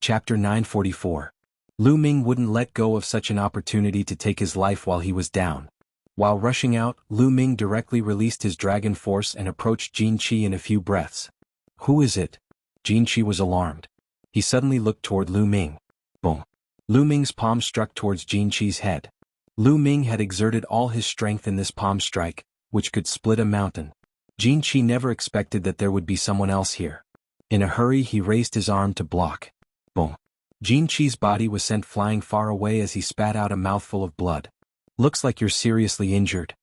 Chapter 944. Lu Ming wouldn't let go of such an opportunity to take his life while he was down. While rushing out, Lu Ming directly released his dragon force and approached Jin Qi in a few breaths. "Who is it?" Jin Qi was alarmed. He suddenly looked toward Lu Ming. Boom. Lu Ming's palm struck towards Jin Qi's head. Lu Ming had exerted all his strength in this palm strike, which could split a mountain. Jin Qi never expected that there would be someone else here. In a hurry, he raised his arm to block. Boom. Jin Qi's body was sent flying far away as he spat out a mouthful of blood. "Looks like you're seriously injured."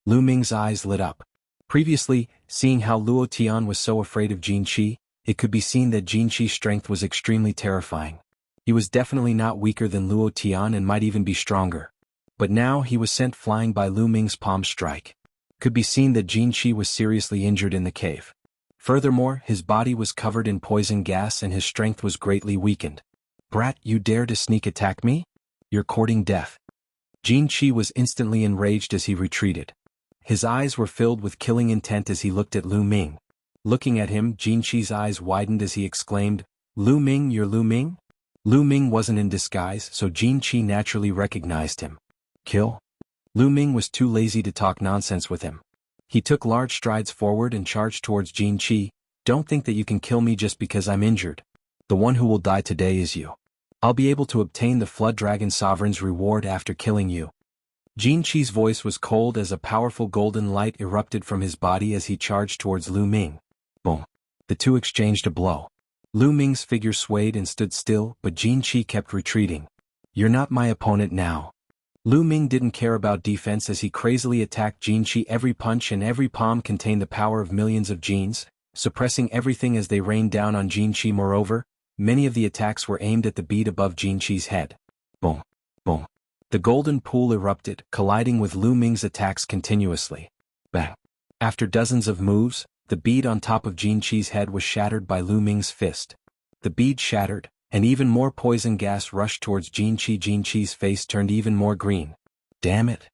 Lu Ming's eyes lit up. Previously, seeing how Luo Tian was so afraid of Jin Qi, it could be seen that Jin Qi's strength was extremely terrifying. He was definitely not weaker than Luo Tian and might even be stronger. But now he was sent flying by Lu Ming's palm strike. Could be seen that Jin Qi was seriously injured in the cave. Furthermore, his body was covered in poison gas and his strength was greatly weakened. "Brat, you dare to sneak attack me? You're courting death." Jin Qi was instantly enraged as he retreated. His eyes were filled with killing intent as he looked at Lu Ming. Looking at him, Jin Qi's eyes widened as he exclaimed, "Lu Ming, you're Lu Ming?" Lu Ming wasn't in disguise, so Jin Qi naturally recognized him. "Kill?" Lu Ming was too lazy to talk nonsense with him. He took large strides forward and charged towards Jin Qi. "Don't think that you can kill me just because I'm injured. The one who will die today is you. I'll be able to obtain the Flood Dragon Sovereign's reward after killing you." Jin Qi's voice was cold as a powerful golden light erupted from his body as he charged towards Lu Ming. Boom. The two exchanged a blow. Lu Ming's figure swayed and stood still, but Jin Qi kept retreating. "You're not my opponent now." Lu Ming didn't care about defense as he crazily attacked Jin Qi. Every punch and every palm contained the power of millions of Jins, suppressing everything as they rained down on Jin Qi. Moreover, many of the attacks were aimed at the bead above Jin Qi's head. Boom. Boom. The golden pool erupted, colliding with Lu Ming's attacks continuously. Bang. After dozens of moves, the bead on top of Jin Qi's head was shattered by Lu Ming's fist. The bead shattered, and even more poison gas rushed towards Jin Qi. Jin Qi's face turned even more green. "Damn it."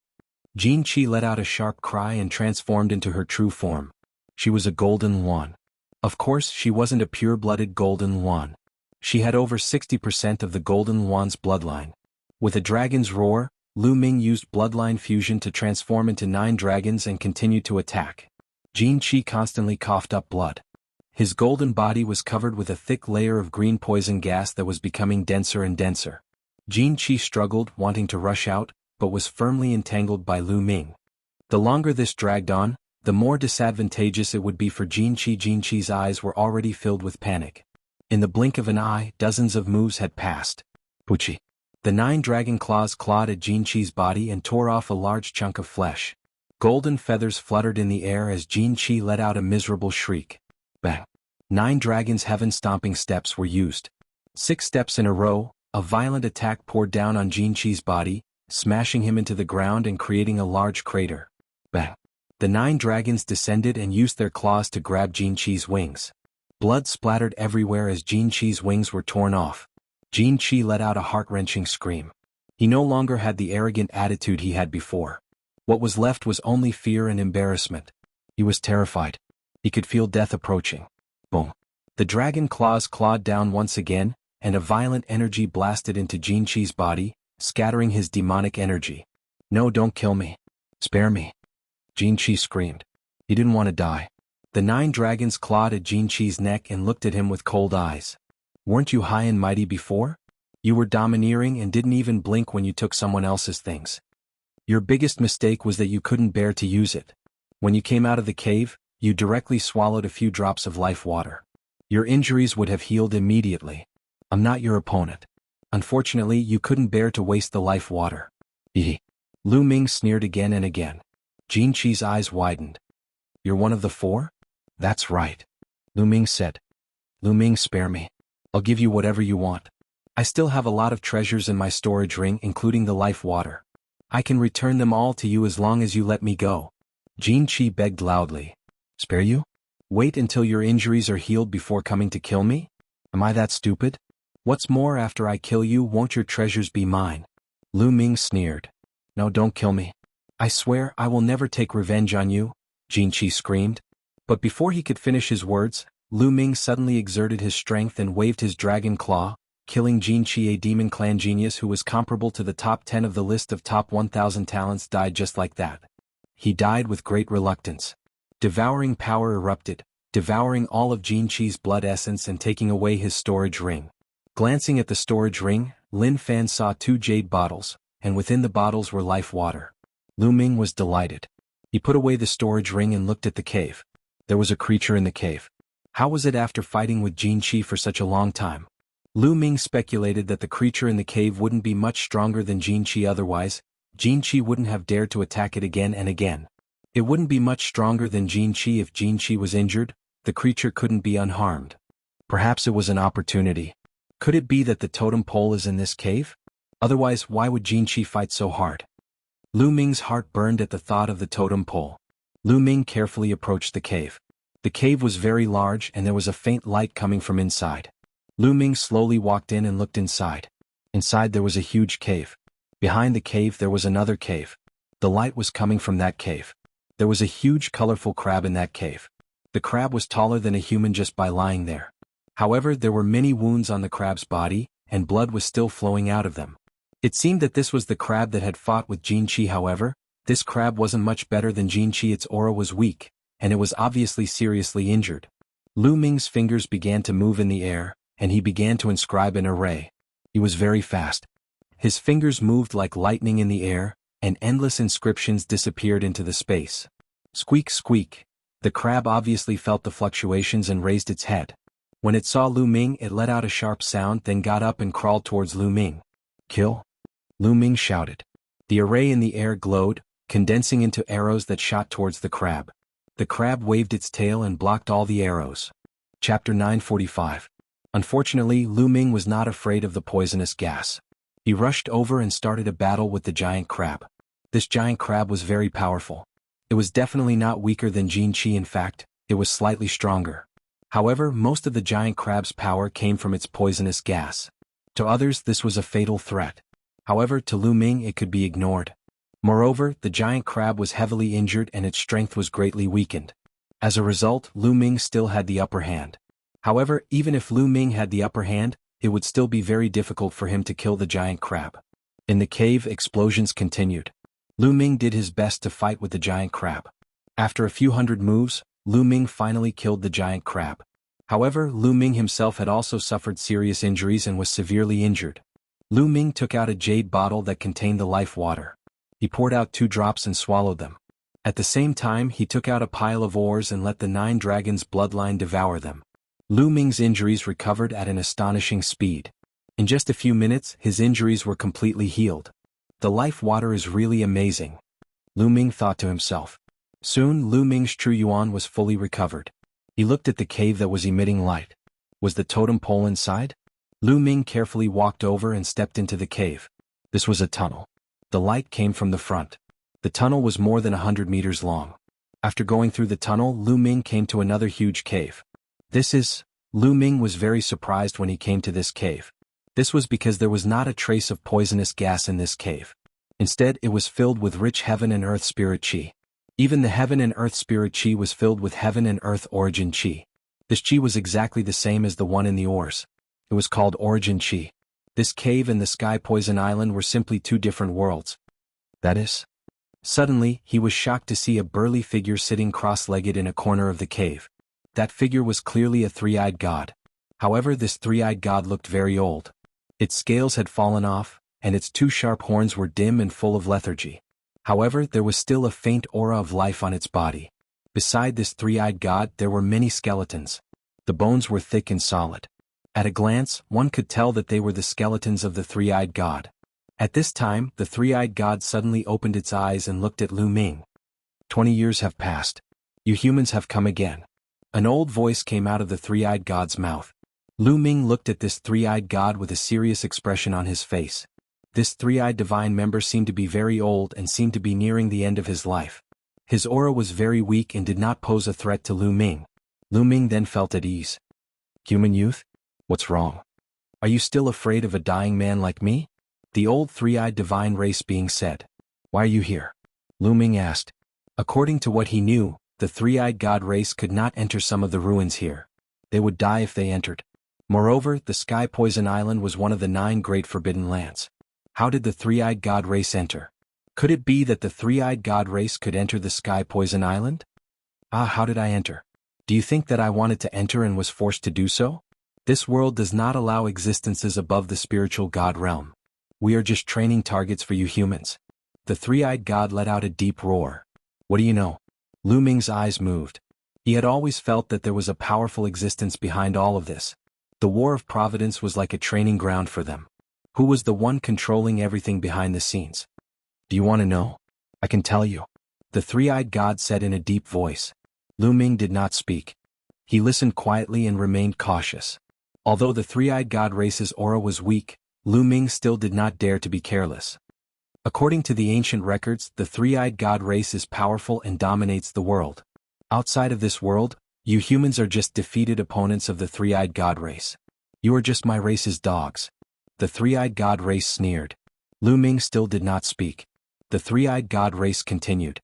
Jin Qi let out a sharp cry and transformed into her true form. She was a golden Yuan. Of course, she wasn't a pure-blooded golden Yuan. She had over 60% of the golden Yuan's bloodline. With a dragon's roar, Lu Ming used bloodline fusion to transform into 9 dragons and continued to attack. Jin Qi constantly coughed up blood. His golden body was covered with a thick layer of green poison gas that was becoming denser and denser. Jin Qi struggled, wanting to rush out, but was firmly entangled by Lu Ming. The longer this dragged on, the more disadvantageous it would be for Jin Qi. Jin Qi's eyes were already filled with panic. In the blink of an eye, dozens of moves had passed. Puchi. The 9 dragon claws clawed at Jin Qi's body and tore off a large chunk of flesh. Golden feathers fluttered in the air as Jin Qi let out a miserable shriek. Bang. 9 dragons' heaven-stomping steps were used. 6 steps in a row, a violent attack poured down on Jin Qi's body, smashing him into the ground and creating a large crater. Bang. The 9 dragons descended and used their claws to grab Jin Qi's wings. Blood splattered everywhere as Jin Qi's wings were torn off. Jin Qi let out a heart-wrenching scream. He no longer had the arrogant attitude he had before. What was left was only fear and embarrassment. He was terrified. He could feel death approaching. Boom. The dragon claws clawed down once again, and a violent energy blasted into Jin Qi's body, scattering his demonic energy. "No, don't kill me. Spare me." Jin Qi screamed. He didn't want to die. The 9 dragons clawed at Jin Qi's neck and looked at him with cold eyes. "Weren't you high and mighty before? You were domineering and didn't even blink when you took someone else's things. Your biggest mistake was that you couldn't bear to use it. When you came out of the cave, you directly swallowed a few drops of life water. Your injuries would have healed immediately. I'm not your opponent. Unfortunately, you couldn't bear to waste the life water." Lu Ming sneered again and again. Jin Qi's eyes widened. "You're one of the 4? "That's right," Lu Ming said. "Lu Ming, spare me. I'll give you whatever you want. I still have a lot of treasures in my storage ring, including the life water. I can return them all to you as long as you let me go." Jin Qi begged loudly. "Spare you? Wait until your injuries are healed before coming to kill me? Am I that stupid? What's more, after I kill you, won't your treasures be mine?" Lu Ming sneered. "No, don't kill me. I swear I will never take revenge on you," Jin Qi screamed. But before he could finish his words, Lu Ming suddenly exerted his strength and waved his dragon claw, killing Jin Qi, a demon clan genius who was comparable to the top 10 of the list of top 1,000 talents, died just like that. He died with great reluctance. Devouring power erupted, devouring all of Jin Qi's blood essence and taking away his storage ring. Glancing at the storage ring, Lin Fan saw 2 jade bottles, and within the bottles were life water. Lu Ming was delighted. He put away the storage ring and looked at the cave. There was a creature in the cave. How was it after fighting with Jin Qi for such a long time? Lu Ming speculated that the creature in the cave wouldn't be much stronger than Jin Qi, otherwise, Jin Qi wouldn't have dared to attack it again and again. It wouldn't be much stronger than Jin Qi. If Jin Qi was injured, the creature couldn't be unharmed. Perhaps it was an opportunity. Could it be that the totem pole is in this cave? Otherwise, why would Jin Qi fight so hard? Lu Ming's heart burned at the thought of the totem pole. Lu Ming carefully approached the cave. The cave was very large and there was a faint light coming from inside. Lu Ming slowly walked in and looked inside. Inside there was a huge cave. Behind the cave there was another cave. The light was coming from that cave. There was a huge colorful crab in that cave. The crab was taller than a human just by lying there. However, there were many wounds on the crab's body, and blood was still flowing out of them. It seemed that this was the crab that had fought with Jin Qi. However, this crab wasn't much better than Jin Qi. Its aura was weak, and it was obviously seriously injured. Lu Ming's fingers began to move in the air, and he began to inscribe an array. He was very fast. His fingers moved like lightning in the air, and endless inscriptions disappeared into the space. Squeak, squeak. The crab obviously felt the fluctuations and raised its head. When it saw Lu Ming, it let out a sharp sound, then got up and crawled towards Lu Ming. Kill? Lu Ming shouted. The array in the air glowed, condensing into arrows that shot towards the crab. The crab waved its tail and blocked all the arrows. Chapter 945. Unfortunately, Lu Ming was not afraid of the poisonous gas. He rushed over and started a battle with the giant crab. This giant crab was very powerful. It was definitely not weaker than Jin Qi. In fact, it was slightly stronger. However, most of the giant crab's power came from its poisonous gas. To others, this was a fatal threat. However, to Lu Ming it could be ignored. Moreover, the giant crab was heavily injured and its strength was greatly weakened. As a result, Lu Ming still had the upper hand. However, even if Lu Ming had the upper hand, it would still be very difficult for him to kill the giant crab. In the cave, explosions continued. Lu Ming did his best to fight with the giant crab. After a few hundred moves, Lu Ming finally killed the giant crab. However, Lu Ming himself had also suffered serious injuries and was severely injured. Lu Ming took out a jade bottle that contained the life water. He poured out 2 drops and swallowed them. At the same time, he took out a pile of ores and let the 9 dragons' bloodline devour them. Lu Ming's injuries recovered at an astonishing speed. In just a few minutes, his injuries were completely healed. The life water is really amazing, Lu Ming thought to himself. Soon, Lu Ming's true yuan was fully recovered. He looked at the cave that was emitting light. Was the totem pole inside? Lu Ming carefully walked over and stepped into the cave. This was a tunnel. The light came from the front. The tunnel was more than 100 meters long. After going through the tunnel, Lu Ming came to another huge cave. Lu Ming was very surprised when he came to this cave. This was because there was not a trace of poisonous gas in this cave. Instead, it was filled with rich heaven and earth spirit chi. Even the heaven and earth spirit chi was filled with heaven and earth origin chi. This chi was exactly the same as the one in the ores. It was called origin chi. This cave and the sky poison island were simply 2 different worlds. That is. Suddenly, he was shocked to see a burly figure sitting cross-legged in a corner of the cave. That figure was clearly a 3-eyed god. However, this 3-eyed god looked very old. Its scales had fallen off, and its 2 sharp horns were dim and full of lethargy. However, there was still a faint aura of life on its body. Beside this 3-eyed god, there were many skeletons. The bones were thick and solid. At a glance, one could tell that they were the skeletons of the 3-eyed god. At this time, the 3-eyed god suddenly opened its eyes and looked at Lu Ming. 20 years have passed. You humans have come again. An old voice came out of the 3-eyed god's mouth. Lu Ming looked at this 3-eyed god with a serious expression on his face. This 3-eyed divine member seemed to be very old and seemed to be nearing the end of his life. His aura was very weak and did not pose a threat to Lu Ming. Lu Ming then felt at ease. Human youth? What's wrong? Are you still afraid of a dying man like me? The old 3-eyed divine race being said. Why are you here? Lu Ming asked. According to what he knew, the 3-eyed god race could not enter some of the ruins here. They would die if they entered. Moreover, the Sky Poison Island was one of the 9 great forbidden lands. How did the three-eyed god race enter? Could it be that the three-eyed god race could enter the Sky Poison Island? How did I enter? Do you think that I wanted to enter and was forced to do so? This world does not allow existences above the spiritual god realm. We are just training targets for you humans. The three-eyed god let out a deep roar. What do you know? Lu Ming's eyes moved. He had always felt that there was a powerful existence behind all of this. The War of Providence was like a training ground for them. Who was the one controlling everything behind the scenes? Do you want to know? I can tell you. The three-eyed god said in a deep voice. Lu Ming did not speak. He listened quietly and remained cautious. Although the three-eyed god race's aura was weak, Lu Ming still did not dare to be careless. According to the ancient records, the three-eyed god race is powerful and dominates the world. Outside of this world, you humans are just defeated opponents of the three-eyed god race. You are just my race's dogs. The three-eyed god race sneered. Lu Ming still did not speak. The three-eyed god race continued.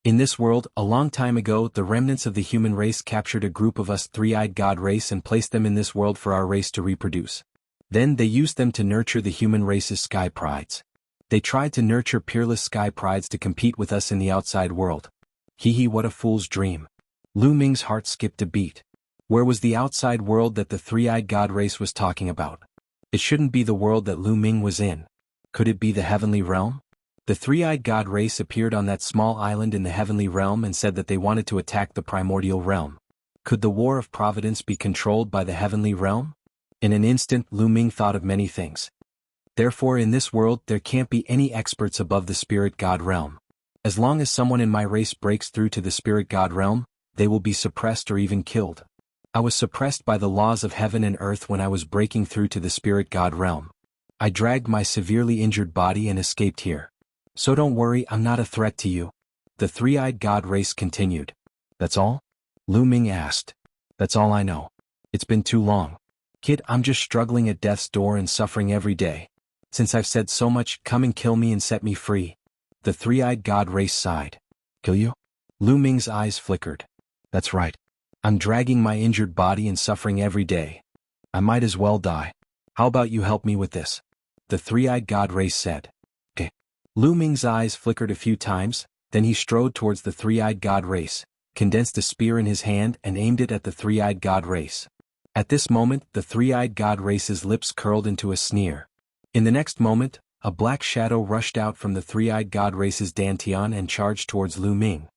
In this world, a long time ago, the remnants of the human race captured a group of us three-eyed god race and placed them in this world for our race to reproduce. Then they used them to nurture the human race's sky prides. They tried to nurture peerless sky prides to compete with us in the outside world. What a fool's dream. Lu Ming's heart skipped a beat. Where was the outside world that the three-eyed god race was talking about? It shouldn't be the world that Lu Ming was in. Could it be the heavenly realm? The three-eyed god race appeared on that small island in the heavenly realm and said that they wanted to attack the primordial realm. Could the War of Providence be controlled by the heavenly realm? In an instant, Lu Ming thought of many things. Therefore, in this world, there can't be any experts above the spirit god realm. As long as someone in my race breaks through to the spirit god realm, they will be suppressed or even killed. I was suppressed by the laws of heaven and earth when I was breaking through to the spirit god realm. I dragged my severely injured body and escaped here. So don't worry, I'm not a threat to you. The three-eyed god race continued. That's all? Lu Ming asked. That's all I know. It's been too long. Kid, I'm just struggling at death's door and suffering every day. Since I've said so much, come and kill me and set me free. The three-eyed god race sighed. Kill you? Lu Ming's eyes flickered. That's right. I'm dragging my injured body and suffering every day. I might as well die. How about you help me with this? The three-eyed god race said. Okay. Lu Ming's eyes flickered a few times, then he strode towards the three-eyed god race, condensed a spear in his hand and aimed it at the three-eyed god race. At this moment, the three-eyed god race's lips curled into a sneer. In the next moment, a black shadow rushed out from the three-eyed god race's dantian and charged towards Lu Ming.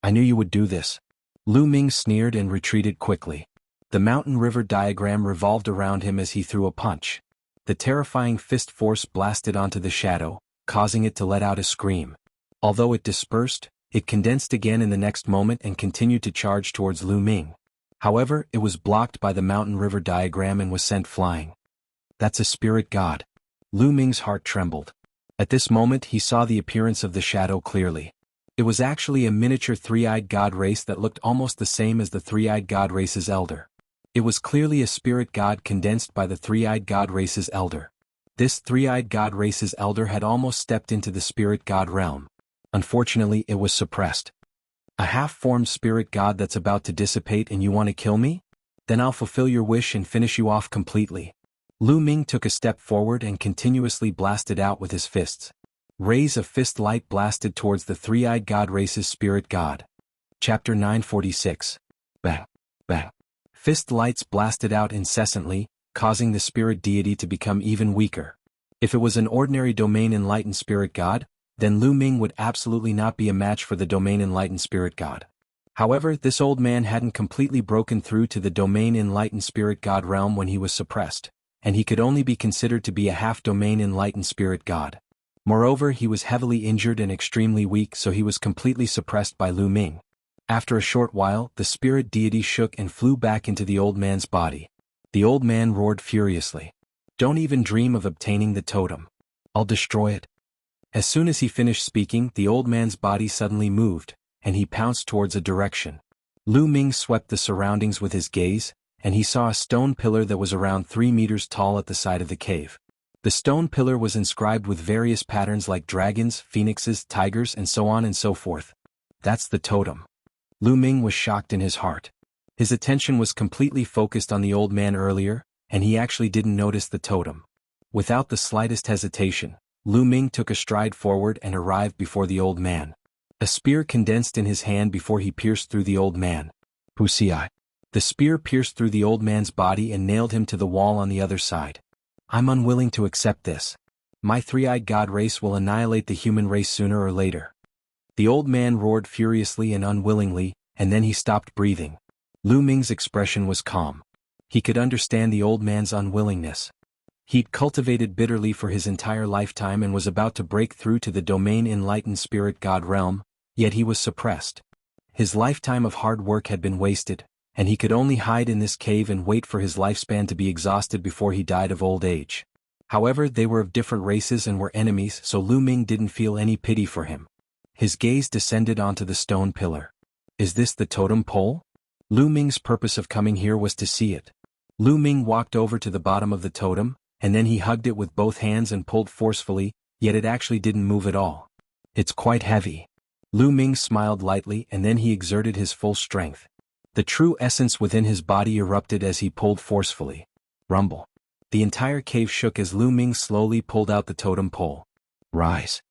I knew you would do this. Lu Ming sneered and retreated quickly. The mountain river diagram revolved around him as he threw a punch. The terrifying fist force blasted onto the shadow, causing it to let out a scream. Although it dispersed, it condensed again in the next moment and continued to charge towards Lu Ming. However, it was blocked by the mountain river diagram and was sent flying. That's a spirit god. Lu Ming's heart trembled. At this moment he saw the appearance of the shadow clearly. It was actually a miniature three-eyed god race that looked almost the same as the three-eyed god race's elder. It was clearly a spirit god condensed by the three-eyed god race's elder. This three-eyed god race's elder had almost stepped into the spirit god realm. Unfortunately, it was suppressed. A half-formed spirit god that's about to dissipate and you want to kill me? Then I'll fulfill your wish and finish you off completely. Lu Ming took a step forward and continuously blasted out with his fists. Rays of fist light blasted towards the three-eyed god race's spirit god. Chapter 946. Bang. Bang. Fist lights blasted out incessantly, causing the spirit deity to become even weaker. If it was an ordinary domain enlightened spirit god, then Lu Ming would absolutely not be a match for the domain enlightened spirit god. However, this old man hadn't completely broken through to the domain enlightened spirit god realm when he was suppressed, and he could only be considered to be a half-domain enlightened spirit god. Moreover, he was heavily injured and extremely weak, so he was completely suppressed by Lu Ming. After a short while, the spirit deity shook and flew back into the old man's body. The old man roared furiously. Don't even dream of obtaining the totem. I'll destroy it. As soon as he finished speaking, the old man's body suddenly moved, and he pounced towards a direction. Lu Ming swept the surroundings with his gaze, and he saw a stone pillar that was around 3 meters tall at the side of the cave. The stone pillar was inscribed with various patterns like dragons, phoenixes, tigers, and so on and so forth. That's the totem. Lu Ming was shocked in his heart. His attention was completely focused on the old man earlier, and he actually didn't notice the totem. Without the slightest hesitation, Lu Ming took a stride forward and arrived before the old man. A spear condensed in his hand before he pierced through the old man. Wuxia. The spear pierced through the old man's body and nailed him to the wall on the other side. I'm unwilling to accept this. My three-eyed god race will annihilate the human race sooner or later. The old man roared furiously and unwillingly, and then he stopped breathing. Lu Ming's expression was calm. He could understand the old man's unwillingness. He'd cultivated bitterly for his entire lifetime and was about to break through to the domain enlightened spirit god realm, yet he was suppressed. His lifetime of hard work had been wasted, and he could only hide in this cave and wait for his lifespan to be exhausted before he died of old age. However, they were of different races and were enemies, so Lu Ming didn't feel any pity for him. His gaze descended onto the stone pillar. Is this the totem pole? Lu Ming's purpose of coming here was to see it. Lu Ming walked over to the bottom of the totem, and then he hugged it with both hands and pulled forcefully, yet it actually didn't move at all. It's quite heavy. Lu Ming smiled lightly and then he exerted his full strength. The true essence within his body erupted as he pulled forcefully. Rumble. The entire cave shook as Lu Ming slowly pulled out the totem pole. Rise.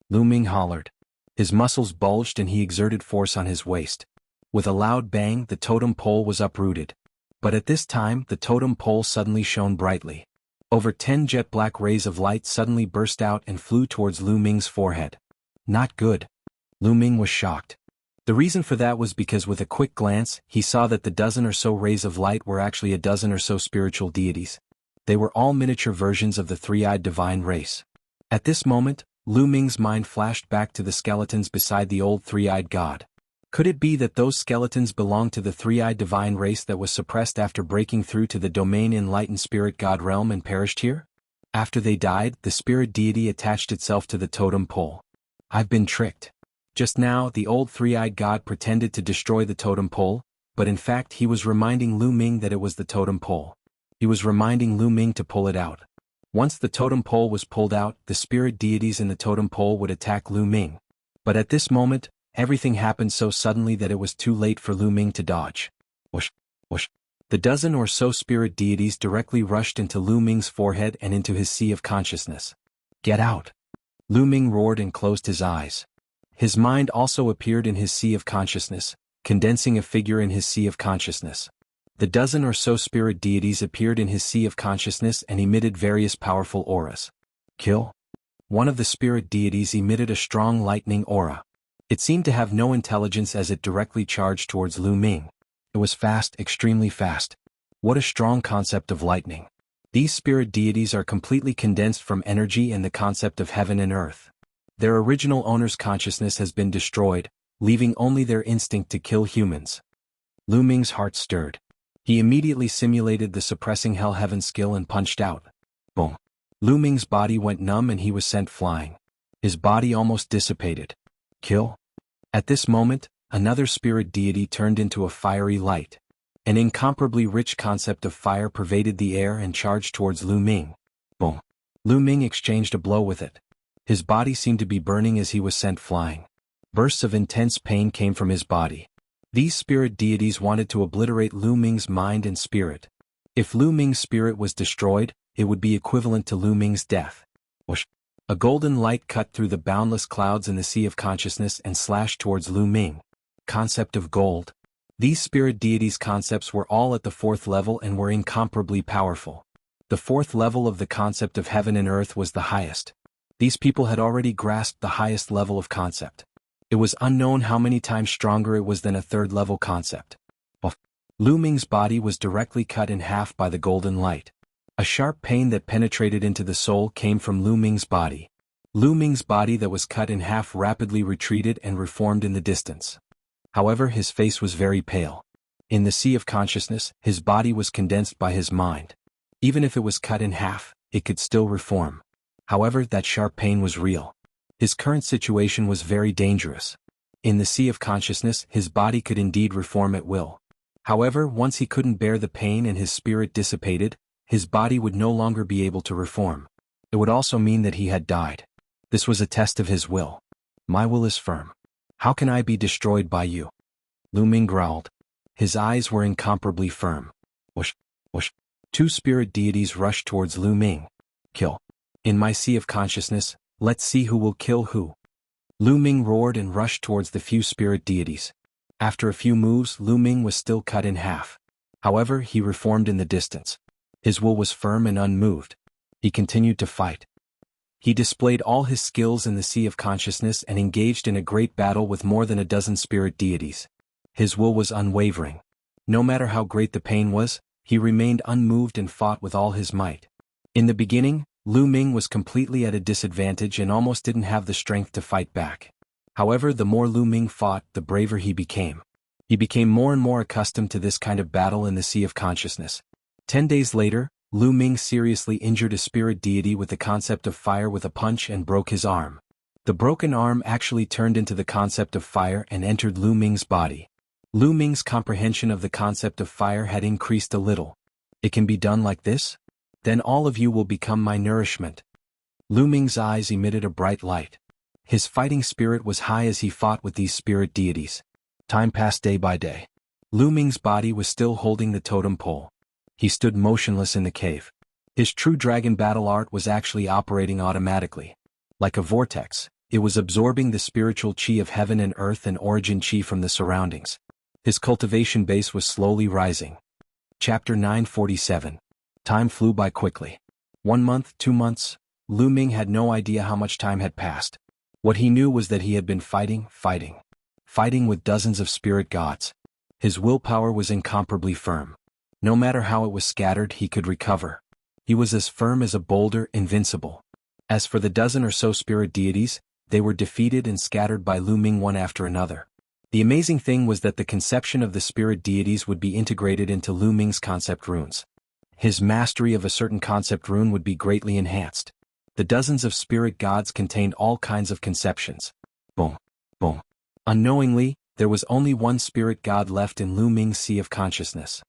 Lu Ming hollered. His muscles bulged and he exerted force on his waist. With a loud bang, the totem pole was uprooted. But at this time, the totem pole suddenly shone brightly. Over 10 jet black rays of light suddenly burst out and flew towards Lu Ming's forehead. Not good. Lu Ming was shocked. The reason for that was because with a quick glance, he saw that the dozen or so rays of light were actually a dozen or so spiritual deities. They were all miniature versions of the three-eyed divine race. At this moment, Lu Ming's mind flashed back to the skeletons beside the old three-eyed god. Could it be that those skeletons belonged to the three-eyed divine race that was suppressed after breaking through to the domain enlightened spirit god realm and perished here? After they died, the spirit deity attached itself to the totem pole. I've been tricked. Just now, the old three-eyed god pretended to destroy the totem pole, but in fact he was reminding Lu Ming that it was the totem pole. He was reminding Lu Ming to pull it out. Once the totem pole was pulled out, the spirit deities in the totem pole would attack Lu Ming. But at this moment, everything happened so suddenly that it was too late for Lu Ming to dodge. Whoosh, whoosh. The dozen or so spirit deities directly rushed into Lu Ming's forehead and into his sea of consciousness. Get out! Lu Ming roared and closed his eyes. His mind also appeared in his sea of consciousness, condensing a figure in his sea of consciousness. The dozen or so spirit deities appeared in his sea of consciousness and emitted various powerful auras. Kill? One of the spirit deities emitted a strong lightning aura. It seemed to have no intelligence as it directly charged towards Lu Ming. It was fast, extremely fast. What a strong concept of lightning. These spirit deities are completely condensed from energy and the concept of heaven and earth. Their original owner's consciousness has been destroyed, leaving only their instinct to kill humans. Lu Ming's heart stirred. He immediately simulated the suppressing hell heaven skill and punched out. Boom. Lu Ming's body went numb and he was sent flying. His body almost dissipated. Kill? At this moment, another spirit deity turned into a fiery light. An incomparably rich concept of fire pervaded the air and charged towards Lu Ming. Boom. Lu Ming exchanged a blow with it. His body seemed to be burning as he was sent flying. Bursts of intense pain came from his body. These spirit deities wanted to obliterate Lu Ming's mind and spirit. If Lu Ming's spirit was destroyed, it would be equivalent to Lu Ming's death. Whoosh. A golden light cut through the boundless clouds in the sea of consciousness and slashed towards Lu Ming. Concept of gold. These spirit deities' concepts were all at the fourth level and were incomparably powerful. The fourth level of the concept of heaven and earth was the highest. These people had already grasped the highest level of concept. It was unknown how many times stronger it was than a third-level concept. Lu Ming's body was directly cut in half by the golden light. A sharp pain that penetrated into the soul came from Lu Ming's body. Lu Ming's body that was cut in half rapidly retreated and reformed in the distance. However, his face was very pale. In the sea of consciousness, his body was condensed by his mind. Even if it was cut in half, it could still reform. However, that sharp pain was real. His current situation was very dangerous. In the sea of consciousness, his body could indeed reform at will. However, once he couldn't bear the pain and his spirit dissipated, his body would no longer be able to reform. It would also mean that he had died. This was a test of his will. My will is firm. How can I be destroyed by you? Lu Ming growled. His eyes were incomparably firm. Whoosh, whoosh. Two spirit deities rushed towards Lu Ming. Kill. In my sea of consciousness, let's see who will kill who. Lu Ming roared and rushed towards the few spirit deities. After a few moves, Lu Ming was still cut in half. However, he reformed in the distance. His will was firm and unmoved. He continued to fight. He displayed all his skills in the sea of consciousness and engaged in a great battle with more than a dozen spirit deities. His will was unwavering. No matter how great the pain was, he remained unmoved and fought with all his might. In the beginning, Lu Ming was completely at a disadvantage and almost didn't have the strength to fight back. However, the more Lu Ming fought, the braver he became. He became more and more accustomed to this kind of battle in the sea of consciousness. 10 days later, Lu Ming seriously injured a spirit deity with the concept of fire with a punch and broke his arm. The broken arm actually turned into the concept of fire and entered Lu Ming's body. Lu Ming's comprehension of the concept of fire had increased a little. It can be done like this? Then all of you will become my nourishment. Lu Ming's eyes emitted a bright light. His fighting spirit was high as he fought with these spirit deities. Time passed day by day. Lu Ming's body was still holding the totem pole. He stood motionless in the cave. His true dragon battle art was actually operating automatically. Like a vortex, it was absorbing the spiritual chi of heaven and earth and origin chi from the surroundings. His cultivation base was slowly rising. Chapter 947. Time flew by quickly. 1 month, 2 months, Lu Ming had no idea how much time had passed. What he knew was that he had been fighting with dozens of spirit gods. His willpower was incomparably firm. No matter how it was scattered, he could recover. He was as firm as a boulder, invincible. As for the dozen or so spirit deities, they were defeated and scattered by Lu Ming one after another. The amazing thing was that the conception of the spirit deities would be integrated into Lu Ming's concept runes. His mastery of a certain concept rune would be greatly enhanced. The dozens of spirit gods contained all kinds of conceptions. Boom, boom. Unknowingly, there was only one spirit god left in Lu Ming's sea of consciousness.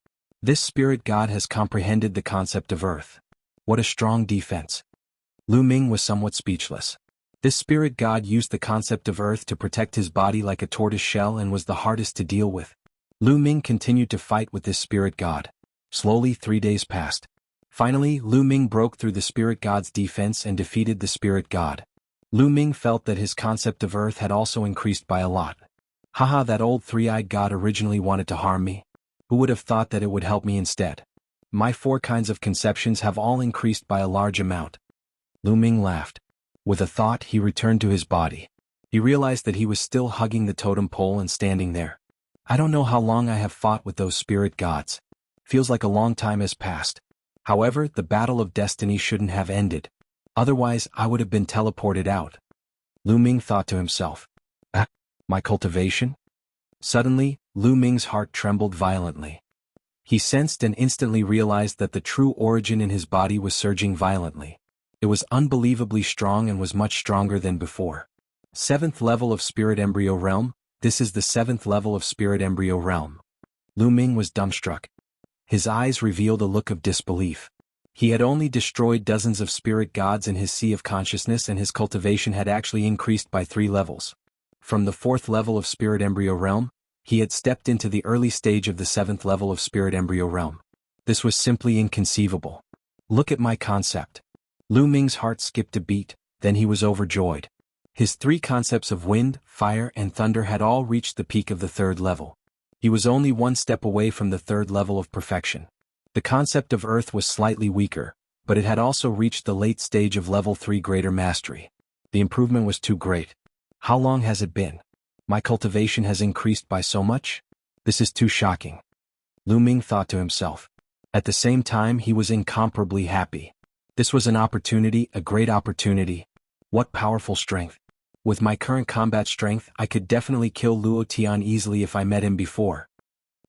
This spirit god has comprehended the concept of earth. What a strong defense. Lu Ming was somewhat speechless. This spirit god used the concept of earth to protect his body like a tortoise shell and was the hardest to deal with. Lu Ming continued to fight with this spirit god. Slowly 3 days passed. Finally, Lu Ming broke through the spirit god's defense and defeated the spirit god. Lu Ming felt that his concept of earth had also increased by a lot. Haha, that old three-eyed god originally wanted to harm me. Who would have thought that it would help me instead? My 4 kinds of conceptions have all increased by a large amount. Lu Ming laughed. With a thought, he returned to his body. He realized that he was still hugging the totem pole and standing there. I don't know how long I have fought with those spirit gods. Feels like a long time has passed. However, the battle of destiny shouldn't have ended. Otherwise, I would have been teleported out. Lu Ming thought to himself. My cultivation? Suddenly, Lu Ming's heart trembled violently. He sensed and instantly realized that the true origin in his body was surging violently. It was unbelievably strong and was much stronger than before. 7th level of Spirit Embryo Realm. This is the 7th level of Spirit Embryo Realm. Lu Ming was dumbstruck. His eyes revealed a look of disbelief. He had only destroyed dozens of spirit gods in his sea of consciousness, and his cultivation had actually increased by 3 levels. From the 4th level of Spirit Embryo Realm, he had stepped into the early stage of the 7th level of Spirit Embryo Realm. This was simply inconceivable. Look at my concept. Lu Ming's heart skipped a beat, then he was overjoyed. His 3 concepts of wind, fire, and thunder had all reached the peak of the 3rd level. He was only 1 step away from the 3rd level of perfection. The concept of earth was slightly weaker, but it had also reached the late stage of level 3 greater mastery. The improvement was too great. How long has it been? My cultivation has increased by so much? This is too shocking. Lu Ming thought to himself. At the same time, he was incomparably happy. This was an opportunity, a great opportunity. What powerful strength. With my current combat strength, I could definitely kill Luo Tian easily if I met him before.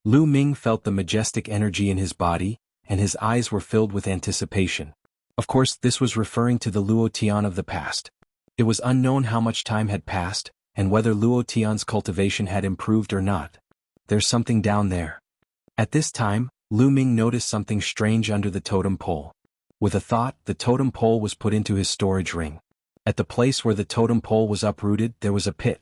Lu Ming felt the majestic energy in his body, and his eyes were filled with anticipation. Of course, this was referring to the Luo Tian of the past. It was unknown how much time had passed, and whether Luo Tian's cultivation had improved or not. There's something down there. At this time, Lu Ming noticed something strange under the totem pole. With a thought, the totem pole was put into his storage ring. At the place where the totem pole was uprooted, there was a pit.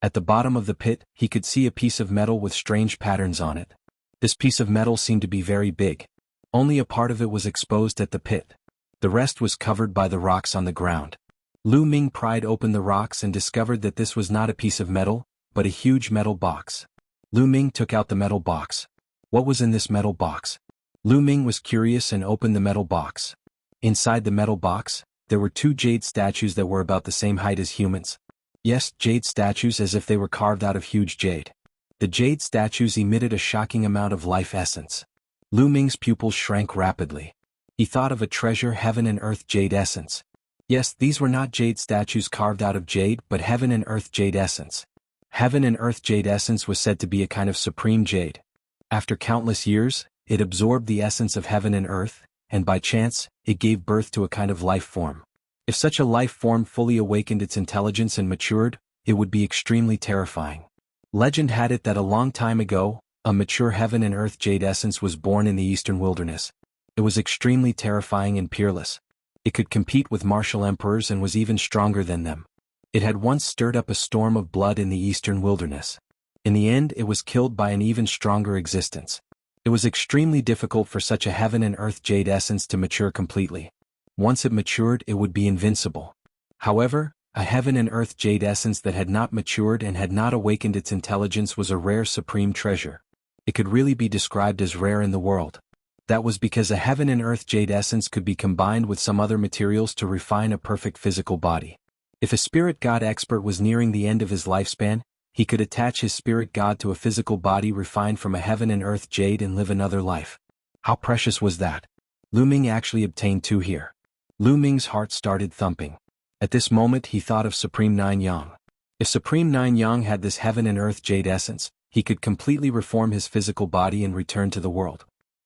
At the bottom of the pit, he could see a piece of metal with strange patterns on it. This piece of metal seemed to be very big. Only a part of it was exposed at the pit. The rest was covered by the rocks on the ground. Lu Ming pried open the rocks and discovered that this was not a piece of metal, but a huge metal box. Lu Ming took out the metal box. What was in this metal box? Lu Ming was curious and opened the metal box. Inside the metal box, there were 2 jade statues that were about the same height as humans. Yes, jade statues as if they were carved out of huge jade. The jade statues emitted a shocking amount of life essence. Lu Ming's pupils shrank rapidly. He thought of a treasure heaven and earth jade essence. Yes, these were not jade statues carved out of jade but heaven and earth jade essence. Heaven and earth jade essence was said to be a kind of supreme jade. After countless years, it absorbed the essence of heaven and earth, and by chance, it gave birth to a kind of life form. If such a life form fully awakened its intelligence and matured, it would be extremely terrifying. Legend had it that a long time ago, a mature heaven and earth jade essence was born in the eastern wilderness. It was extremely terrifying and peerless. It could compete with martial emperors and was even stronger than them. It had once stirred up a storm of blood in the eastern wilderness. In the end, it was killed by an even stronger existence. It was extremely difficult for such a heaven and earth jade essence to mature completely. Once it matured, it would be invincible. However, a heaven and earth jade essence that had not matured and had not awakened its intelligence was a rare supreme treasure. It could really be described as rare in the world. That was because a heaven and earth jade essence could be combined with some other materials to refine a perfect physical body. If a spirit god expert was nearing the end of his lifespan, he could attach his spirit god to a physical body refined from a heaven and earth jade and live another life. How precious was that? Lu Ming actually obtained 2 here. Lu Ming's heart started thumping. At this moment he thought of Supreme Nine Yang. If Supreme Nine Yang had this heaven and earth jade essence, he could completely reform his physical body and return to the world.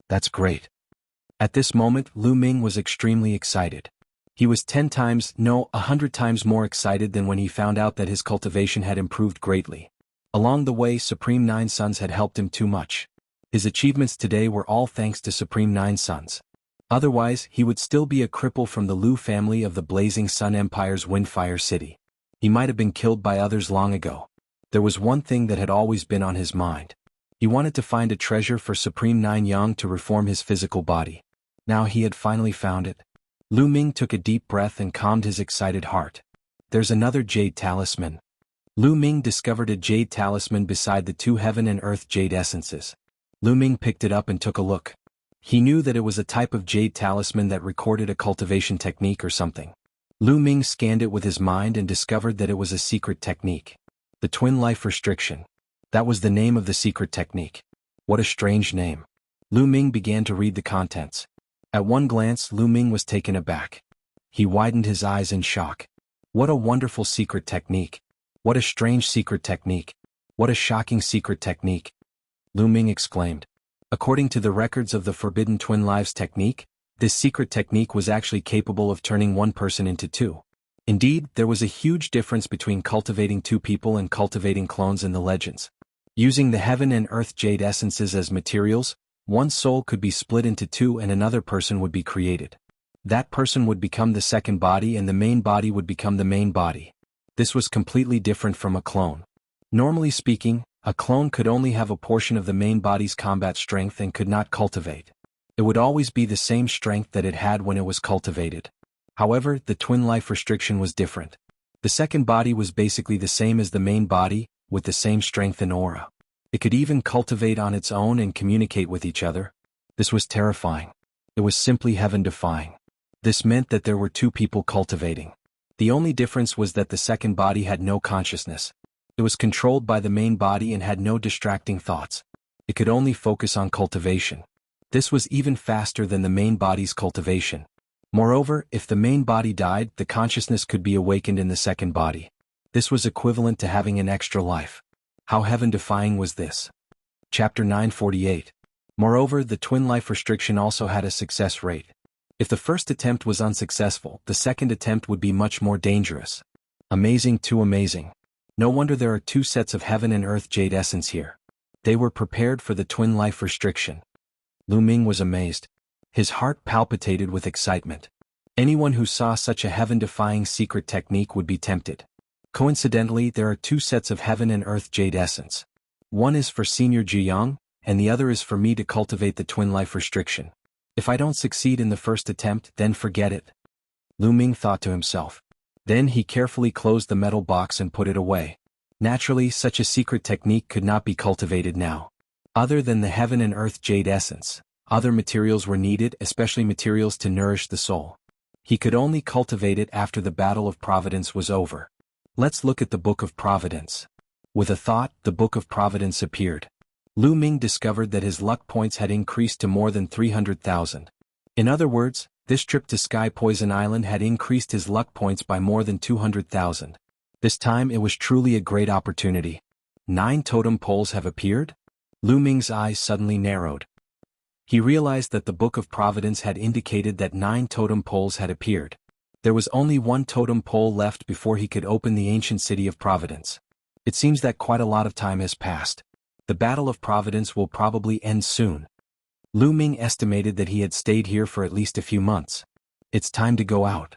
That's great. At this moment Lu Ming was extremely excited. He was 10 times, no, 100 times more excited than when he found out that his cultivation had improved greatly. Along the way Supreme Nine Suns had helped him too much. His achievements today were all thanks to Supreme Nine Suns. Otherwise, he would still be a cripple from the Lu family of the Blazing Sun Empire's Windfire City. He might have been killed by others long ago. There was one thing that had always been on his mind. He wanted to find a treasure for Supreme Nine Yang to reform his physical body. Now he had finally found it. Lu Ming took a deep breath and calmed his excited heart. There's another jade talisman. Lu Ming discovered a jade talisman beside the 2 heaven and earth jade essences. Lu Ming picked it up and took a look. He knew that it was a type of jade talisman that recorded a cultivation technique or something. Lu Ming scanned it with his mind and discovered that it was a secret technique. The twin life restriction. That was the name of the secret technique. What a strange name. Lu Ming began to read the contents. At one glance Lu Ming was taken aback. He widened his eyes in shock. What a wonderful secret technique. What a strange secret technique. What a shocking secret technique. Lu Ming exclaimed. According to the records of the Forbidden Twin Lives technique, this secret technique was actually capable of turning one person into 2. Indeed, there was a huge difference between cultivating 2 people and cultivating clones in the legends. Using the heaven and earth jade essences as materials, one soul could be split into 2 and another person would be created. That person would become the second body and the main body would become the main body. This was completely different from a clone. Normally speaking, a clone could only have a portion of the main body's combat strength and could not cultivate. It would always be the same strength that it had when it was cultivated. However, the twin life restriction was different. The second body was basically the same as the main body, with the same strength and aura. It could even cultivate on its own and communicate with each other. This was terrifying. It was simply heaven-defying. This meant that there were 2 people cultivating. The only difference was that the second body had no consciousness. It was controlled by the main body and had no distracting thoughts. It could only focus on cultivation. This was even faster than the main body's cultivation. Moreover, if the main body died, the consciousness could be awakened in the second body. This was equivalent to having an extra life. How heaven-defying was this? Chapter 948. Moreover, the twin life restriction also had a success rate. If the first attempt was unsuccessful, the second attempt would be much more dangerous. Amazing, too amazing. No wonder there are 2 sets of heaven and earth jade essence here. They were prepared for the twin life restriction. Lu Ming was amazed. His heart palpitated with excitement. Anyone who saw such a heaven-defying secret technique would be tempted. Coincidentally, there are 2 sets of heaven and earth jade essence. One is for Senior Jiyang, and the other is for me to cultivate the twin life restriction. If I don't succeed in the first attempt, then forget it. Lu Ming thought to himself. Then he carefully closed the metal box and put it away. Naturally, such a secret technique could not be cultivated now. Other than the heaven and earth jade essence, other materials were needed, especially materials to nourish the soul. He could only cultivate it after the battle of Providence was over. Let's look at the Book of Providence. With a thought, the Book of Providence appeared. Lu Ming discovered that his luck points had increased to more than 300,000. In other words, this trip to Sky Poison Island had increased his luck points by more than 200,000. This time it was truly a great opportunity. 9 totem poles have appeared? Lu Ming's eyes suddenly narrowed. He realized that the Book of Providence had indicated that 9 totem poles had appeared. There was only 1 totem pole left before he could open the ancient city of Providence. It seems that quite a lot of time has passed. The Battle of Providence will probably end soon. Lu Ming estimated that he had stayed here for at least a few months. It's time to go out.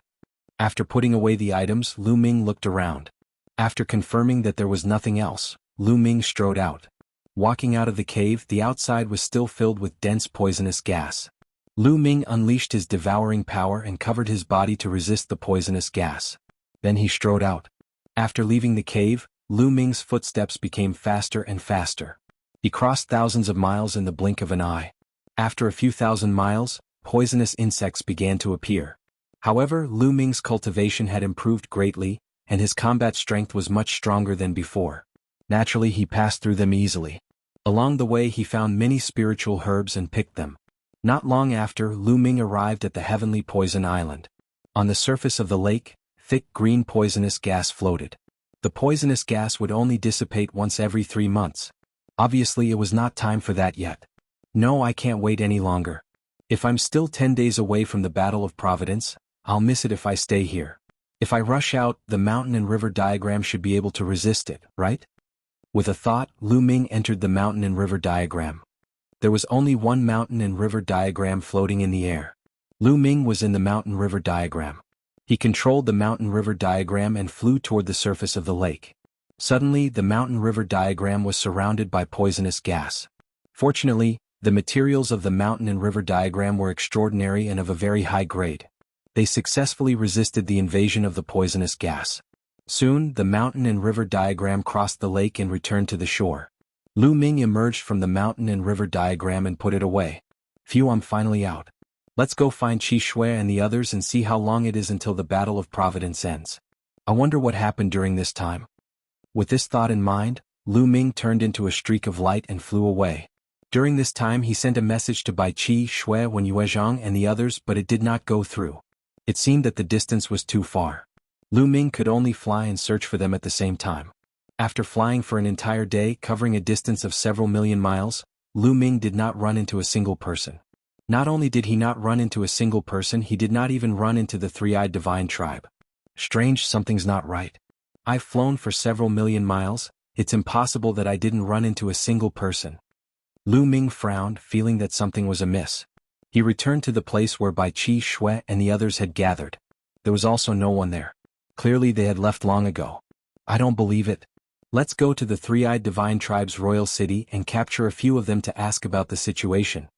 After putting away the items, Lu Ming looked around. After confirming that there was nothing else, Lu Ming strode out. Walking out of the cave, the outside was still filled with dense poisonous gas. Lu Ming unleashed his devouring power and covered his body to resist the poisonous gas. Then he strode out. After leaving the cave, Lu Ming's footsteps became faster and faster. He crossed thousands of miles in the blink of an eye. After a few thousand miles, poisonous insects began to appear. However, Lu Ming's cultivation had improved greatly, and his combat strength was much stronger than before. Naturally, he passed through them easily. Along the way he found many spiritual herbs and picked them. Not long after, Lu Ming arrived at the heavenly poison island. On the surface of the lake, thick green poisonous gas floated. The poisonous gas would only dissipate once every 3 months. Obviously it was not time for that yet. No, I can't wait any longer. If I'm still 10 days away from the Battle of Providence, I'll miss it if I stay here. If I rush out, the mountain and river diagram should be able to resist it, right? With a thought, Lu Ming entered the mountain and river diagram. There was only one mountain and river diagram floating in the air. Lu Ming was in the mountain river diagram. He controlled the mountain river diagram and flew toward the surface of the lake. Suddenly, the mountain river diagram was surrounded by poisonous gas. Fortunately, the materials of the mountain and river diagram were extraordinary and of a very high grade. They successfully resisted the invasion of the poisonous gas. Soon, the mountain and river diagram crossed the lake and returned to the shore. Lu Ming emerged from the mountain and river diagram and put it away. Phew, I'm finally out. Let's go find Qi Shui and the others and see how long it is until the Battle of Providence ends. I wonder what happened during this time. With this thought in mind, Lu Ming turned into a streak of light and flew away. During this time he sent a message to Bai Qi Shui, Wen Yuezhang and the others, but it did not go through. It seemed that the distance was too far. Lu Ming could only fly and search for them at the same time. After flying for an entire day, covering a distance of several million miles, Lu Ming did not run into a single person. Not only did he not run into a single person, he did not even run into the three-eyed divine tribe. Strange, something's not right. I've flown for several million miles, it's impossible that I didn't run into a single person. Lu Ming frowned, feeling that something was amiss. He returned to the place where Bai Qi Shui and the others had gathered. There was also no one there. Clearly they had left long ago. I don't believe it. Let's go to the three-eyed divine tribe's royal city and capture a few of them to ask about the situation.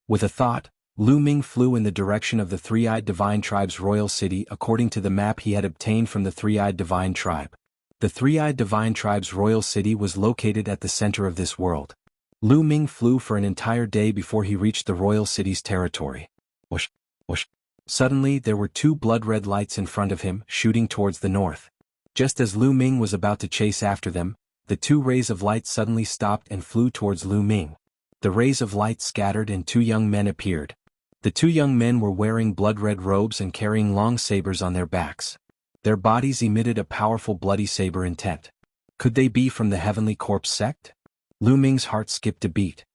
With a thought, Lu Ming flew in the direction of the three-eyed divine tribe's royal city according to the map he had obtained from the three-eyed divine tribe. The three-eyed divine tribe's royal city was located at the center of this world. Lu Ming flew for an entire day before he reached the royal city's territory. Whoosh, whoosh. Suddenly there were 2 blood-red lights in front of him, shooting towards the north. Just as Lu Ming was about to chase after them, the 2 rays of light suddenly stopped and flew towards Lu Ming. The rays of light scattered and 2 young men appeared. The 2 young men were wearing blood-red robes and carrying long sabers on their backs. Their bodies emitted a powerful bloody saber intent. Could they be from the Heavenly Corpse sect? Lu Ming's heart skipped a beat.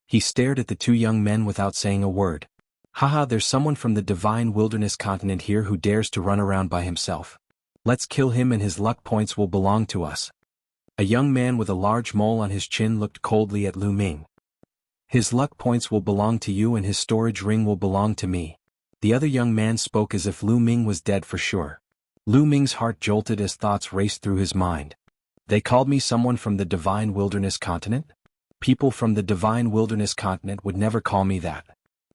He stared at the 2 young men without saying a word. Haha, there's someone from the Divine Wilderness continent here who dares to run around by himself. Let's kill him and his luck points will belong to us. A young man with a large mole on his chin looked coldly at Lu Ming. His luck points will belong to you and his storage ring will belong to me. The other young man spoke as if Lu Ming was dead for sure. Lu Ming's heart jolted as thoughts raced through his mind. They called me someone from the Divine Wilderness continent? People from the Divine Wilderness continent would never call me that.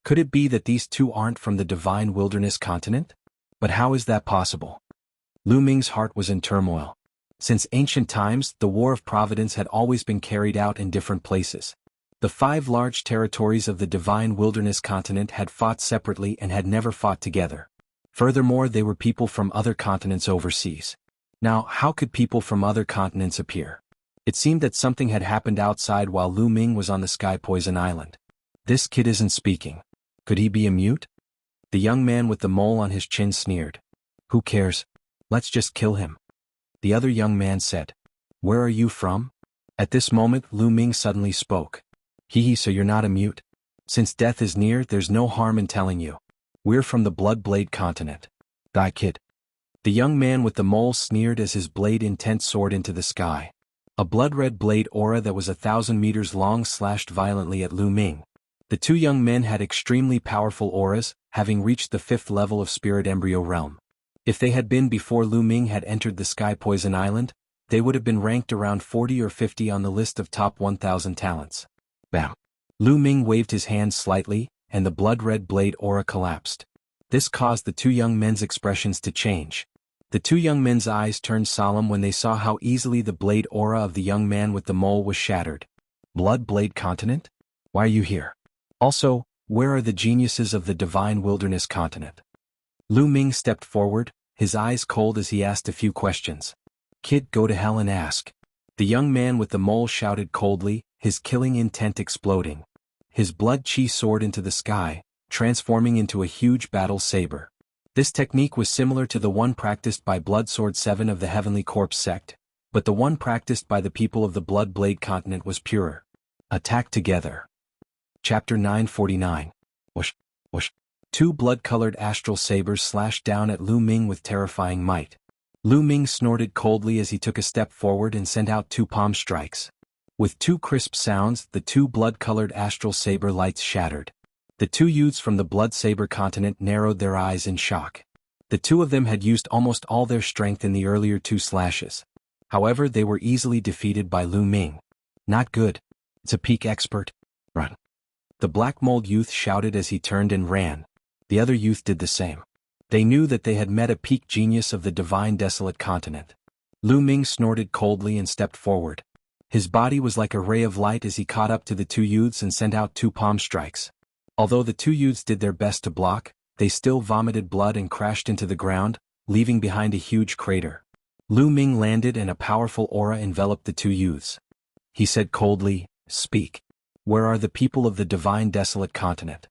Could it be that these two aren't from the divine wilderness continent? But how is that possible? Lu Ming's heart was in turmoil. Since ancient times, the War of Providence had always been carried out in different places. The 5 large territories of the divine wilderness continent had fought separately and had never fought together. Furthermore, they were people from other continents overseas. Now, how could people from other continents appear? It seemed that something had happened outside while Lu Ming was on the Sky Poison Island. This kid isn't speaking. Could he be a mute? The young man with the mole on his chin sneered. Who cares? Let's just kill him. The other young man said. Where are you from? At this moment, Lu Ming suddenly spoke. So you're not a mute? Since death is near, there's no harm in telling you. We're from the Blood Blade continent. Die, kid. The young man with the mole sneered as his blade intent soared into the sky. A blood-red blade aura that was 1,000 meters long slashed violently at Lu Ming. The two young men had extremely powerful auras, having reached the 5th level of Spirit Embryo Realm. If they had been before Lu Ming had entered the Sky Poison Island, they would have been ranked around 40 or 50 on the list of top 1,000 talents. Bam! Lu Ming waved his hand slightly, and the blood-red blade aura collapsed. This caused the two young men's expressions to change. The two young men's eyes turned solemn when they saw how easily the blade aura of the young man with the mole was shattered. Blood Blade Continent? Why are you here? Also, where are the geniuses of the Divine Wilderness Continent? Lu Ming stepped forward, his eyes cold as he asked a few questions. Kid, go to hell and ask. The young man with the mole shouted coldly, his killing intent exploding. His blood chi soared into the sky, transforming into a huge battle saber. This technique was similar to the one practiced by Bloodsword 7 of the Heavenly Corpse sect, but the one practiced by the people of the Blood Blade continent was purer. Attack together. Chapter 949. Whoosh, whoosh. 2 blood-colored astral sabers slashed down at Lu Ming with terrifying might. Lu Ming snorted coldly as he took a step forward and sent out 2 palm strikes. With 2 crisp sounds, the 2 blood-colored astral saber lights shattered. The 2 youths from the Blood Saber continent narrowed their eyes in shock. The 2 of them had used almost all their strength in the earlier 2 slashes. However, they were easily defeated by Lu Ming. Not good. It's a peak expert. Run. The black mold youth shouted as he turned and ran. The other youth did the same. They knew that they had met a peak genius of the Divine Desolate continent. Lu Ming snorted coldly and stepped forward. His body was like a ray of light as he caught up to the 2 youths and sent out 2 palm strikes. Although the 2 youths did their best to block, they still vomited blood and crashed into the ground, leaving behind a huge crater. Lu Ming landed and a powerful aura enveloped the 2 youths. He said coldly, Speak. Where are the people of the Divine Desolate continent?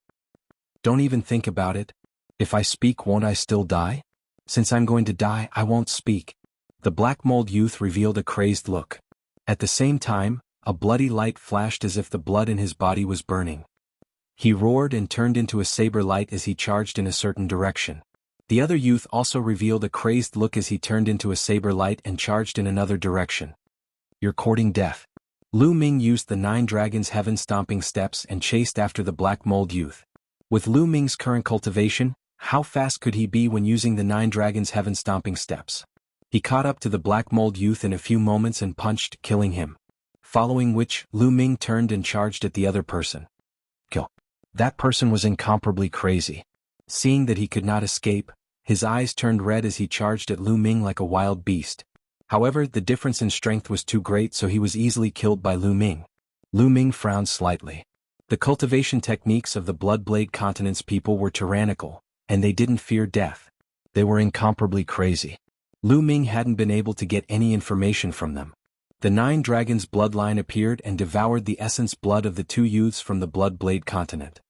Don't even think about it. If I speak, won't I still die? Since I'm going to die, I won't speak. The black mold youth revealed a crazed look. At the same time, a bloody light flashed as if the blood in his body was burning. He roared and turned into a saber light as he charged in a certain direction. The other youth also revealed a crazed look as he turned into a saber light and charged in another direction. You're courting death. Lu Ming used the 9 dragons' heaven-stomping steps and chased after the black mold youth. With Lu Ming's current cultivation, how fast could he be when using the 9 dragons' heaven-stomping steps? He caught up to the black mold youth in a few moments and punched, killing him. Following which, Lu Ming turned and charged at the other person. Kill. That person was incomparably crazy. Seeing that he could not escape, his eyes turned red as he charged at Lu Ming like a wild beast. However, the difference in strength was too great, so he was easily killed by Lu Ming. Lu Ming frowned slightly. The cultivation techniques of the Bloodblade continent's people were tyrannical, and they didn't fear death. They were incomparably crazy. Lu Ming hadn't been able to get any information from them. The 9 dragons' bloodline appeared and devoured the essence blood of the 2 youths from the Bloodblade continent.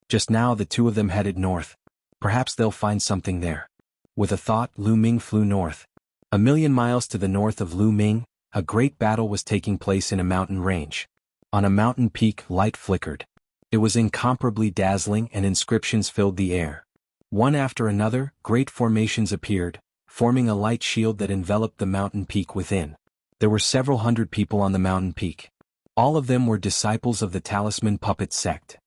Just now the 2 of them headed north. Perhaps they'll find something there. With a thought, Lu Ming flew north. 1,000,000 miles to the north of Lu Ming, a great battle was taking place in a mountain range. On a mountain peak, light flickered. It was incomparably dazzling and inscriptions filled the air. One after another, great formations appeared, forming a light shield that enveloped the mountain peak within. There were several hundred people on the mountain peak. All of them were disciples of the Talisman Puppet sect.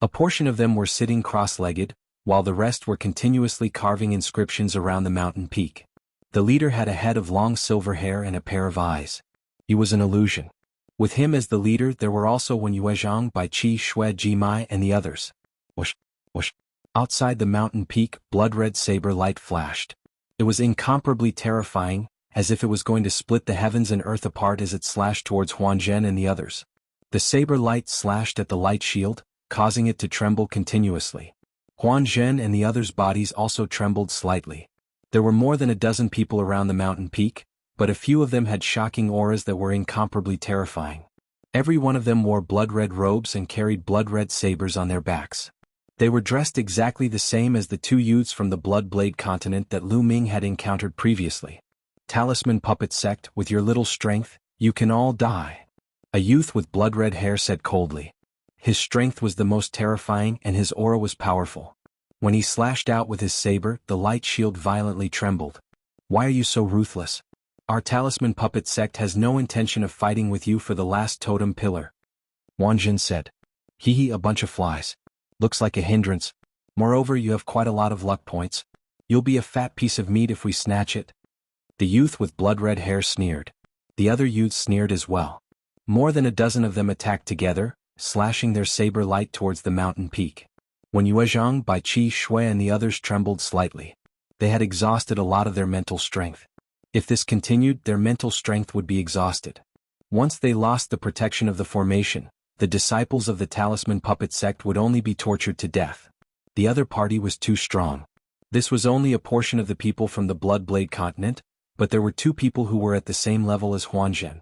A portion of them were sitting cross-legged, while the rest were continuously carving inscriptions around the mountain peak. The leader had a head of long silver hair and a pair of eyes. He was an illusion. With him as the leader there were also Wen Yuezhang, Bai Qi, Xue Jimai and the others. Whoosh. Whoosh. Outside the mountain peak, blood-red saber light flashed. It was incomparably terrifying, as if it was going to split the heavens and earth apart as it slashed towards Huan Zhen and the others. The saber light slashed at the light shield, causing it to tremble continuously. Huan Zhen and the others' bodies also trembled slightly. There were more than a dozen people around the mountain peak, but a few of them had shocking auras that were incomparably terrifying. Every one of them wore blood-red robes and carried blood-red sabers on their backs. They were dressed exactly the same as the two youths from the Blood-Blade continent that Lu Ming had encountered previously. Talisman Puppet Sect, with your little strength, you can all die. A youth with blood-red hair said coldly. His strength was the most terrifying and his aura was powerful. When he slashed out with his saber, the light shield violently trembled. Why are you so ruthless? Our Talisman Puppet Sect has no intention of fighting with you for the last totem pillar. Huan Zhen said. Hee hee, a bunch of flies. Looks like a hindrance. Moreover, you have quite a lot of luck points. You'll be a fat piece of meat if we snatch it. The youth with blood-red hair sneered. The other youths sneered as well. More than a dozen of them attacked together, slashing their saber light towards the mountain peak. When Yuezhang, Bai Qi, Shui and the others trembled slightly. They had exhausted a lot of their mental strength. If this continued, their mental strength would be exhausted. Once they lost the protection of the formation, the disciples of the Talisman Puppet Sect would only be tortured to death. The other party was too strong. This was only a portion of the people from the Blood-Blade continent, but there were two people who were at the same level as Huan Zhen.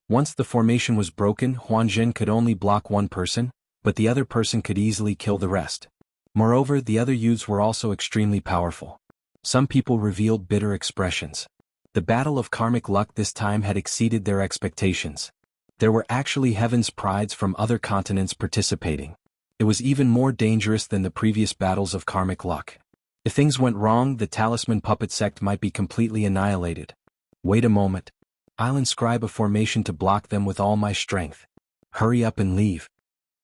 Once the formation was broken, Huan Zhen could only block one person, but the other person could easily kill the rest. Moreover, the other youths were also extremely powerful. Some people revealed bitter expressions. The battle of karmic luck this time had exceeded their expectations. There were actually heaven's prides from other continents participating. It was even more dangerous than the previous battles of karmic luck. If things went wrong, the Talisman Puppet Sect might be completely annihilated. Wait a moment. I'll inscribe a formation to block them with all my strength. Hurry up and leave.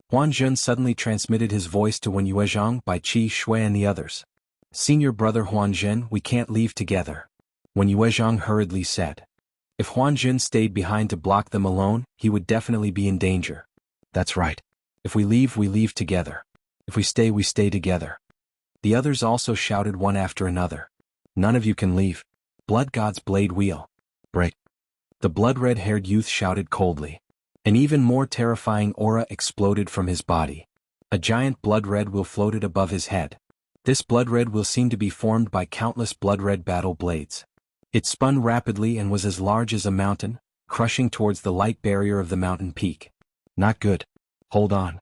Huan Zhen suddenly transmitted his voice to Wen Yuezhang, Bai Qi, Shui and the others. Senior brother Huan Zhen, we can't leave together. Wen Yuezhang hurriedly said. If Huan Zhen stayed behind to block them alone, he would definitely be in danger. That's right. If we leave together. If we stay together. The others also shouted one after another. None of you can leave. Blood God's blade wheel. Break. The blood-red-haired youth shouted coldly. An even more terrifying aura exploded from his body. A giant blood-red wheel floated above his head. This blood-red wheel seemed to be formed by countless blood-red battle blades. It spun rapidly and was as large as a mountain, crushing towards the light barrier of the mountain peak. Not good. Hold on.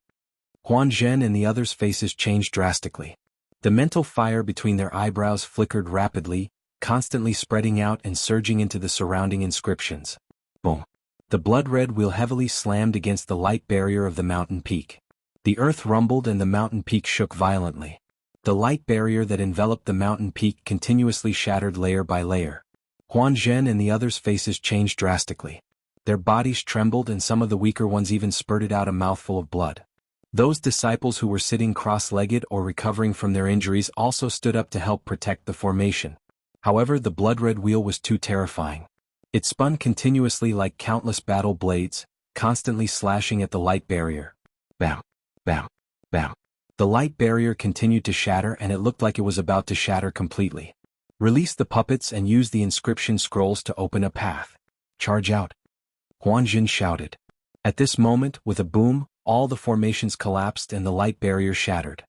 Huan Zhen and the others' faces changed drastically. The mental fire between their eyebrows flickered rapidly, constantly spreading out and surging into the surrounding inscriptions. Boom. The blood-red wheel heavily slammed against the light barrier of the mountain peak. The earth rumbled and the mountain peak shook violently. The light barrier that enveloped the mountain peak continuously shattered layer by layer. Huan Zhen and the others' faces changed drastically. Their bodies trembled and some of the weaker ones even spurted out a mouthful of blood. Those disciples who were sitting cross-legged or recovering from their injuries also stood up to help protect the formation. However, the blood-red wheel was too terrifying. It spun continuously like countless battle blades, constantly slashing at the light barrier. Bam, bam, bam. The light barrier continued to shatter and it looked like it was about to shatter completely. Release the puppets and use the inscription scrolls to open a path. Charge out. Huan Zhen shouted. At this moment, with a boom, all the formations collapsed and the light barrier shattered.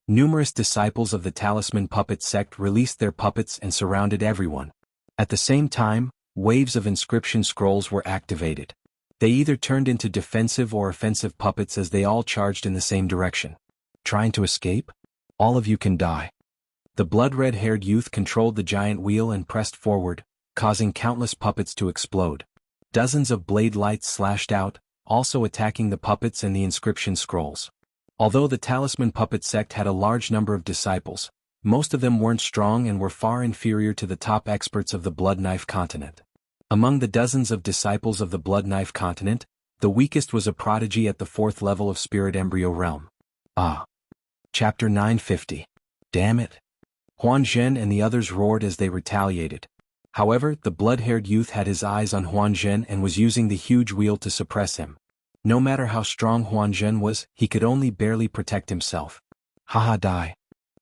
Numerous disciples of the Talisman Puppet Sect released their puppets and surrounded everyone. At the same time, waves of inscription scrolls were activated. They either turned into defensive or offensive puppets as they all charged in the same direction. Trying to escape? All of you can die. The blood-red-haired youth controlled the giant wheel and pressed forward, causing countless puppets to explode. Dozens of blade lights slashed out, also attacking the puppets and the inscription scrolls. Although the Talisman Puppet Sect had a large number of disciples, most of them weren't strong and were far inferior to the top experts of the Blood Knife continent. Among the dozens of disciples of the Blood Knife continent, the weakest was a prodigy at the 4th level of Spirit Embryo Realm. Ah. Chapter 950. Damn it. Huan Zhen and the others roared as they retaliated. However, the blood-haired youth had his eyes on Huan Zhen and was using the huge wheel to suppress him. No matter how strong Huan Zhen was, he could only barely protect himself. Haha, die.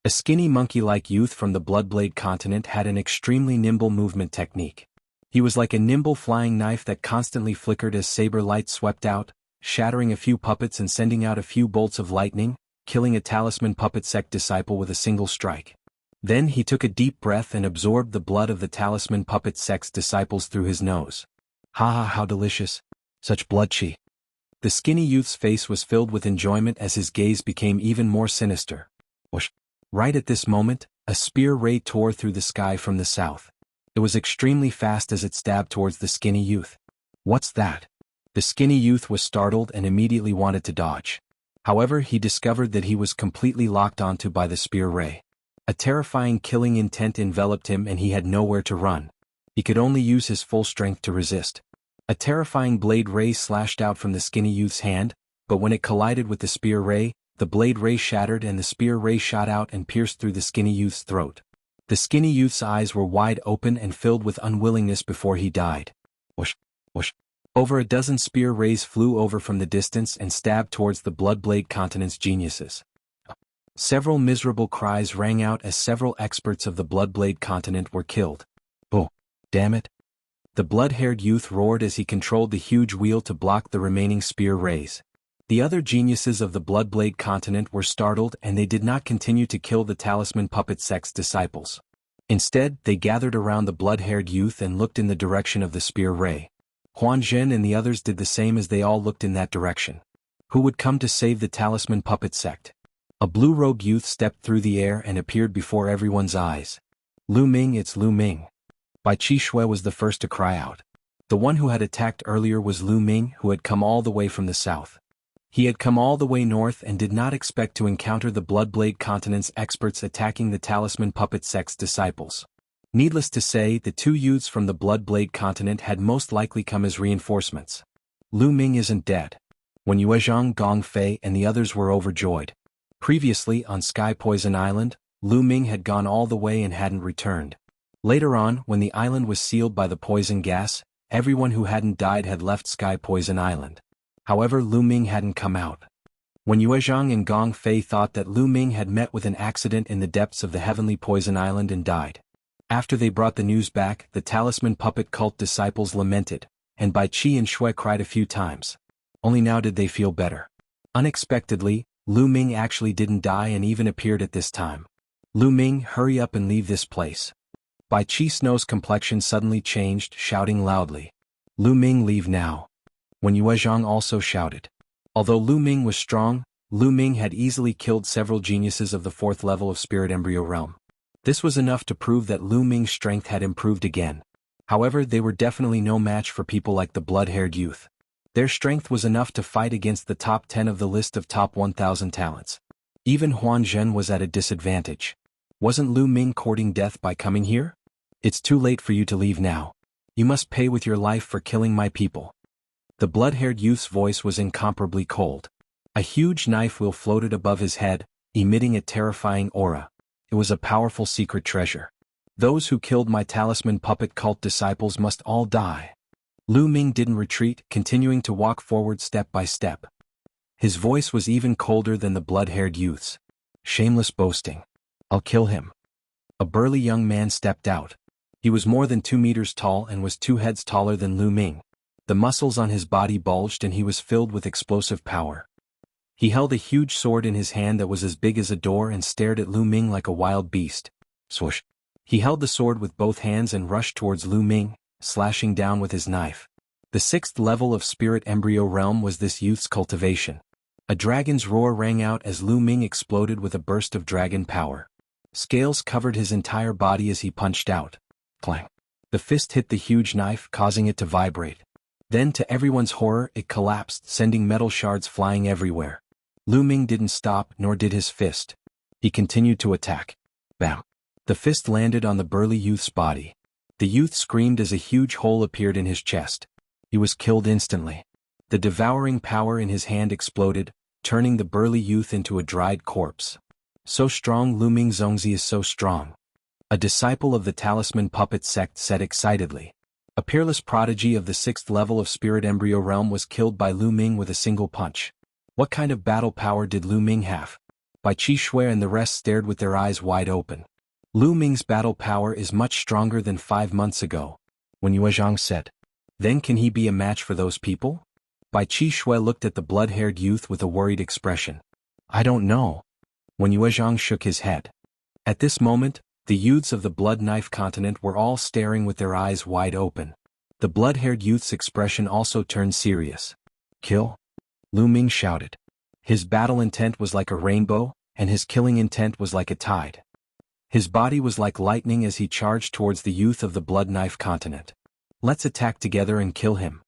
A skinny monkey-like youth from the Bloodblade continent had an extremely nimble movement technique. He was like a nimble flying knife that constantly flickered as saber light swept out, shattering a few puppets and sending out a few bolts of lightning, killing a talisman puppet sect disciple with a single strike. Then he took a deep breath and absorbed the blood of the talisman puppet sect's disciples through his nose. Ha ha, how delicious. Such blood chi. The skinny youth's face was filled with enjoyment as his gaze became even more sinister. Whoosh. Right at this moment, a spear ray tore through the sky from the south. It was extremely fast as it stabbed towards the skinny youth. What's that? The skinny youth was startled and immediately wanted to dodge. However, he discovered that he was completely locked onto by the spear ray. A terrifying killing intent enveloped him and he had nowhere to run. He could only use his full strength to resist. A terrifying blade ray slashed out from the skinny youth's hand, but when it collided with the spear ray, the blade ray shattered and the spear ray shot out and pierced through the skinny youth's throat. The skinny youth's eyes were wide open and filled with unwillingness before he died. Whoosh, whoosh. Over a dozen spear rays flew over from the distance and stabbed towards the Bloodblade continent's geniuses. Several miserable cries rang out as several experts of the Bloodblade continent were killed. Oh, damn it. The blood-haired youth roared as he controlled the huge wheel to block the remaining spear rays. The other geniuses of the Bloodblade continent were startled and they did not continue to kill the talisman puppet sect's disciples. Instead, they gathered around the blood-haired youth and looked in the direction of the spear ray. Huan Zhen and the others did the same as they all looked in that direction. Who would come to save the talisman puppet sect? A blue-robed youth stepped through the air and appeared before everyone's eyes. Lu Ming, it's Lu Ming. Bai Qishui was the first to cry out. The one who had attacked earlier was Lu Ming, who had come all the way from the south. He had come all the way north and did not expect to encounter the Bloodblade continent's experts attacking the talisman puppet sect's disciples. Needless to say, the two youths from the Bloodblade continent had most likely come as reinforcements. Lu Ming isn't dead. When Yuezhang, Gong Fei and the others were overjoyed. Previously, on Sky Poison Island, Lu Ming had gone all the way and hadn't returned. Later on, when the island was sealed by the poison gas, everyone who hadn't died had left Sky Poison Island. However, Lu Ming hadn't come out. When Yuezhang and Gong Fei thought that Lu Ming had met with an accident in the depths of the heavenly poison island and died. After they brought the news back, the talisman puppet cult disciples lamented, and Bai Qi and Shui cried a few times. Only now did they feel better. Unexpectedly, Lu Ming actually didn't die and even appeared at this time. Lu Ming, hurry up and leave this place. Bai Qi Snow's complexion suddenly changed, shouting loudly. Lu Ming, leave now. When Yuezhang also shouted. Although Lu Ming was strong, Lu Ming had easily killed several geniuses of the 4th level of Spirit Embryo Realm. This was enough to prove that Lu Ming's strength had improved again. However, they were definitely no match for people like the blood-haired youth. Their strength was enough to fight against the top 10 of the list of top 1,000 talents. Even Huan Zhen was at a disadvantage. Wasn't Lu Ming courting death by coming here? It's too late for you to leave now. You must pay with your life for killing my people. The blood-haired youth's voice was incomparably cold. A huge knife wheel floated above his head, emitting a terrifying aura. It was a powerful secret treasure. Those who killed my talisman puppet cult disciples must all die. Lu Ming didn't retreat, continuing to walk forward step by step. His voice was even colder than the blood-haired youth's. Shameless boasting. I'll kill him. A burly young man stepped out. He was more than 2 meters tall and was 2 heads taller than Lu Ming. The muscles on his body bulged and he was filled with explosive power. He held a huge sword in his hand that was as big as a door and stared at Lu Ming like a wild beast. Swoosh. He held the sword with both hands and rushed towards Lu Ming, slashing down with his knife. The 6th level of Spirit Embryo Realm was this youth's cultivation. A dragon's roar rang out as Lu Ming exploded with a burst of dragon power. Scales covered his entire body as he punched out. Clang. The fist hit the huge knife, causing it to vibrate. Then, to everyone's horror, it collapsed, sending metal shards flying everywhere. Lu Ming didn't stop, nor did his fist. He continued to attack. Bam. The fist landed on the burly youth's body. The youth screamed as a huge hole appeared in his chest. He was killed instantly. The devouring power in his hand exploded, turning the burly youth into a dried corpse. So strong, Lu Ming Zongzi is so strong. A disciple of the talisman puppet sect said excitedly. A peerless prodigy of the 6th level of Spirit Embryo Realm was killed by Lu Ming with a single punch. What kind of battle power did Lu Ming have? Bai Qishui and the rest stared with their eyes wide open. Lu Ming's battle power is much stronger than 5 months ago, Wen Yuezhang said. Then can he be a match for those people? Bai Qishui looked at the blood-haired youth with a worried expression. I don't know. Wen Yuezhang shook his head. At this moment, the youths of the Blood Knife continent were all staring with their eyes wide open. The blood-haired youth's expression also turned serious. Kill? Lu Ming shouted. His battle intent was like a rainbow, and his killing intent was like a tide. His body was like lightning as he charged towards the youth of the Blood Knife continent. Let's attack together and kill him.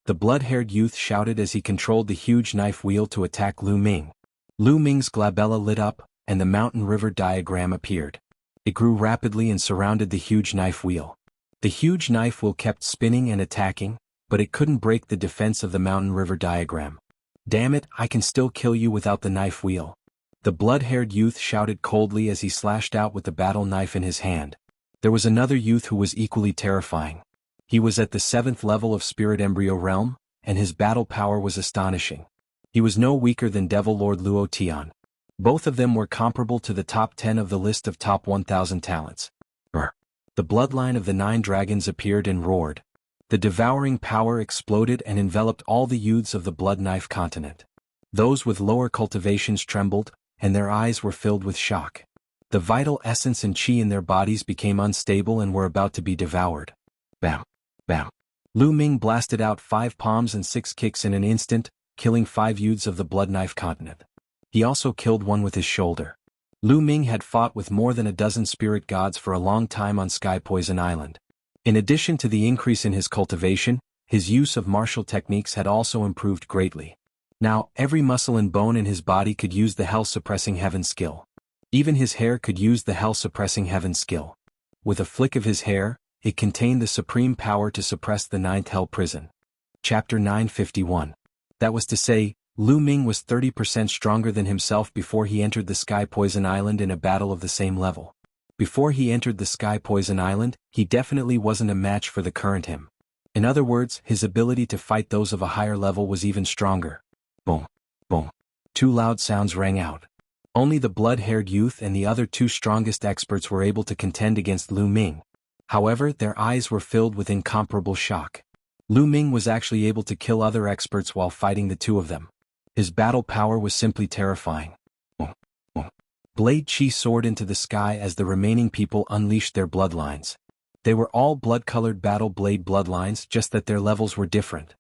The blood-haired youth shouted as he controlled the huge knife wheel to attack Lu Ming. Lu Ming's glabella lit up, and the mountain river diagram appeared. It grew rapidly and surrounded the huge knife wheel. The huge knife wheel kept spinning and attacking, but it couldn't break the defense of the mountain river diagram. Damn it, I can still kill you without the knife wheel. The blood-haired youth shouted coldly as he slashed out with the battle knife in his hand. There was another youth who was equally terrifying. He was at the 7th level of Spirit Embryo Realm, and his battle power was astonishing. He was no weaker than Devil Lord Luo Tian. Both of them were comparable to the top 10 of the list of top 1,000 talents. The bloodline of the 9 dragons appeared and roared. The devouring power exploded and enveloped all the youths of the Blood Knife continent. Those with lower cultivations trembled, and their eyes were filled with shock. The vital essence and qi in their bodies became unstable and were about to be devoured. Bam! Bam! Lu Ming blasted out 5 palms and 6 kicks in an instant, killing 5 youths of the Blood Knife continent. He also killed one with his shoulder. Lu Ming had fought with more than a dozen spirit gods for a long time on Sky Poison Island. In addition to the increase in his cultivation, his use of martial techniques had also improved greatly. Now, every muscle and bone in his body could use the Hell-Suppressing Heaven skill. Even his hair could use the Hell-Suppressing Heaven skill. With a flick of his hair, it contained the supreme power to suppress the 9th Hell Prison. Chapter 951. That was to say, Lu Ming was 30% stronger than himself before he entered the Sky Poison Island in a battle of the same level. Before he entered the Sky Poison Island, he definitely wasn't a match for the current him. In other words, his ability to fight those of a higher level was even stronger. Boom! Boom! 2 loud sounds rang out. Only the blood-haired youth and the other 2 strongest experts were able to contend against Lu Ming. However, their eyes were filled with incomparable shock. Lu Ming was actually able to kill other experts while fighting the 2 of them. His battle power was simply terrifying. Boom! Boom! Blade Qi soared into the sky as the remaining people unleashed their bloodlines. They were all blood-colored battle blade bloodlines, just that their levels were different.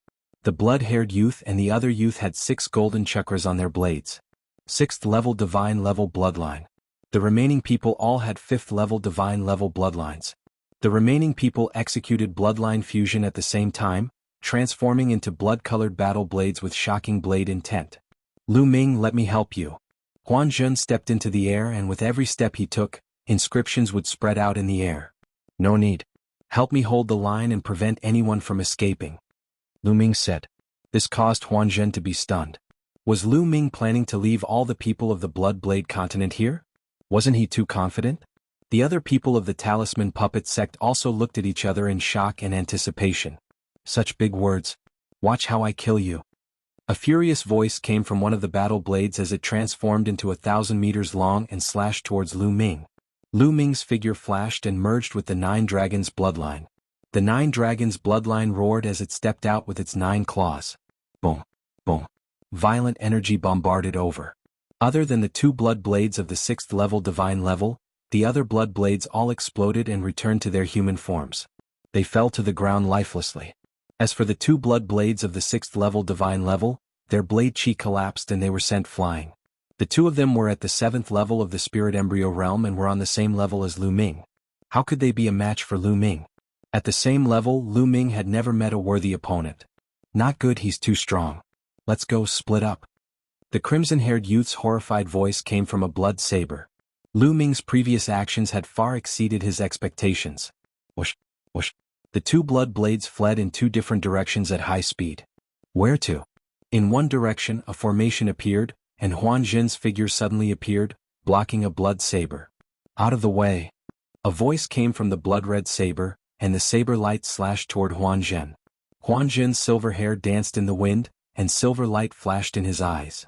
The blood-haired youth and the other youth had 6 golden chakras on their blades. 6th level divine level bloodline. The remaining people all had 5th level divine level bloodlines. The remaining people executed bloodline fusion at the same time, transforming into blood-colored battle blades with shocking blade intent. Lu Ming, let me help you. Huan Zhen stepped into the air, and with every step he took, inscriptions would spread out in the air. No need. Help me hold the line and prevent anyone from escaping. Lu Ming said. This caused Huan Zhen to be stunned. Was Lu Ming planning to leave all the people of the Blood Blade continent here? Wasn't he too confident? The other people of the Talisman Puppet sect also looked at each other in shock and anticipation. Such big words. Watch how I kill you. A furious voice came from one of the battle blades as it transformed into 1,000 meters long and slashed towards Lu Ming. Lu Ming's figure flashed and merged with the 9 dragons' bloodline. The 9 dragons' bloodline roared as it stepped out with its 9 claws. Boom! Boom! Violent energy bombarded over. Other than the 2 blood blades of the 6th level divine level, the other blood blades all exploded and returned to their human forms. They fell to the ground lifelessly. As for the 2 blood blades of the 6th level divine level, their blade chi collapsed and they were sent flying. The 2 of them were at the 7th level of the Spirit Embryo Realm and were on the same level as Lu Ming. How could they be a match for Lu Ming? At the same level, Lu Ming had never met a worthy opponent. Not good, he's too strong. Let's go split up. The crimson-haired youth's horrified voice came from a blood saber. Lu Ming's previous actions had far exceeded his expectations. Whoosh! Whoosh! The 2 blood blades fled in 2 different directions at high speed. Where to? In one direction, a formation appeared, and Huan Zhen's figure suddenly appeared, blocking a blood saber. Out of the way. A voice came from the blood-red saber, and the saber light slashed toward Huan Zhen. Huan Zhen's silver hair danced in the wind, and silver light flashed in his eyes.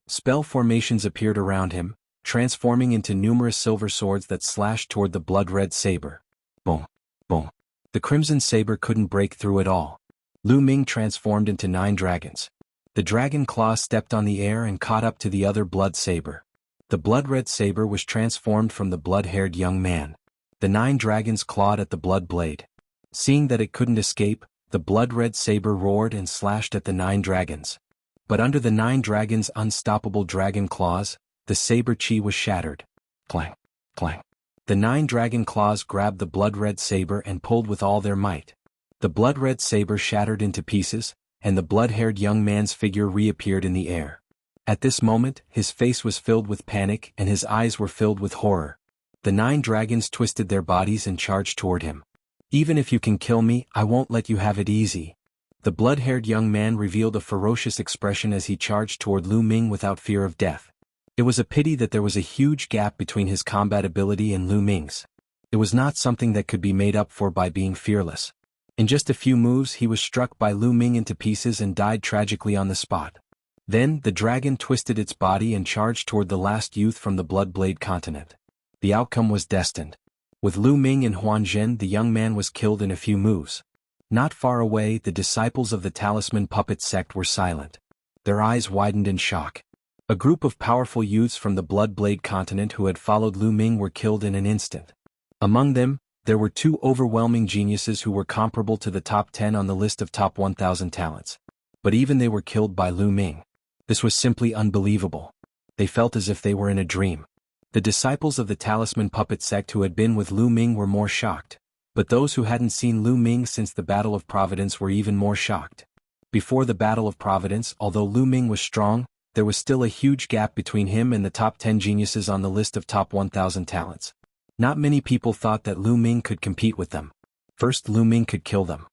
Spell formations appeared around him, transforming into numerous silver swords that slashed toward the blood-red saber. Boom, boom. The crimson saber couldn't break through at all. Lu Ming transformed into 9 dragons. The dragon claw stepped on the air and caught up to the other blood saber. The blood-red saber was transformed from the blood-haired young man. The 9 dragons clawed at the blood blade. Seeing that it couldn't escape, the blood-red saber roared and slashed at the 9 dragons. But under the 9 dragons' unstoppable dragon claws, the saber chi was shattered. Clang, clang. The 9 dragon claws grabbed the blood-red saber and pulled with all their might. The blood-red saber shattered into pieces, and the blood-haired young man's figure reappeared in the air. At this moment, his face was filled with panic and his eyes were filled with horror. The 9 dragons twisted their bodies and charged toward him. Even if you can kill me, I won't let you have it easy. The blood-haired young man revealed a ferocious expression as he charged toward Lu Ming without fear of death. It was a pity that there was a huge gap between his combat ability and Lu Ming's. It was not something that could be made up for by being fearless. In just a few moves he was struck by Lu Ming into pieces and died tragically on the spot. Then, the dragon twisted its body and charged toward the last youth from the Bloodblade continent. The outcome was destined. With Lu Ming and Huan Zhen, the young man was killed in a few moves. Not far away, the disciples of the Talisman Puppet sect were silent. Their eyes widened in shock. A group of powerful youths from the Bloodblade continent who had followed Lu Ming were killed in an instant. Among them, there were 2 overwhelming geniuses who were comparable to the top 10 on the list of top 1,000 talents. But even they were killed by Lu Ming. This was simply unbelievable. They felt as if they were in a dream. The disciples of the Talisman Puppet sect who had been with Lu Ming were more shocked. But those who hadn't seen Lu Ming since the Battle of Providence were even more shocked. Before the Battle of Providence, although Lu Ming was strong, there was still a huge gap between him and the top 10 geniuses on the list of top 1,000 talents. Not many people thought that Lu Ming could compete with them. First, Lu Ming could kill them.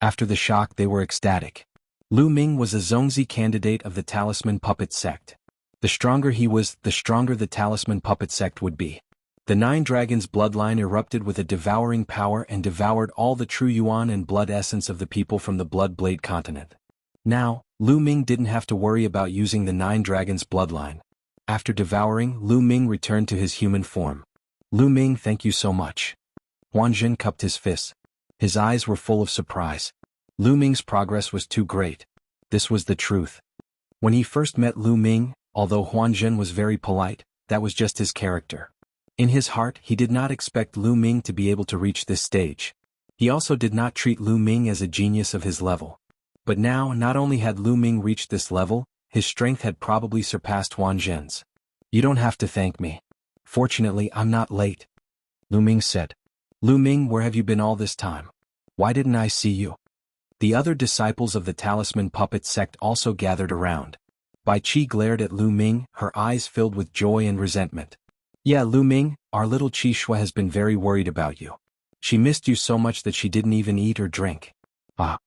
After the shock, they were ecstatic. Lu Ming was a Zongzi candidate of the Talisman Puppet sect. The stronger he was, the stronger the Talisman Puppet sect would be. The 9 dragons' bloodline erupted with a devouring power and devoured all the true yuan and blood essence of the people from the Bloodblade continent. Now, Lu Ming didn't have to worry about using the 9 dragons' bloodline. After devouring, Lu Ming returned to his human form. Lu Ming, thank you so much. Huan Zhen cupped his fists. His eyes were full of surprise. Lu Ming's progress was too great. This was the truth. When he first met Lu Ming, although Huan Zhen was very polite, that was just his character. In his heart, he did not expect Lu Ming to be able to reach this stage. He also did not treat Lu Ming as a genius of his level. But now, not only had Lu Ming reached this level, his strength had probably surpassed Huan Zhen's. You don't have to thank me. Fortunately, I'm not late. Lu Ming said. Lu Ming, where have you been all this time? Why didn't I see you? The other disciples of the Talisman Puppet sect also gathered around. Bai Qi glared at Lu Ming, her eyes filled with joy and resentment. Yeah, Lu Ming, our little Qi Shui has been very worried about you. She missed you so much that she didn't even eat or drink. Ah.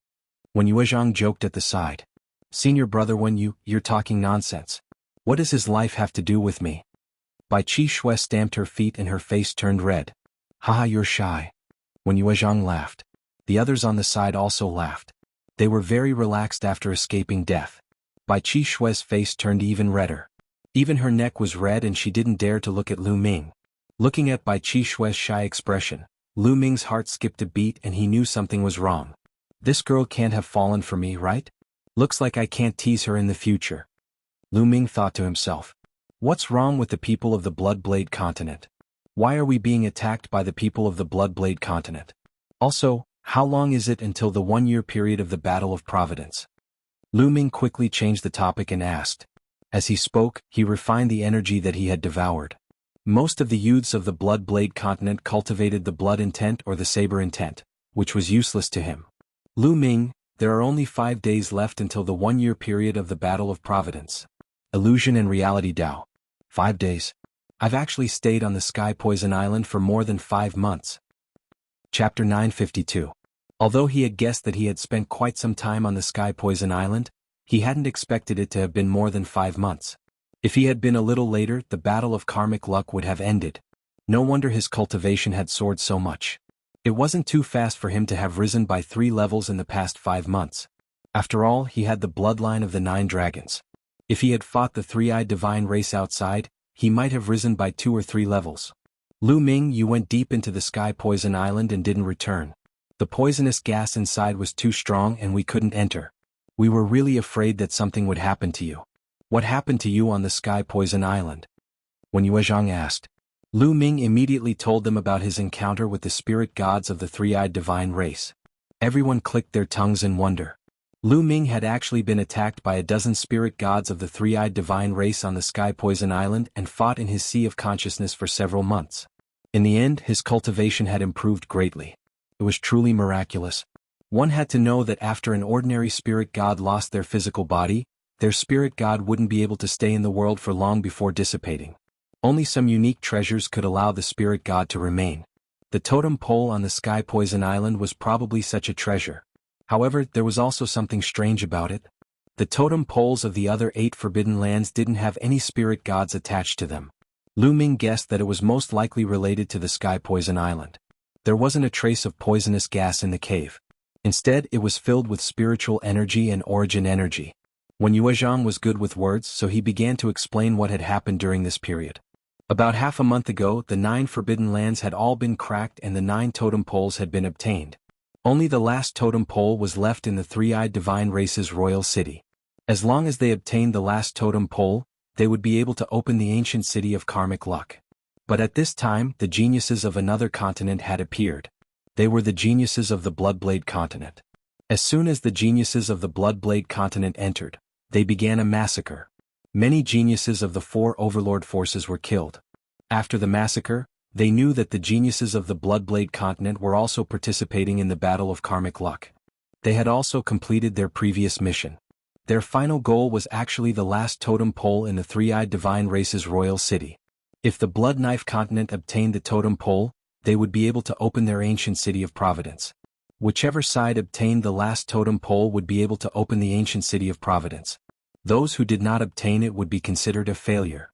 When Yuezhang joked at the side. Senior brother, when you're talking nonsense. What does his life have to do with me? Bai Qi Shui stamped her feet and her face turned red. Haha, you're shy. When Yuezhang laughed. The others on the side also laughed. They were very relaxed after escaping death. Bai Qi Shui's face turned even redder. Even her neck was red and she didn't dare to look at Lu Ming. Looking at Bai Qi Shui's shy expression, Lu Ming's heart skipped a beat and he knew something was wrong. This girl can't have fallen for me, right? Looks like I can't tease her in the future. Lu Ming thought to himself. What's wrong with the people of the Bloodblade continent? Why are we being attacked by the people of the Bloodblade continent? Also, how long is it until the 1-year period of the Battle of Providence? Lu Ming quickly changed the topic and asked. As he spoke, he refined the energy that he had devoured. Most of the youths of the Bloodblade continent cultivated the blood intent or the saber intent, which was useless to him. Lu Ming, there are only 5 days left until the 1-year period of the Battle of Providence. Illusion and Reality Dao. 5 days. I've actually stayed on the Sky Poison Island for more than 5 months. Chapter 952. Although he had guessed that he had spent quite some time on the Sky Poison Island, he hadn't expected it to have been more than 5 months. If he had been a little later, the Battle of Karmic Luck would have ended. No wonder his cultivation had soared so much. It wasn't too fast for him to have risen by 3 levels in the past 5 months. After all, he had the bloodline of the 9 dragons. If he had fought the 3-eyed divine race outside, he might have risen by 2 or 3 levels. Lu Ming, you went deep into the Sky Poison Island and didn't return. The poisonous gas inside was too strong and we couldn't enter. We were really afraid that something would happen to you. What happened to you on the Sky Poison Island? When Yue Zhang asked, Lu Ming immediately told them about his encounter with the spirit gods of the three-eyed divine race. Everyone clicked their tongues in wonder. Lu Ming had actually been attacked by a dozen spirit gods of the three-eyed divine race on the Sky Poison Island and fought in his sea of consciousness for several months. In the end, his cultivation had improved greatly. It was truly miraculous. One had to know that after an ordinary spirit god lost their physical body, their spirit god wouldn't be able to stay in the world for long before dissipating. Only some unique treasures could allow the spirit god to remain. The totem pole on the Sky Poison Island was probably such a treasure. However, there was also something strange about it. The totem poles of the other 8 forbidden lands didn't have any spirit gods attached to them. Lu Ming guessed that it was most likely related to the Sky Poison Island. There wasn't a trace of poisonous gas in the cave. Instead, it was filled with spiritual energy and origin energy. When Yue Zhang was good with words, so he began to explain what had happened during this period. About half a month ago, the 9 forbidden lands had all been cracked and the 9 totem poles had been obtained. Only the last totem pole was left in the three-eyed divine race's royal city. As long as they obtained the last totem pole, they would be able to open the ancient city of karmic luck. But at this time, the geniuses of another continent had appeared. They were the geniuses of the Bloodblade continent. As soon as the geniuses of the Bloodblade continent entered, they began a massacre. Many geniuses of the 4 overlord forces were killed. After the massacre, they knew that the geniuses of the Bloodblade continent were also participating in the battle of karmic luck. They had also completed their previous mission. Their final goal was actually the last totem pole in the three-eyed divine race's royal city. If the Blood Knife continent obtained the totem pole, they would be able to open their ancient city of Providence. Whichever side obtained the last totem pole would be able to open the ancient city of Providence. Those who did not obtain it would be considered a failure.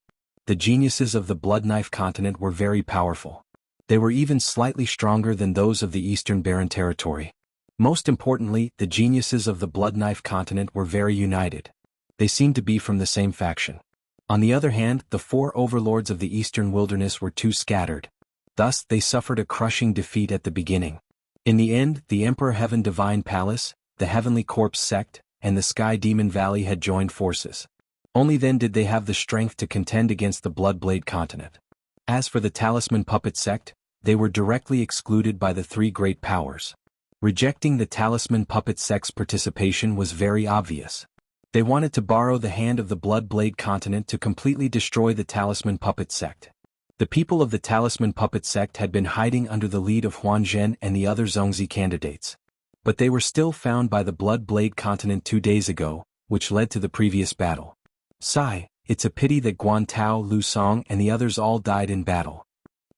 The geniuses of the Blood Knife continent were very powerful. They were even slightly stronger than those of the Eastern Barren Territory. Most importantly, the geniuses of the Blood Knife continent were very united. They seemed to be from the same faction. On the other hand, the 4 overlords of the Eastern Wilderness were too scattered. Thus, they suffered a crushing defeat at the beginning. In the end, the Emperor Heaven Divine Palace, the Heavenly Corpse Sect, and the Sky Demon Valley had joined forces. Only then did they have the strength to contend against the Bloodblade continent. As for the Talisman Puppet Sect, they were directly excluded by the 3 great powers. Rejecting the Talisman Puppet Sect's participation was very obvious. They wanted to borrow the hand of the Bloodblade continent to completely destroy the Talisman Puppet Sect. The people of the Talisman Puppet Sect had been hiding under the lead of Huan Zhen and the other Zhongzi candidates. But they were still found by the Bloodblade continent 2 days ago, which led to the previous battle. Sigh, it's a pity that Guan Tao, Lu Song and the others all died in battle.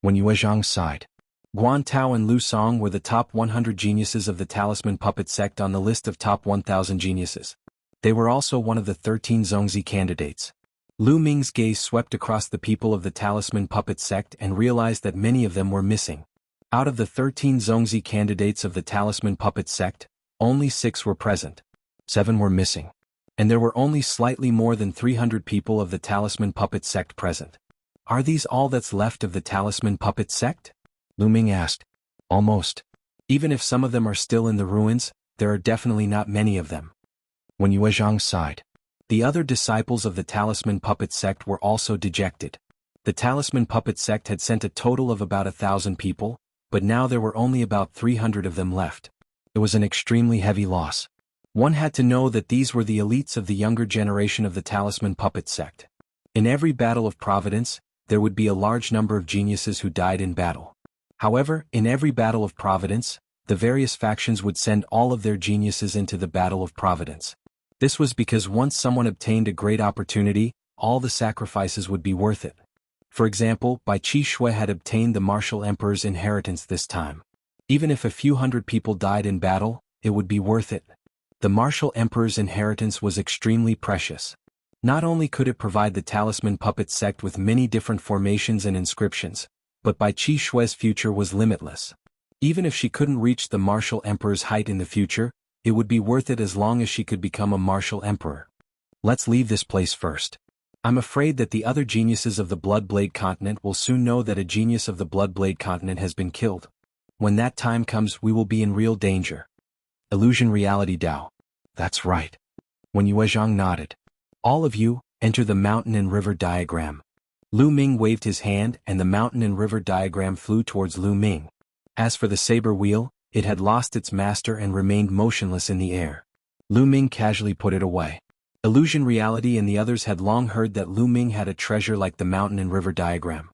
When Yue Zhang sighed. Guan Tao and Lu Song were the top 100 geniuses of the Talisman Puppet Sect on the list of top 1,000 geniuses. They were also one of the 13 Zhongzi candidates. Lu Ming's gaze swept across the people of the Talisman Puppet Sect and realized that many of them were missing. Out of the 13 Zhongzi candidates of the Talisman Puppet Sect, only 6 were present. 7 were missing. And there were only slightly more than 300 people of the Talisman Puppet Sect present. Are these all that's left of the Talisman Puppet Sect? Lu Ming asked. Almost. Even if some of them are still in the ruins, there are definitely not many of them. When Yue Zhang sighed. The other disciples of the Talisman Puppet Sect were also dejected. The Talisman Puppet Sect had sent a total of about 1,000 people, but now there were only about 300 of them left. It was an extremely heavy loss. One had to know that these were the elites of the younger generation of the Talisman Puppet Sect. In every battle of Providence, there would be a large number of geniuses who died in battle. However, in every battle of Providence, the various factions would send all of their geniuses into the battle of Providence. This was because once someone obtained a great opportunity, all the sacrifices would be worth it. For example, Bai Qi Shui had obtained the Martial Emperor's inheritance this time. Even if a few hundred people died in battle, it would be worth it. The Martial Emperor's inheritance was extremely precious. Not only could it provide the Talisman Puppet Sect with many different formations and inscriptions, but Bai Qi Shui's future was limitless. Even if she couldn't reach the Martial Emperor's height in the future, it would be worth it as long as she could become a Martial Emperor. Let's leave this place first. I'm afraid that the other geniuses of the Bloodblade continent will soon know that a genius of the Bloodblade continent has been killed. When that time comes, we will be in real danger. Illusion Reality Dao. That's right. When Yue Zhang nodded. All of you, enter the mountain and river diagram. Lu Ming waved his hand and the mountain and river diagram flew towards Lu Ming. As for the saber wheel, it had lost its master and remained motionless in the air. Lu Ming casually put it away. Illusion Reality and the others had long heard that Lu Ming had a treasure like the mountain and river diagram.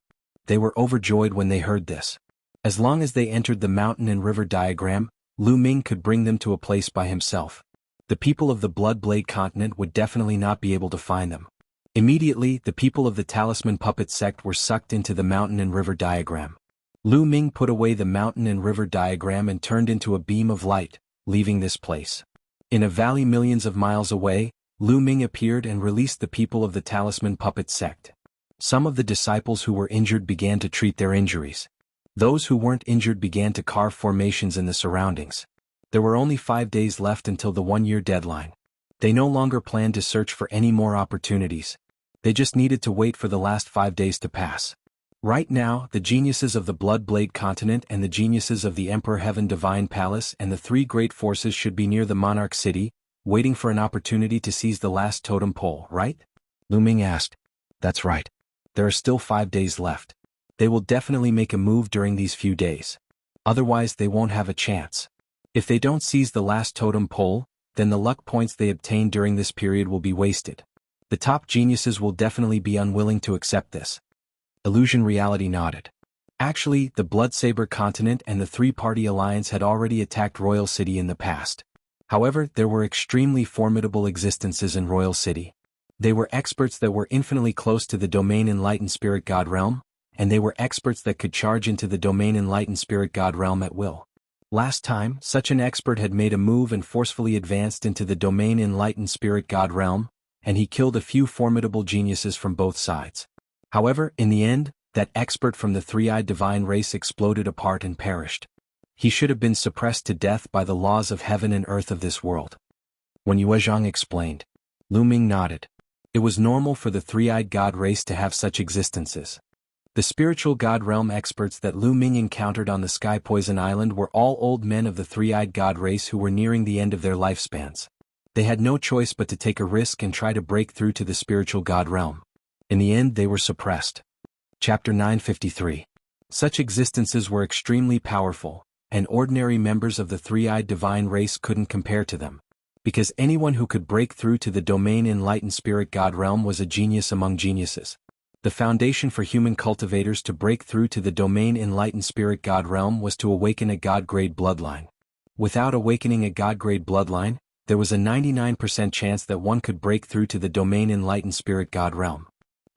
They were overjoyed when they heard this. As long as they entered the mountain and river diagram, Lu Ming could bring them to a place by himself. The people of the Bloodblade continent would definitely not be able to find them. Immediately, the people of the Talisman Puppet sect were sucked into the mountain and river diagram. Lu Ming put away the mountain and river diagram and turned into a beam of light, leaving this place. In a valley millions of miles away, Lu Ming appeared and released the people of the Talisman Puppet sect. Some of the disciples who were injured began to treat their injuries. Those who weren't injured began to carve formations in the surroundings. There were only 5 days left until the 1-year deadline. They no longer planned to search for any more opportunities. They just needed to wait for the last 5 days to pass. Right now, the geniuses of the Bloodblade continent and the geniuses of the Emperor Heaven Divine Palace and the 3 great forces should be near the Monarch City, waiting for an opportunity to seize the last totem pole, right? Lu Ming asked. That's right. There are still 5 days left. They will definitely make a move during these few days. Otherwise they won't have a chance. If they don't seize the last totem pole, then the luck points they obtain during this period will be wasted. The top geniuses will definitely be unwilling to accept this. Illusion Reality nodded. Actually, the Bloodsaber continent and the 3-party alliance had already attacked Royal City in the past. However, there were extremely formidable existences in Royal City. They were experts that were infinitely close to the Domain Enlightened Spirit God Realm, and they were experts that could charge into the Domain Enlightened Spirit God Realm at will. Last time, such an expert had made a move and forcefully advanced into the Domain Enlightened Spirit God Realm, and he killed a few formidable geniuses from both sides. However, in the end, that expert from the 3-eyed divine race exploded apart and perished. He should have been suppressed to death by the laws of heaven and earth of this world. When Yue Zhang explained, Lu Ming nodded. It was normal for the 3-eyed god race to have such existences. The spiritual god realm experts that Lu Ming encountered on the Sky Poison Island were all old men of the 3-eyed god race who were nearing the end of their lifespans. They had no choice but to take a risk and try to break through to the spiritual god realm. In the end, they were suppressed. Chapter 953. Such existences were extremely powerful, and ordinary members of the 3-eyed divine race couldn't compare to them. Because anyone who could break through to the Domain Enlightened Spirit God Realm was a genius among geniuses. The foundation for human cultivators to break through to the Domain Enlightened Spirit God Realm was to awaken a God-grade bloodline. Without awakening a God-grade bloodline, there was a 99% chance that one could break through to the Domain Enlightened Spirit God Realm.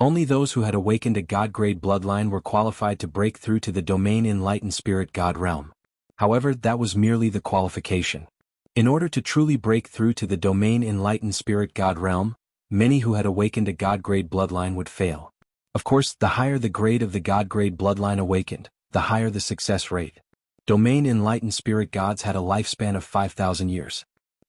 Only those who had awakened a God-grade bloodline were qualified to break through to the Domain Enlightened Spirit God Realm. However, that was merely the qualification. In order to truly break through to the Domain Enlightened Spirit God Realm, many who had awakened a God-grade bloodline would fail. Of course, the higher the grade of the God-grade bloodline awakened, the higher the success rate. Domain Enlightened Spirit Gods had a lifespan of 5,000 years.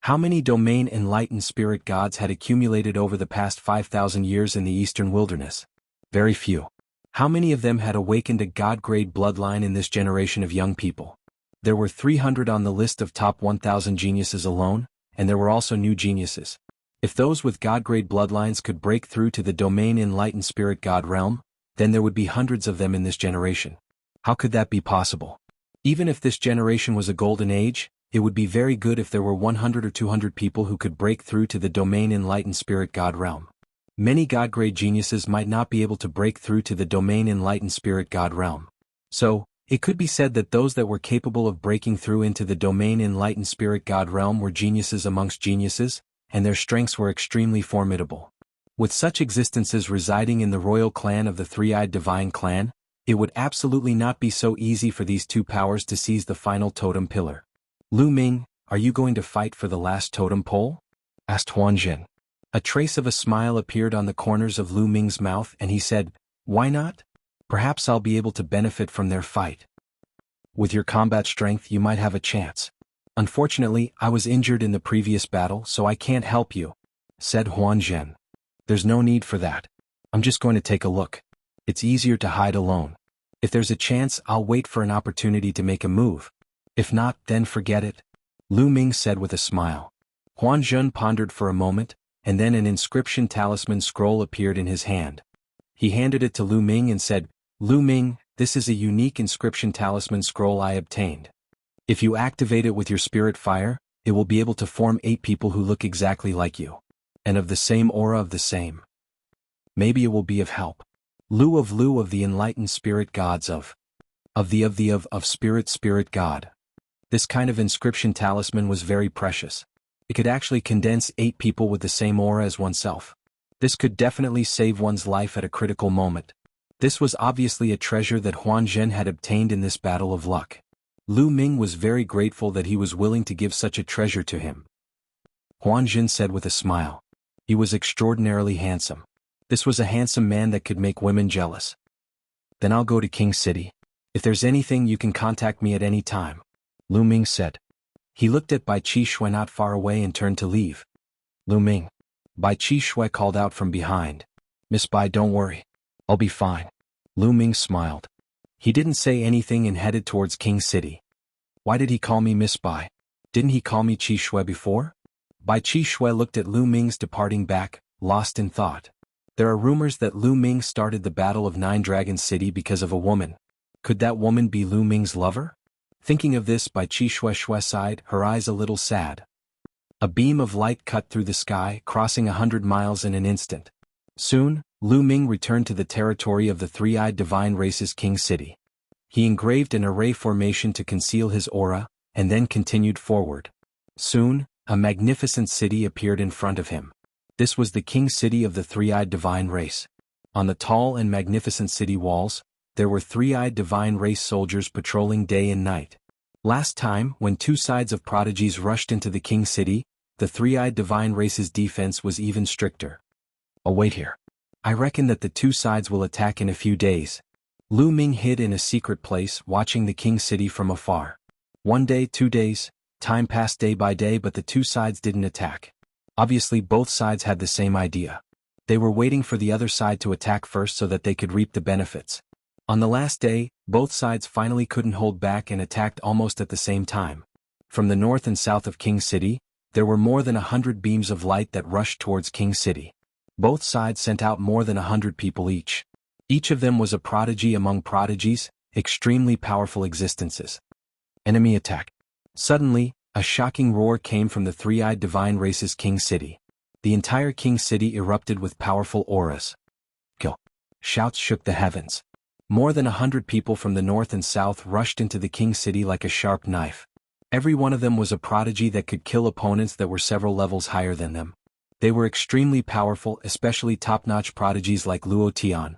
How many Domain Enlightened Spirit Gods had accumulated over the past 5,000 years in the Eastern Wilderness? Very few. How many of them had awakened a God-grade bloodline in this generation of young people? There were 300 on the list of top 1,000 geniuses alone, and there were also new geniuses. If those with God-grade bloodlines could break through to the Domain Enlightened Spirit God Realm, then there would be hundreds of them in this generation. How could that be possible? Even if this generation was a golden age, it would be very good if there were 100 or 200 people who could break through to the Domain Enlightened Spirit God Realm. Many God-grade geniuses might not be able to break through to the Domain Enlightened Spirit God Realm. So, it could be said that those that were capable of breaking through into the Domain Enlightened Spirit God Realm were geniuses amongst geniuses, and their strengths were extremely formidable. With such existences residing in the royal clan of the 3-eyed divine clan, it would absolutely not be so easy for these two powers to seize the final totem pillar. Lu Ming, are you going to fight for the last totem pole? Asked Huanzhen. A trace of a smile appeared on the corners of Lu Ming's mouth and he said, why not? Perhaps I'll be able to benefit from their fight. With your combat strength you might have a chance. Unfortunately, I was injured in the previous battle, so I can't help you, said Huanzhen. There's no need for that. I'm just going to take a look. It's easier to hide alone. If there's a chance, I'll wait for an opportunity to make a move. If not, then forget it, Lu Ming said with a smile. Huan Zhen pondered for a moment, and then an inscription talisman scroll appeared in his hand. He handed it to Lu Ming and said, Lu Ming, this is a unique inscription talisman scroll I obtained. If you activate it with your spirit fire, it will be able to form 8 people who look exactly like you. And of the same aura of the same. Maybe it will be of help. Lu of the enlightened spirit gods of spirit god. This kind of inscription talisman was very precious. It could actually condense 8 people with the same aura as oneself. This could definitely save one's life at a critical moment. This was obviously a treasure that Huan Zhen had obtained in this battle of luck. Lu Ming was very grateful that he was willing to give such a treasure to him. Huan Zhen said with a smile. He was extraordinarily handsome. This was a handsome man that could make women jealous. Then I'll go to King City. If there's anything, you can contact me at any time, Lu Ming said. He looked at Bai Qi Shui not far away and turned to leave. Lu Ming. Bai Qi Shui called out from behind. Miss Bai, don't worry. I'll be fine. Lu Ming smiled. He didn't say anything and headed towards King City. Why did he call me Miss Bai? Didn't he call me Qi Shui before? Bai Qi Shui looked at Lu Ming's departing back, lost in thought. There are rumors that Lu Ming started the Battle of Nine Dragon City because of a woman. Could that woman be Lu Ming's lover? Thinking of this, Bai Qi Shui sighed, her eyes a little sad. A beam of light cut through the sky, crossing 100 miles in an instant. Soon, Lu Ming returned to the territory of the three-eyed divine race's King City. He engraved an array formation to conceal his aura, and then continued forward. Soon, a magnificent city appeared in front of him. This was the King City of the three-eyed divine race. On the tall and magnificent city walls, there were three-eyed divine race soldiers patrolling day and night. Last time, when 2 sides of prodigies rushed into the King City, the three-eyed divine race's defense was even stricter. Oh, wait here. I reckon that the 2 sides will attack in a few days. Lu Ming hid in a secret place, watching the King City from afar. 1 day, 2 days, time passed day by day, but the 2 sides didn't attack. Obviously, both sides had the same idea. They were waiting for the other side to attack first so that they could reap the benefits. On the last day, both sides finally couldn't hold back and attacked almost at the same time. From the north and south of King City, there were more than 100 beams of light that rushed towards King City. Both sides sent out more than 100 people each. Each of them was a prodigy among prodigies, extremely powerful existences. Enemy attack. Suddenly, a shocking roar came from the three-eyed divine race's King City. The entire King City erupted with powerful auras. Kill. Shouts shook the heavens. More than 100 people from the north and south rushed into the King City like a sharp knife. Every one of them was a prodigy that could kill opponents that were several levels higher than them. They were extremely powerful, especially top-notch prodigies like Luo Tian.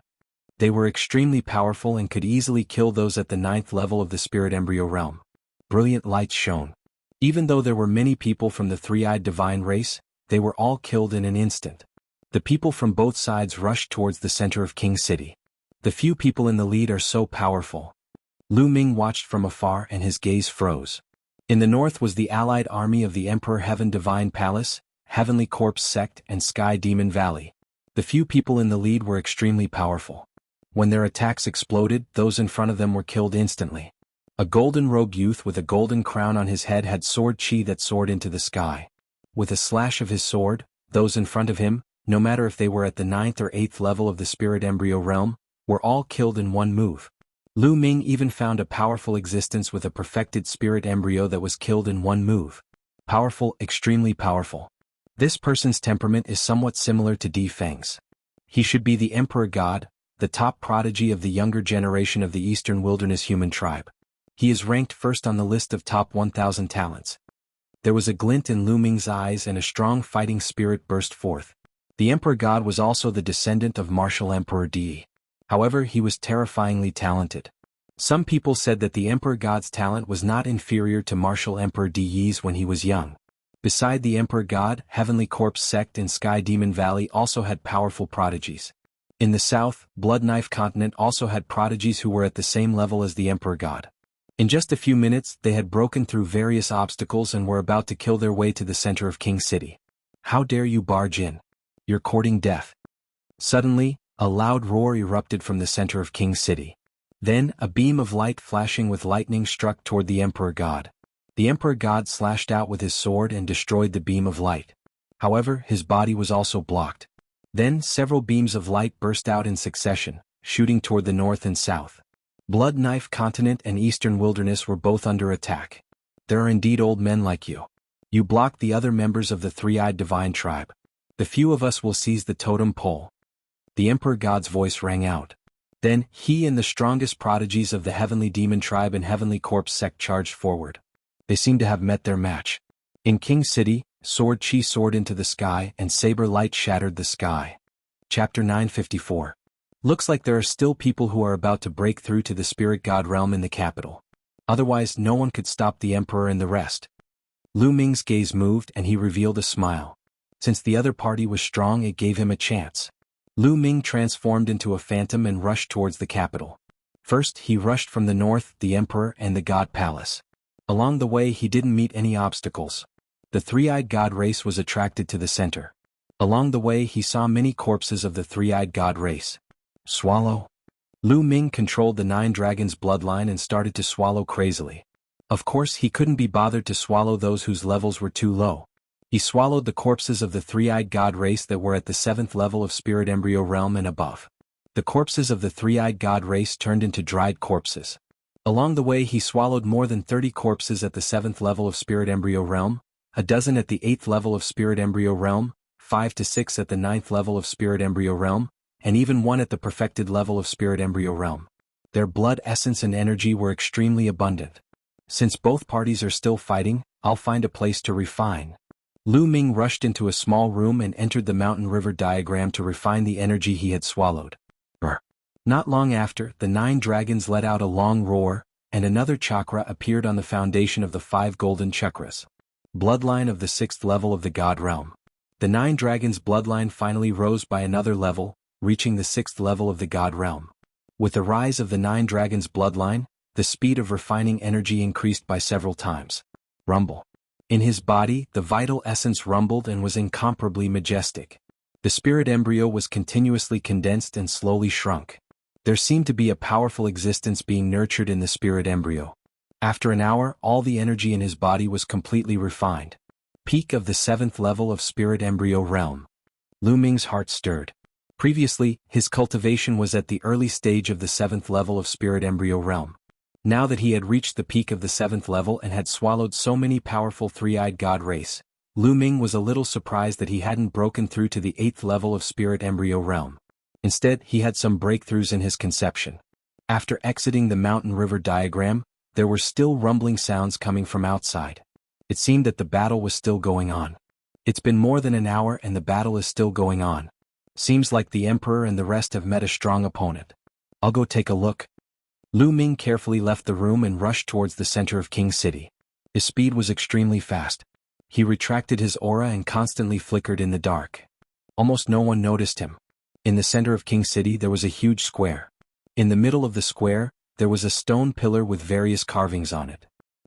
They were extremely powerful and could easily kill those at the 9th level of the spirit embryo realm. Brilliant lights shone. Even though there were many people from the three-eyed divine race, they were all killed in an instant. The people from both sides rushed towards the center of King City. The few people in the lead are so powerful. Lu Ming watched from afar and his gaze froze. In the north was the allied army of the Emperor Heaven Divine Palace, Heavenly Corpse Sect and Sky Demon Valley. The few people in the lead were extremely powerful. When their attacks exploded, those in front of them were killed instantly. A golden-robed youth with a golden crown on his head had sword chi that soared into the sky. With a slash of his sword, those in front of him, no matter if they were at the 9th or 8th level of the spirit embryo realm, were all killed in one move. Lu Ming even found a powerful existence with a perfected spirit embryo that was killed in one move. Powerful, extremely powerful. This person's temperament is somewhat similar to Di Feng's. He should be the Emperor God, the top prodigy of the younger generation of the Eastern Wilderness human tribe. He is ranked first on the list of top 1,000 talents. There was a glint in Lu Ming's eyes and a strong fighting spirit burst forth. The Emperor God was also the descendant of martial Emperor Di. However, he was terrifyingly talented. Some people said that the Emperor God's talent was not inferior to martial Emperor Di Yi's when he was young. Beside the Emperor God, Heavenly Corpse Sect and Sky Demon Valley also had powerful prodigies. In the south, Blood Knife Continent also had prodigies who were at the same level as the Emperor God. In just a few minutes, they had broken through various obstacles and were about to kill their way to the center of King City. How dare you barge in? You're courting death. Suddenly, A loud roar erupted from the center of King City. Then, a beam of light flashing with lightning struck toward the Emperor God. The Emperor God slashed out with his sword and destroyed the beam of light. However, his body was also blocked. Then, several beams of light burst out in succession, shooting toward the north and south. Blood Knife Continent and Eastern Wilderness were both under attack. There are indeed old men like you. You blocked the other members of the three-eyed divine tribe. The few of us will seize the totem pole. The Emperor God's voice rang out. Then, he and the strongest prodigies of the Heavenly Demon Tribe and Heavenly Corpse sect charged forward. They seemed to have met their match. In King City, Sword Chi soared into the sky and saber light shattered the sky. Chapter 954. Looks like there are still people who are about to break through to the Spirit God realm in the capital. Otherwise, no one could stop the Emperor and the rest. Lu Ming's gaze moved and he revealed a smile. Since the other party was strong, it gave him a chance. Lu Ming transformed into a phantom and rushed towards the capital. First, he rushed from the north, the Emperor and the God Palace. Along the way, he didn't meet any obstacles. The three-eyed God race was attracted to the center. Along the way, he saw many corpses of the three-eyed God race. Swallow. Lu Ming controlled the 9 dragons bloodline and started to swallow crazily. Of course, he couldn't be bothered to swallow those whose levels were too low. He swallowed the corpses of the three-eyed God race that were at the 7th level of Spirit Embryo realm and above. The corpses of the three-eyed God race turned into dried corpses. Along the way, he swallowed more than 30 corpses at the 7th level of Spirit Embryo realm, a dozen at the 8th level of Spirit Embryo realm, 5 to 6 at the 9th level of Spirit Embryo realm, and even 1 at the perfected level of Spirit Embryo realm. Their blood essence and energy were extremely abundant. Since both parties are still fighting, I'll find a place to refine. Lu Ming rushed into a small room and entered the mountain river diagram to refine the energy he had swallowed. Not long after, the 9 dragons let out a long roar, and another chakra appeared on the foundation of the 5 golden chakras. Bloodline of the 6th level of the God realm. The 9 dragons' bloodline finally rose by another level, reaching the 6th level of the God realm. With the rise of the 9 dragons' bloodline, the speed of refining energy increased by several times. Rumble. In his body, the vital essence rumbled and was incomparably majestic. The spirit embryo was continuously condensed and slowly shrunk. There seemed to be a powerful existence being nurtured in the spirit embryo. After an hour, all the energy in his body was completely refined. Peak of the 7th level of spirit embryo realm. Lu Ming's heart stirred. Previously, his cultivation was at the early stage of the 7th level of spirit embryo realm. Now that he had reached the peak of the 7th level and had swallowed so many powerful three-eyed God race, Lu Ming was a little surprised that he hadn't broken through to the 8th level of spirit embryo realm. Instead, he had some breakthroughs in his conception. After exiting the mountain river diagram, there were still rumbling sounds coming from outside. It seemed that the battle was still going on. It's been more than an hour and the battle is still going on. Seems like the Emperor and the rest have met a strong opponent. I'll go take a look. Lu Ming carefully left the room and rushed towards the center of King City. His speed was extremely fast. He retracted his aura and constantly flickered in the dark. Almost no one noticed him. In the center of King City there was a huge square. In the middle of the square, there was a stone pillar with various carvings on it.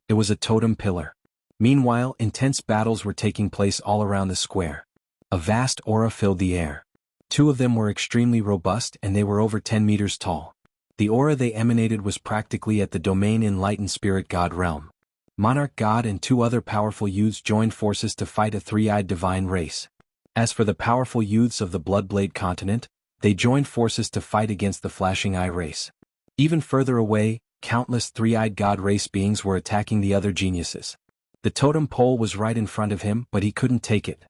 It was a totem pillar. Meanwhile, intense battles were taking place all around the square. A vast aura filled the air. 2 of them were extremely robust and they were over 10 meters tall. The aura they emanated was practically at the domain enlightened spirit God realm. Monarch God and 2 other powerful youths joined forces to fight a three-eyed divine race. As for the powerful youths of the Bloodblade continent, they joined forces to fight against the Flashing Eye race. Even further away, countless three-eyed God race beings were attacking the other geniuses. The totem pole was right in front of him, but he couldn't take it.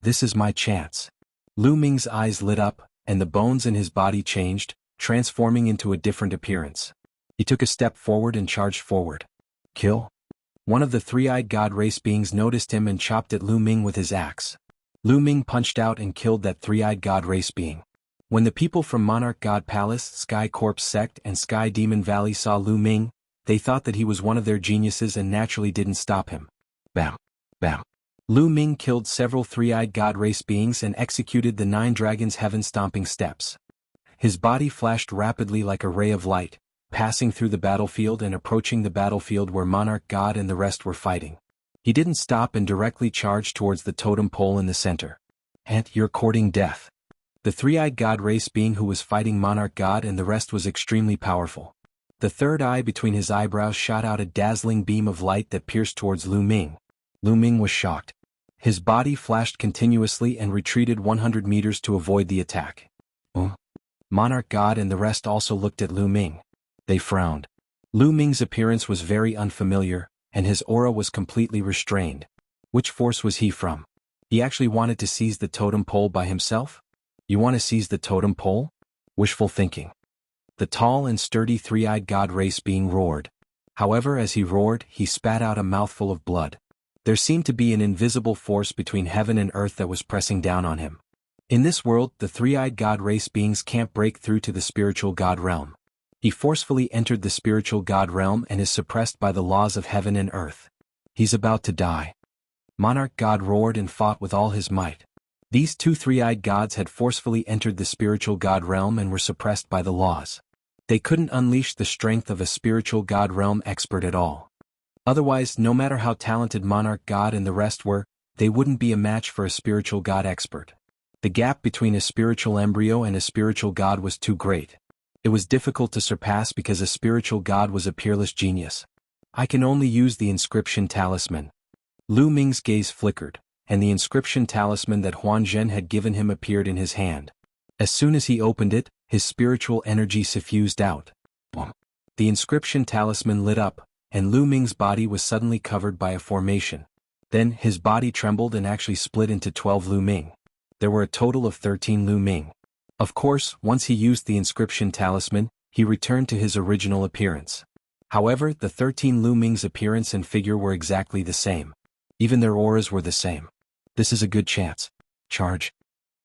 This is my chance. Lu Ming's eyes lit up, and the bones in his body changed, transforming into a different appearance. He took a step forward and charged forward. Kill? One of the three-eyed God race beings noticed him and chopped at Lu Ming with his axe. Lu Ming punched out and killed that three-eyed God race being. When the people from Monarch God Palace, Sky Corpse Sect and Sky Demon Valley saw Lu Ming, they thought that he was one of their geniuses and naturally didn't stop him. Bam! Bam! Lu Ming killed several three-eyed God race beings and executed the 9 dragons' heaven-stomping steps. His body flashed rapidly like a ray of light, passing through the battlefield and approaching the battlefield where Monarch God and the rest were fighting. He didn't stop and directly charged towards the totem pole in the center. "And you're courting death." The three-eyed god race being who was fighting Monarch God and the rest was extremely powerful. The third eye between his eyebrows shot out a dazzling beam of light that pierced towards Lu Ming. Lu Ming was shocked. His body flashed continuously and retreated 100 meters to avoid the attack. Monarch God and the rest also looked at Lu Ming. They frowned. Lu Ming's appearance was very unfamiliar, and his aura was completely restrained. Which force was he from? He actually wanted to seize the totem pole by himself? You want to seize the totem pole? Wishful thinking. The tall and sturdy three-eyed god race being roared. However, as he roared, he spat out a mouthful of blood. There seemed to be an invisible force between heaven and earth that was pressing down on him. In this world, the three-eyed god race beings can't break through to the spiritual god realm. He forcefully entered the spiritual god realm and is suppressed by the laws of heaven and earth. He's about to die. Monarch God roared and fought with all his might. These two three-eyed gods had forcefully entered the spiritual god realm and were suppressed by the laws. They couldn't unleash the strength of a spiritual god realm expert at all. Otherwise, no matter how talented Monarch God and the rest were, they wouldn't be a match for a spiritual god expert. The gap between a spiritual embryo and a spiritual god was too great. It was difficult to surpass because a spiritual god was a peerless genius. I can only use the inscription talisman. Lu Ming's gaze flickered, and the inscription talisman that Huan Zhen had given him appeared in his hand. As soon as he opened it, his spiritual energy suffused out. The inscription talisman lit up, and Lu Ming's body was suddenly covered by a formation. Then, his body trembled and actually split into 12 Lu Ming. There were a total of 13 Lu Ming. Of course, once he used the inscription talisman, he returned to his original appearance. However, the 13 Lu Ming's appearance and figure were exactly the same. Even their auras were the same. This is a good chance. Charge.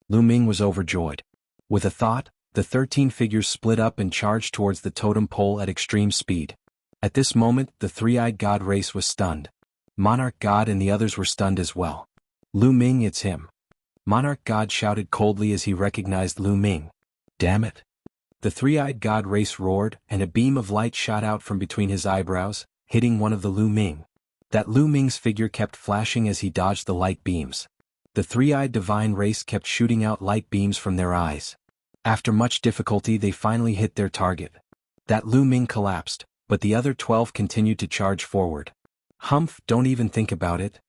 Lu Ming was overjoyed. With a thought, the 13 figures split up and charged towards the totem pole at extreme speed. At this moment, the three-eyed god race was stunned. Monarch God and the others were stunned as well. Lu Ming, it's him. Monarch God shouted coldly as he recognized Lu Ming. Damn it. The three-eyed god race roared, and a beam of light shot out from between his eyebrows, hitting one of the Lu Ming. That Lu Ming's figure kept flashing as he dodged the light beams. The three-eyed divine race kept shooting out light beams from their eyes. After much difficulty they finally hit their target. That Lu Ming collapsed, but the other 12 continued to charge forward. Humph, don't even think about it.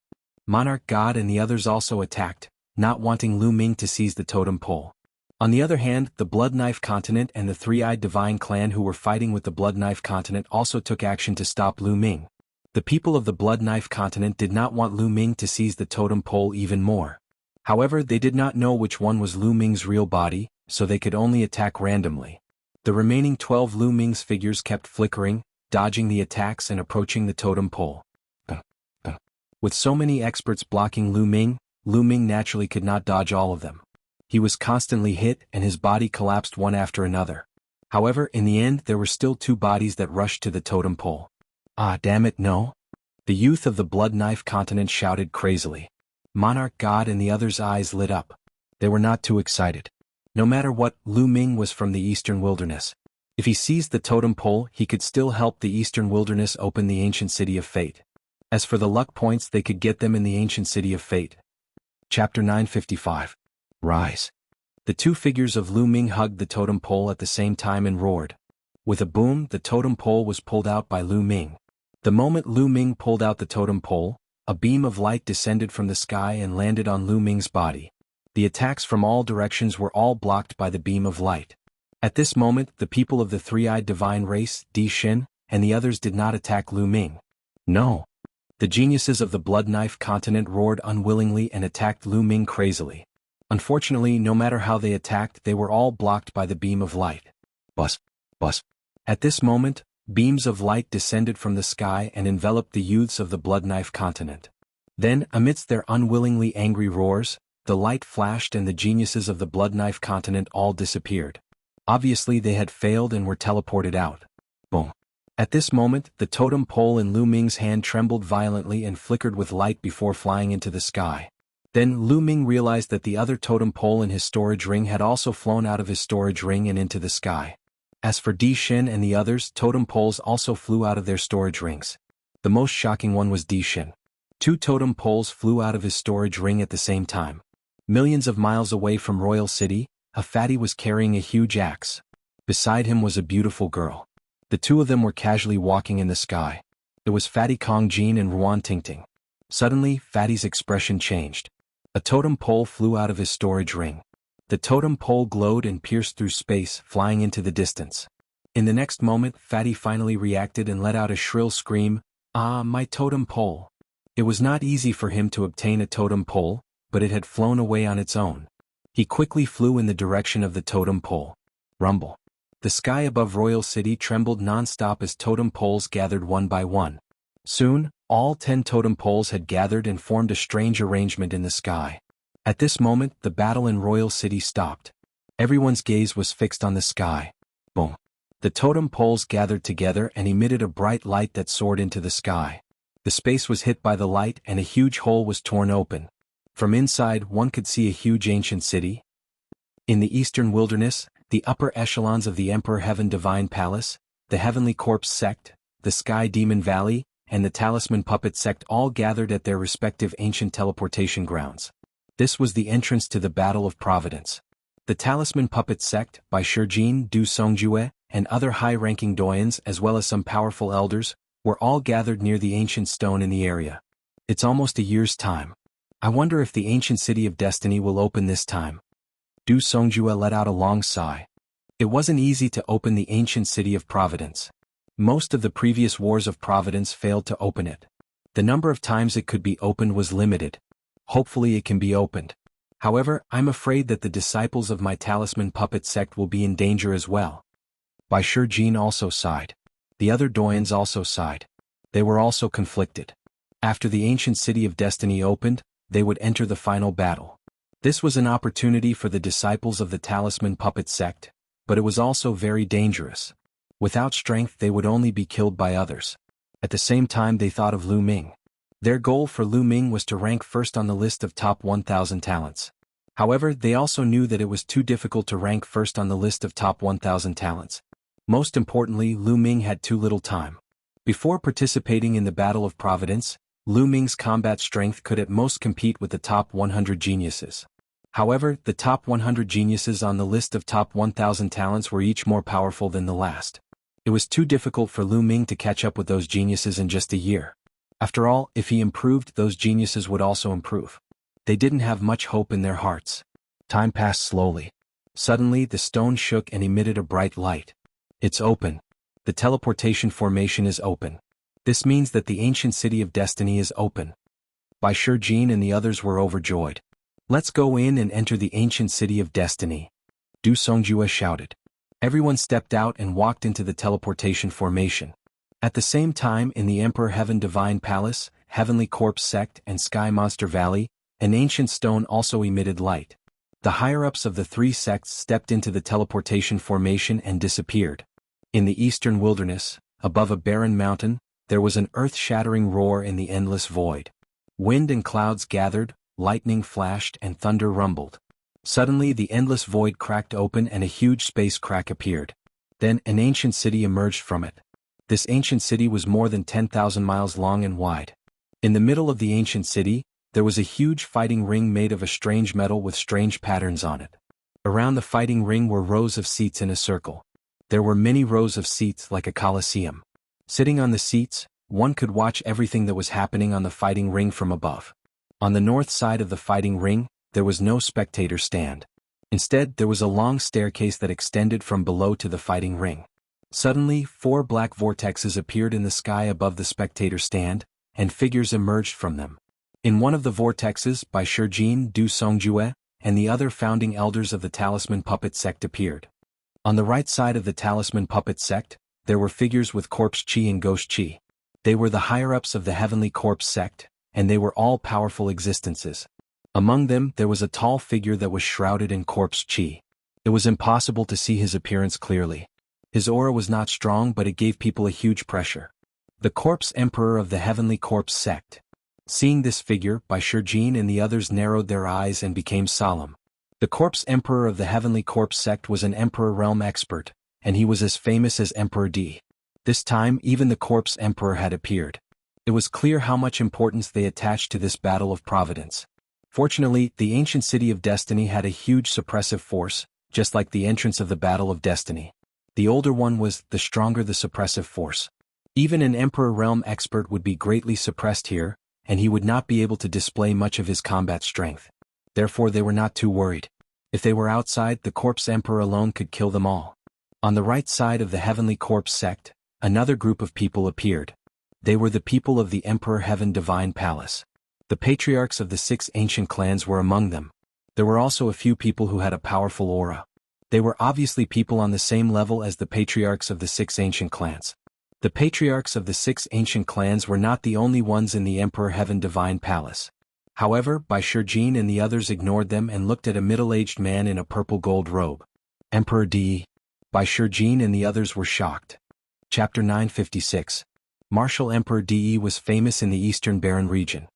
Monarch God and the others also attacked, not wanting Lu Ming to seize the totem pole. On the other hand, the Blood Knife Continent and the three-eyed divine clan who were fighting with the Blood Knife Continent also took action to stop Lu Ming. The people of the Blood Knife Continent did not want Lu Ming to seize the totem pole even more. However, they did not know which one was Lu Ming's real body, so they could only attack randomly. The remaining 12 Lu Ming's figures kept flickering, dodging the attacks and approaching the totem pole. With so many experts blocking Lu Ming naturally could not dodge all of them. He was constantly hit and his body collapsed one after another. However, in the end there were still 2 bodies that rushed to the totem pole. Ah, damn it, no. The youth of the Blood Knife Continent shouted crazily. Monarch God and the others' eyes lit up. They were not too excited. No matter what, Lu Ming was from the Eastern Wilderness. If he seized the totem pole, he could still help the Eastern Wilderness open the ancient City of Fate. As for the luck points, they could get them in the ancient City of Fate. Chapter 955. Rise. The 2 figures of Lu Ming hugged the totem pole at the same time and roared. With a boom, the totem pole was pulled out by Lu Ming. The moment Lu Ming pulled out the totem pole, a beam of light descended from the sky and landed on Lu Ming's body. The attacks from all directions were all blocked by the beam of light. At this moment, the people of the three-eyed divine race, Di Xin, and the others did not attack Lu Ming. No. The geniuses of the Blood Knife Continent roared unwillingly and attacked Lu Ming crazily. Unfortunately, no matter how they attacked, they were all blocked by the beam of light. Buzz. Buzz. At this moment, beams of light descended from the sky and enveloped the youths of the Blood Knife Continent. Then, amidst their unwillingly angry roars, the light flashed and the geniuses of the Blood Knife Continent all disappeared. Obviously they had failed and were teleported out. Boom. At this moment, the totem pole in Lu Ming's hand trembled violently and flickered with light before flying into the sky. Then Lu Ming realized that the other totem pole in his storage ring had also flown out of his storage ring and into the sky. As for Di Xin and the others, totem poles also flew out of their storage rings. The most shocking one was Di Xin. 2 totem poles flew out of his storage ring at the same time. Millions of miles away from Royal City, a fatty was carrying a huge axe. Beside him was a beautiful girl. The two of them were casually walking in the sky. It was Fatty Kong Jin and Ruan Tingting. Suddenly, Fatty's expression changed. A totem pole flew out of his storage ring. The totem pole glowed and pierced through space, flying into the distance. In the next moment, Fatty finally reacted and let out a shrill scream, "Ah, my totem pole!" It was not easy for him to obtain a totem pole, but it had flown away on its own. He quickly flew in the direction of the totem pole. Rumble. The sky above Royal City trembled non-stop as totem poles gathered one by one. Soon, all 10 totem poles had gathered and formed a strange arrangement in the sky. At this moment, the battle in Royal City stopped. Everyone's gaze was fixed on the sky. Boom. The totem poles gathered together and emitted a bright light that soared into the sky. The space was hit by the light and a huge hole was torn open. From inside, one could see a huge ancient city. In the eastern wilderness, the upper echelons of the Emperor Heaven Divine Palace, the Heavenly Corpse Sect, the Sky Demon Valley, and the Talisman Puppet Sect all gathered at their respective ancient teleportation grounds. This was the entrance to the Battle of Providence. The Talisman Puppet Sect, by Shijin Du Songjue, and other high-ranking doyens as well as some powerful elders, were all gathered near the ancient stone in the area. It's almost a year's time. I wonder if the ancient city of destiny will open this time. Du Songjue let out a long sigh. It wasn't easy to open the ancient city of Providence. Most of the previous wars of Providence failed to open it. The number of times it could be opened was limited. Hopefully it can be opened. However, I'm afraid that the disciples of my Talisman Puppet Sect will be in danger as well. Bai Shijin also sighed. The other doyens also sighed. They were also conflicted. After the ancient city of destiny opened, they would enter the final battle. This was an opportunity for the disciples of the Talisman Puppet Sect, but it was also very dangerous. Without strength they would only be killed by others. At the same time they thought of Lu Ming. Their goal for Lu Ming was to rank first on the list of top 1,000 talents. However, they also knew that it was too difficult to rank first on the list of top 1,000 talents. Most importantly, Lu Ming had too little time. Before participating in the Battle of Providence, Lu Ming's combat strength could at most compete with the top 100 geniuses. However, the top 100 geniuses on the list of top 1,000 talents were each more powerful than the last. It was too difficult for Lu Ming to catch up with those geniuses in just a year. After all, if he improved, those geniuses would also improve. They didn't have much hope in their hearts. Time passed slowly. Suddenly, the stone shook and emitted a bright light. It's open. The teleportation formation is open. This means that the ancient city of destiny is open. Bai Shijin and the others were overjoyed. Let's go in and enter the ancient city of destiny. Du Songjue shouted. Everyone stepped out and walked into the teleportation formation. At the same time, in the Emperor Heaven Divine Palace, Heavenly Corpse Sect, and Sky Monster Valley, an ancient stone also emitted light. The higher-ups of the 3 sects stepped into the teleportation formation and disappeared. In the eastern wilderness, above a barren mountain, there was an earth-shattering roar in the endless void. Wind and clouds gathered, lightning flashed and thunder rumbled. Suddenly the endless void cracked open and a huge space crack appeared. Then an ancient city emerged from it. This ancient city was more than 10,000 miles long and wide. In the middle of the ancient city, there was a huge fighting ring made of a strange metal with strange patterns on it. Around the fighting ring were rows of seats in a circle. There were many rows of seats like a coliseum. Sitting on the seats, one could watch everything that was happening on the fighting ring from above. On the north side of the fighting ring, there was no spectator stand. Instead, there was a long staircase that extended from below to the fighting ring. Suddenly, 4 black vortexes appeared in the sky above the spectator stand, and figures emerged from them. In one of the vortexes, Bai Shijin Du Songjue, and the other founding elders of the Talisman Puppet Sect appeared. On the right side of the Talisman Puppet Sect, there were figures with corpse chi and ghost chi. They were the higher-ups of the Heavenly Corpse Sect, and they were all powerful existences. Among them, there was a tall figure that was shrouded in corpse chi. It was impossible to see his appearance clearly. His aura was not strong, but it gave people a huge pressure. The Corpse Emperor of the Heavenly Corpse Sect. Seeing this figure, Bai Shijin and the others narrowed their eyes and became solemn. The Corpse Emperor of the Heavenly Corpse Sect was an Emperor Realm expert, and he was as famous as Emperor D. This time, even the Corpse Emperor had appeared. It was clear how much importance they attached to this Battle of Providence. Fortunately, the ancient city of destiny had a huge suppressive force, just like the entrance of the battle of destiny. The older one was, the stronger the suppressive force. Even an Emperor realm expert would be greatly suppressed here, and he would not be able to display much of his combat strength. Therefore they were not too worried. If they were outside, the Corpse Emperor alone could kill them all. On the right side of the Heavenly Corpse sect, another group of people appeared. They were the people of the Emperor Heaven Divine Palace. The patriarchs of the 6 ancient clans were among them. There were also a few people who had a powerful aura. They were obviously people on the same level as the patriarchs of the 6 ancient clans. The patriarchs of the 6 ancient clans were not the only ones in the Emperor Heaven Divine Palace. However, Bai Shijin and the others ignored them and looked at a middle-aged man in a purple gold robe. Emperor Di. Bai Shijin and the others were shocked. Chapter 956. Martial Emperor Di was famous in the Eastern Barren region.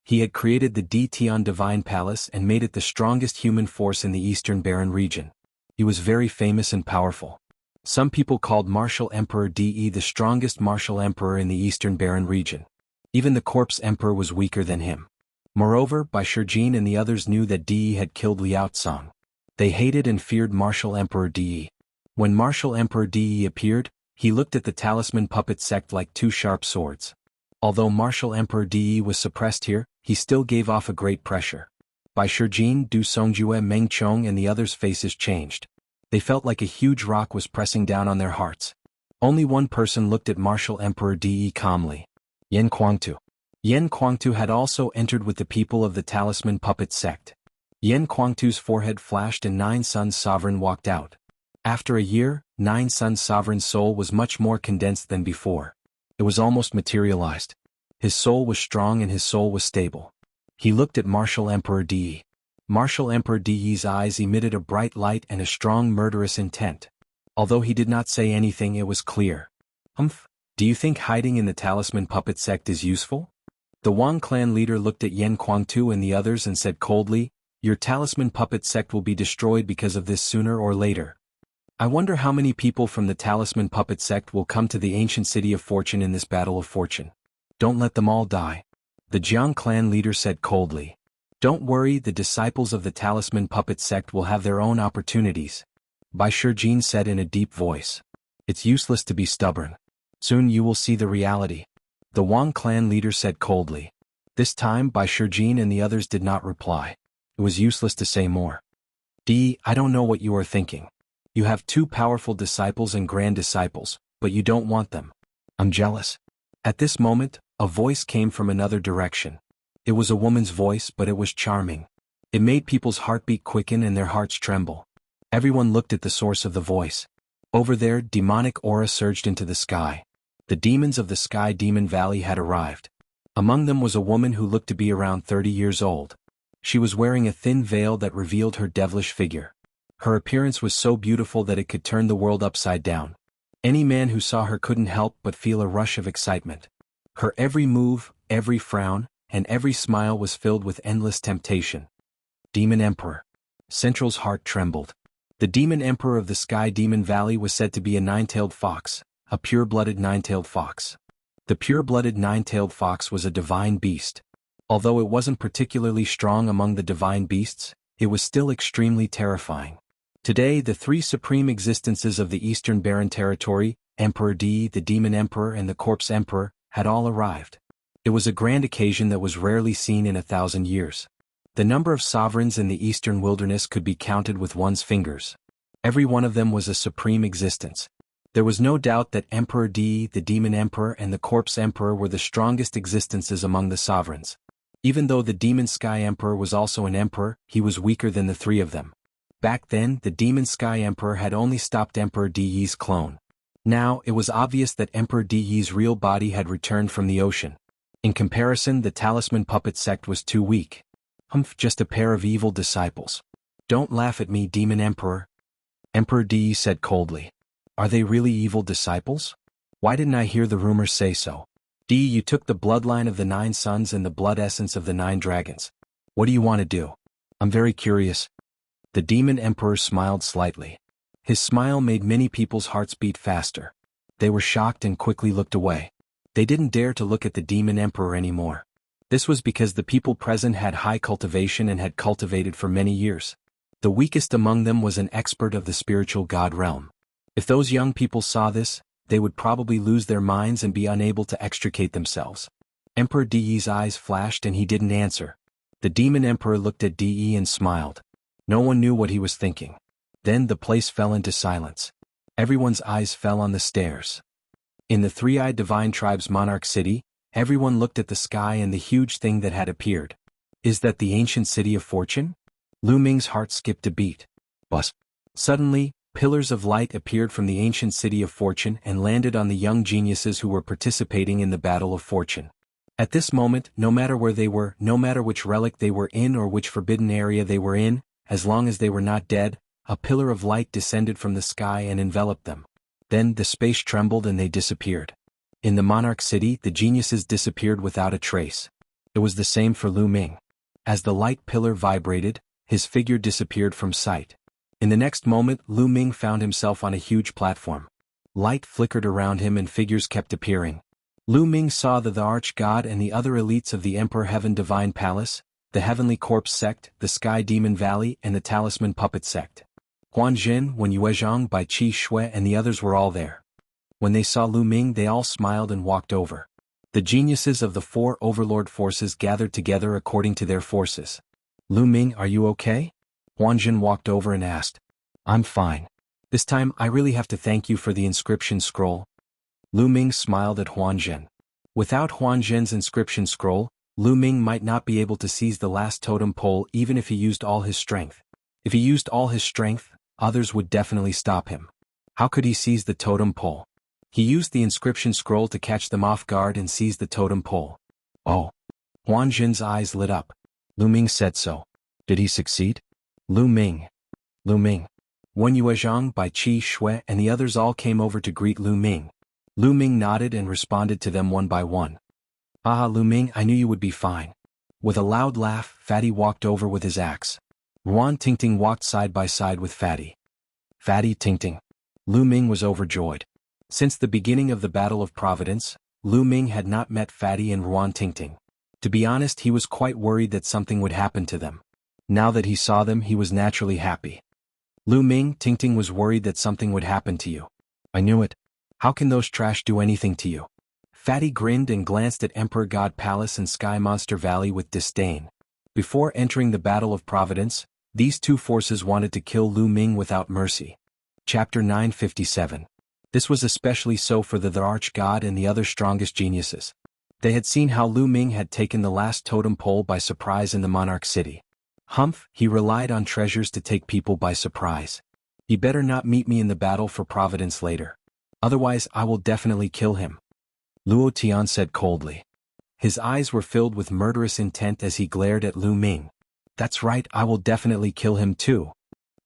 He had created the Di Tian Divine Palace and made it the strongest human force in the Eastern Barren region. He was very famous and powerful. Some people called Martial Emperor Di the strongest martial emperor in the Eastern Barren region. Even the Corpse Emperor was weaker than him. Moreover, Bai Shijin and the others knew that Di had killed Liao Tsang. They hated and feared Martial Emperor Di. When Martial Emperor Di appeared, he looked at the Talisman Puppet sect like 2 sharp swords. Although Martial Emperor Di was suppressed here, he still gave off a great pressure. Bai Shijin, Du Songjue, Meng Chong and the others' faces changed. They felt like a huge rock was pressing down on their hearts. Only one person looked at Martial Emperor Di calmly. Yan Kuangtu. Yan Kuangtu had also entered with the people of the Talisman Puppet sect. Yan Kuangtu's forehead flashed and Nine Suns Sovereign walked out. After a year, Nine Suns Sovereign's soul was much more condensed than before. It was almost materialized. His soul was strong and his soul was stable. He looked at Martial Emperor Di. Martial Emperor Di's eyes emitted a bright light and a strong murderous intent. Although he did not say anything, it was clear. Do you think hiding in the Talisman Puppet sect is useful? The Wang clan leader looked at Yan Kuangtu and the others and said coldly, "Your Talisman Puppet sect will be destroyed because of this sooner or later. I wonder how many people from the Talisman Puppet sect will come to the ancient city of fortune in this battle of fortune. Don't let them all die." The Jiang clan leader said coldly. "Don't worry, the disciples of the Talisman Puppet sect will have their own opportunities," Bai Shijin said in a deep voice. "It's useless to be stubborn. Soon you will see the reality." The Wang clan leader said coldly. This time Bai Shijin and the others did not reply. It was useless to say more. "Di, I don't know what you are thinking. You have 2 powerful disciples and grand disciples, but you don't want them. I'm jealous." At this moment, a voice came from another direction. It was a woman's voice, but it was charming. It made people's heartbeat quicken and their hearts tremble. Everyone looked at the source of the voice. Over there, demonic aura surged into the sky. The demons of the Sky Demon Valley had arrived. Among them was a woman who looked to be around 30 years old. She was wearing a thin veil that revealed her devilish figure. Her appearance was so beautiful that it could turn the world upside down. Any man who saw her couldn't help but feel a rush of excitement. Her every move, every frown, and every smile was filled with endless temptation. Demon Emperor. Central's heart trembled. The Demon Emperor of the Sky Demon Valley was said to be a 9-tailed fox, a pure-blooded 9-tailed fox. The pure-blooded 9-tailed fox was a divine beast. Although it wasn't particularly strong among the divine beasts, it was still extremely terrifying. Today the 3 supreme existences of the Eastern Barren Territory, Emperor Di, the Demon Emperor and the Corpse Emperor, had all arrived. It was a grand occasion that was rarely seen in 1,000 years. The number of sovereigns in the Eastern Wilderness could be counted with one's fingers. Every one of them was a supreme existence. There was no doubt that Emperor Di, the Demon Emperor and the Corpse Emperor were the strongest existences among the sovereigns. Even though the Demon Sky Emperor was also an emperor, he was weaker than the 3 of them. Back then, the Demon Sky Emperor had only stopped Emperor Di's clone. Now, it was obvious that Emperor Di's real body had returned from the ocean. In comparison, the Talisman Puppet sect was too weak. Just a pair of evil disciples. "Don't laugh at me, Demon Emperor," Emperor Di said coldly. "Are they really evil disciples? Why didn't I hear the rumors say so? Di, you took the bloodline of the 9 suns and the blood essence of the 9 dragons. What do you want to do? I'm very curious." The Demon Emperor smiled slightly. His smile made many people's hearts beat faster. They were shocked and quickly looked away. They didn't dare to look at the Demon Emperor anymore. This was because the people present had high cultivation and had cultivated for many years. The weakest among them was an expert of the spiritual god realm. If those young people saw this, they would probably lose their minds and be unable to extricate themselves. Emperor De's eyes flashed and he didn't answer. The demon emperor looked at De and smiled. No one knew what he was thinking. Then the place fell into silence. Everyone's eyes fell on the stairs. In the three-eyed divine tribe's monarch city, everyone looked at the sky and the huge thing that had appeared. Is that the ancient city of fortune? Lu Ming's heart skipped a beat. Buzz. Suddenly, pillars of light appeared from the ancient city of fortune and landed on the young geniuses who were participating in the battle of fortune. At this moment, no matter where they were, no matter which relic they were in or which forbidden area they were in, as long as they were not dead, a pillar of light descended from the sky and enveloped them. Then the space trembled and they disappeared. In the monarch city, the geniuses disappeared without a trace. It was the same for Lu Ming. As the light pillar vibrated, his figure disappeared from sight. In the next moment, Lu Ming found himself on a huge platform. Light flickered around him and figures kept appearing. Lu Ming saw the arch-god and the other elites of the Emperor Heaven Divine Palace, the Heavenly Corpse Sect, the Sky Demon Valley and the Talisman Puppet Sect. Huan Jin, Wen Yuezhang, Bai Qi Shui and the others were all there. When they saw Lu Ming they all smiled and walked over. The geniuses of the four overlord forces gathered together according to their forces. Lu Ming, are you okay? Huan Jin walked over and asked. I'm fine. This time I really have to thank you for the inscription scroll. Lu Ming smiled at Huan Jin. Without Huan Jin's inscription scroll, Lu Ming might not be able to seize the last totem pole even if he used all his strength. If he used all his strength, others would definitely stop him. How could he seize the totem pole? He used the inscription scroll to catch them off guard and seize the totem pole. Oh. Huan Jin's eyes lit up. Lu Ming said so. Did he succeed? Lu Ming. Wen Yuezhang, Bai Qi Shui and the others all came over to greet Lu Ming. Lu Ming nodded and responded to them one by one. Ah, Lu Ming, I knew you would be fine. With a loud laugh, Fatty walked over with his axe. Ruan Tingting walked side by side with Fatty. Fatty Tingting. Lu Ming was overjoyed. Since the beginning of the Battle of Providence, Lu Ming had not met Fatty and Ruan Tingting. To be honest, he was quite worried that something would happen to them. Now that he saw them, he was naturally happy. Lu Ming, Tingting was worried that something would happen to you. I knew it. How can those trash do anything to you? Fatty grinned and glanced at Emperor God Palace and Sky Monster Valley with disdain. Before entering the Battle of Providence, these two forces wanted to kill Lu Ming without mercy. Chapter 957. This was especially so for the arch-god and the other strongest geniuses. They had seen how Lu Ming had taken the last totem pole by surprise in the monarch city. Humph, he relied on treasures to take people by surprise. He better not meet me in the battle for Providence later. Otherwise I will definitely kill him. Luo Tian said coldly. His eyes were filled with murderous intent as he glared at Lu Ming. That's right, I will definitely kill him too.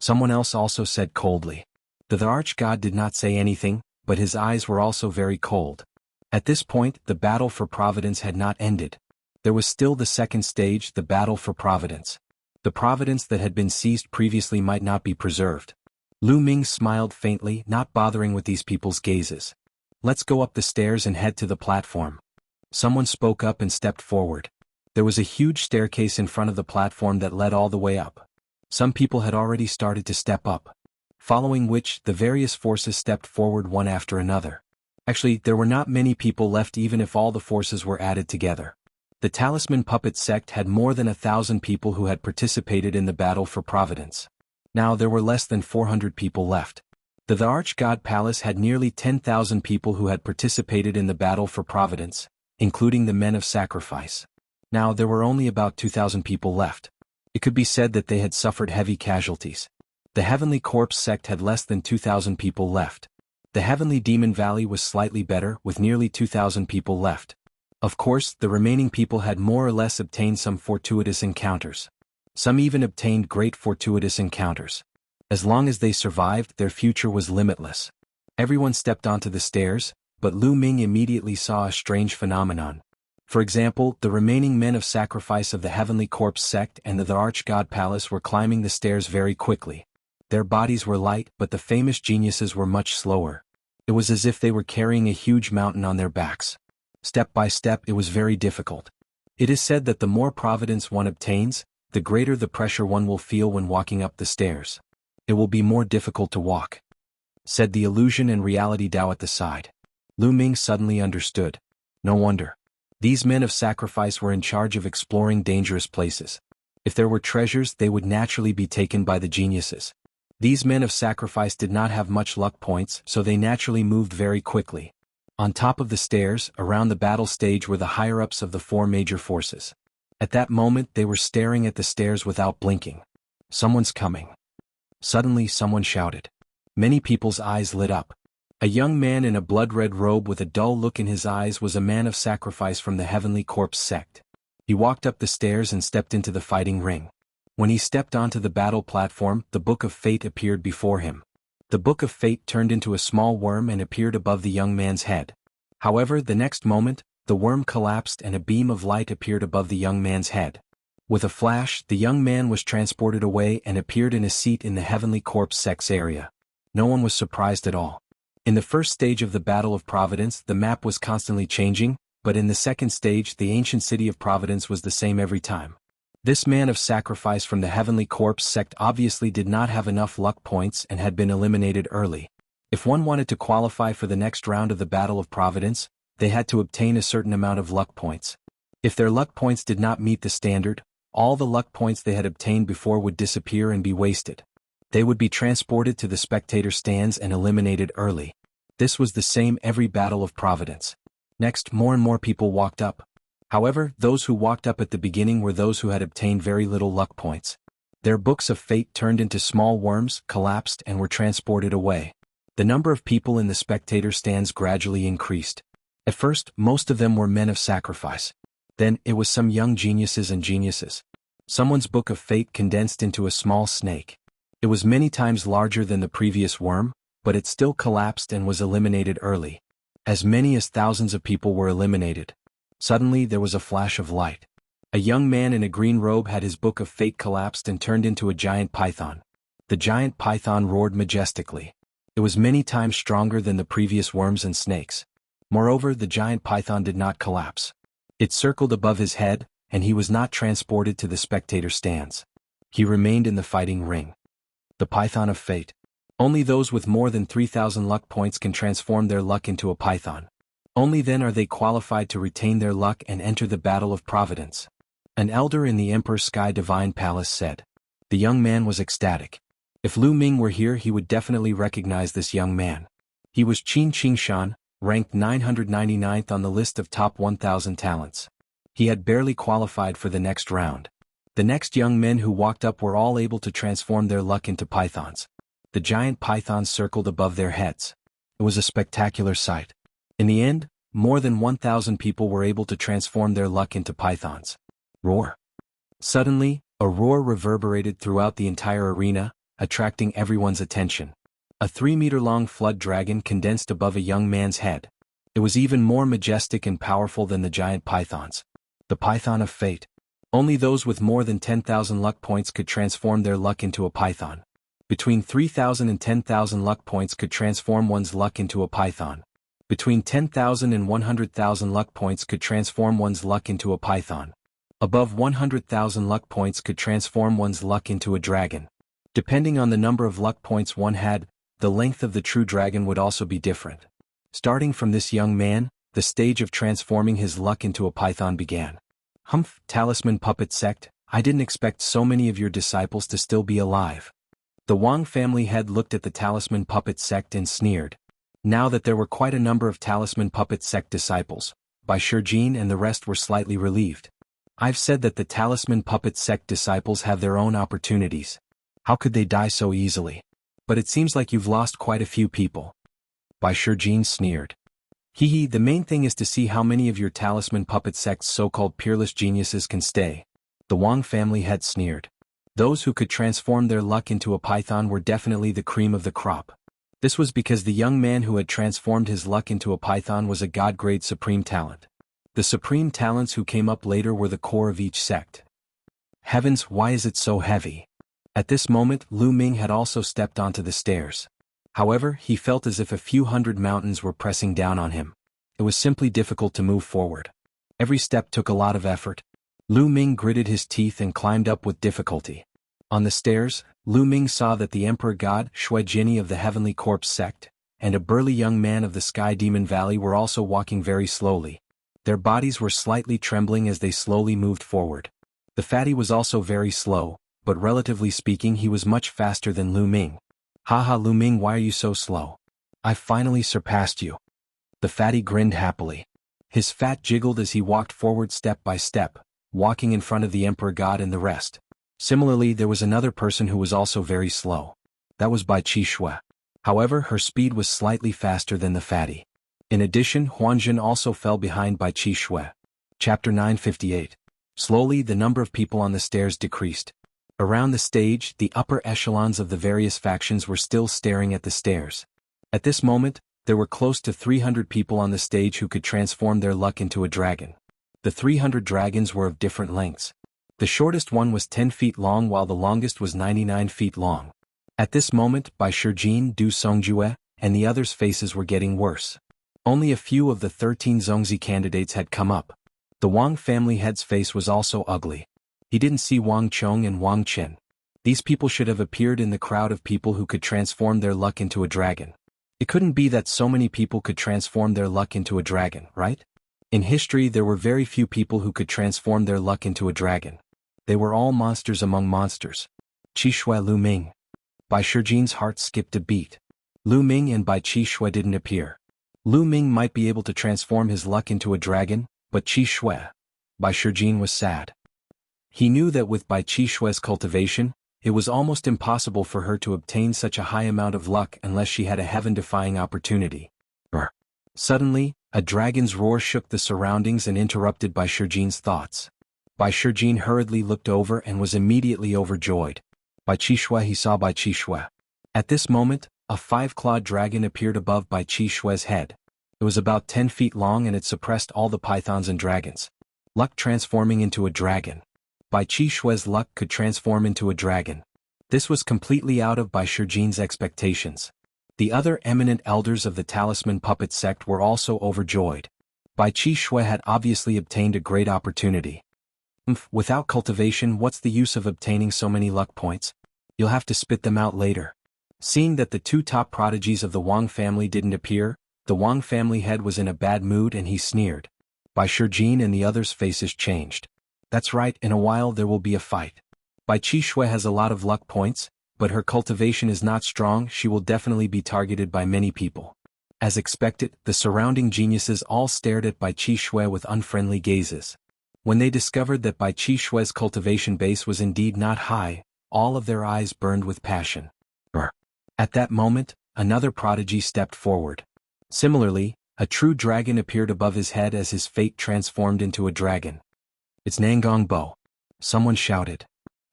Someone else also said coldly. The arch-god did not say anything, but his eyes were also very cold. At this point, the battle for Providence had not ended. There was still the second stage, the battle for Providence. The Providence that had been seized previously might not be preserved. Lu Ming smiled faintly, not bothering with these people's gazes. Let's go up the stairs and head to the platform. Someone spoke up and stepped forward. There was a huge staircase in front of the platform that led all the way up. Some people had already started to step up. Following which, the various forces stepped forward one after another. Actually, there were not many people left even if all the forces were added together. The Talisman Puppet Sect had more than 1,000 people who had participated in the battle for Providence. Now there were less than 400 people left. The Arch-God Palace had nearly 10,000 people who had participated in the battle for Providence, including the men of sacrifice. Now there were only about 2,000 people left. It could be said that they had suffered heavy casualties. The Heavenly Corpse Sect had less than 2,000 people left. The Heavenly Demon Valley was slightly better, with nearly 2,000 people left. Of course, the remaining people had more or less obtained some fortuitous encounters. Some even obtained great fortuitous encounters. As long as they survived, their future was limitless. Everyone stepped onto the stairs, but Lu Ming immediately saw a strange phenomenon. For example, the remaining men of sacrifice of the Heavenly Corpse Sect and the Arch-God Palace were climbing the stairs very quickly. Their bodies were light, but the famous geniuses were much slower. It was as if they were carrying a huge mountain on their backs. Step by step, it was very difficult. It is said that the more providence one obtains, the greater the pressure one will feel when walking up the stairs. It will be more difficult to walk," said the illusion and reality Tao at the side. Lu Ming suddenly understood. No wonder. These men of sacrifice were in charge of exploring dangerous places. If there were treasures, they would naturally be taken by the geniuses. These men of sacrifice did not have much luck points, so they naturally moved very quickly. On top of the stairs, around the battle stage were the higher-ups of the four major forces. At that moment they were staring at the stairs without blinking. Someone's coming. Suddenly someone shouted. Many people's eyes lit up. A young man in a blood-red robe with a dull look in his eyes was a man of sacrifice from the Heavenly Corpse sect. He walked up the stairs and stepped into the fighting ring. When he stepped onto the battle platform, the Book of Fate appeared before him. The Book of Fate turned into a small worm and appeared above the young man's head. However, the next moment, the worm collapsed and a beam of light appeared above the young man's head. With a flash, the young man was transported away and appeared in a seat in the Heavenly Corpse sect's area. No one was surprised at all. In the first stage of the Battle of Providence, the map was constantly changing, but in the second stage, the ancient city of Providence was the same every time. This man of sacrifice from the Heavenly Corpse sect obviously did not have enough luck points and had been eliminated early. If one wanted to qualify for the next round of the Battle of Providence, they had to obtain a certain amount of luck points. If their luck points did not meet the standard, all the luck points they had obtained before would disappear and be wasted. They would be transported to the spectator stands and eliminated early. This was the same every Battle of Providence. Next, more and more people walked up. However, those who walked up at the beginning were those who had obtained very little luck points. Their books of fate turned into small worms, collapsed, and were transported away. The number of people in the spectator stands gradually increased. At first, most of them were men of sacrifice. Then, it was some young geniuses and geniuses. Someone's book of fate condensed into a small snake. It was many times larger than the previous worm, but it still collapsed and was eliminated early. As many as thousands of people were eliminated. Suddenly there was a flash of light. A young man in a green robe had his book of fate collapsed and turned into a giant python. The giant python roared majestically. It was many times stronger than the previous worms and snakes. Moreover, the giant python did not collapse. It circled above his head, and he was not transported to the spectator stands. He remained in the fighting ring. The Python of Fate. Only those with more than 3,000 luck points can transform their luck into a python. Only then are they qualified to retain their luck and enter the Battle of Providence. An elder in the Emperor's Sky Divine Palace said. The young man was ecstatic. If Lu Ming were here, he would definitely recognize this young man. He was Qin Qingshan, ranked 999th on the list of top 1,000 talents. He had barely qualified for the next round. The next young men who walked up were all able to transform their luck into pythons. The giant pythons circled above their heads. It was a spectacular sight. In the end, more than 1,000 people were able to transform their luck into pythons. Roar. Suddenly, a roar reverberated throughout the entire arena, attracting everyone's attention. A 3-meter-long flood dragon condensed above a young man's head. It was even more majestic and powerful than the giant pythons. The Python of Fate. Only those with more than 10,000 luck points could transform their luck into a python. Between 3,000 and 10,000 luck points could transform one's luck into a python. Between 10,000 and 100,000 luck points could transform one's luck into a python. Above 100,000 luck points could transform one's luck into a dragon. Depending on the number of luck points one had, the length of the true dragon would also be different. Starting from this young man, the stage of transforming his luck into a python began. Humph, Talisman Puppet Sect, I didn't expect so many of your disciples to still be alive. The Wang family head looked at the Talisman Puppet Sect and sneered. Now that there were quite a number of Talisman Puppet Sect disciples, Bai Shijin and the rest were slightly relieved. I've said that the Talisman Puppet Sect disciples have their own opportunities. How could they die so easily? But it seems like you've lost quite a few people. Bai Shijin sneered. Hee, the main thing is to see how many of your Talisman Puppet Sect's so-called peerless geniuses can stay. The Wang family head sneered. Those who could transform their luck into a python were definitely the cream of the crop. This was because the young man who had transformed his luck into a python was a god-grade supreme talent. The supreme talents who came up later were the core of each sect. Heavens, why is it so heavy? At this moment, Lu Ming had also stepped onto the stairs. However, he felt as if a few hundred mountains were pressing down on him. It was simply difficult to move forward. Every step took a lot of effort. Lu Ming gritted his teeth and climbed up with difficulty. On the stairs, Lu Ming saw that the Emperor God, Shui Jinni of the Heavenly Corpse sect, and a burly young man of the Sky Demon Valley were also walking very slowly. Their bodies were slightly trembling as they slowly moved forward. The fatty was also very slow, but relatively speaking he was much faster than Lu Ming. Haha Lu Ming, why are you so slow? I've finally surpassed you. The fatty grinned happily. His fat jiggled as he walked forward step by step, walking in front of the Emperor God and the rest. Similarly, there was another person who was also very slow. That was Bai Qi Shui. However, her speed was slightly faster than the fatty. In addition, Huanzhen also fell behind Bai Qi Shui. Chapter 958. Slowly, the number of people on the stairs decreased. Around the stage, the upper echelons of the various factions were still staring at the stairs. At this moment, there were close to 300 people on the stage who could transform their luck into a dragon. The 300 dragons were of different lengths. The shortest one was 10 feet long while the longest was 99 feet long. At this moment, Bai Shijin, Du Songjue, and the others' faces were getting worse. Only a few of the 13 Zongzi candidates had come up. The Wang family head's face was also ugly. He didn't see Wang Chong and Wang Chen. These people should have appeared in the crowd of people who could transform their luck into a dragon. It couldn't be that so many people could transform their luck into a dragon, right? In history there were very few people who could transform their luck into a dragon. They were all monsters among monsters. Qi Shui Lu Ming. Bai Shijin's heart skipped a beat. Lu Ming and Bai Qi Shui didn't appear. Lu Ming might be able to transform his luck into a dragon, but Qi Shui, Bai Shijin was sad. He knew that with Bai Qi Shui's cultivation, it was almost impossible for her to obtain such a high amount of luck unless she had a heaven-defying opportunity. Suddenly, a dragon's roar shook the surroundings and interrupted Bai Shijin's thoughts. Bai Shijin hurriedly looked over and was immediately overjoyed. Bai Qi Shui, he saw Bai Qi Shui. At this moment, a 5-clawed dragon appeared above Bai Qi Shui's head. It was about 10 feet long and it suppressed all the pythons and dragons. Luck transforming into a dragon. Bai Qi Shui's luck could transform into a dragon. This was completely out of Bai Shijin's expectations. The other eminent elders of the Talisman Puppet sect were also overjoyed. Bai Qi Shui had obviously obtained a great opportunity. Without cultivation, what's the use of obtaining so many luck points? You'll have to spit them out later. Seeing that the 2 top prodigies of the Wang family didn't appear, the Wang family head was in a bad mood and he sneered. Bai Shijin and the others' faces changed. That's right, in a while there will be a fight. Bai Qi Shui has a lot of luck points, but her cultivation is not strong. She will definitely be targeted by many people. As expected, the surrounding geniuses all stared at Bai Qi Shui with unfriendly gazes. When they discovered that Bai Qi Shui's cultivation base was indeed not high, all of their eyes burned with passion. At that moment, another prodigy stepped forward. Similarly, a true dragon appeared above his head as his fate transformed into a dragon. It's Nangong Bo. Someone shouted.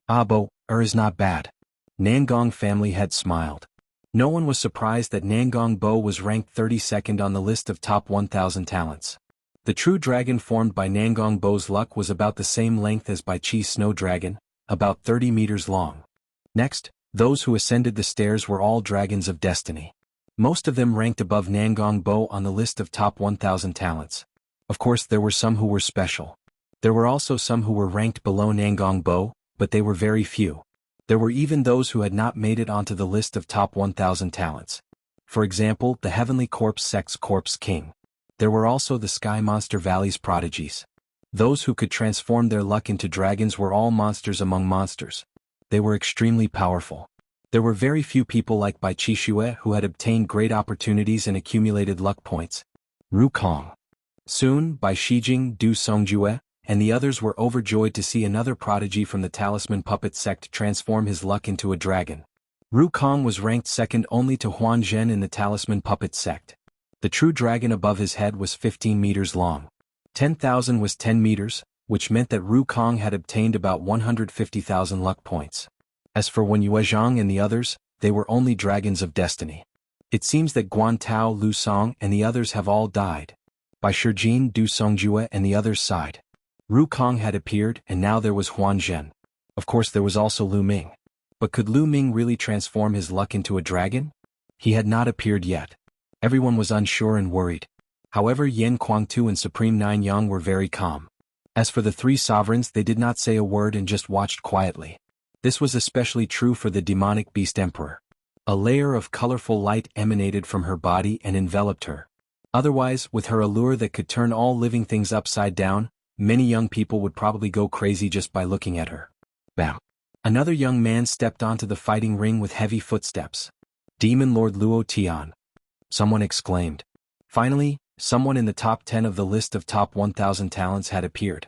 Ah Bo, is not bad. Nangong family head smiled. No one was surprised that Nangong Bo was ranked 32nd on the list of top 1,000 talents. The true dragon formed by Nangong Bo's luck was about the same length as Bai Qi's snow dragon, about 30 meters long. Next, those who ascended the stairs were all dragons of destiny. Most of them ranked above Nangong Bo on the list of top 1,000 talents. Of course there were some who were special. There were also some who were ranked below Nangong Bo, but they were very few. There were even those who had not made it onto the list of top 1,000 talents. For example, the Heavenly Corpse sect's Corpse King. There were also the Sky Monster Valley's prodigies. Those who could transform their luck into dragons were all monsters among monsters. They were extremely powerful. There were very few people like Bai Qi Shui who had obtained great opportunities and accumulated luck points. Ru Kong. Soon, Bai Shijing, Du Songjue, and the others were overjoyed to see another prodigy from the Talisman Puppet sect transform his luck into a dragon. Ru Kong was ranked second only to Huanzhen in the Talisman Puppet sect. The true dragon above his head was 15 meters long. 10,000 was 10 meters, which meant that Ru Kong had obtained about 150,000 luck points. As for Wen Yuezhang and the others, they were only dragons of destiny. It seems that Guan Tao, Lu Song, and the others have all died. Bai Shijin, Du Songjue, and the others sighed. Ru Kong had appeared, and now there was Huanzhen. Of course there was also Lu Ming. But could Lu Ming really transform his luck into a dragon? He had not appeared yet. Everyone was unsure and worried. However, Yen Kuangtu and Supreme Nine Yang were very calm. As for the three sovereigns, they did not say a word and just watched quietly. This was especially true for the demonic beast emperor. A layer of colorful light emanated from her body and enveloped her. Otherwise, with her allure that could turn all living things upside down, many young people would probably go crazy just by looking at her. Bam! Another young man stepped onto the fighting ring with heavy footsteps. Demon Lord Luo Tian. Someone exclaimed. Finally, someone in the top 10 of the list of top 1,000 talents had appeared.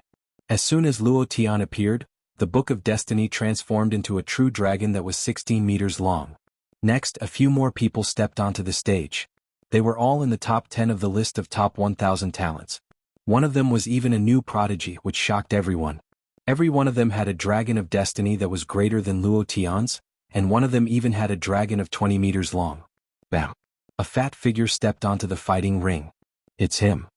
As soon as Luo Tian appeared, the Book of Destiny transformed into a true dragon that was 16 meters long. Next, a few more people stepped onto the stage. They were all in the top 10 of the list of top 1,000 talents. One of them was even a new prodigy, which shocked everyone. Every one of them had a dragon of destiny that was greater than Luo Tian's, and one of them even had a dragon of 20 meters long. Bam! A fat figure stepped onto the fighting ring. It's him.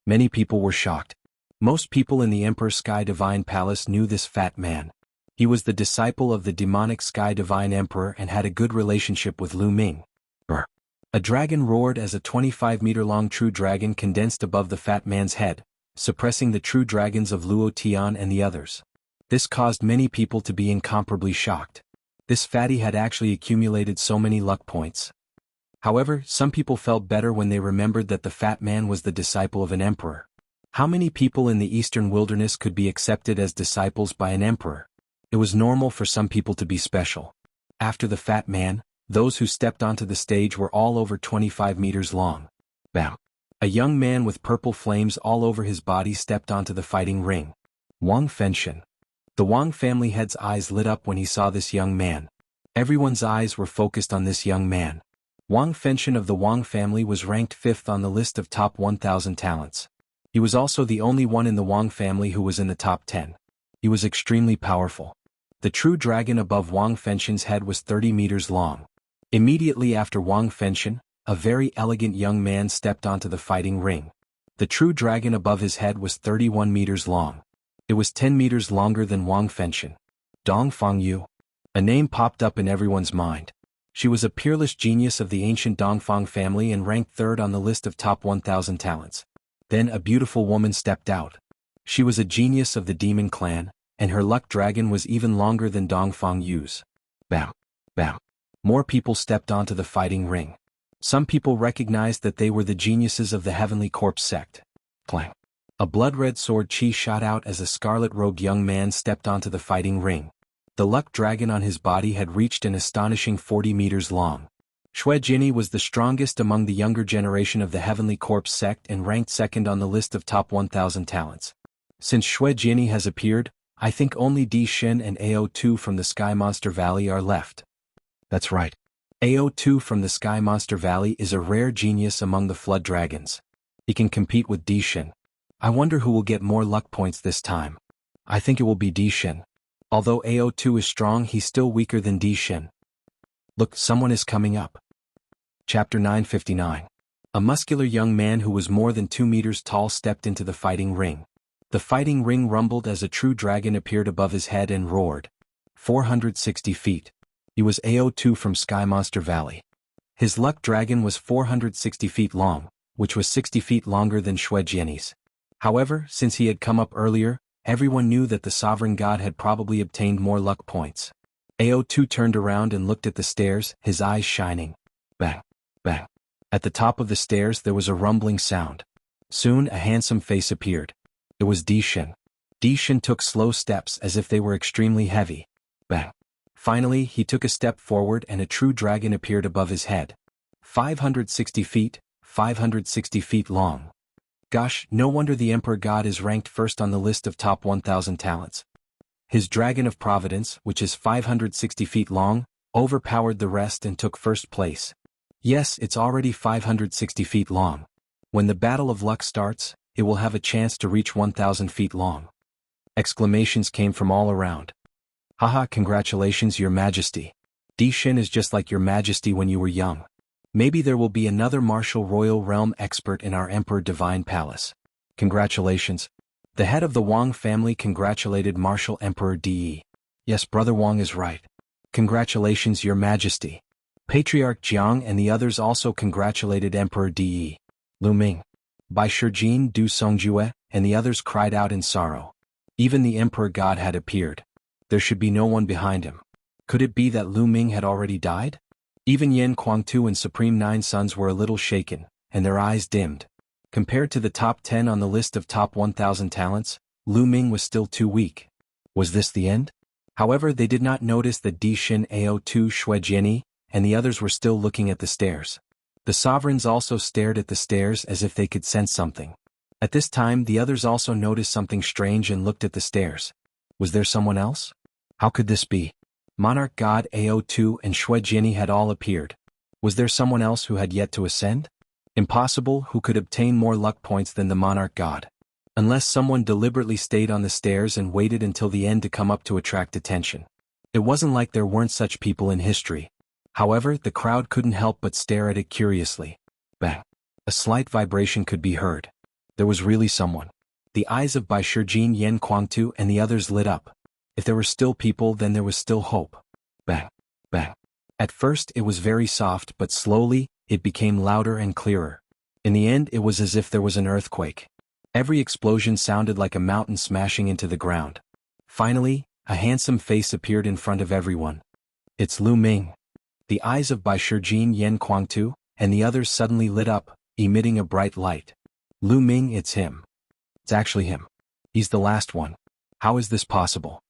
Many people were shocked. Most people in the Emperor's Sky Divine Palace knew this fat man. He was the disciple of the demonic Sky Divine Emperor and had a good relationship with Lu Ming. Brr. A dragon roared as a 25-meter-long true dragon condensed above the fat man's head, suppressing the true dragons of Luo Tian and the others. This caused many people to be incomparably shocked. This fatty had actually accumulated so many luck points. However, some people felt better when they remembered that the fat man was the disciple of an emperor. How many people in the eastern wilderness could be accepted as disciples by an emperor? It was normal for some people to be special. After the fat man, those who stepped onto the stage were all over 25 meters long. Bam! A young man with purple flames all over his body stepped onto the fighting ring. Wang Fenshen. The Wang family head's eyes lit up when he saw this young man. Everyone's eyes were focused on this young man. Wang Fenshen of the Wang family was ranked 5th on the list of top 1,000 talents. He was also the only one in the Wang family who was in the top 10. He was extremely powerful. The true dragon above Wang Fenshen's head was 30 meters long. Immediately after Wang Fenshen, a very elegant young man stepped onto the fighting ring. The true dragon above his head was 31 meters long. It was 10 meters longer than Wang Fenshen. Dong Fangyu. A name popped up in everyone's mind. She was a peerless genius of the ancient Dongfang family and ranked 3rd on the list of top 1,000 talents. Then a beautiful woman stepped out. She was a genius of the demon clan, and her luck dragon was even longer than Dongfang Yu's. Bam! Bam! More people stepped onto the fighting ring. Some people recognized that they were the geniuses of the Heavenly Corpse sect. Clang! A blood-red sword chi shot out as a scarlet-robed young man stepped onto the fighting ring. The luck dragon on his body had reached an astonishing 40 meters long. Xue Jinni was the strongest among the younger generation of the Heavenly Corpse sect and ranked 2nd on the list of top 1,000 talents. Since Xue Jinni has appeared, I think only Di Shen and AO2 from the Sky Monster Valley are left. That's right. AO2 from the Sky Monster Valley is a rare genius among the Flood Dragons. He can compete with Di Shen. I wonder who will get more luck points this time. I think it will be Di Shen. Although AO2 is strong, he's still weaker than Di Shen. Look, someone is coming up. Chapter 959. A muscular young man who was more than 2 meters tall stepped into the fighting ring. The fighting ring rumbled as a true dragon appeared above his head and roared. 460 feet. He was AO2 from Sky Monster Valley. His luck dragon was 460 feet long, which was 60 feet longer than Xue Jinni's. However, since he had come up earlier, everyone knew that the sovereign god had probably obtained more luck points. AO2 turned around and looked at the stairs, his eyes shining. Bang! Bang! At the top of the stairs there was a rumbling sound. Soon a handsome face appeared. It was Di Shen. Di Shen took slow steps as if they were extremely heavy. Bang! Finally, he took a step forward and a true dragon appeared above his head. 560 feet, 560 feet long. Gosh, no wonder the Emperor God is ranked 1st on the list of top 1,000 talents. His Dragon of Providence, which is 560 feet long, overpowered the rest and took 1st place. Yes, it's already 560 feet long. When the Battle of Luck starts, it will have a chance to reach 1,000 feet long. Exclamations came from all around. Haha, congratulations, Your Majesty. Di Shen is just like Your Majesty when you were young. Maybe there will be another martial royal realm expert in our Emperor Divine Palace. Congratulations. The head of the Wang family congratulated Martial Emperor Di. Yes, Brother Wang is right. Congratulations, Your Majesty. Patriarch Jiang and the others also congratulated Emperor Di. Lu Ming, Bai Shijin, Du Songjue, and the others cried out in sorrow. Even the Emperor God had appeared. There should be no one behind him. Could it be that Lu Ming had already died? Even Yan Kuang-tu and Supreme Nine Sons were a little shaken, and their eyes dimmed. Compared to the top 10 on the list of top 1,000 talents, Lu Ming was still too weak. Was this the end? However, they did not notice that Di Xin Ao2 Shui Jianyi and the others were still looking at the stairs. The sovereigns also stared at the stairs as if they could sense something. At this time, the others also noticed something strange and looked at the stairs. Was there someone else? How could this be? Monarch God Ao2 and Shui Jianyi had all appeared. Was there someone else who had yet to ascend? Impossible. Who could obtain more luck points than the Monarch God? Unless someone deliberately stayed on the stairs and waited until the end to come up to attract attention. It wasn't like there weren't such people in history. However, the crowd couldn't help but stare at it curiously. Bang! A slight vibration could be heard. There was really someone. The eyes of Bai Shijin, Yan Kuang-tu and the others lit up. If there were still people, then there was still hope. Bang! Bang! At first it was very soft, but slowly, it became louder and clearer. In the end, it was as if there was an earthquake. Every explosion sounded like a mountain smashing into the ground. Finally, a handsome face appeared in front of everyone. It's Lu Ming. The eyes of Bai Shijin, Yan Kuang-tu and the others suddenly lit up, emitting a bright light. Lu Ming, it's him. It's actually him. He's the last one. How is this possible?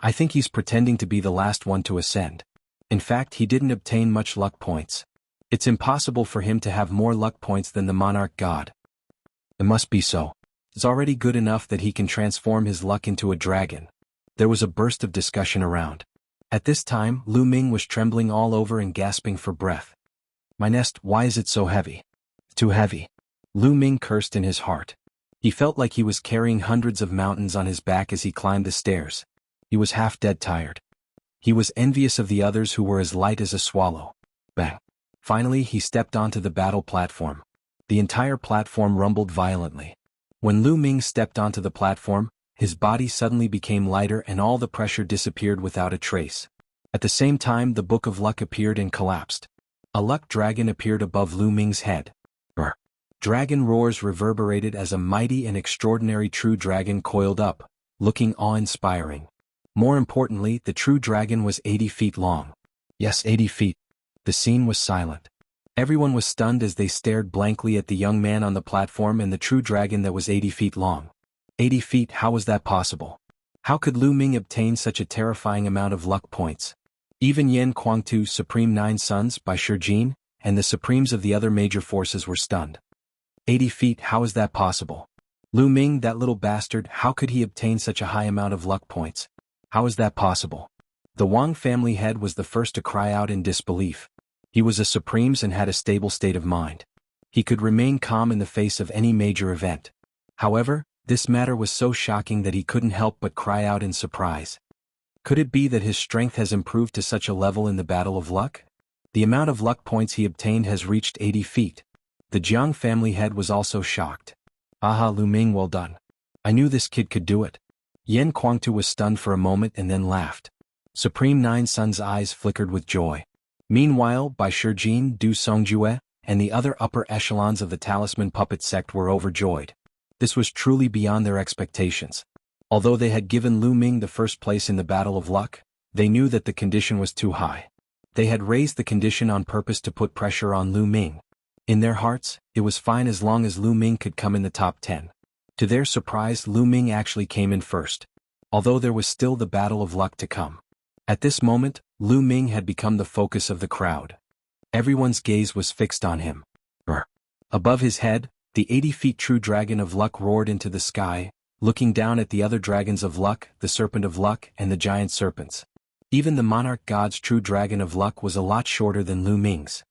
I think he's pretending to be the last one to ascend. In fact, he didn't obtain much luck points. It's impossible for him to have more luck points than the Monarch God. It must be so. It's already good enough that he can transform his luck into a dragon. There was a burst of discussion around. At this time, Lu Ming was trembling all over and gasping for breath. My nest, why is it so heavy? Too heavy. Lu Ming cursed in his heart. He felt like he was carrying hundreds of mountains on his back as he climbed the stairs. He was half dead tired. He was envious of the others who were as light as a swallow. Bang! Finally, he stepped onto the battle platform. The entire platform rumbled violently. When Lu Ming stepped onto the platform, his body suddenly became lighter and all the pressure disappeared without a trace. At the same time, the Book of Luck appeared and collapsed. A luck dragon appeared above Lu Ming's head. Brr. Dragon roars reverberated as a mighty and extraordinary true dragon coiled up, looking awe-inspiring. More importantly, the true dragon was 80 feet long. Yes, 80 feet. The scene was silent. Everyone was stunned as they stared blankly at the young man on the platform and the true dragon that was 80 feet long. 80 feet, how was that possible? How could Lu Ming obtain such a terrifying amount of luck points? Even Yan Kuang-tu's Supreme Nine Sons, Bai Shijin, and the Supremes of the other major forces were stunned. 80 feet, how is that possible? Lu Ming, that little bastard, how could he obtain such a high amount of luck points? How is that possible? The Wang family head was the first to cry out in disbelief. He was a Supremes and had a stable state of mind. He could remain calm in the face of any major event. However, this matter was so shocking that he couldn't help but cry out in surprise. Could it be that his strength has improved to such a level in the Battle of Luck? The amount of luck points he obtained has reached 80 feet. The Jiang family head was also shocked. Aha, Lu Ming, well done. I knew this kid could do it. Yan Kuang-tu was stunned for a moment and then laughed. Supreme Nine Sons' eyes flickered with joy. Meanwhile, Bai Shijin, Du Songjue, and the other upper echelons of the Talisman Puppet sect were overjoyed. This was truly beyond their expectations. Although they had given Lu Ming the first place in the Battle of Luck, they knew that the condition was too high. They had raised the condition on purpose to put pressure on Lu Ming. In their hearts, it was fine as long as Lu Ming could come in the top 10. To their surprise, Lu Ming actually came in first. Although there was still the Battle of Luck to come. At this moment, Lu Ming had become the focus of the crowd. Everyone's gaze was fixed on him. Brr. Above his head, the 80 feet true dragon of luck roared into the sky, looking down at the other dragons of luck, the serpent of luck and the giant serpents. Even the monarch god's true dragon of luck was a lot shorter than Lu Ming's.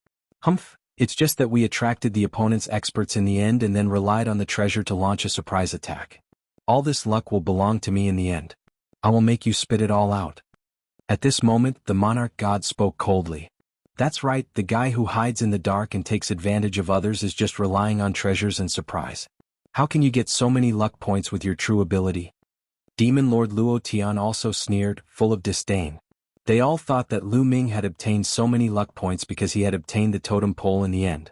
Humph, it's just that we attracted the opponent's experts in the end and then relied on the treasure to launch a surprise attack. All this luck will belong to me in the end. I will make you spit it all out. At this moment, the monarch god spoke coldly. That's right, the guy who hides in the dark and takes advantage of others is just relying on treasures and surprise. How can you get so many luck points with your true ability? Demon Lord Luo Tian also sneered, full of disdain. They all thought that Lu Ming had obtained so many luck points because he had obtained the totem pole in the end.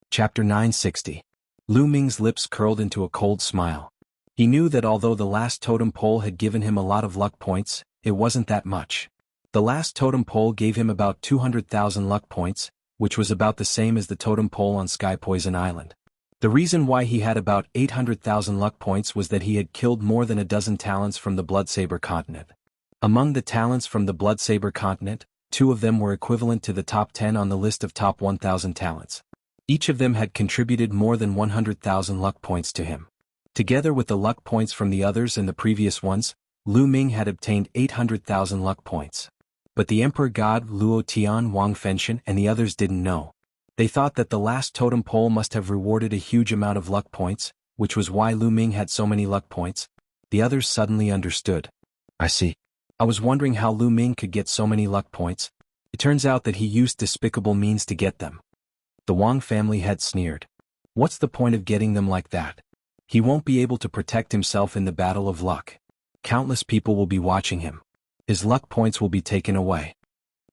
Chapter 960. Lu Ming's lips curled into a cold smile. He knew that although the last totem pole had given him a lot of luck points, it wasn't that much. The last totem pole gave him about 200,000 luck points, which was about the same as the totem pole on Sky Poison Island. The reason why he had about 800,000 luck points was that he had killed more than a dozen talents from the Bloodsaber continent. Among the talents from the Bloodsaber continent, 2 of them were equivalent to the top 10 on the list of top 1,000 talents. Each of them had contributed more than 100,000 luck points to him. Together with the luck points from the others and the previous ones, Lu Ming had obtained 800,000 luck points. But the Emperor God Luo Tian, Wang Fenshen and the others didn't know. They thought that the last totem pole must have rewarded a huge amount of luck points, which was why Lu Ming had so many luck points. The others suddenly understood. I see. I was wondering how Lu Ming could get so many luck points. It turns out that he used despicable means to get them. The Wang family had sneered. What's the point of getting them like that? He won't be able to protect himself in the battle of luck. Countless people will be watching him. His luck points will be taken away.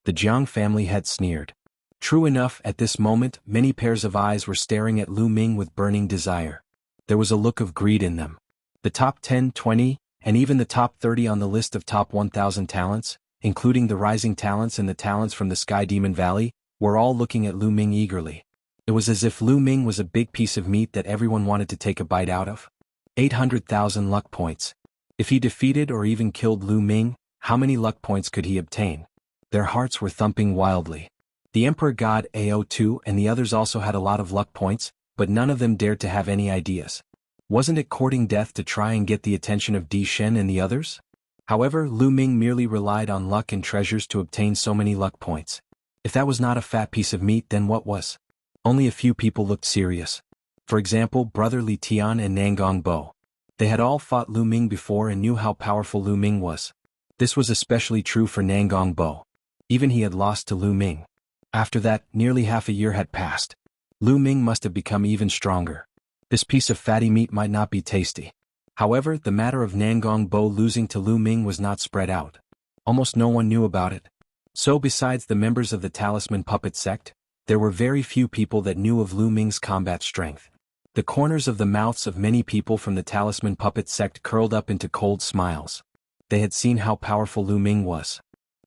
The Jiang family had sneered. True enough, at this moment, many pairs of eyes were staring at Lu Ming with burning desire. There was a look of greed in them. The top 10, 20, and even the top 30 on the list of top 1,000 talents, including the rising talents and the talents from the Sky Demon Valley, were all looking at Lu Ming eagerly. It was as if Lu Ming was a big piece of meat that everyone wanted to take a bite out of. 800,000 luck points. If he defeated or even killed Lu Ming, how many luck points could he obtain? Their hearts were thumping wildly. The Emperor God Ao2 and the others also had a lot of luck points, but none of them dared to have any ideas. Wasn't it courting death to try and get the attention of Di Shen and the others? However, Lu Ming merely relied on luck and treasures to obtain so many luck points. If that was not a fat piece of meat, then what was? Only a few people looked serious. For example, Brother Li Tian and Nangong Bo. They had all fought Lu Ming before and knew how powerful Lu Ming was. This was especially true for Nangong Bo. Even he had lost to Lu Ming. After that, nearly half a year had passed. Lu Ming must have become even stronger. This piece of fatty meat might not be tasty. However, the matter of Nangong Bo losing to Lu Ming was not spread out. Almost no one knew about it. So besides the members of the Talisman Puppet sect, there were very few people that knew of Lu Ming's combat strength. The corners of the mouths of many people from the Talisman Puppet sect curled up into cold smiles. They had seen how powerful Lu Ming was.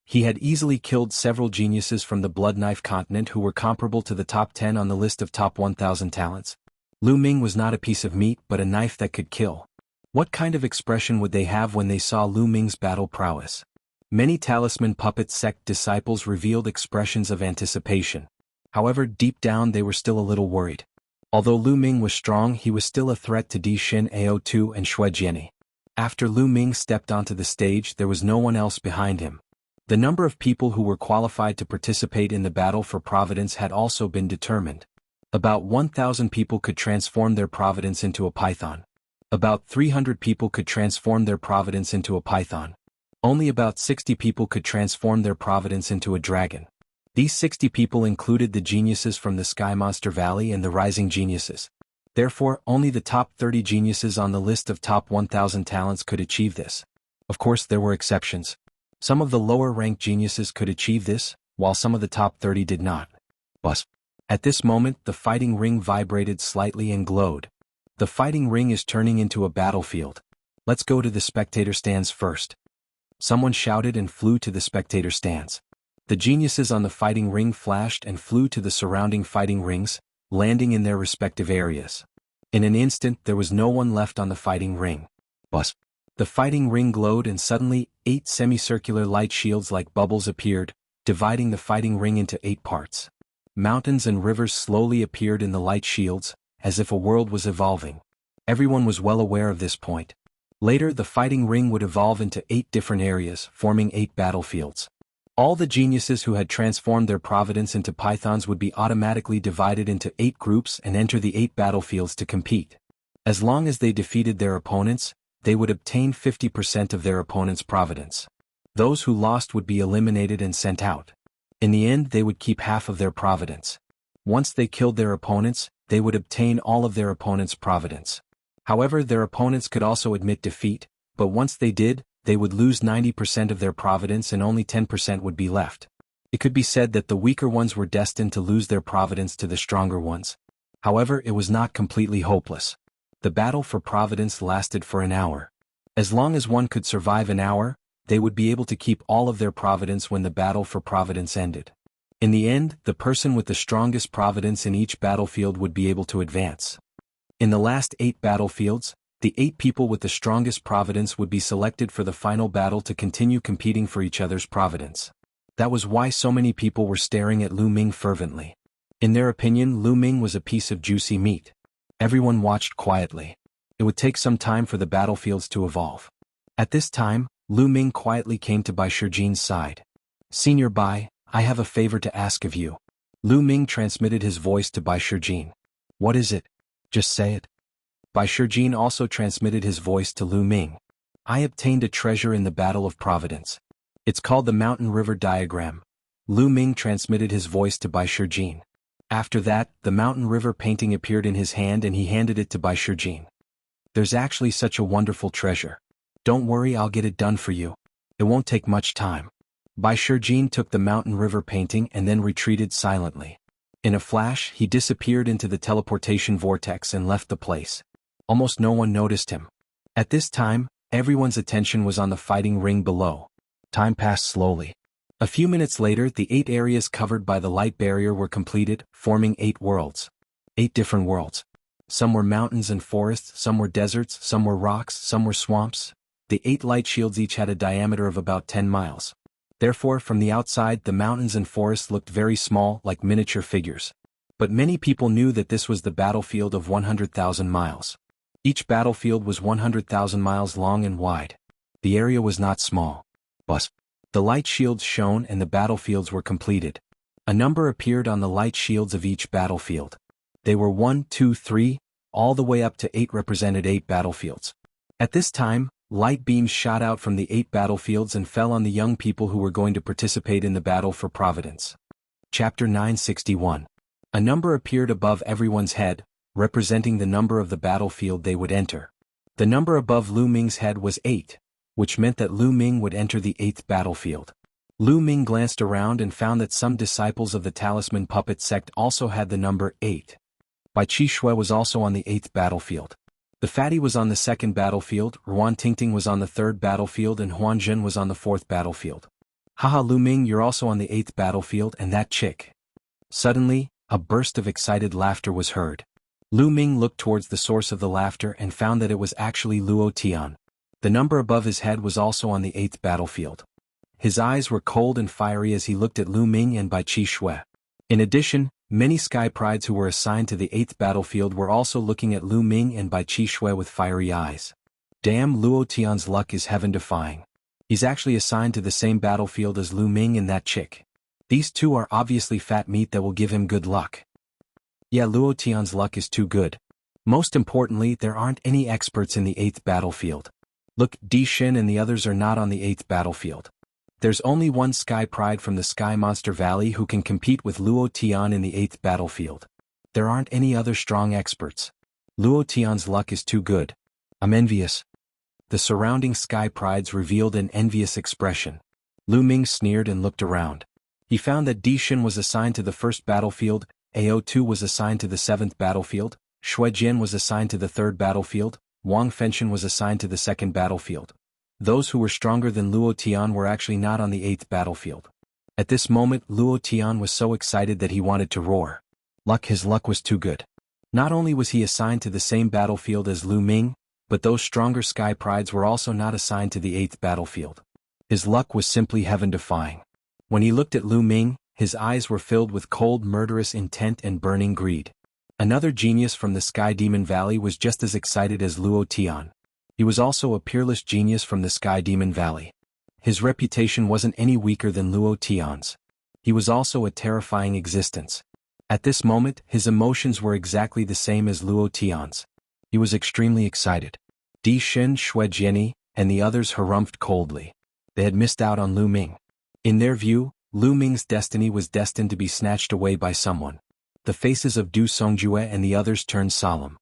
He had easily killed several geniuses from the Blood Knife continent who were comparable to the top 10 on the list of top 1,000 talents. Lu Ming was not a piece of meat but a knife that could kill. What kind of expression would they have when they saw Lu Ming's battle prowess? Many Talisman Puppet sect disciples revealed expressions of anticipation. However, deep down they were still a little worried. Although Lu Ming was strong, he was still a threat to Di Shen Ao2 and Xue Jiani. After Lu Ming stepped onto the stage, there was no one else behind him. The number of people who were qualified to participate in the battle for Providence had also been determined. About 1,000 people could transform their Providence into a python. About 300 people could transform their Providence into a python. Only about 60 people could transform their Providence into a dragon. These 60 people included the geniuses from the Sky Monster Valley and the rising geniuses. Therefore, only the top 30 geniuses on the list of top 1,000 talents could achieve this. Of course, there were exceptions. Some of the lower-ranked geniuses could achieve this, while some of the top 30 did not. But at this moment, the fighting ring vibrated slightly and glowed. The fighting ring is turning into a battlefield. Let's go to the spectator stands first. Someone shouted and flew to the spectator stands. The geniuses on the fighting ring flashed and flew to the surrounding fighting rings, landing in their respective areas. In an instant, there was no one left on the fighting ring. But the fighting ring glowed and suddenly, 8 semicircular light shields like bubbles appeared, dividing the fighting ring into 8 parts. Mountains and rivers slowly appeared in the light shields, as if a world was evolving. Everyone was well aware of this point. Later, the fighting ring would evolve into 8 different areas, forming 8 battlefields. All the geniuses who had transformed their Providence into pythons would be automatically divided into 8 groups and enter the 8 battlefields to compete. As long as they defeated their opponents, they would obtain 50% of their opponent's Providence. Those who lost would be eliminated and sent out. In the end, they would keep half of their Providence. Once they killed their opponents, they would obtain all of their opponent's Providence. However, their opponents could also admit defeat, but once they did, they would lose 90% of their Providence and only 10% would be left. It could be said that the weaker ones were destined to lose their Providence to the stronger ones. However, it was not completely hopeless. The battle for Providence lasted for an hour. As long as one could survive an hour, they would be able to keep all of their Providence when the battle for Providence ended. In the end, the person with the strongest Providence in each battlefield would be able to advance. In the last 8 battlefields, the 8 people with the strongest Providence would be selected for the final battle to continue competing for each other's Providence. That was why so many people were staring at Lu Ming fervently. In their opinion, Lu Ming was a piece of juicy meat. Everyone watched quietly. It would take some time for the battlefields to evolve. At this time, Lu Ming quietly came to Bai Shijin's side. "Senior Bai, I have a favor to ask of you." Lu Ming transmitted his voice to Bai Shijin. "What is it? Just say it." Bai Shijin also transmitted his voice to Lu Ming. "I obtained a treasure in the Battle of Providence. It's called the Mountain River Diagram." Lu Ming transmitted his voice to Bai Shijin. After that, the Mountain River painting appeared in his hand and he handed it to Bai Shijin. "There's actually such a wonderful treasure. Don't worry, I'll get it done for you. It won't take much time." Bai Shijin took the Mountain River painting and then retreated silently. In a flash, he disappeared into the teleportation vortex and left the place. Almost no one noticed him. At this time, everyone's attention was on the fighting ring below. Time passed slowly. A few minutes later, the 8 areas covered by the light barrier were completed, forming 8 worlds. 8 different worlds. Some were mountains and forests, some were deserts, some were rocks, some were swamps. The 8 light shields each had a diameter of about 10 miles. Therefore, from the outside, the mountains and forests looked very small, like miniature figures. But many people knew that this was the battlefield of 100,000 miles. Each battlefield was 100,000 miles long and wide. The area was not small. But the light shields shone and the battlefields were completed. A number appeared on the light shields of each battlefield. They were 1, 2, 3, all the way up to 8 represented 8 battlefields. At this time, light beams shot out from the 8 battlefields and fell on the young people who were going to participate in the battle for Providence. Chapter 961. A number appeared above everyone's head, representing the number of the battlefield they would enter. The number above Lu Ming's head was 8, which meant that Lu Ming would enter the 8th battlefield. Lu Ming glanced around and found that some disciples of the Talisman Puppet sect also had the number 8. Bai Qishui was also on the 8th battlefield. The Fatty was on the 2nd battlefield, Ruan Tingting was on the 3rd battlefield and Huan Zhen was on the 4th battlefield. "Haha, Lu Ming, you're also on the 8th battlefield, and that chick." Suddenly, a burst of excited laughter was heard. Lu Ming looked towards the source of the laughter and found that it was actually Luo Tian. The number above his head was also on the 8th battlefield. His eyes were cold and fiery as he looked at Lu Ming and Bai Qishui. In addition, many Sky Prides who were assigned to the 8th battlefield were also looking at Lu Ming and Bai Qishui with fiery eyes. Damn, Luo Tian's luck is heaven-defying. He's actually assigned to the same battlefield as Lu Ming and that chick. These two are obviously fat meat that will give him good luck. Yeah, Luo Tian's luck is too good. Most importantly, there aren't any experts in the 8th battlefield. Look, Di Shin and the others are not on the 8th battlefield. There's only one Sky Pride from the Sky Monster Valley who can compete with Luo Tian in the 8th battlefield. There aren't any other strong experts. Luo Tian's luck is too good. I'm envious. The surrounding Sky Prides revealed an envious expression. Lu Ming sneered and looked around. He found that Di Shin was assigned to the 1st battlefield, AO2 was assigned to the 7th battlefield, Shui Jian was assigned to the 3rd battlefield, Wang Fenshen was assigned to the 2nd battlefield. Those who were stronger than Luo Tian were actually not on the 8th battlefield. At this moment, Luo Tian was so excited that he wanted to roar. His luck was too good. Not only was he assigned to the same battlefield as Lu Ming, but those stronger Sky Prides were also not assigned to the 8th battlefield. His luck was simply heaven-defying. When he looked at Lu Ming, his eyes were filled with cold, murderous intent and burning greed. Another genius from the Sky Demon Valley was just as excited as Luo Tian. He was also a peerless genius from the Sky Demon Valley. His reputation wasn't any weaker than Luo Tian's. He was also a terrifying existence. At this moment, his emotions were exactly the same as Luo Tian's. He was extremely excited. Di Shin, Shui Jiani, and the others harumphed coldly. They had missed out on Lu Ming. In their view, Lu Ming's destiny was destined to be snatched away by someone. The faces of Du Songjue and the others turned solemn.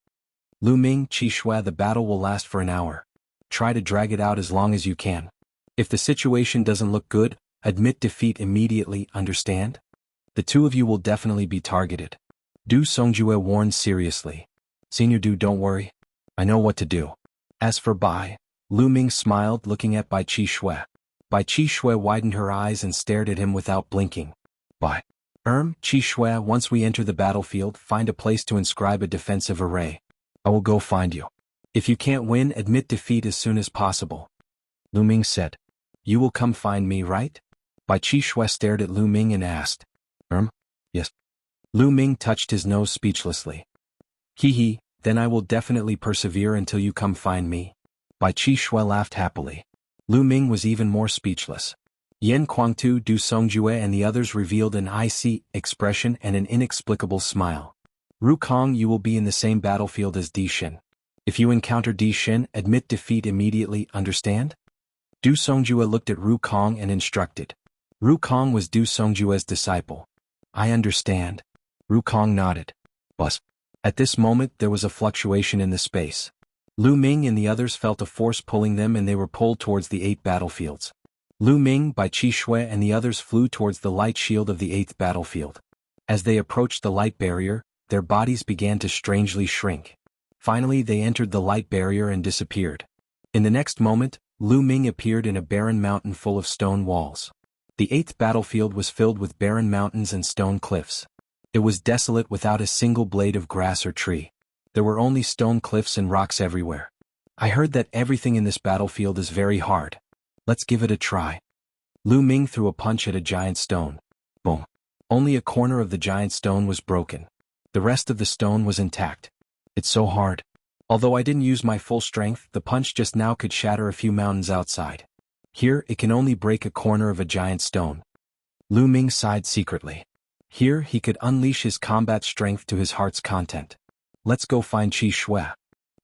Lu Ming, Qishui, the battle will last for an hour. Try to drag it out as long as you can. If the situation doesn't look good, admit defeat immediately, understand? The two of you will definitely be targeted. Du Songjue warned seriously. Senior Du, don't worry. I know what to do. As for Bai, Lu Ming smiled, looking at Bai Qishui. Bai Qishui widened her eyes and stared at him without blinking. Bai Qishui, once we enter the battlefield, find a place to inscribe a defensive array. I will go find you. If you can't win, admit defeat as soon as possible. Lu Ming said. You will come find me, right? Bai Qishui stared at Lu Ming and asked. Yes. Lu Ming touched his nose speechlessly. Hee, then I will definitely persevere until you come find me. Bai Qishui laughed happily. Lu Ming was even more speechless. Yan Kuangtu, Du Songjue and the others revealed an icy expression and an inexplicable smile. Ru Kong, you will be in the same battlefield as Di Shin. If you encounter Di Shin, admit defeat immediately, understand? Du Songjue looked at Ru Kong and instructed. Ru Kong was Du Songjue's disciple. I understand. Ru Kong nodded. Buzz. At this moment there was a fluctuation in the space. Lu Ming and the others felt a force pulling them and they were pulled towards the 8 battlefields. Lu Ming, Bai Qishui and the others flew towards the light shield of the 8th battlefield. As they approached the light barrier, their bodies began to strangely shrink. Finally they entered the light barrier and disappeared. In the next moment, Lu Ming appeared in a barren mountain full of stone walls. The 8th battlefield was filled with barren mountains and stone cliffs. It was desolate without a single blade of grass or tree. There were only stone cliffs and rocks everywhere. I heard that everything in this battlefield is very hard. Let's give it a try. Lu Ming threw a punch at a giant stone. Boom. Only a corner of the giant stone was broken. The rest of the stone was intact. It's so hard. Although I didn't use my full strength, the punch just now could shatter a few mountains outside. Here, it can only break a corner of a giant stone. Lu Ming sighed secretly. Here, he could unleash his combat strength to his heart's content. Let's go find Qishui.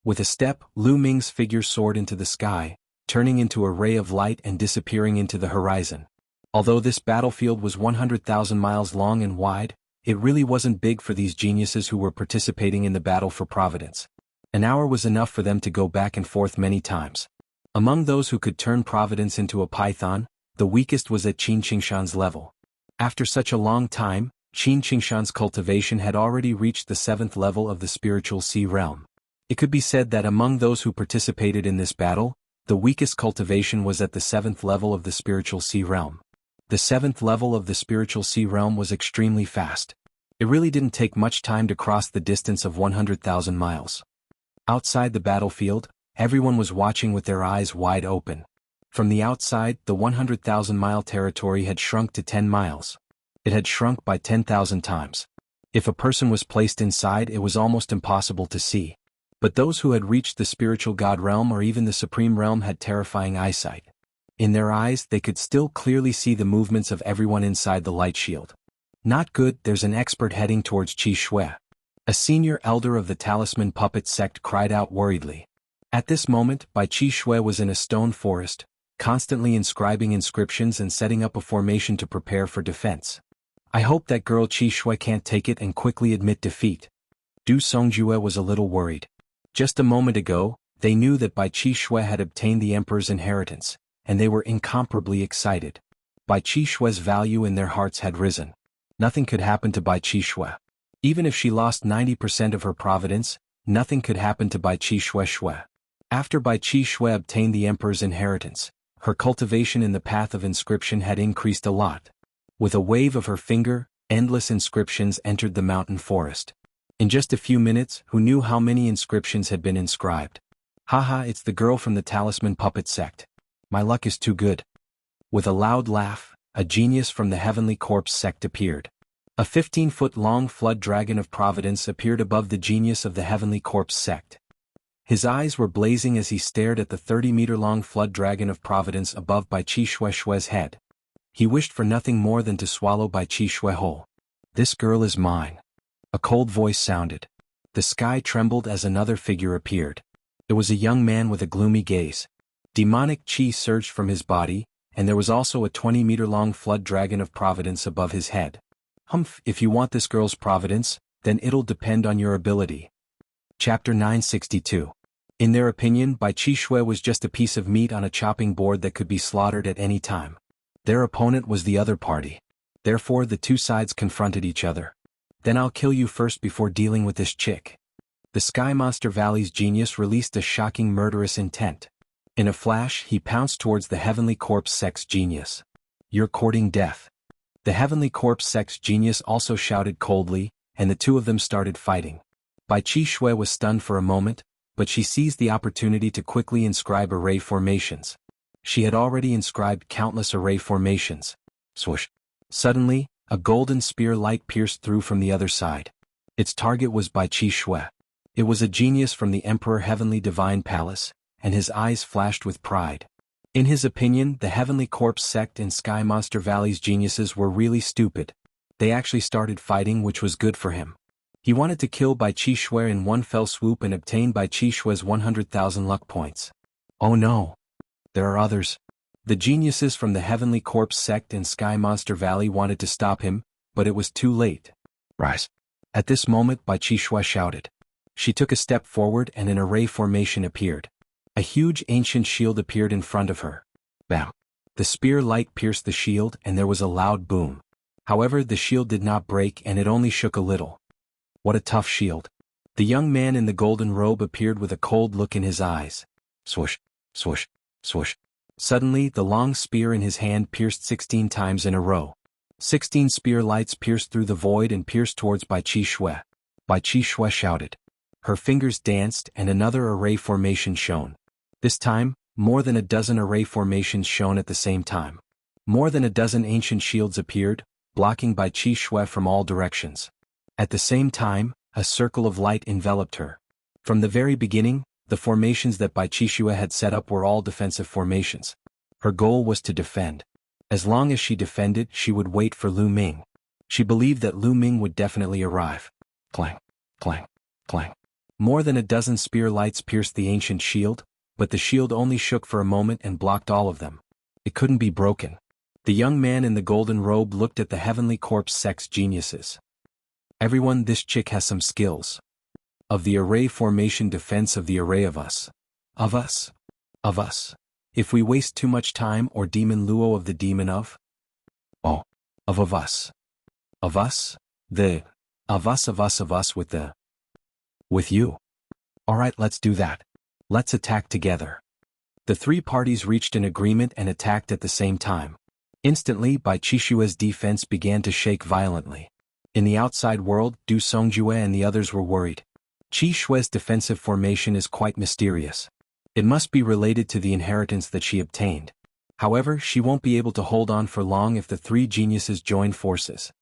With a step, Lu Ming's figure soared into the sky, turning into a ray of light and disappearing into the horizon. Although this battlefield was 100,000 miles long and wide, it really wasn't big for these geniuses who were participating in the battle for Providence. An hour was enough for them to go back and forth many times. Among those who could turn Providence into a python, the weakest was at Qin Qingshan's level. After such a long time, Qin Qingshan's cultivation had already reached the 7th level of the spiritual sea realm. It could be said that among those who participated in this battle, the weakest cultivation was at the 7th level of the spiritual sea realm. The 7th level of the spiritual sea realm was extremely fast. It really didn't take much time to cross the distance of 100,000 miles. Outside the battlefield, everyone was watching with their eyes wide open. From the outside, the 100,000-mile territory had shrunk to 10 miles. It had shrunk by 10,000 times. If a person was placed inside, it was almost impossible to see. But those who had reached the spiritual god realm or even the supreme realm had terrifying eyesight. In their eyes, they could still clearly see the movements of everyone inside the light shield. Not good, there's an expert heading towards Qishui. A senior elder of the Talisman Puppet sect cried out worriedly. At this moment, Bai Qishui was in a stone forest, constantly inscribing inscriptions and setting up a formation to prepare for defense. I hope that girl Qishui can't take it and quickly admit defeat. Du Songjue was a little worried. Just a moment ago, they knew that Bai Qishui had obtained the emperor's inheritance, and they were incomparably excited. Bai Qishui's value in their hearts had risen. Nothing could happen to Bai Qishui. Even if she lost 90% of her providence, nothing could happen to Bai Qishui. After Bai Qishui obtained the emperor's inheritance, her cultivation in the path of inscription had increased a lot. With a wave of her finger, endless inscriptions entered the mountain forest. In just a few minutes, who knew how many inscriptions had been inscribed? Haha, it's the girl from the Talisman Puppet sect. My luck is too good. With a loud laugh, a genius from the Heavenly Corpse sect appeared. A 15-foot-long flood dragon of Providence appeared above the genius of the Heavenly Corpse sect. His eyes were blazing as he stared at the 30-meter-long flood dragon of Providence above Bai Qishui's head. He wished for nothing more than to swallow Bai Qishui whole. This girl is mine. A cold voice sounded. The sky trembled as another figure appeared. It was a young man with a gloomy gaze. Demonic chi surged from his body, and there was also a 20-meter-long flood dragon of Providence above his head. Humph, if you want this girl's providence, then it'll depend on your ability. Chapter 962. In their opinion, Bai Qishui was just a piece of meat on a chopping board that could be slaughtered at any time. Their opponent was the other party. Therefore the two sides confronted each other. Then I'll kill you first before dealing with this chick. The Sky Monster Valley's genius released a shocking murderous intent. In a flash, he pounced towards the Heavenly Corpse Sex Genius. "You're courting death." The Heavenly Corpse Sex Genius also shouted coldly, and the two of them started fighting. Bai Qi Shui was stunned for a moment, but she seized the opportunity to quickly inscribe array formations. She had already inscribed countless array formations. Swoosh. Suddenly, a golden spear light pierced through from the other side. Its target was Bai Qi Shui. It was a genius from the Emperor Heavenly Divine Palace, and his eyes flashed with pride. In his opinion, the Heavenly Corpse Sect and Sky Monster Valley's geniuses were really stupid. They actually started fighting, which was good for him. He wanted to kill Bai Qi Shui in one fell swoop and obtain Bai Qi Shui's 100,000 luck points. Oh no! There are others. The geniuses from the Heavenly Corpse Sect and Sky Monster Valley wanted to stop him, but it was too late. Rise. At this moment, Bai Qi Shui shouted. She took a step forward and an array formation appeared. A huge ancient shield appeared in front of her. Bam! The spear light pierced the shield and there was a loud boom. However, the shield did not break and it only shook a little. What a tough shield. The young man in the golden robe appeared with a cold look in his eyes. Swoosh, swoosh, swoosh. Suddenly, the long spear in his hand pierced 16 times in a row. 16 spear lights pierced through the void and pierced towards Bai Qi Shui. Bai Qi Shui shouted. Her fingers danced and another array formation shone. This time, more than a dozen array formations shone at the same time. More than a dozen ancient shields appeared, blocking Bai Qi Shui from all directions. At the same time, a circle of light enveloped her. From the very beginning, the formations that Bai Qi Shui had set up were all defensive formations. Her goal was to defend. As long as she defended, she would wait for Lu Ming. She believed that Lu Ming would definitely arrive. Clang, clang, clang. More than a dozen spear lights pierced the ancient shield, but the shield only shook for a moment and blocked all of them. It couldn't be broken. The young man in the golden robe looked at the Heavenly Corpse Sex geniuses. Everyone, this chick has some skills. Of the array formation defense of the array of us. Of us. Of us. If we waste too much time or demon Luo of the demon of? Oh. Of us. Of us? The. Of us with the. With you. Alright, let's do that. Let's attack together. The three parties reached an agreement and attacked at the same time. Instantly, Bai Qi Shui's defense began to shake violently. In the outside world, Du Songjue and the others were worried. Qi Shui's defensive formation is quite mysterious. It must be related to the inheritance that she obtained. However, she won't be able to hold on for long if the three geniuses join forces.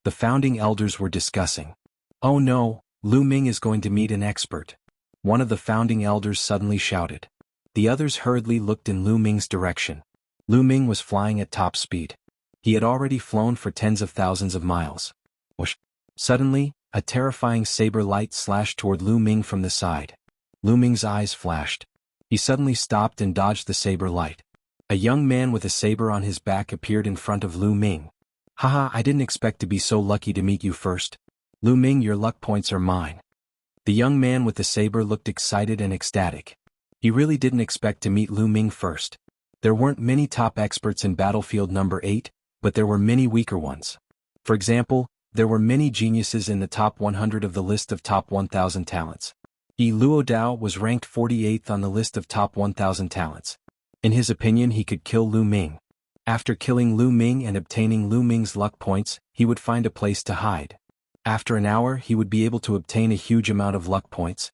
The founding elders were discussing. Oh no, Lu Ming is going to meet an expert. One of the founding elders suddenly shouted. The others hurriedly looked in Lu Ming's direction. Lu Ming was flying at top speed. He had already flown for tens of thousands of miles. Whoosh. Suddenly, a terrifying saber light slashed toward Lu Ming from the side. Lu Ming's eyes flashed. He suddenly stopped and dodged the saber light. A young man with a saber on his back appeared in front of Lu Ming. Haha, I didn't expect to be so lucky to meet you first. Lu Ming, your luck points are mine. The young man with the saber looked excited and ecstatic. He really didn't expect to meet Lu Ming first. There weren't many top experts in battlefield number 8, but there were many weaker ones. For example, there were many geniuses in the top 100 of the list of top 1,000 talents. Luo Dao was ranked 48th on the list of top 1,000 talents. In his opinion, he could kill Lu Ming. After killing Lu Ming and obtaining Lu Ming's luck points, he would find a place to hide. After an hour, he would be able to obtain a huge amount of luck points.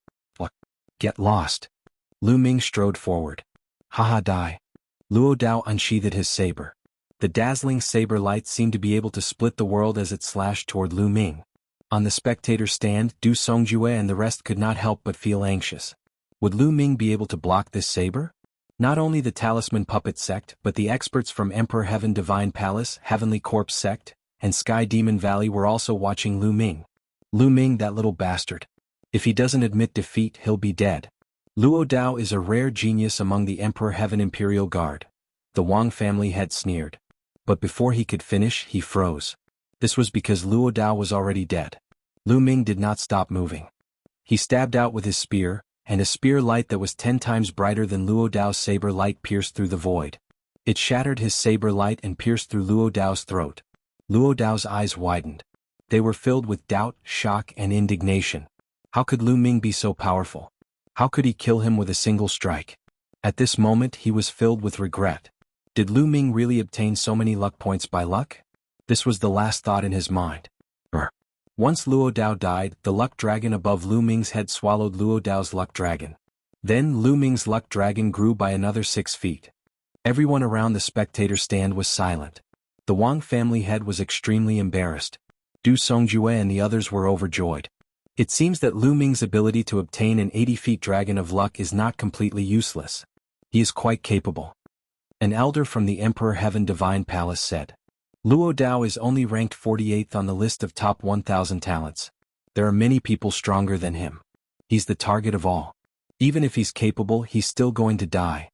Get lost. Lu Ming strode forward. Haha, die. Luo Dao unsheathed his saber. The dazzling saber light seemed to be able to split the world as it slashed toward Lu Ming. On the spectator stand, Du Songjue and the rest could not help but feel anxious. Would Lu Ming be able to block this saber? Not only the Talisman Puppet Sect, but the experts from Emperor Heaven Divine Palace, Heavenly Corpse Sect, and Sky Demon Valley were also watching Lu Ming. Lu Ming, that little bastard. If he doesn't admit defeat, he'll be dead. Luo Dao is a rare genius among the Emperor Heaven Imperial Guard. The Wang family had sneered. But before he could finish, he froze. This was because Luo Dao was already dead. Lu Ming did not stop moving. He stabbed out with his spear, and a spear light that was 10 times brighter than Luo Dao's saber light pierced through the void. It shattered his saber light and pierced through Luo Dao's throat. Luo Dao's eyes widened. They were filled with doubt, shock, and indignation. How could Lu Ming be so powerful? How could he kill him with a single strike? At this moment he was filled with regret. Did Lu Ming really obtain so many luck points by luck? This was the last thought in his mind. Once Luo Dao died, the luck dragon above Lu Ming's head swallowed Luo Dao's luck dragon. Then Lu Ming's luck dragon grew by another 6 feet. Everyone around the spectator stand was silent. The Wang family head was extremely embarrassed. Du Songjue and the others were overjoyed. It seems that Lu Ming's ability to obtain an 80-feet dragon of luck is not completely useless. He is quite capable. An elder from the Emperor Heaven Divine Palace said. Luo Dao is only ranked 48th on the list of top 1,000 talents. There are many people stronger than him. He's the target of all. Even if he's capable, he's still going to die.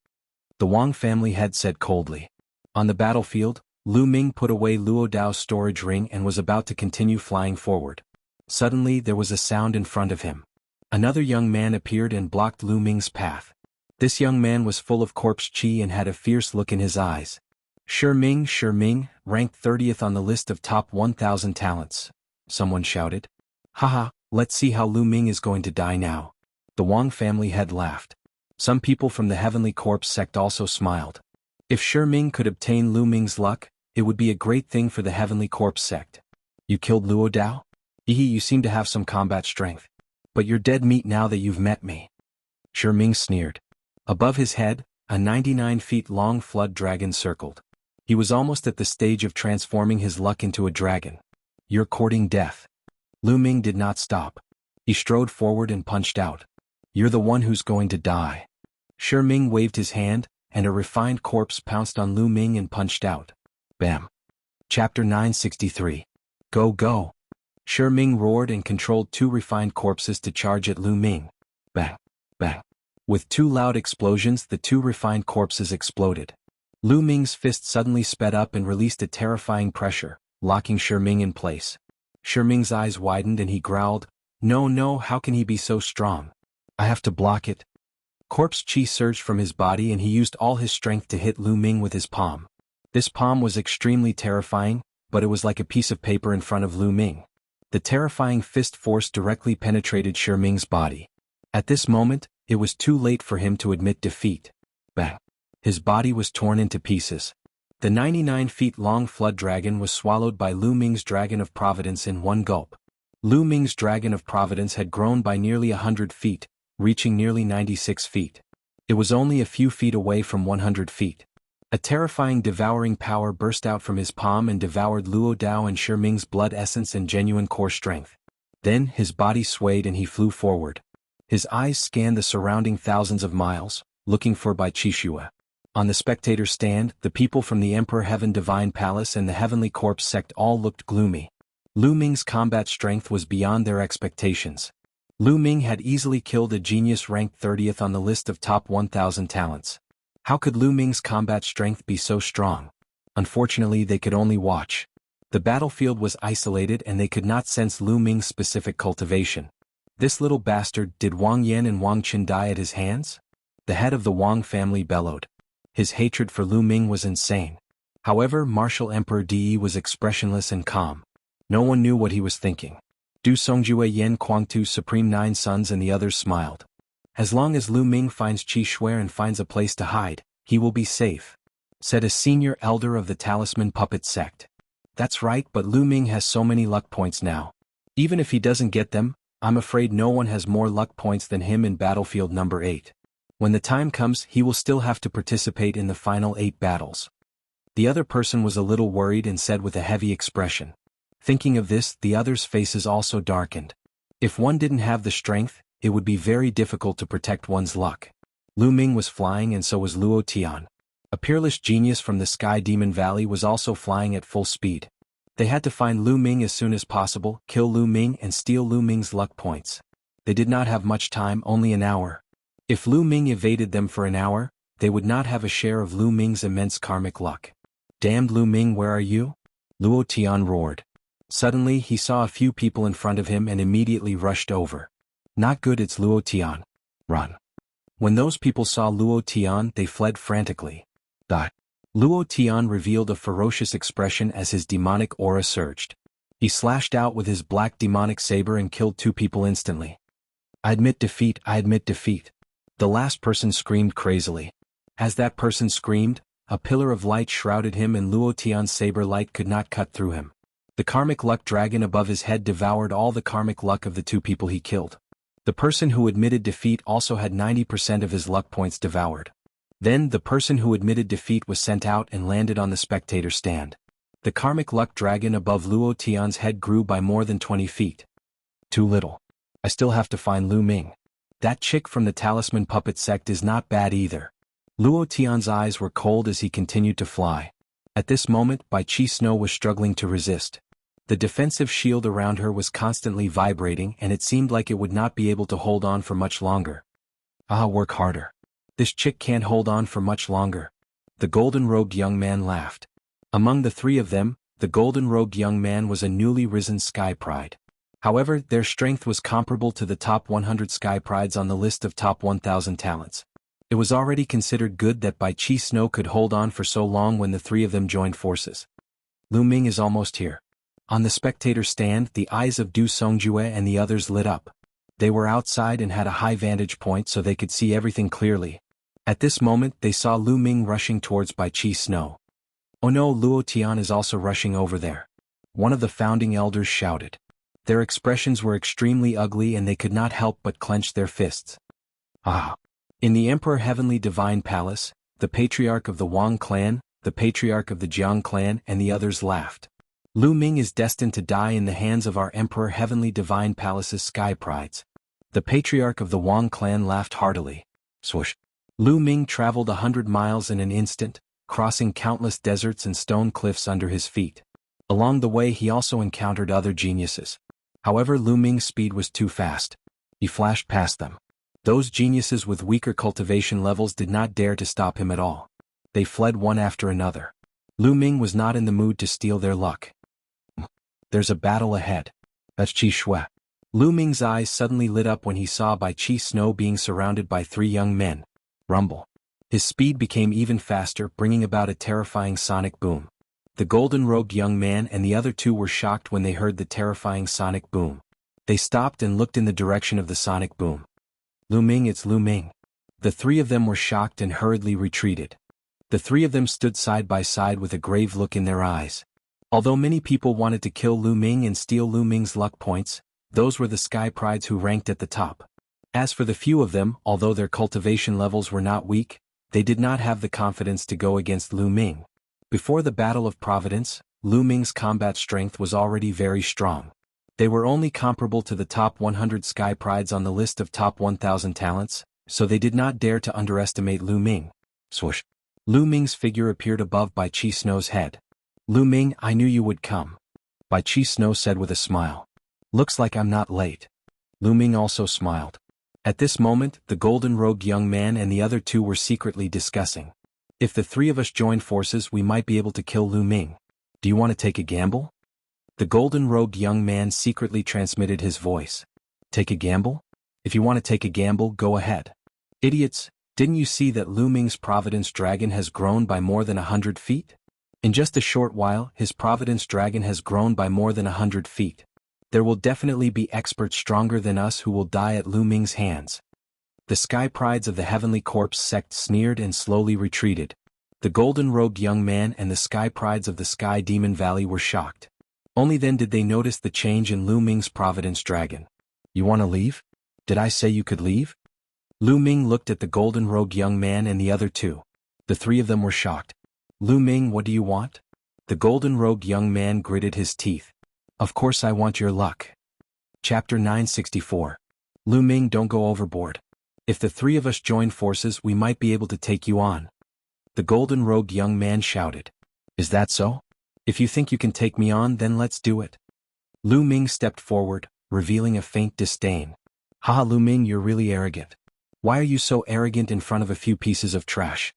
The Wang family head said coldly. On the battlefield, Lu Ming put away Luo Dao's storage ring and was about to continue flying forward. Suddenly there was a sound in front of him. Another young man appeared and blocked Lu Ming's path. This young man was full of corpse chi and had a fierce look in his eyes. Shi Ming, ranked 30th on the list of top 1,000 talents. Someone shouted. Haha, let's see how Lu Ming is going to die now. The Wang family head laughed. Some people from the Heavenly Corpse sect also smiled. If Shi Ming could obtain Lu Ming's luck, it would be a great thing for the Heavenly Corpse sect. You killed Luo Dao? You seem to have some combat strength. But you're dead meat now that you've met me. Shi Ming sneered. Above his head, a 99-feet-long flood dragon circled. He was almost at the stage of transforming his luck into a dragon. You're courting death. Lu Ming did not stop. He strode forward and punched out. You're the one who's going to die. Shi Ming waved his hand, and a refined corpse pounced on Lu Ming and punched out. Bam. Chapter 963. Go go. Shi Ming roared and controlled 2 refined corpses to charge at Lu Ming. Bang. Bang. With 2 loud explosions, the 2 refined corpses exploded. Lu Ming's fist suddenly sped up and released a terrifying pressure, locking Shi Ming in place. Shi Ming's eyes widened and he growled, No, how can he be so strong? I have to block it. Corpse chi surged from his body and he used all his strength to hit Lu Ming with his palm. This palm was extremely terrifying, but it was like a piece of paper in front of Lu Ming. The terrifying fist force directly penetrated Shi Ming's body. At this moment, it was too late for him to admit defeat. Bang. His body was torn into pieces. The 99-feet-long flood dragon was swallowed by Lu Ming's Dragon of Providence in one gulp. Lu Ming's Dragon of Providence had grown by nearly 100 feet, reaching nearly 96 feet. It was only a few feet away from 100 feet. A terrifying devouring power burst out from his palm and devoured Luo Dao and Shi Ming's blood essence and genuine core strength. Then his body swayed and he flew forward. His eyes scanned the surrounding thousands of miles, looking for Bai Qixue. On the spectator stand, the people from the Emperor Heaven Divine Palace and the Heavenly Corpse sect all looked gloomy. Lu Ming's combat strength was beyond their expectations. Lu Ming had easily killed a genius ranked 30th on the list of top 1,000 talents. How could Lu Ming's combat strength be so strong? Unfortunately, they could only watch. The battlefield was isolated and they could not sense Lu Ming's specific cultivation. This little bastard, did Wang Yan and Wang Qin die at his hands? The head of the Wang family bellowed. His hatred for Lu Ming was insane. However, Martial Emperor Di was expressionless and calm. No one knew what he was thinking. Du Songjue, Yan Kuangtu's Supreme 9 Sons and the others smiled. As long as Lu Ming finds Qi Shuer and finds a place to hide, he will be safe, said a senior elder of the Talisman Puppet sect. That's right, but Lu Ming has so many luck points now. Even if he doesn't get them, I'm afraid no one has more luck points than him in battlefield number 8. When the time comes, he will still have to participate in the final 8 battles. The other person was a little worried and said with a heavy expression. Thinking of this, the others' faces also darkened. If one didn't have the strength, it would be very difficult to protect one's luck. Lu Ming was flying and so was Luo Tian. A peerless genius from the Sky Demon Valley was also flying at full speed. They had to find Lu Ming as soon as possible, kill Lu Ming and steal Lu Ming's luck points. They did not have much time, only an hour. If Lu Ming evaded them for an hour, they would not have a share of Lu Ming's immense karmic luck. Damned Lu Ming, where are you? Luo Tian roared. Suddenly he saw a few people in front of him and immediately rushed over. Not good, it's Luo Tian. Run. When those people saw Luo Tian, they fled frantically. Luo Tian revealed a ferocious expression as his demonic aura surged. He slashed out with his black demonic saber and killed 2 people instantly. I admit defeat, I admit defeat. The last person screamed crazily. As that person screamed, a pillar of light shrouded him and Luo Tian's saber light could not cut through him. The karmic luck dragon above his head devoured all the karmic luck of the two people he killed. The person who admitted defeat also had 90% of his luck points devoured. Then the person who admitted defeat was sent out and landed on the spectator stand. The karmic luck dragon above Luo Tian's head grew by more than 20 feet. Too little. I still have to find Lu Ming. That chick from the talisman puppet sect is not bad either. Luo Tian's eyes were cold as he continued to fly. At this moment, Bai Qi Snow was struggling to resist. The defensive shield around her was constantly vibrating and it seemed like it would not be able to hold on for much longer. Work harder. This chick can't hold on for much longer. The golden-robed young man laughed. Among the three of them, the golden-robed young man was a newly risen Sky Pride. However, their strength was comparable to the top 100 Sky Prides on the list of top 1,000 talents. It was already considered good that Bai Qi Snow could hold on for so long when the three of them joined forces. Lu Ming is almost here. On the spectator stand, the eyes of Du Songjue and the others lit up. They were outside and had a high vantage point so they could see everything clearly. At this moment, they saw Lu Ming rushing towards Bai Qi Snow. Oh no, Luo Tian is also rushing over there. One of the founding elders shouted. Their expressions were extremely ugly and they could not help but clench their fists. In the Emperor Heavenly Divine Palace, the patriarch of the Wang clan, the patriarch of the Jiang clan and the others laughed. Lu Ming is destined to die in the hands of our Emperor Heavenly Divine Palace's Sky Prides. The patriarch of the Wang clan laughed heartily. Swoosh. Lu Ming traveled 100 miles in an instant, crossing countless deserts and stone cliffs under his feet. Along the way he also encountered other geniuses. However, Lu Ming's speed was too fast. He flashed past them. Those geniuses with weaker cultivation levels did not dare to stop him at all. They fled one after another. Lu Ming was not in the mood to steal their luck. There's a battle ahead. That's Qi Shui. Lu Ming's eyes suddenly lit up when he saw Bai Qi Snow being surrounded by three young men. Rumble. His speed became even faster, bringing about a terrifying sonic boom. The golden-robed young man and the other two were shocked when they heard the terrifying sonic boom. They stopped and looked in the direction of the sonic boom. Lu Ming, it's Lu Ming. The three of them were shocked and hurriedly retreated. The three of them stood side by side with a grave look in their eyes. Although many people wanted to kill Lu Ming and steal Lu Ming's luck points, those were the Sky Prides who ranked at the top. As for the few of them, although their cultivation levels were not weak, they did not have the confidence to go against Lu Ming. Before the Battle of Providence, Lu Ming's combat strength was already very strong. They were only comparable to the top 100 Sky Prides on the list of top 1,000 talents, so they did not dare to underestimate Lu Ming. Swoosh. Lu Ming's figure appeared above Bai Qi Snow's head. Lu Ming, I knew you would come. Bai Qi Snow said with a smile. Looks like I'm not late. Lu Ming also smiled. At this moment, the golden-robed young man and the other two were secretly discussing. If the three of us join forces, we might be able to kill Lu Ming. Do you want to take a gamble? The golden-robed young man secretly transmitted his voice. Take a gamble? If you want to take a gamble, go ahead. Idiots, didn't you see that Lu Ming's Providence Dragon has grown by more than 100 feet? In just a short while, his Providence Dragon has grown by more than 100 feet. There will definitely be experts stronger than us who will die at Lu Ming's hands. The Sky Prides of the Heavenly Corpse sect sneered and slowly retreated. The golden-robed young man and the Sky Prides of the Sky Demon Valley were shocked. Only then did they notice the change in Lu Ming's Providence Dragon. You want to leave? Did I say you could leave? Lu Ming looked at the golden-robed young man and the other two. The three of them were shocked. Lu Ming, what do you want? The golden-robed young man gritted his teeth. Of course I want your luck. Chapter 964. Lu Ming, don't go overboard. If the three of us join forces, we might be able to take you on. The golden-robed young man shouted. Is that so? If you think you can take me on, then let's do it. Lu Ming stepped forward, revealing a faint disdain. Haha, Lu Ming, you're really arrogant. Why are you so arrogant in front of a few pieces of trash?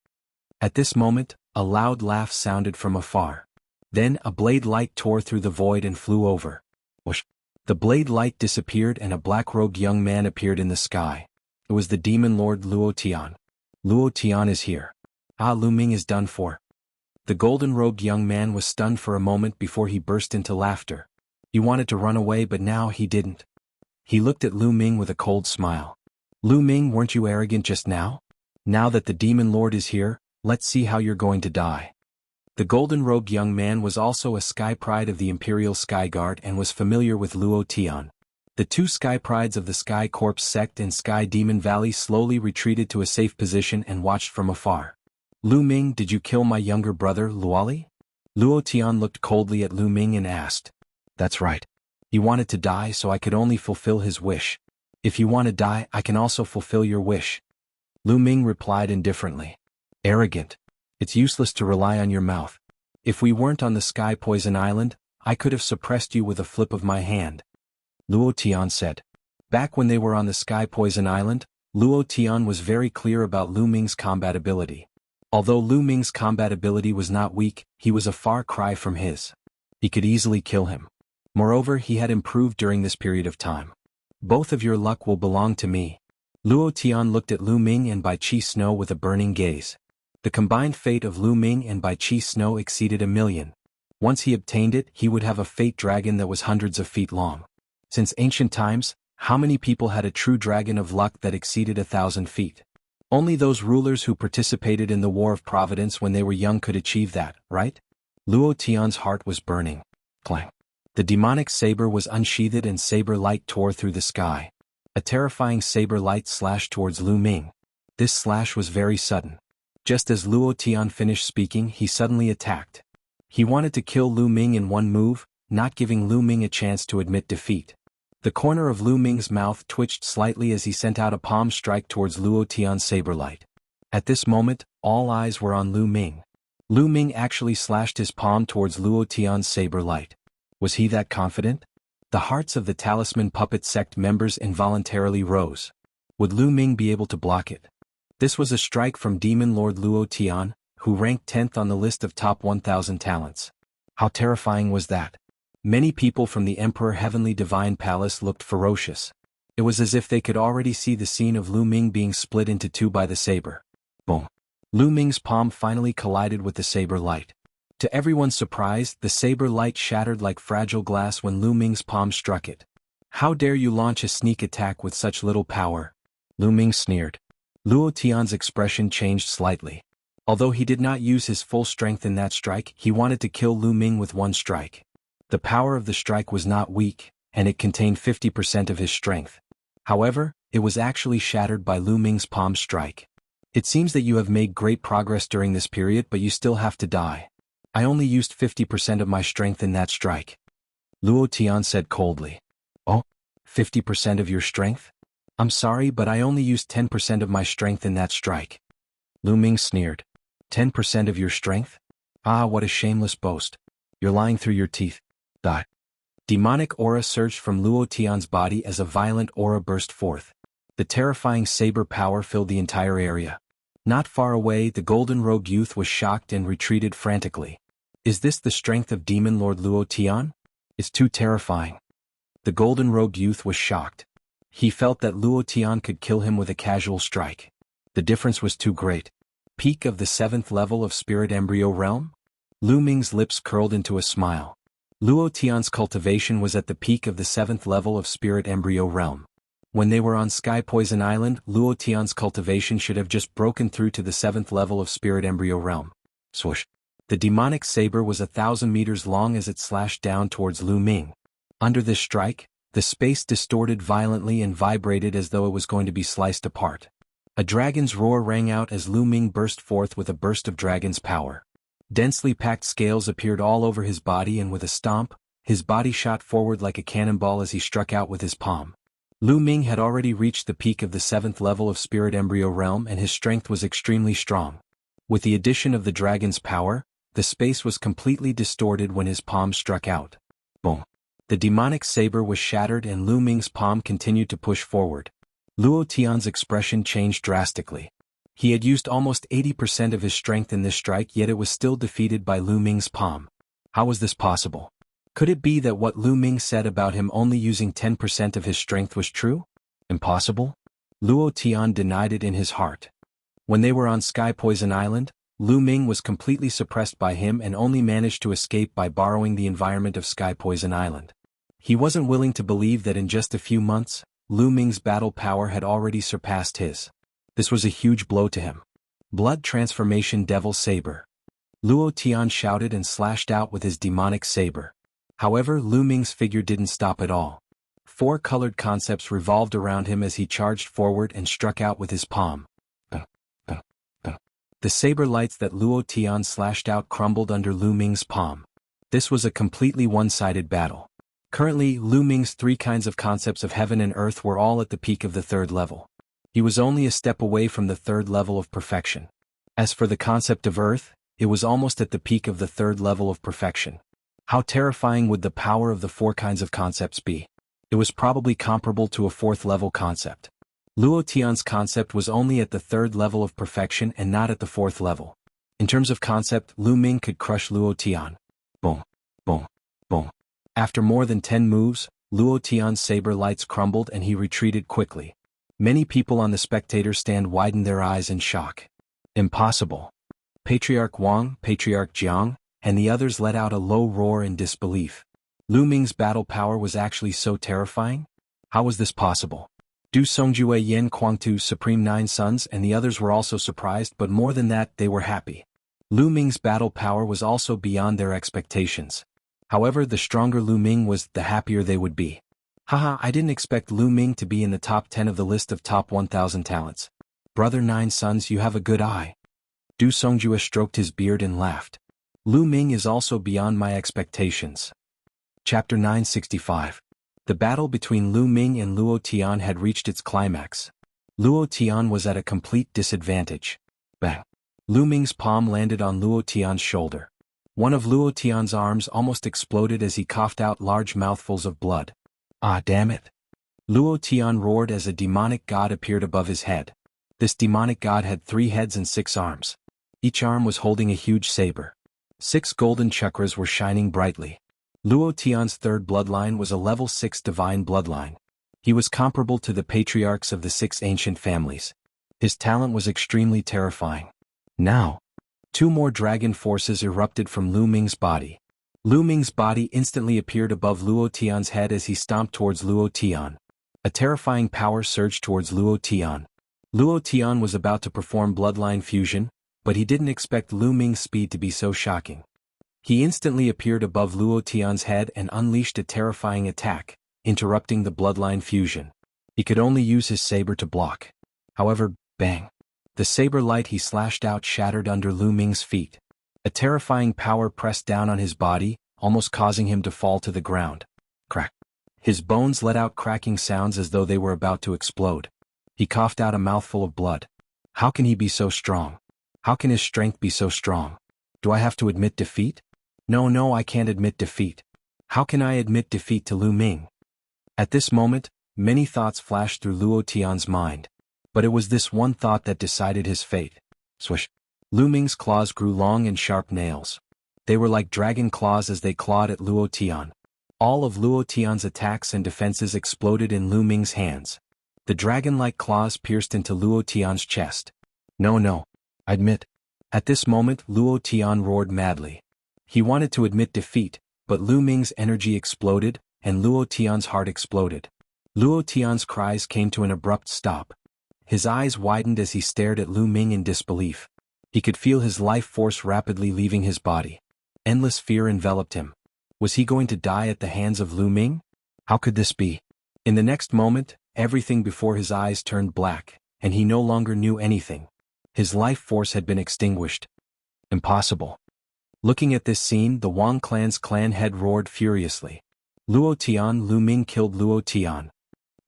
At this moment, a loud laugh sounded from afar. Then a blade light tore through the void and flew over. Whoosh! The blade light disappeared and a black-robed young man appeared in the sky. It was the demon lord Luo Tian. Luo Tian is here. Lu Ming is done for. The golden-robed young man was stunned for a moment before he burst into laughter. He wanted to run away but now he didn't. He looked at Lu Ming with a cold smile. Lu Ming, weren't you arrogant just now? Now that the Demon Lord is here, let's see how you're going to die. The golden-robed young man was also a Sky Pride of the Imperial Sky Guard and was familiar with Luo Tian. The two Sky Prides of the Sky Corps sect in Sky Demon Valley slowly retreated to a safe position and watched from afar. Lu Ming, did you kill my younger brother, Luoli? Luo Tian looked coldly at Lu Ming and asked. That's right. He wanted to die, so I could only fulfill his wish. If you want to die, I can also fulfill your wish. Lu Ming replied indifferently. Arrogant. It's useless to rely on your mouth. If we weren't on the Sky Poison Island, I could have suppressed you with a flip of my hand. Luo Tian said. Back when they were on the Sky Poison Island, Luo Tian was very clear about Lu Ming's combat ability. Although Lu Ming's combat ability was not weak, he was a far cry from his. He could easily kill him. Moreover, he had improved during this period of time. Both of your luck will belong to me. Luo Tian looked at Lu Ming and Bai Qi Snow with a burning gaze. The combined fate of Lu Ming and Bai Qi Snow exceeded 1,000,000. Once he obtained it, he would have a fate dragon that was hundreds of feet long. Since ancient times, how many people had a true dragon of luck that exceeded 1,000 feet? Only those rulers who participated in the War of Providence when they were young could achieve that, right? Luo Tian's heart was burning. Clang. The demonic saber was unsheathed and saber light tore through the sky. A terrifying saber light slashed towards Lu Ming. This slash was very sudden. Just as Luo Tian finished speaking, he suddenly attacked. He wanted to kill Lu Ming in one move, not giving Lu Ming a chance to admit defeat. The corner of Lu Ming's mouth twitched slightly as he sent out a palm strike towards Luo Tian's saber light. At this moment, all eyes were on Lu Ming. Lu Ming actually slashed his palm towards Luo Tian's saber light. Was he that confident? The hearts of the Talisman Puppet Sect members involuntarily rose. Would Lu Ming be able to block it? This was a strike from Demon Lord Luo Tian, who ranked 10th on the list of top 1,000 talents. How terrifying was that? Many people from the Emperor Heavenly Divine Palace looked ferocious. It was as if they could already see the scene of Lu Ming being split into two by the saber. Boom. Lu Ming's palm finally collided with the saber light. To everyone's surprise, the saber light shattered like fragile glass when Lu Ming's palm struck it. How dare you launch a sneak attack with such little power? Lu Ming sneered. Luo Tian's expression changed slightly. Although he did not use his full strength in that strike, he wanted to kill Lu Ming with one strike. The power of the strike was not weak, and it contained 50% of his strength. However, it was actually shattered by Lu Ming's palm strike. It seems that you have made great progress during this period, but you still have to die. I only used 50% of my strength in that strike. Luo Tian said coldly. Oh, 50% of your strength? I'm sorry, but I only used 10% of my strength in that strike. Lu Ming sneered. 10% of your strength? Ah, what a shameless boast. You're lying through your teeth. Die. Demonic aura surged from Luo Tian's body as a violent aura burst forth. The terrifying saber power filled the entire area. Not far away, the golden-robed youth was shocked and retreated frantically. Is this the strength of Demon Lord Luo Tian? It's too terrifying. The golden-robed youth was shocked. He felt that Luo Tian could kill him with a casual strike. The difference was too great. Peak of the 7th level of Spirit Embryo Realm? Lu Ming's lips curled into a smile. Luo Tian's cultivation was at the peak of the 7th level of Spirit Embryo Realm. When they were on Sky Poison Island, Luo Tian's cultivation should have just broken through to the 7th level of Spirit Embryo Realm. Swoosh. The demonic saber was 1,000 meters long as it slashed down towards Lu Ming. Under this strike, the space distorted violently and vibrated as though it was going to be sliced apart. A dragon's roar rang out as Lu Ming burst forth with a burst of dragon's power. Densely packed scales appeared all over his body, and with a stomp, his body shot forward like a cannonball as he struck out with his palm. Lu Ming had already reached the peak of the 7th level of Spirit Embryo Realm, and his strength was extremely strong. With the addition of the dragon's power, the space was completely distorted when his palm struck out. Boom. The demonic saber was shattered and Lu Ming's palm continued to push forward. Luo Tian's expression changed drastically. He had used almost 80% of his strength in this strike, yet it was still defeated by Lu Ming's palm. How was this possible? Could it be that what Lu Ming said about him only using 10% of his strength was true? Impossible? Luo Tian denied it in his heart. When they were on Sky Poison Island, Lu Ming was completely suppressed by him and only managed to escape by borrowing the environment of Sky Poison Island. He wasn't willing to believe that in just a few months, Lu Ming's battle power had already surpassed his. This was a huge blow to him. Blood Transformation Devil Saber. Luo Tian shouted and slashed out with his demonic saber. However, Lu Ming's figure didn't stop at all. 4 colored concepts revolved around him as he charged forward and struck out with his palm. The saber lights that Luo Tian slashed out crumbled under Lu Ming's palm. This was a completely one-sided battle. Currently, Lu Ming's 3 kinds of concepts of heaven and earth were all at the peak of the 3rd level. He was only a step away from the 3rd level of perfection. As for the concept of earth, it was almost at the peak of the 3rd level of perfection. How terrifying would the power of the 4 kinds of concepts be? It was probably comparable to a 4th level concept. Luo Tian's concept was only at the 3rd level of perfection and not at the 4th level. In terms of concept, Lu Ming could crush Luo Tian. Boom, boom, boom. After more than 10 moves, Luo Tian's saber lights crumbled and he retreated quickly. Many people on the spectator stand widened their eyes in shock. Impossible. Patriarch Wang, Patriarch Jiang, and the others let out a low roar in disbelief. Lu Ming's battle power was actually so terrifying? How was this possible? Du Songjue Yen Kuangtu's Supreme 9 Sons and the others were also surprised, but more than that, they were happy. Lu Ming's battle power was also beyond their expectations. However, the stronger Lu Ming was, the happier they would be. Haha, I didn't expect Lu Ming to be in the top 10 of the list of top 1,000 talents. Brother 9 Sons, you have a good eye. Du Songjue stroked his beard and laughed. Lu Ming is also beyond my expectations. Chapter 965. The battle between Lu Ming and Luo Tian had reached its climax. Luo Tian was at a complete disadvantage. Bang! Lu Ming's palm landed on Luo Tian's shoulder. One of Luo Tian's arms almost exploded as he coughed out large mouthfuls of blood. Ah, damn it! Luo Tian roared as a demonic god appeared above his head. This demonic god had 3 heads and 6 arms. Each arm was holding a huge saber. 6 golden chakras were shining brightly. Luo Tian's 3rd bloodline was a level 6 divine bloodline. He was comparable to the patriarchs of the 6 ancient families. His talent was extremely terrifying. Now, 2 more dragon forces erupted from Lu Ming's body. Lu Ming's body instantly appeared above Luo Tian's head as he stomped towards Luo Tian. A terrifying power surged towards Luo Tian. Luo Tian was about to perform bloodline fusion, but he didn't expect Lu Ming's speed to be so shocking. He instantly appeared above Luo Tian's head and unleashed a terrifying attack, interrupting the bloodline fusion. He could only use his saber to block. However, bang! The saber light he slashed out shattered under Lu Ming's feet. A terrifying power pressed down on his body, almost causing him to fall to the ground. Crack! His bones let out cracking sounds as though they were about to explode. He coughed out a mouthful of blood. How can he be so strong? How can his strength be so strong? Do I have to admit defeat? No, I can't admit defeat. How can I admit defeat to Lu Ming? At this moment, many thoughts flashed through Luo Tian's mind. But it was this one thought that decided his fate. Swish! Lu Ming's claws grew long and sharp nails. They were like dragon claws as they clawed at Luo Tian. All of Luo Tian's attacks and defenses exploded in Lu Ming's hands. The dragon-like claws pierced into Luo Tian's chest. No, admit. At this moment, Luo Tian roared madly. He wanted to admit defeat, but Lu Ming's energy exploded, and Luo Tian's heart exploded. Luo Tian's cries came to an abrupt stop. His eyes widened as he stared at Lu Ming in disbelief. He could feel his life force rapidly leaving his body. Endless fear enveloped him. Was he going to die at the hands of Lu Ming? How could this be? In the next moment, everything before his eyes turned black, and he no longer knew anything. His life force had been extinguished. Impossible. Looking at this scene, the Wang clan's clan head roared furiously. Luo Tian, Lu Ming killed Luo Tian.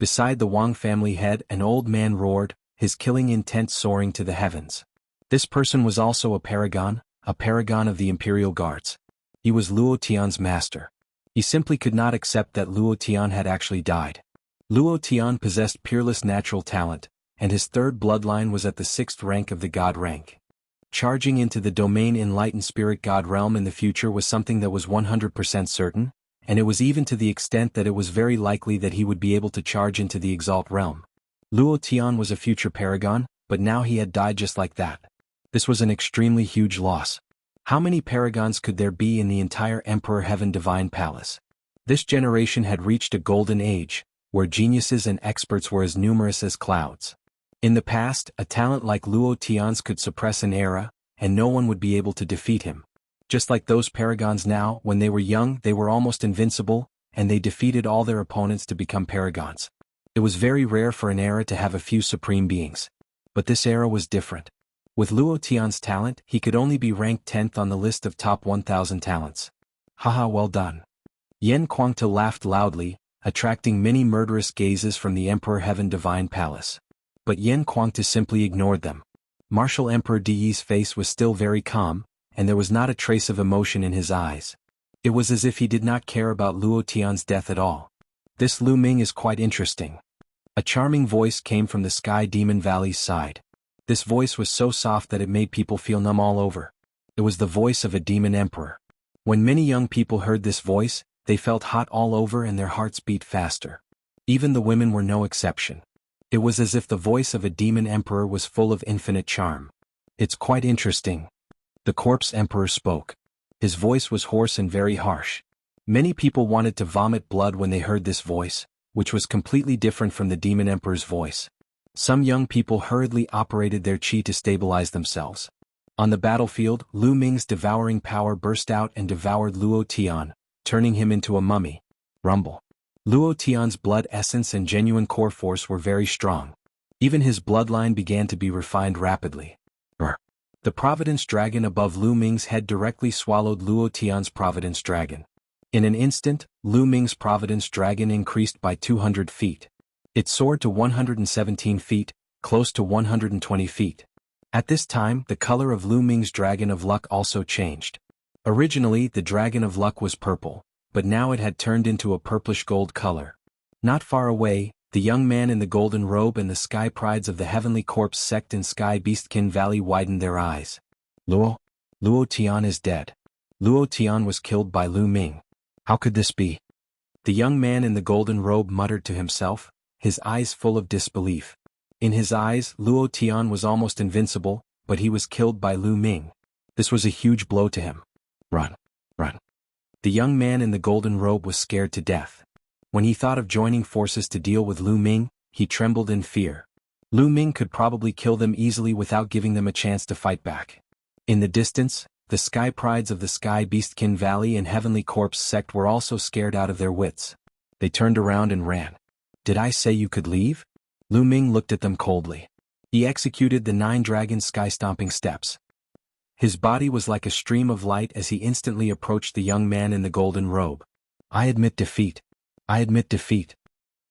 Beside the Wang family head, an old man roared, his killing intent soaring to the heavens. This person was also a paragon of the Imperial Guards. He was Luo Tian's master. He simply could not accept that Luo Tian had actually died. Luo Tian possessed peerless natural talent, and his 3rd bloodline was at the 6th rank of the God rank. Charging into the domain enlightened spirit God realm in the future was something that was 100% certain, and it was even to the extent that it was very likely that he would be able to charge into the Exalt realm. Luo Tian was a future paragon, but now he had died just like that. This was an extremely huge loss. How many paragons could there be in the entire Emperor Heaven Divine Palace? This generation had reached a golden age, where geniuses and experts were as numerous as clouds. In the past, a talent like Luo Tian's could suppress an era, and no one would be able to defeat him. Just like those paragons now, when they were young they were almost invincible, and they defeated all their opponents to become paragons. It was very rare for an era to have a few supreme beings. But this era was different. With Luo Tian's talent, he could only be ranked 10th on the list of top 1,000 talents. Haha, well done. Yan Kuangta laughed loudly, attracting many murderous gazes from the Emperor Heaven Divine Palace. But Yan Kuangta simply ignored them. Martial Emperor Di's face was still very calm, and there was not a trace of emotion in his eyes. It was as if he did not care about Luo Tian's death at all. This Lu Ming is quite interesting. A charming voice came from the Sky Demon Valley's side. This voice was so soft that it made people feel numb all over. It was the voice of a demon emperor. When many young people heard this voice, they felt hot all over and their hearts beat faster. Even the women were no exception. It was as if the voice of a demon emperor was full of infinite charm. It's quite interesting. The corpse emperor spoke. His voice was hoarse and very harsh. Many people wanted to vomit blood when they heard this voice, which was completely different from the demon emperor's voice. Some young people hurriedly operated their chi to stabilize themselves. On the battlefield, Lu Ming's devouring power burst out and devoured Luo Tian, turning him into a mummy. Rumble. Luo Tian's blood essence and genuine core force were very strong. Even his bloodline began to be refined rapidly. The Providence Dragon above Lu Ming's head directly swallowed Luo Tian's Providence Dragon. In an instant, Lu Ming's Providence Dragon increased by 200 feet. It soared to 117 feet, close to 120 feet. At this time, the color of Lu Ming's Dragon of Luck also changed. Originally, the Dragon of Luck was purple, but now it had turned into a purplish gold color. Not far away, the young man in the golden robe and the sky prides of the Heavenly Corpse sect in Sky Beastkin Valley widened their eyes. Luo Tian is dead. Luo Tian was killed by Lu Ming. How could this be? The young man in the golden robe muttered to himself, his eyes full of disbelief. In his eyes, Luo Tian was almost invincible, but he was killed by Lu Ming. This was a huge blow to him. Run. The young man in the golden robe was scared to death. When he thought of joining forces to deal with Lu Ming, he trembled in fear. Lu Ming could probably kill them easily without giving them a chance to fight back. In the distance, the sky prides of the Sky Beastkin Valley and Heavenly Corpse sect were also scared out of their wits. They turned around and ran. Did I say you could leave? Lu Ming looked at them coldly. He executed the 9 dragon sky-stomping steps. His body was like a stream of light as he instantly approached the young man in the golden robe. I admit defeat. I admit defeat.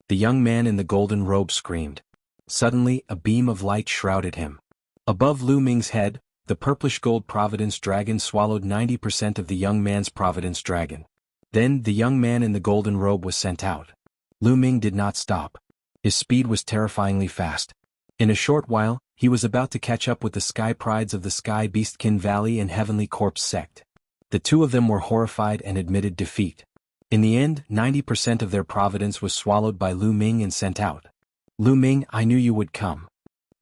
The young man in the golden robe screamed. Suddenly, a beam of light shrouded him. Above Lu Ming's head, the purplish gold Providence Dragon swallowed 90% of the young man's Providence Dragon. Then, the young man in the golden robe was sent out. Lu Ming did not stop. His speed was terrifyingly fast. In a short while, he was about to catch up with the sky prides of the Sky Beastkin Valley and Heavenly Corpse sect. The two of them were horrified and admitted defeat. In the end, 90% of their providence was swallowed by Lu Ming and sent out. Lu Ming, I knew you would come.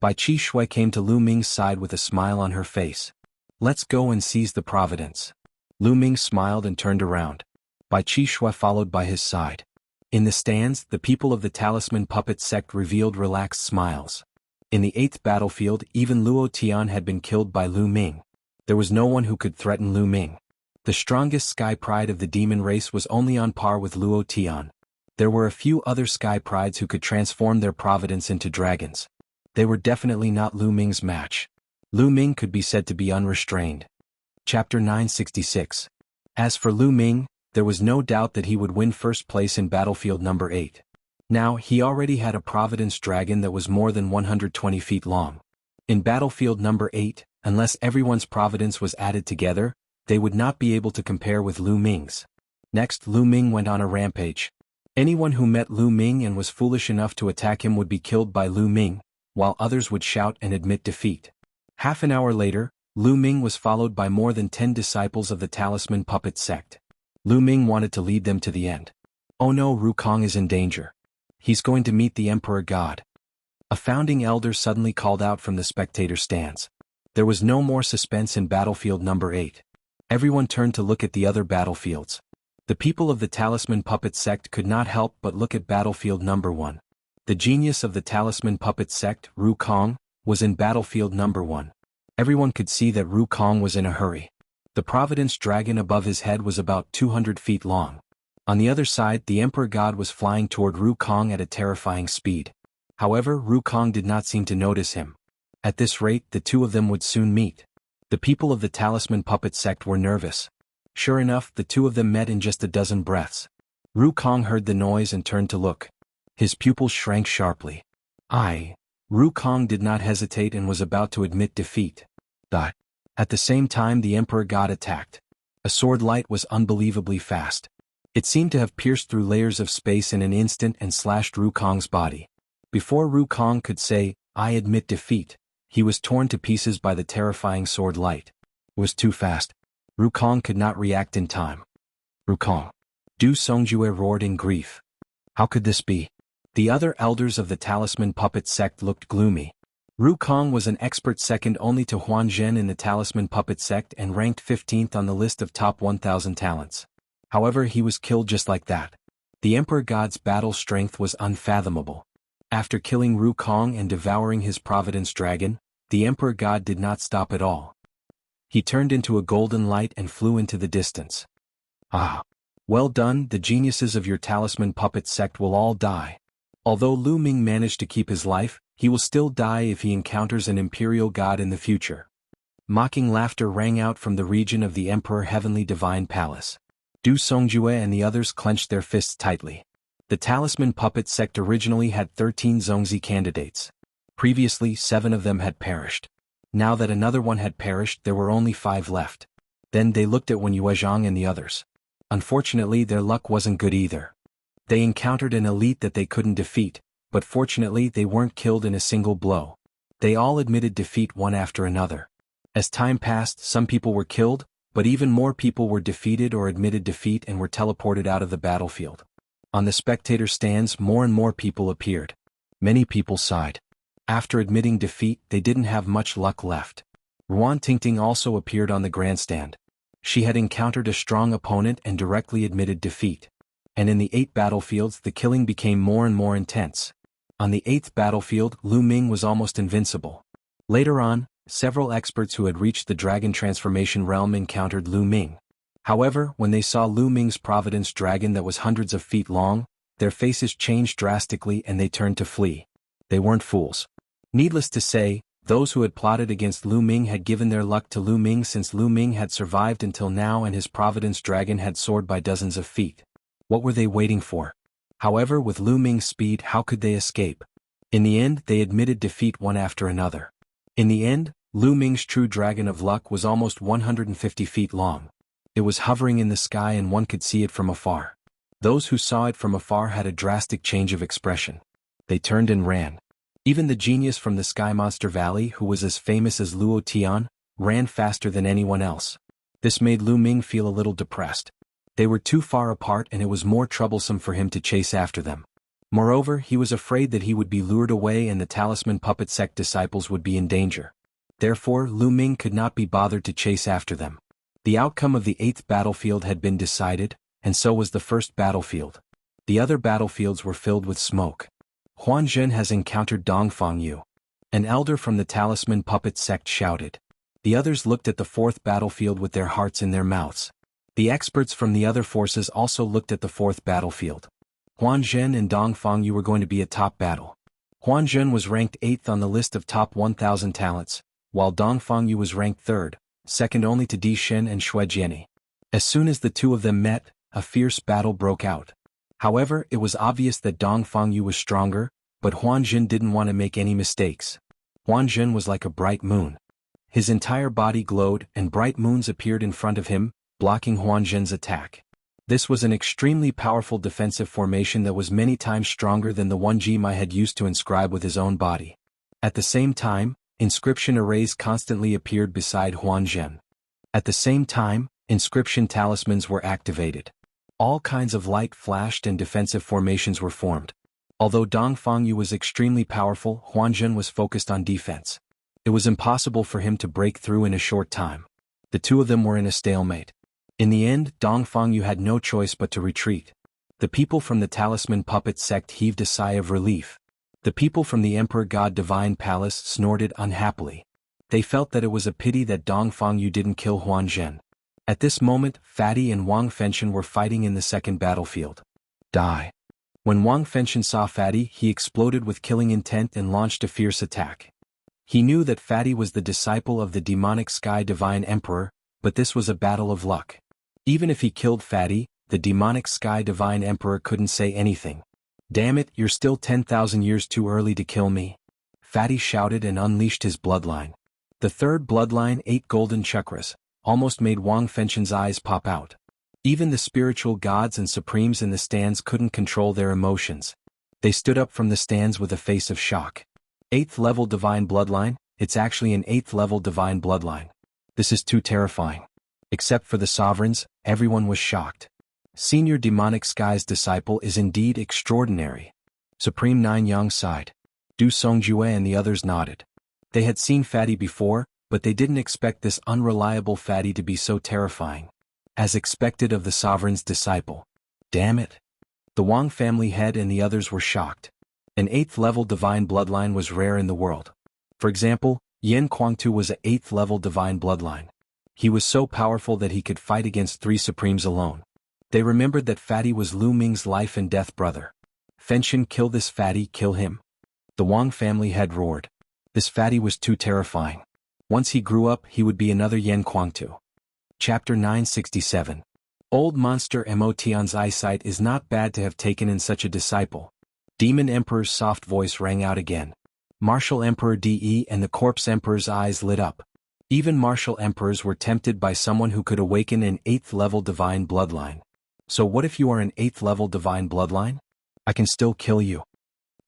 Bai Qi Shui came to Lu Ming's side with a smile on her face. Let's go and seize the providence. Lu Ming smiled and turned around. Bai Qi Shui followed by his side. In the stands, the people of the Talisman Puppet sect revealed relaxed smiles. In the 8th battlefield, even Luo Tian had been killed by Lu Ming. There was no one who could threaten Lu Ming. The strongest sky pride of the demon race was only on par with Luo Tian. There were a few other sky prides who could transform their providence into dragons. They were definitely not Lu Ming's match. Lu Ming could be said to be unrestrained. Chapter 966. As for Lu Ming, there was no doubt that he would win first place in battlefield number 8. Now, he already had a Providence Dragon that was more than 120 feet long. In battlefield number 8, unless everyone's Providence was added together, they would not be able to compare with Lu Ming's. Next, Lu Ming went on a rampage. Anyone who met Lu Ming and was foolish enough to attack him would be killed by Lu Ming, while others would shout and admit defeat. Half an hour later, Lu Ming was followed by more than 10 disciples of the Talisman Puppet sect. Lu Ming wanted to lead them to the end. Oh no, Rukong is in danger. He's going to meet the Emperor God. A founding elder suddenly called out from the spectator stands. There was no more suspense in battlefield number 8. Everyone turned to look at the other battlefields. The people of the Talisman Puppet Sect could not help but look at battlefield number 1. The genius of the Talisman Puppet Sect, Ru Kong, was in battlefield number 1. Everyone could see that Ru Kong was in a hurry. The Providence Dragon above his head was about 200 feet long. On the other side, the Emperor God was flying toward Ru Kong at a terrifying speed. However, Ru Kong did not seem to notice him. At this rate, the two of them would soon meet. The people of the Talisman Puppet Sect were nervous. Sure enough, the two of them met in just a dozen breaths. Ru Kong heard the noise and turned to look. His pupils shrank sharply. Ru Kong did not hesitate and was about to admit defeat. At the same time, the Emperor God attacked. A sword light was unbelievably fast. It seemed to have pierced through layers of space in an instant and slashed Ru Kong's body. Before Ru Kong could say, "I admit defeat," he was torn to pieces by the terrifying sword light. It was too fast. Ru Kong could not react in time. "Ru Kong!" Du Songjue roared in grief. How could this be? The other elders of the Talisman Puppet Sect looked gloomy. Ru Kong was an expert second only to Huan Zhen in the Talisman Puppet Sect and ranked 15th on the list of top 1,000 talents. However, he was killed just like that. The Emperor God's battle strength was unfathomable. After killing Ru Kong and devouring his Providence Dragon, the Emperor God did not stop at all. He turned into a golden light and flew into the distance. Well done, the geniuses of your Talisman Puppet Sect will all die. Although Lu Ming managed to keep his life, he will still die if he encounters an imperial god in the future. Mocking laughter rang out from the region of the Emperor Heavenly Divine Palace. Du Songjue and the others clenched their fists tightly. The Talisman Puppet Sect originally had 13 Zongzi candidates. Previously, 7 of them had perished. Now that another one had perished, there were only 5 left. Then they looked at Wen Yuezhang and the others. Unfortunately, their luck wasn't good either. They encountered an elite that they couldn't defeat, but fortunately they weren't killed in a single blow. They all admitted defeat one after another. As time passed, some people were killed, but even more people were defeated or admitted defeat and were teleported out of the battlefield. On the spectator stands, more and more people appeared. Many people sighed. After admitting defeat, they didn't have much luck left. Ruan Tingting also appeared on the grandstand. She had encountered a strong opponent and directly admitted defeat. And in the 8 battlefields, the killing became more and more intense. On the 8th battlefield, Lu Ming was almost invincible. Later on, several experts who had reached the Dragon Transformation realm encountered Lu Ming. However, when they saw Lu Ming's Providence Dragon that was hundreds of feet long, their faces changed drastically and they turned to flee. They weren't fools. Needless to say, those who had plotted against Lu Ming had given their luck to Lu Ming since Lu Ming had survived until now and his Providence Dragon had soared by dozens of feet. What were they waiting for? However, with Lu Ming's speed, how could they escape? In the end, they admitted defeat one after another. In the end, Lu Ming's true Dragon of Luck was almost 150 feet long. It was hovering in the sky and one could see it from afar. Those who saw it from afar had a drastic change of expression. They turned and ran. Even the genius from the Sky Monster Valley, who was as famous as Luo Tian, ran faster than anyone else. This made Lu Ming feel a little depressed. They were too far apart and it was more troublesome for him to chase after them. Moreover, he was afraid that he would be lured away and the Talisman Puppet Sect disciples would be in danger. Therefore, Lu Ming could not be bothered to chase after them. The outcome of the 8th battlefield had been decided, and so was the 1st battlefield. The other battlefields were filled with smoke. Huan Zhen has encountered Dongfang Yu. An elder from the Talisman Puppet Sect shouted. The others looked at the 4th battlefield with their hearts in their mouths. The experts from the other forces also looked at the 4th battlefield. Huan Zhen and Dongfang Yu were going to be a top battle. Huan Zhen was ranked 8th on the list of top 1,000 talents, while Dongfang Yu was ranked 3rd, second only to Di Shen and Xue Jiani. As soon as the two of them met, a fierce battle broke out. However, it was obvious that Dongfang Yu was stronger, but Huan Zhen didn't want to make any mistakes. Huan Zhen was like a bright moon. His entire body glowed and bright moons appeared in front of him, blocking Huan Zhen's attack. This was an extremely powerful defensive formation that was many times stronger than the one Jimai had used to inscribe with his own body. At the same time, inscription arrays constantly appeared beside Huan Zhen. At the same time, inscription talismans were activated. All kinds of light flashed and defensive formations were formed. Although Dongfang Yu was extremely powerful, Huan Zhen was focused on defense. It was impossible for him to break through in a short time. The two of them were in a stalemate. In the end, Dongfang had no choice but to retreat. The people from the Talisman Puppet sect heaved a sigh of relief. The people from the Emperor God Divine Palace snorted unhappily. They felt that it was a pity that Dongfang didn't kill Huan Zhen. At this moment, Fatty and Wang Fenshen were fighting in the second battlefield. Die. When Wang Fenshen saw Fatty, he exploded with killing intent and launched a fierce attack. He knew that Fatty was the disciple of the demonic Sky Divine Emperor, but this was a battle of luck. Even if he killed Fatty, the demonic Sky Divine Emperor couldn't say anything. Damn it, you're still 10,000 years too early to kill me. Fatty shouted and unleashed his bloodline. The third bloodline, 8 golden chakras, almost made Wang Fenshen's eyes pop out. Even the spiritual gods and supremes in the stands couldn't control their emotions. They stood up from the stands with a face of shock. 8th level divine bloodline? It's actually an 8th level divine bloodline. This is too terrifying. Except for the sovereigns, everyone was shocked. Senior demonic sky's disciple is indeed extraordinary. Supreme Nine Yang sighed. Du Songjue and the others nodded. They had seen Fatty before, but they didn't expect this unreliable Fatty to be so terrifying. As expected of the sovereign's disciple. Damn it. The Wang family head and the others were shocked. An 8th level divine bloodline was rare in the world. For example, Yen Kuangtu was an 8th level divine bloodline. He was so powerful that he could fight against 3 supremes alone. They remembered that Fatty was Lu Ming's life and death brother. Fenshen, kill this Fatty, kill him. The Wang family head roared. This Fatty was too terrifying. Once he grew up, he would be another Yen Kuangtu. Chapter 967. Old Monster Motian's eyesight is not bad to have taken in such a disciple. Demon Emperor's soft voice rang out again. Martial Emperor De and the Corpse Emperor's eyes lit up. Even martial emperors were tempted by someone who could awaken an 8th level divine bloodline. So what if you are an 8th level divine bloodline? I can still kill you.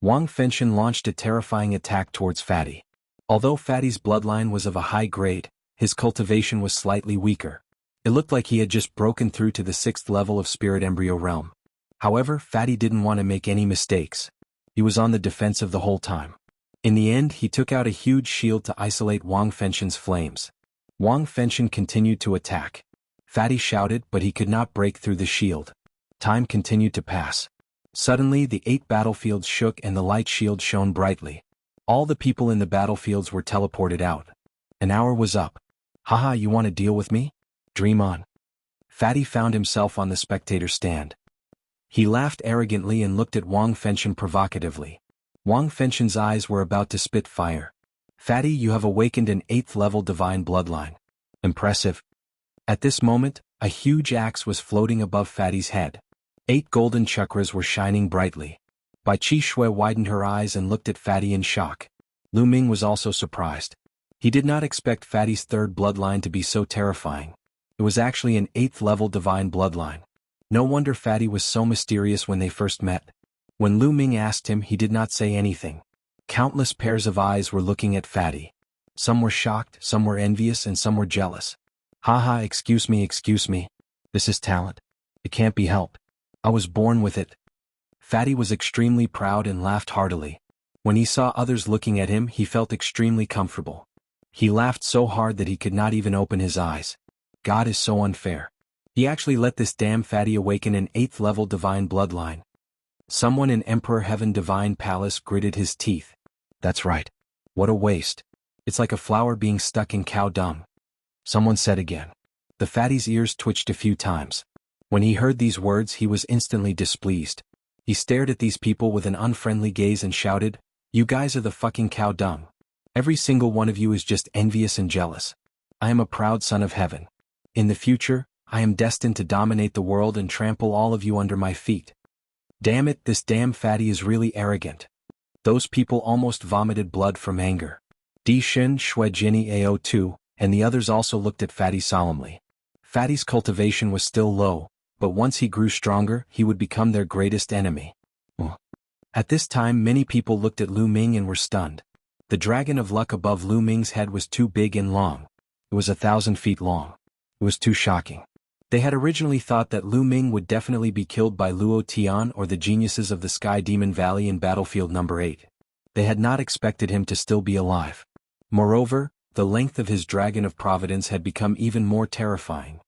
Wang Fenshen launched a terrifying attack towards Fatty. Although Fatty's bloodline was of a high grade, his cultivation was slightly weaker. It looked like he had just broken through to the 6th level of Spirit Embryo Realm. However, Fatty didn't want to make any mistakes. He was on the defensive the whole time. In the end, he took out a huge shield to isolate Wang Fenshen's flames. Wang Fenshen continued to attack. Fatty shouted, but he could not break through the shield. Time continued to pass. Suddenly, the 8 battlefields shook and the light shield shone brightly. All the people in the battlefields were teleported out. An hour was up. Haha, you want to deal with me? Dream on. Fatty found himself on the spectator stand. He laughed arrogantly and looked at Wang Fenshen provocatively. Wang Fenshen's eyes were about to spit fire. Fatty, you have awakened an 8th level divine bloodline. Impressive. At this moment, a huge axe was floating above Fatty's head. 8 golden chakras were shining brightly. Bai Qi Shui widened her eyes and looked at Fatty in shock. Lu Ming was also surprised. He did not expect Fatty's 3rd bloodline to be so terrifying. It was actually an 8th level divine bloodline. No wonder Fatty was so mysterious when they first met. When Lu Ming asked him, he did not say anything. Countless pairs of eyes were looking at Fatty. Some were shocked, some were envious, and some were jealous. Haha, excuse me. This is talent. It can't be helped. I was born with it. Fatty was extremely proud and laughed heartily. When he saw others looking at him, he felt extremely comfortable. He laughed so hard that he could not even open his eyes. God is so unfair. He actually let this damn Fatty awaken an 8th level divine bloodline. Someone in Emperor Heaven Divine Palace gritted his teeth. That's right. What a waste. It's like a flower being stuck in cow dung. Someone said again. The Fatty's ears twitched a few times. When he heard these words, he was instantly displeased. He stared at these people with an unfriendly gaze and shouted, "You guys are the fucking cow dung. Every single one of you is just envious and jealous. I am a proud son of heaven. In the future, I am destined to dominate the world and trample all of you under my feet. Damn it, this damn Fatty is really arrogant." Those people almost vomited blood from anger. Di Shen, Shui Jinny Ao2, and the others also looked at Fatty solemnly. Fatty's cultivation was still low, but once he grew stronger, he would become their greatest enemy. At this time, many people looked at Lu Ming and were stunned. The dragon of luck above Lu Ming's head was too big and long. It was 1,000 feet long. It was too shocking. They had originally thought that Lu Ming would definitely be killed by Luo Tian or the geniuses of the Sky Demon Valley in Battlefield number 8. They had not expected him to still be alive. Moreover, the length of his Dragon of Providence had become even more terrifying.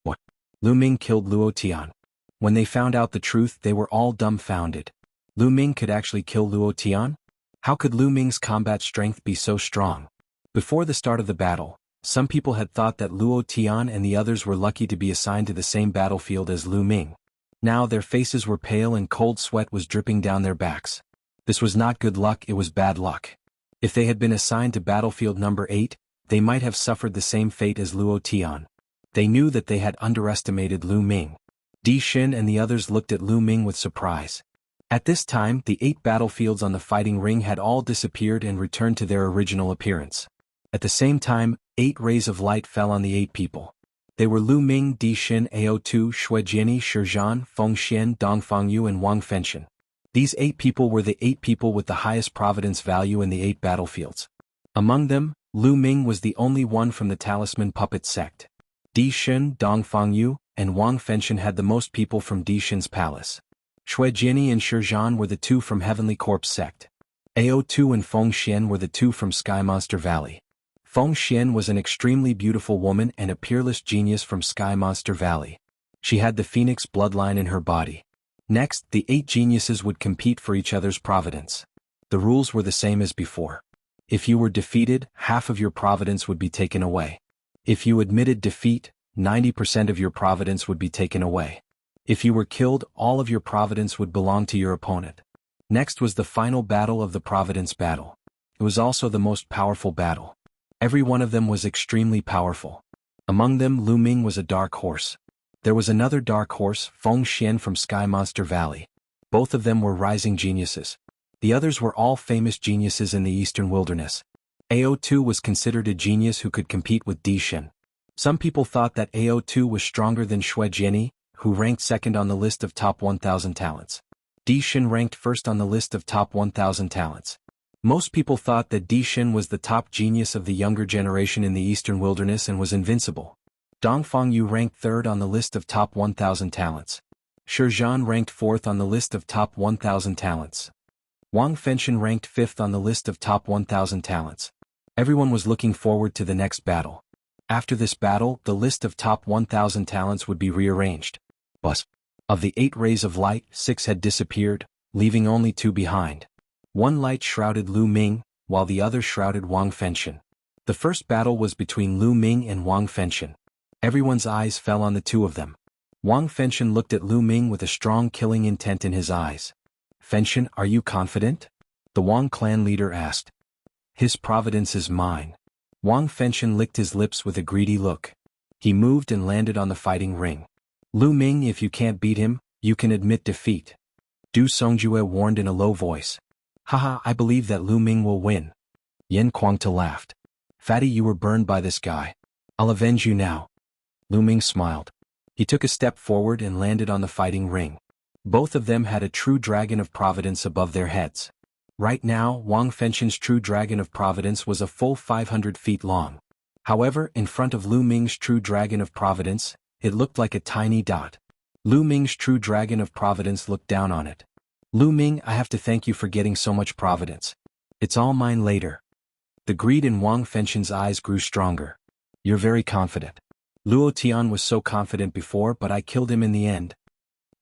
What? Lu Ming killed Luo Tian. When they found out the truth, they were all dumbfounded. Lu Ming could actually kill Luo Tian? How could Lu Ming's combat strength be so strong? Before the start of the battle, some people had thought that Luo Tian and the others were lucky to be assigned to the same battlefield as Lu Ming. Now their faces were pale and cold sweat was dripping down their backs. This was not good luck, it was bad luck. If they had been assigned to battlefield number 8, they might have suffered the same fate as Luo Tian. They knew that they had underestimated Lu Ming. Di Xin and the others looked at Lu Ming with surprise. At this time, the 8 battlefields on the fighting ring had all disappeared and returned to their original appearance. At the same time, 8 rays of light fell on the 8 people. They were Lu Ming, Di Xin, Ao2, Shui Jiani, Shi Zhan, Feng Xian, Dongfang Yu and Wang Fenshen. These 8 people were the 8 people with the highest providence value in the 8 battlefields. Among them, Lu Ming was the only one from the Talisman Puppet sect. Di Xin, Dongfang Yu, and Wang Fenshen had the most people from Di Xin's palace. Shui Jiani and Shi Zhan were the 2 from Heavenly Corpse sect. Ao2 and Feng Xian were the 2 from Sky Monster Valley. Feng Xian was an extremely beautiful woman and a peerless genius from Sky Monster Valley. She had the phoenix bloodline in her body. Next, the 8 geniuses would compete for each other's providence. The rules were the same as before. If you were defeated, half of your providence would be taken away. If you admitted defeat, 90% of your providence would be taken away. If you were killed, all of your providence would belong to your opponent. Next was the final battle of the Providence Battle. It was also the most powerful battle. Every one of them was extremely powerful. Among them, Lu Ming was a dark horse. There was another dark horse, Feng Xian from Sky Monster Valley. Both of them were rising geniuses. The others were all famous geniuses in the Eastern Wilderness. Ao2 was considered a genius who could compete with Di Xin. Some people thought that Ao2 was stronger than Shui Jiani, who ranked second on the list of top 1,000 talents. Di Xin ranked first on the list of top 1,000 talents. Most people thought that Di Xin was the top genius of the younger generation in the Eastern Wilderness and was invincible. Dongfang Yu ranked third on the list of top 1,000 talents. Shi Zhan ranked fourth on the list of top 1,000 talents. Wang Fenshen ranked fifth on the list of top 1,000 talents. Everyone was looking forward to the next battle. After this battle, the list of top 1,000 talents would be rearranged. But of the 8 rays of light, 6 had disappeared, leaving only 2 behind. One light shrouded Lu Ming, while the other shrouded Wang Fenshen. The first battle was between Lu Ming and Wang Fenshen. Everyone's eyes fell on the 2 of them. Wang Fenshen looked at Lu Ming with a strong killing intent in his eyes. "Fenshen, are you confident?" the Wang clan leader asked. "His providence is mine." Wang Fenshen licked his lips with a greedy look. He moved and landed on the fighting ring. "Lu Ming, if you can't beat him, you can admit defeat," Du Songjue warned in a low voice. "Haha, I believe that Lu Ming will win." Yen Kuangta laughed. "Fatty, you were burned by this guy. I'll avenge you now." Lu Ming smiled. He took a step forward and landed on the fighting ring. Both of them had a true dragon of providence above their heads. Right now, Wang Fenshen's true dragon of providence was a full 500 feet long. However, in front of Lu Ming's true dragon of providence, it looked like a tiny dot. Lu Ming's true dragon of providence looked down on it. "Lu Ming, I have to thank you for getting so much providence. It's all mine later." The greed in Wang Fenshen's eyes grew stronger. "You're very confident. Luo Tian was so confident before, but I killed him in the end."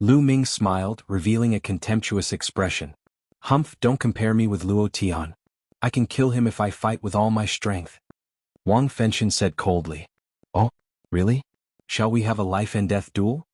Lu Ming smiled, revealing a contemptuous expression. "Humph, don't compare me with Luo Tian. I can kill him if I fight with all my strength." Wang Fenshen said coldly. "Oh, really? Shall we have a life and death duel?"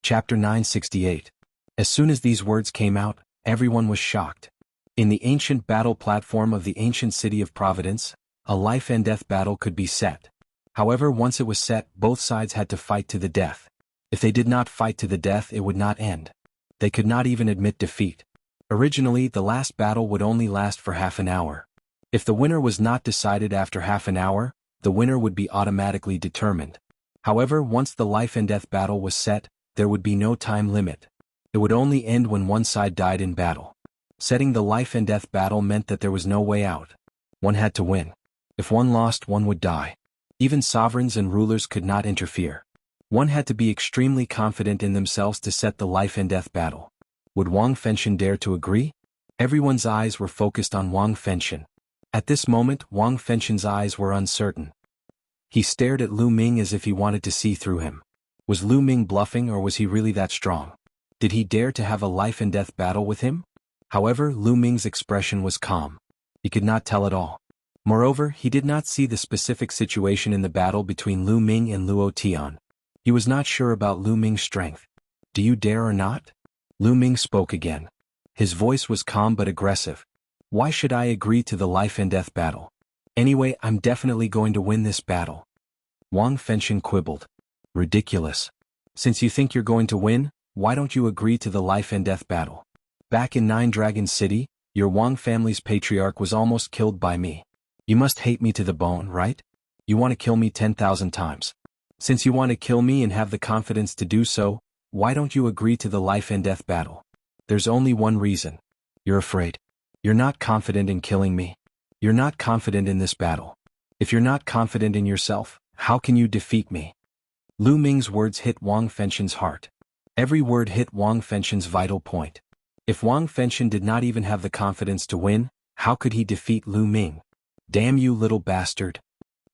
Chapter 968. As soon as these words came out, everyone was shocked. In the ancient battle platform of the ancient city of Providence, a life and death battle could be set. However, once it was set, both sides had to fight to the death. If they did not fight to the death, it would not end. They could not even admit defeat. Originally, the last battle would only last for half an hour. If the winner was not decided after half an hour, the winner would be automatically determined. However, once the life and death battle was set, there would be no time limit. It would only end when one side died in battle. Setting the life and death battle meant that there was no way out. One had to win. If one lost, one would die. Even sovereigns and rulers could not interfere. One had to be extremely confident in themselves to set the life and death battle. Would Wang Fenshen dare to agree? Everyone's eyes were focused on Wang Fenshen. At this moment, Wang Fenshen's eyes were uncertain. He stared at Lu Ming as if he wanted to see through him. Was Lu Ming bluffing, or was he really that strong? Did he dare to have a life-and-death battle with him? However, Lu Ming's expression was calm. He could not tell at all. Moreover, he did not see the specific situation in the battle between Lu Ming and Luo Tian. He was not sure about Lu Ming's strength. Do you dare or not? Lu Ming spoke again. His voice was calm but aggressive. Why should I agree to the life-and-death battle? Anyway, I'm definitely going to win this battle. Wang Fenshen quibbled. Ridiculous. Since you think you're going to win, why don't you agree to the life-and-death battle? Back in Nine Dragon City, your Wang family's patriarch was almost killed by me. You must hate me to the bone, right? You want to kill me 10,000 times. Since you want to kill me and have the confidence to do so, why don't you agree to the life-and-death battle? There's only one reason. You're afraid. You're not confident in killing me. You're not confident in this battle. If you're not confident in yourself, how can you defeat me? Lu Ming's words hit Wang Fenshen's heart. Every word hit Wang Fenshen's vital point. If Wang Fenshen did not even have the confidence to win, how could he defeat Lu Ming? Damn you, little bastard.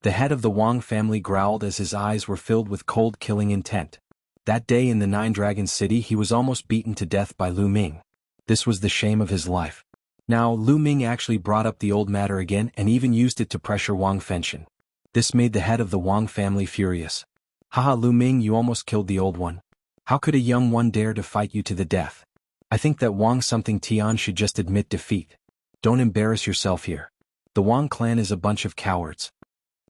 The head of the Wang family growled as his eyes were filled with cold killing intent. That day in the Nine Dragon City he was almost beaten to death by Lu Ming. This was the shame of his life. Now Lu Ming actually brought up the old matter again and even used it to pressure Wang Fenshen. This made the head of the Wang family furious. Haha, Lu Ming, you almost killed the old one. How could a young one dare to fight you to the death? I think that Wang something Tian should just admit defeat. Don't embarrass yourself here. The Wang clan is a bunch of cowards.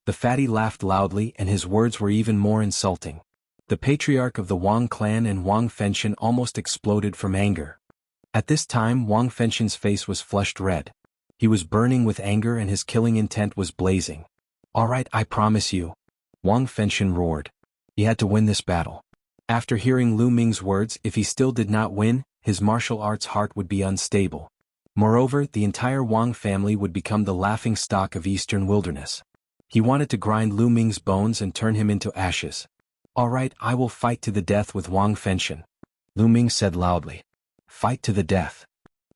The fatty laughed loudly and his words were even more insulting. The patriarch of the Wang clan and Wang Fenshen almost exploded from anger. At this time Wang Fenshen's face was flushed red. He was burning with anger and his killing intent was blazing. Alright, I promise you. Wang Fenshen roared. He had to win this battle. After hearing Lu Ming's words, if he still did not win, his martial arts heart would be unstable. Moreover, the entire Wang family would become the laughing stock of Eastern Wilderness. He wanted to grind Lu Ming's bones and turn him into ashes. Alright, I will fight to the death with Wang Fenshen. Lu Ming said loudly. Fight to the death.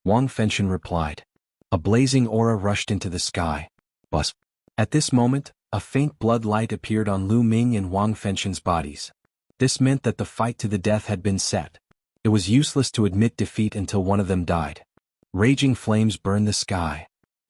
Wang Fenshen replied. A blazing aura rushed into the sky. Buzz. At this moment, a faint blood light appeared on Lu Ming and Wang Fenshen's bodies. This meant that the fight to the death had been set. It was useless to admit defeat until one of them died. Raging flames burned the sky.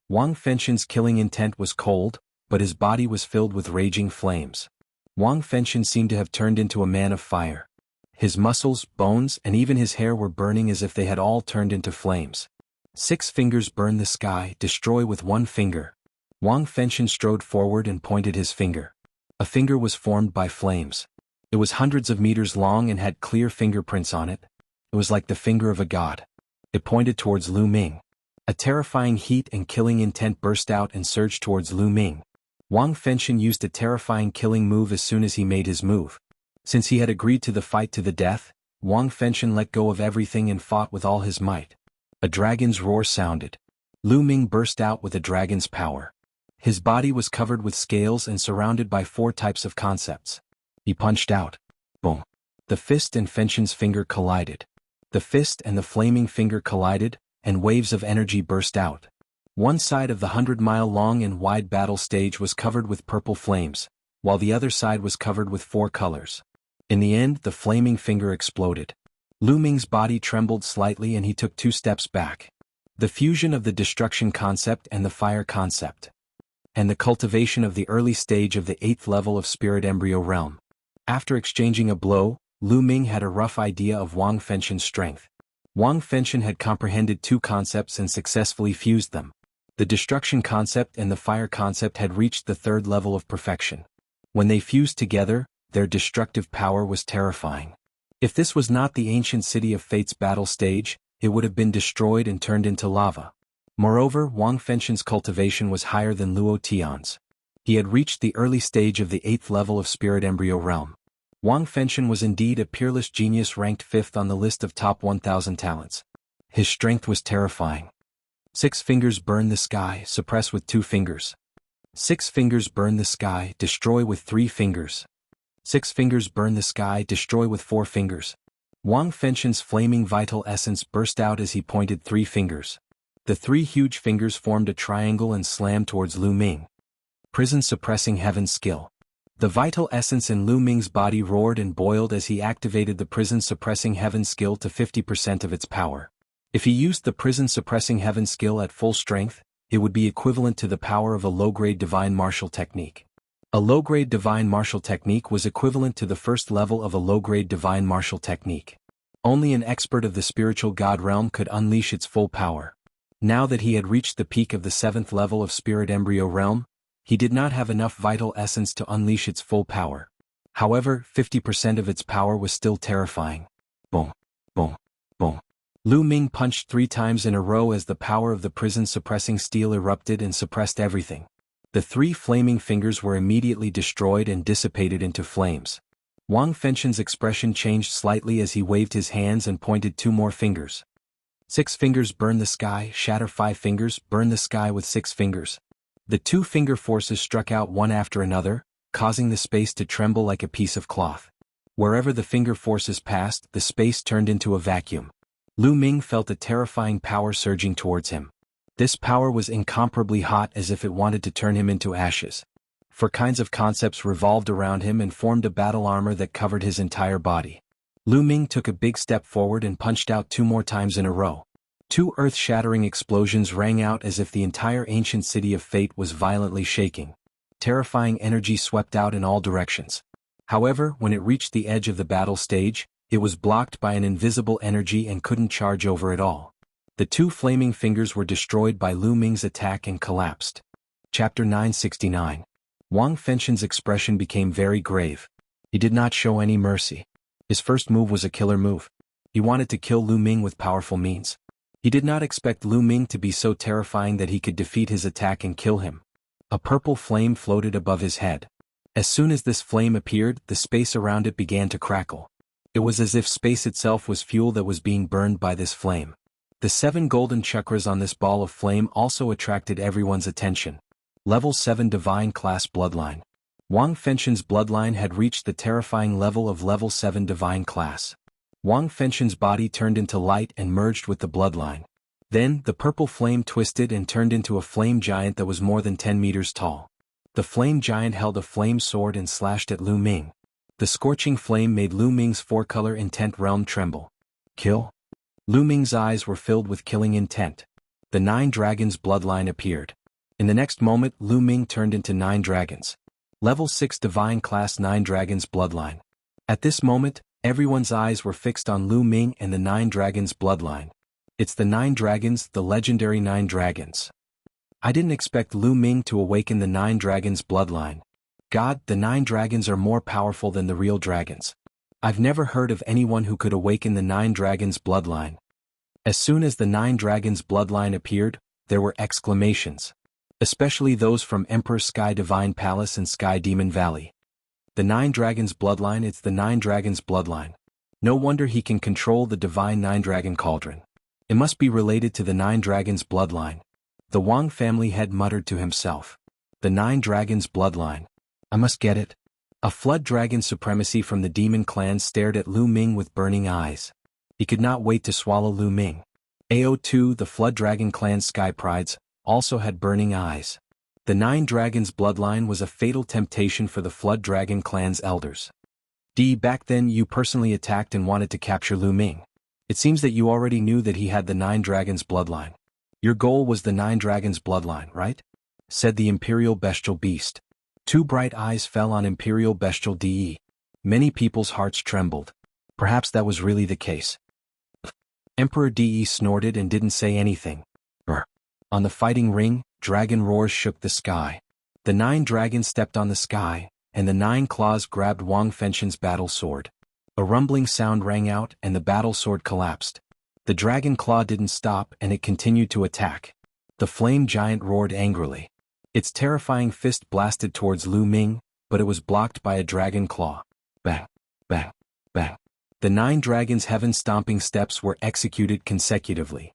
Wang Fenshen's killing intent was cold, but his body was filled with raging flames. Wang Fenshen seemed to have turned into a man of fire. His muscles, bones, and even his hair were burning as if they had all turned into flames. 6 fingers burned the sky, destroy with 1 finger. Wang Fenshen strode forward and pointed his finger. A finger was formed by flames. It was hundreds of meters long and had clear fingerprints on it. It was like the finger of a god. It pointed towards Lu Ming. A terrifying heat and killing intent burst out and surged towards Lu Ming. Wang Fenshen used a terrifying killing move as soon as he made his move. Since he had agreed to the fight to the death, Wang Fenshen let go of everything and fought with all his might. A dragon's roar sounded. Lu Ming burst out with a dragon's power. His body was covered with scales and surrounded by 4 types of concepts. He punched out. Boom. The fist and Fenshen's finger collided. The fist and the flaming finger collided, and waves of energy burst out. One side of the 100-mile-long and wide battle stage was covered with purple flames, while the other side was covered with 4 colors. In the end, the flaming finger exploded. Lu Ming's body trembled slightly and he took 2 steps back. The fusion of the destruction concept and the fire concept. And the cultivation of the early stage of the 8th level of Spirit Embryo Realm. After exchanging a blow, Lu Ming had a rough idea of Wang Fenshen's strength. Wang Fenshen had comprehended 2 concepts and successfully fused them. The destruction concept and the fire concept had reached the 3rd level of perfection. When they fused together, their destructive power was terrifying. If this was not the ancient City of Fate's battle stage, it would have been destroyed and turned into lava. Moreover, Wang Fenshen's cultivation was higher than Luo Tian's. He had reached the early stage of the 8th level of Spirit Embryo Realm. Wang Fenshen was indeed a peerless genius ranked 5th on the list of top 1,000 talents. His strength was terrifying. 6 fingers burn the sky, suppress with 2 fingers. 6 fingers burn the sky, destroy with 3 fingers. 6 fingers burn the sky, destroy with 4 fingers. Wang Fenshen's flaming vital essence burst out as he pointed 3 fingers. The 3 huge fingers formed a triangle and slammed towards Lu Ming. Prison suppressing heaven's skill. The vital essence in Lu Ming's body roared and boiled as he activated the prison-suppressing heaven skill to 50% of its power. If he used the prison-suppressing heaven skill at full strength, it would be equivalent to the power of a low-grade divine martial technique. A low-grade divine martial technique was equivalent to the first level of a low-grade divine martial technique. Only an expert of the spiritual god realm could unleash its full power. Now that he had reached the peak of the 7th level of spirit embryo realm, he did not have enough vital essence to unleash its full power. However, 50% of its power was still terrifying. Boom, boom, boom. Lu Ming punched 3 times in a row as the power of the prison-suppressing steel erupted and suppressed everything. The 3 flaming fingers were immediately destroyed and dissipated into flames. Wang Fenshen's expression changed slightly as he waved his hands and pointed 2 more fingers. 6 fingers burn the sky, shatter 5 fingers, burn the sky with 6 fingers. The 2 finger forces struck out one after another, causing the space to tremble like a piece of cloth. Wherever the finger forces passed, the space turned into a vacuum. Lu Ming felt a terrifying power surging towards him. This power was incomparably hot, as if it wanted to turn him into ashes. 4 kinds of concepts revolved around him and formed a battle armor that covered his entire body. Lu Ming took a big step forward and punched out 2 more times in a row. 2 earth-shattering explosions rang out as if the entire ancient city of fate was violently shaking. Terrifying energy swept out in all directions. However, when it reached the edge of the battle stage, it was blocked by an invisible energy and couldn't charge over at all. The 2 flaming fingers were destroyed by Lu Ming's attack and collapsed. Chapter 969. Wang Fenshen's expression became very grave. He did not show any mercy. His first move was a killer move. He wanted to kill Lu Ming with powerful means. He did not expect Lu Ming to be so terrifying that he could defeat his attack and kill him. A purple flame floated above his head. As soon as this flame appeared, the space around it began to crackle. It was as if space itself was fuel that was being burned by this flame. The 7 golden chakras on this ball of flame also attracted everyone's attention. Level 7 Divine Class Bloodline. Wang Fenshen's bloodline had reached the terrifying level of Level 7 Divine Class. Wang Fenshen's body turned into light and merged with the bloodline. Then, the purple flame twisted and turned into a flame giant that was more than 10 meters tall. The flame giant held a flame sword and slashed at Lu Ming. The scorching flame made Lu Ming's 4-color intent realm tremble. Kill? Lu Ming's eyes were filled with killing intent. The 9 dragons bloodline appeared. In the next moment, Lu Ming turned into 9 dragons. Level 6 Divine Class 9 Dragons Bloodline. At this moment, everyone's eyes were fixed on Lu Ming and the 9 dragons bloodline. It's the 9 dragons, the legendary 9 dragons. I didn't expect Lu Ming to awaken the 9 dragons bloodline. God, the 9 dragons are more powerful than the real dragons. I've never heard of anyone who could awaken the 9 dragons bloodline. As soon as the 9 dragons bloodline appeared, there were exclamations. Especially those from Emperor Sky Divine Palace and Sky Demon Valley. The 9 dragons bloodline, it's the 9 dragons bloodline. No wonder he can control the divine 9 dragon cauldron. It must be related to the 9 dragons bloodline. The Wang family head muttered to himself. The 9 dragons bloodline. I must get it. A flood dragon supremacy from the demon clan stared at Lu Ming with burning eyes. He could not wait to swallow Lu Ming. AO2, the flood dragon clan sky prides, also had burning eyes. The 9 dragons bloodline was a fatal temptation for the flood dragon clan's elders. Back then you personally attacked and wanted to capture Lu Ming. It seems that you already knew that he had the 9 dragons bloodline. Your goal was the 9 dragons bloodline, right? Said the imperial bestial beast. 2 bright eyes fell on imperial bestial De. Many people's hearts trembled. Perhaps that was really the case. Emperor De snorted and didn't say anything. On the fighting ring, dragon roars shook the sky. The 9 dragons stepped on the sky, and the 9 claws grabbed Wang Fenshen's battle sword. A rumbling sound rang out and the battle sword collapsed. The dragon claw didn't stop and it continued to attack. The flame giant roared angrily. Its terrifying fist blasted towards Lu Ming, but it was blocked by a dragon claw. Bang, bang, bang. The 9 dragons' heaven-stomping steps were executed consecutively.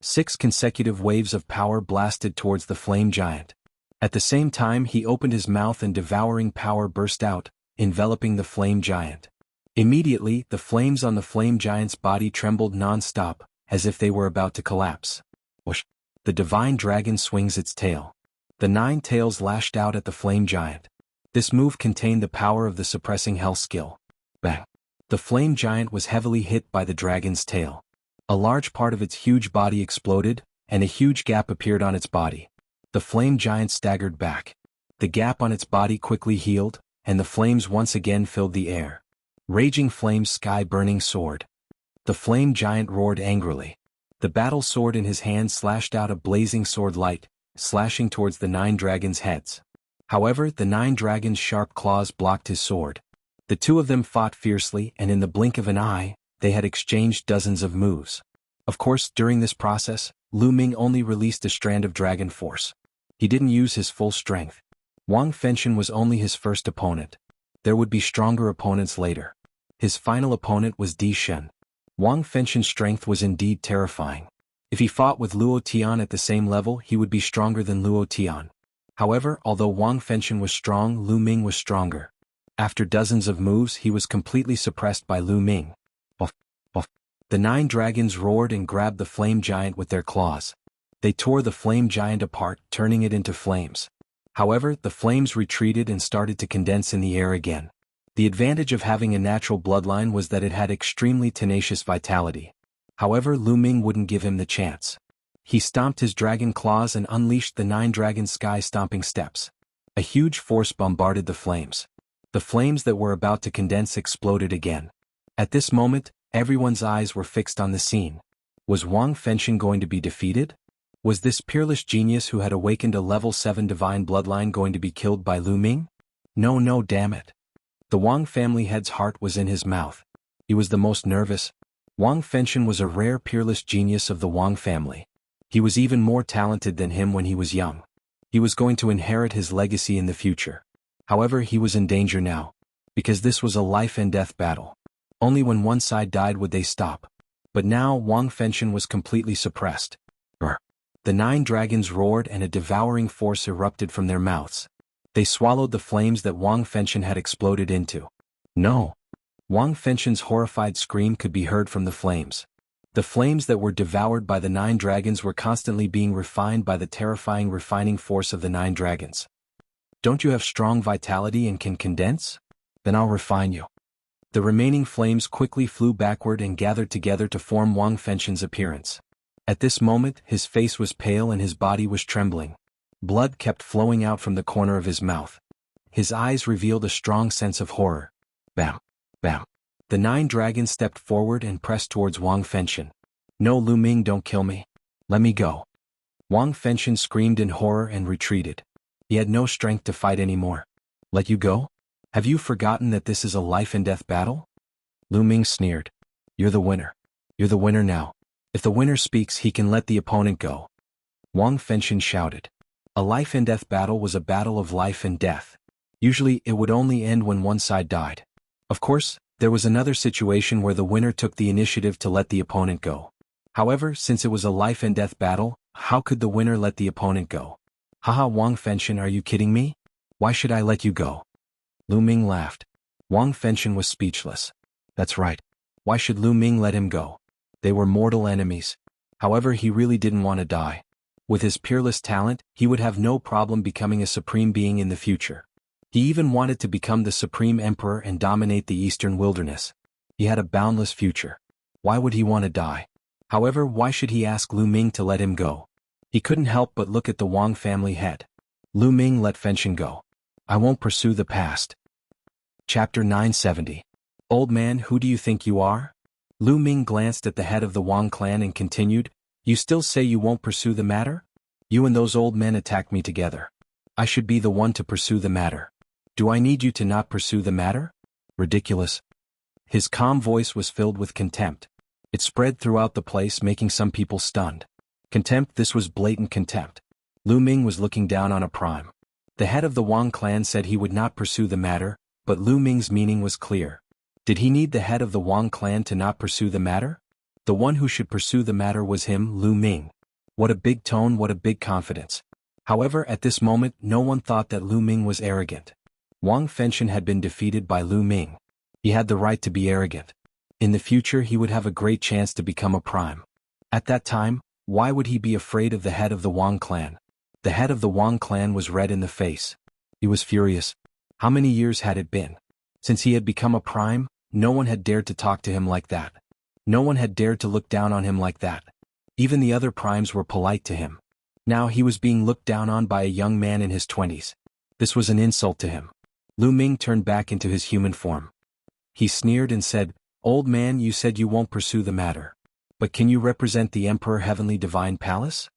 6 consecutive waves of power blasted towards the flame giant. At the same time he opened his mouth and devouring power burst out, enveloping the flame giant. Immediately, the flames on the flame giant's body trembled non-stop, as if they were about to collapse. Whoosh! The divine dragon swings its tail. The 9 tails lashed out at the flame giant. This move contained the power of the suppressing hell skill. Bang! The flame giant was heavily hit by the dragon's tail. A large part of its huge body exploded, and a huge gap appeared on its body. The flame giant staggered back. The gap on its body quickly healed, and the flames once again filled the air. Raging flames, sky-burning sword. The flame giant roared angrily. The battle sword in his hand slashed out a blazing sword light, slashing towards the 9 dragons' heads. However, the 9 dragons' sharp claws blocked his sword. The two of them fought fiercely, and in the blink of an eye, they had exchanged dozens of moves. Of course, during this process, Lu Ming only released a strand of dragon force. He didn't use his full strength. Wang Fenshen was only his first opponent. There would be stronger opponents later. His final opponent was Di Shen. Wang Fenshen's strength was indeed terrifying. If he fought with Luo Tian at the same level, he would be stronger than Luo Tian. However, although Wang Fenshen was strong, Lu Ming was stronger. After dozens of moves, he was completely suppressed by Lu Ming. Buff, buff. The 9 dragons roared and grabbed the flame giant with their claws. They tore the flame giant apart, turning it into flames. However, the flames retreated and started to condense in the air again. The advantage of having a natural bloodline was that it had extremely tenacious vitality. However, Lu Ming wouldn't give him the chance. He stomped his dragon claws and unleashed the 9 dragon sky-stomping steps. A huge force bombarded the flames. The flames that were about to condense exploded again. At this moment, everyone's eyes were fixed on the scene. Was Wang Fenshen going to be defeated? Was this peerless genius who had awakened a level 7 divine bloodline going to be killed by Lu Ming? No, damn it. The Wang family head's heart was in his mouth. He was the most nervous. Wang Fenshen was a rare peerless genius of the Wang family. He was even more talented than him when he was young. He was going to inherit his legacy in the future. However, he was in danger now. Because this was a life-and-death battle. Only when one side died would they stop. But now Wang Fenshen was completely suppressed. The 9 dragons roared and a devouring force erupted from their mouths. They swallowed the flames that Wang Fenshen had exploded into. No! Wang Fenshen's horrified scream could be heard from the flames. The flames that were devoured by the 9 dragons were constantly being refined by the terrifying refining force of the 9 dragons. Don't you have strong vitality and can condense? Then I'll refine you. The remaining flames quickly flew backward and gathered together to form Wang Fenshen's appearance. At this moment, his face was pale and his body was trembling. Blood kept flowing out from the corner of his mouth. His eyes revealed a strong sense of horror. Bam! Bam! The 9 dragons stepped forward and pressed towards Wang Fenshen. No, Lu Ming, don't kill me. Let me go. Wang Fenshen screamed in horror and retreated. He had no strength to fight anymore. Let you go? Have you forgotten that this is a life-and-death battle? Lu Ming sneered. You're the winner. You're the winner now. If the winner speaks, he can let the opponent go. Wang Fenshen shouted. A life-and-death battle was a battle of life and death. Usually, it would only end when one side died. Of course, there was another situation where the winner took the initiative to let the opponent go. However, since it was a life-and-death battle, how could the winner let the opponent go? Haha, Wang Fenshen, are you kidding me? Why should I let you go? Lu Ming laughed. Wang Fenshen was speechless. That's right. Why should Lu Ming let him go? They were mortal enemies. However, he really didn't want to die. With his peerless talent, he would have no problem becoming a supreme being in the future. He even wanted to become the supreme emperor and dominate the eastern wilderness. He had a boundless future. Why would he want to die? However, why should he ask Lu Ming to let him go? He couldn't help but look at the Wang family head. Lu Ming, let Fenshen go. I won't pursue the past. Chapter 970. Old man, who do you think you are? Lu Ming glanced at the head of the Wang clan and continued, You still say you won't pursue the matter? You and those old men attacked me together. I should be the one to pursue the matter. Do I need you to not pursue the matter? Ridiculous. His calm voice was filled with contempt. It spread throughout the place, making some people stunned. Contempt, this was blatant contempt. Lu Ming was looking down on a prime. The head of the Wang clan said he would not pursue the matter, but Lu Ming's meaning was clear. Did he need the head of the Wang clan to not pursue the matter? The one who should pursue the matter was him, Lu Ming. What a big tone, what a big confidence. However, at this moment, no one thought that Lu Ming was arrogant. Wang Fenshen had been defeated by Lu Ming. He had the right to be arrogant. In the future, he would have a great chance to become a prime. At that time, why would he be afraid of the head of the Wang clan? The head of the Wang clan was red in the face. He was furious. How many years had it been? Since he had become a prime, no one had dared to talk to him like that. No one had dared to look down on him like that. Even the other primes were polite to him. Now he was being looked down on by a young man in his 20s. This was an insult to him. Lu Ming turned back into his human form. He sneered and said, "Old man, you said you won't pursue the matter. But can you represent the Emperor Heavenly Divine Palace?"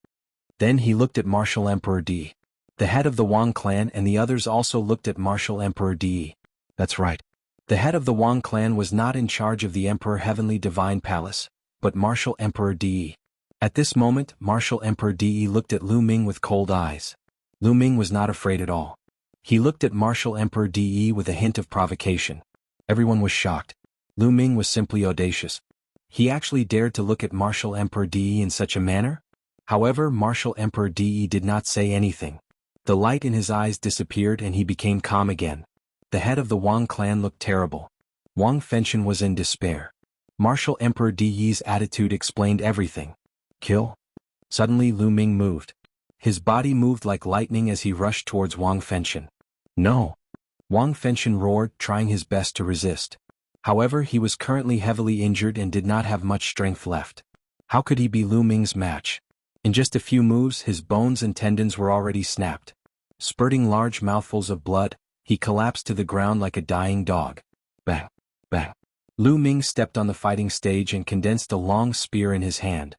Then he looked at Martial Emperor Di. The head of the Wang clan and the others also looked at Martial Emperor Di. That's right. The head of the Wang clan was not in charge of the Emperor Heavenly Divine Palace, but Martial Emperor Di. At this moment, Martial Emperor Di looked at Lu Ming with cold eyes. Lu Ming was not afraid at all. He looked at Martial Emperor Di with a hint of provocation. Everyone was shocked. Lu Ming was simply audacious. He actually dared to look at Martial Emperor Di in such a manner? However, Martial Emperor Di did not say anything. The light in his eyes disappeared and he became calm again. The head of the Wang clan looked terrible. Wang Fenshen was in despair. Martial Emperor Di's attitude explained everything. Kill? Suddenly Lu Ming moved. His body moved like lightning as he rushed towards Wang Fenshen. No! Wang Fenshen roared, trying his best to resist. However, he was currently heavily injured and did not have much strength left. How could he be Lu Ming's match? In just a few moves, his bones and tendons were already snapped. Spurting large mouthfuls of blood, he collapsed to the ground like a dying dog. Bang! Bang! Lu Ming stepped on the fighting stage and condensed a long spear in his hand.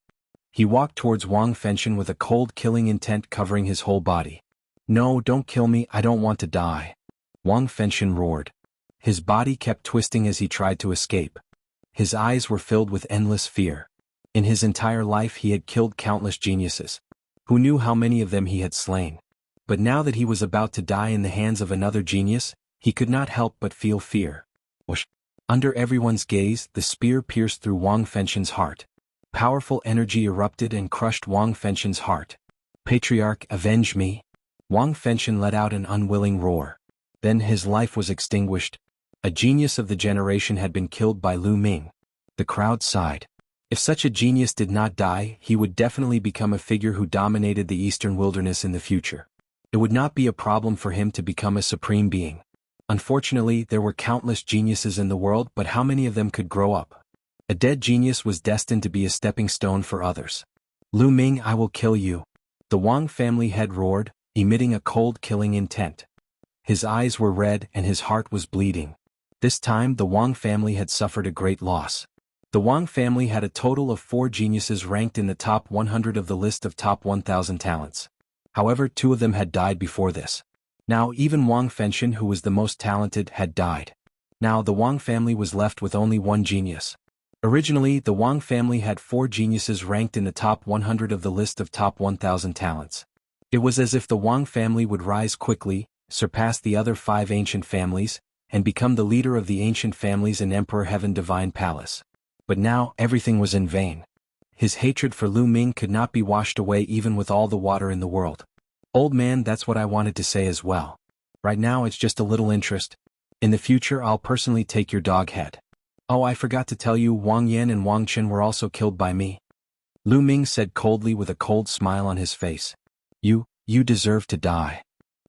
He walked towards Wang Fenshen with a cold killing intent covering his whole body. No, don't kill me, I don't want to die. Wang Fenshen roared. His body kept twisting as he tried to escape. His eyes were filled with endless fear. In his entire life he had killed countless geniuses. Who knew how many of them he had slain? But now that he was about to die in the hands of another genius, he could not help but feel fear. Whoosh! Under everyone's gaze, the spear pierced through Wang Fenshen's heart. Powerful energy erupted and crushed Wang Fenshen's heart. Patriarch, avenge me! Wang Fenshen let out an unwilling roar. Then his life was extinguished. A genius of the generation had been killed by Lu Ming. The crowd sighed. If such a genius did not die, he would definitely become a figure who dominated the eastern wilderness in the future. It would not be a problem for him to become a supreme being. Unfortunately, there were countless geniuses in the world, but how many of them could grow up? A dead genius was destined to be a stepping stone for others. Lu Ming, I will kill you. The Wang family head roared, emitting a cold killing intent. His eyes were red and his heart was bleeding. This time the Wang family had suffered a great loss. The Wang family had a total of 4 geniuses ranked in the top 100 of the list of top 1,000 talents. However, 2 of them had died before this. Now even Wang Fenshen, who was the most talented, had died. Now the Wang family was left with only 1 genius. Originally, the Wang family had 4 geniuses ranked in the top 100 of the list of top 1,000 talents. It was as if the Wang family would rise quickly, surpass the other 5 ancient families, and become the leader of the ancient families in Emperor Heaven Divine Palace. But now, everything was in vain. His hatred for Lu Ming could not be washed away even with all the water in the world. Old man, that's what I wanted to say as well. Right now it's just a little interest. In the future I'll personally take your dog head. Oh, I forgot to tell you, Wang Yan and Wang Chen were also killed by me. Lu Ming said coldly with a cold smile on his face. You deserve to die.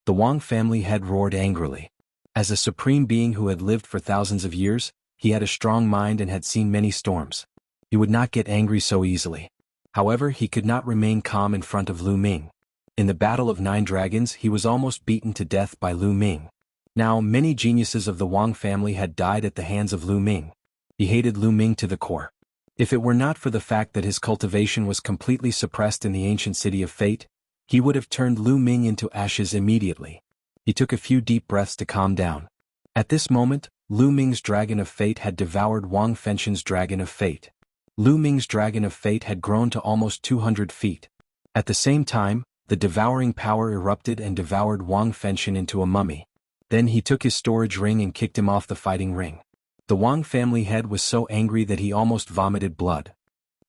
The Wang family head roared angrily. As a supreme being who had lived for thousands of years, he had a strong mind and had seen many storms. He would not get angry so easily. However, he could not remain calm in front of Lu Ming. In the Battle of 9 Dragons, he was almost beaten to death by Lu Ming. Now, many geniuses of the Wang family had died at the hands of Lu Ming. He hated Lu Ming to the core. If it were not for the fact that his cultivation was completely suppressed in the ancient city of fate, he would have turned Lu Ming into ashes immediately. He took a few deep breaths to calm down. At this moment, Lu Ming's Dragon of Fate had devoured Wang Fenshen's Dragon of Fate. Lu Ming's Dragon of Fate had grown to almost 200 feet. At the same time, the devouring power erupted and devoured Wang Fenshen into a mummy. Then he took his storage ring and kicked him off the fighting ring. The Wang family head was so angry that he almost vomited blood.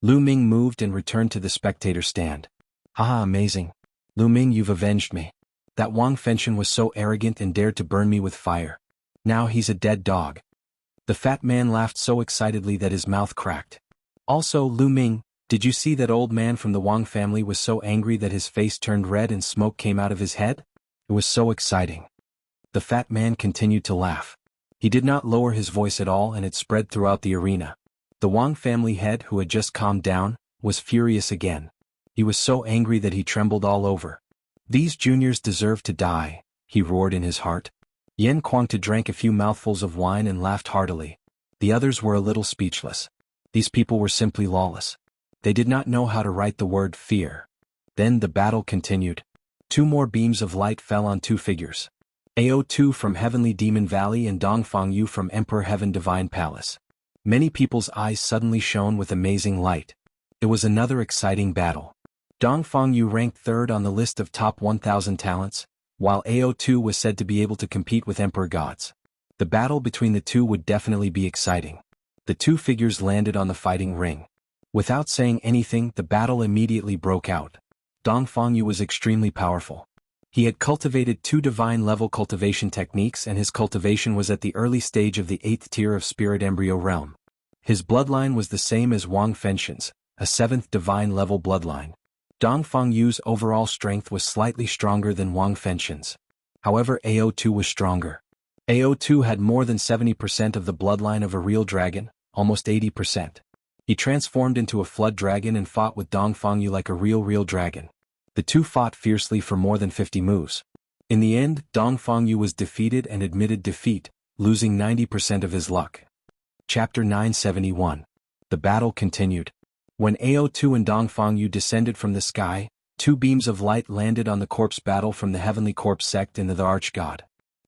Lu Ming moved and returned to the spectator stand. Haha, amazing. Lu Ming, you've avenged me. That Wang Fenshen was so arrogant and dared to burn me with fire. Now he's a dead dog. The fat man laughed so excitedly that his mouth cracked. Also, Lu Ming, did you see that old man from the Wang family was so angry that his face turned red and smoke came out of his head? It was so exciting. The fat man continued to laugh. He did not lower his voice at all, and it spread throughout the arena. The Wang family head, who had just calmed down, was furious again. He was so angry that he trembled all over. "These juniors deserve to die," he roared in his heart. Yan Kuangtu drank a few mouthfuls of wine and laughed heartily. The others were a little speechless. These people were simply lawless. They did not know how to write the word fear. Then the battle continued. 2 more beams of light fell on 2 figures. AO2 from Heavenly Demon Valley and Dongfang Yu from Emperor Heaven Divine Palace. Many people's eyes suddenly shone with amazing light. It was another exciting battle. Dongfang Yu ranked 3rd on the list of top 1,000 talents, while AO2 was said to be able to compete with Emperor Gods. The battle between the two would definitely be exciting. The 2 figures landed on the fighting ring. Without saying anything, the battle immediately broke out. Dongfang Yu was extremely powerful. He had cultivated 2 divine-level cultivation techniques, and his cultivation was at the early stage of the 8th tier of Spirit Embryo Realm. His bloodline was the same as Wang Fenshin's, a 7th divine-level bloodline. Dongfang Yu's overall strength was slightly stronger than Wang Fenshin's. However, AO2 was stronger. AO2 had more than 70% of the bloodline of a real dragon, almost 80%. He transformed into a flood dragon and fought with Dongfang Yu like a real dragon. The two fought fiercely for more than 50 moves. In the end, Dongfang Yu was defeated and admitted defeat, losing 90% of his luck. Chapter 971. The battle continued. When AO2 and Dongfang Yu descended from the sky, 2 beams of light landed on the corpse battle from the Heavenly Corpse sect and the Archgod.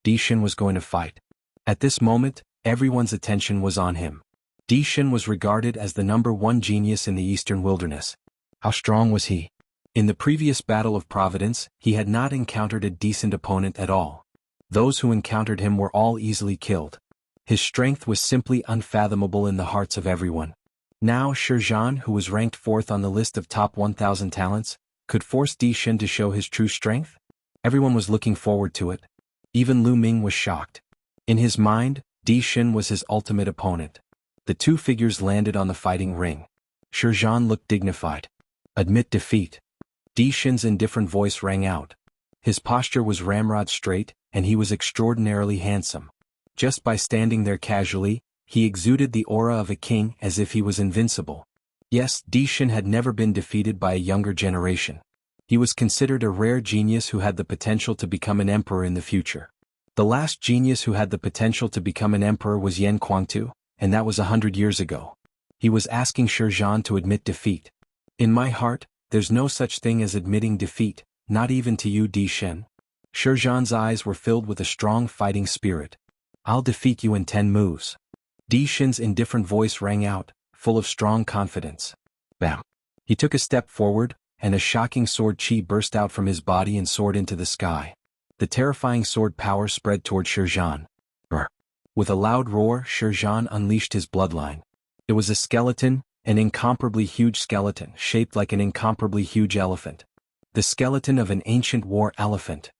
Dishin was going to fight. At this moment, everyone's attention was on him. Dishin was regarded as the #1 genius in the Eastern Wilderness. How strong was he? In the previous Battle of Providence, he had not encountered a decent opponent at all. Those who encountered him were all easily killed. His strength was simply unfathomable in the hearts of everyone. Now Shizhan, who was ranked 4th on the list of top 1,000 talents, could force Dishin to show his true strength? Everyone was looking forward to it. Even Lu Ming was shocked. In his mind, Dishin was his ultimate opponent. The 2 figures landed on the fighting ring. Shizhan looked dignified. "Admit defeat." Dishin's indifferent voice rang out. His posture was ramrod straight, and he was extraordinarily handsome. Just by standing there casually, he exuded the aura of a king as if he was invincible. Yes, Dishin had never been defeated by a younger generation. He was considered a rare genius who had the potential to become an emperor in the future. The last genius who had the potential to become an emperor was Yan Kuangtu, and that was 100 years ago. He was asking Shizhan to admit defeat. "In my heart, there's no such thing as admitting defeat, not even to you, Dishin." Shizhan's eyes were filled with a strong fighting spirit. "I'll defeat you in 10 moves." Dishin's indifferent voice rang out, full of strong confidence. Bam! He took a step forward, and a shocking sword chi burst out from his body and soared into the sky. The terrifying sword power spread toward Shizhan. Brr! With a loud roar, Shizhan unleashed his bloodline. It was a skeleton, an incomparably huge skeleton, shaped like an incomparably huge elephant. The skeleton of an ancient war elephant.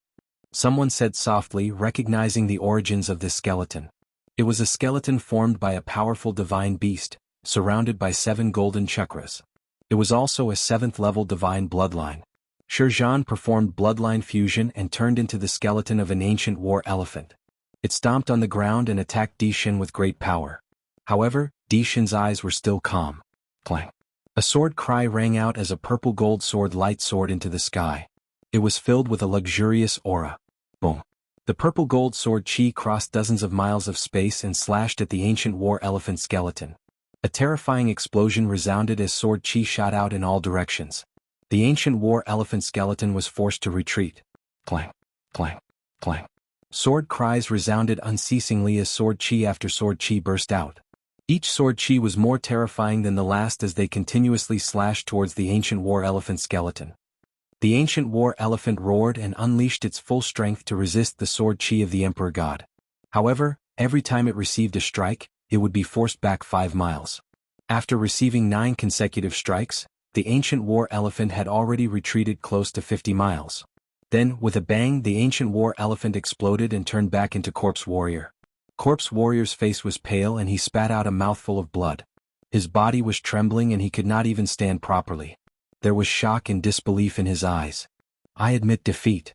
Someone said softly, recognizing the origins of this skeleton. It was a skeleton formed by a powerful divine beast, surrounded by 7 golden chakras. It was also a 7th-level divine bloodline. Shizhan performed bloodline fusion and turned into the skeleton of an ancient war elephant. It stomped on the ground and attacked Dishin with great power. However, Dishin's eyes were still calm. Clang! A sword cry rang out as a purple gold sword light soared into the sky. It was filled with a luxurious aura. Boom! The purple gold sword chi crossed dozens of miles of space and slashed at the ancient war elephant skeleton. A terrifying explosion resounded as sword chi shot out in all directions. The ancient war elephant skeleton was forced to retreat. Clang! Clang! Clang! Sword cries resounded unceasingly as sword chi after sword chi burst out. Each sword chi was more terrifying than the last as they continuously slashed towards the ancient war elephant skeleton. The ancient war elephant roared and unleashed its full strength to resist the sword chi of the Emperor God. However, every time it received a strike, it would be forced back 5 miles. After receiving 9 consecutive strikes, the ancient war elephant had already retreated close to 50 miles. Then, with a bang, the ancient war elephant exploded and turned back into Corpse Warrior. Corpse Warrior's face was pale and he spat out a mouthful of blood. His body was trembling and he could not even stand properly. There was shock and disbelief in his eyes. "I admit defeat."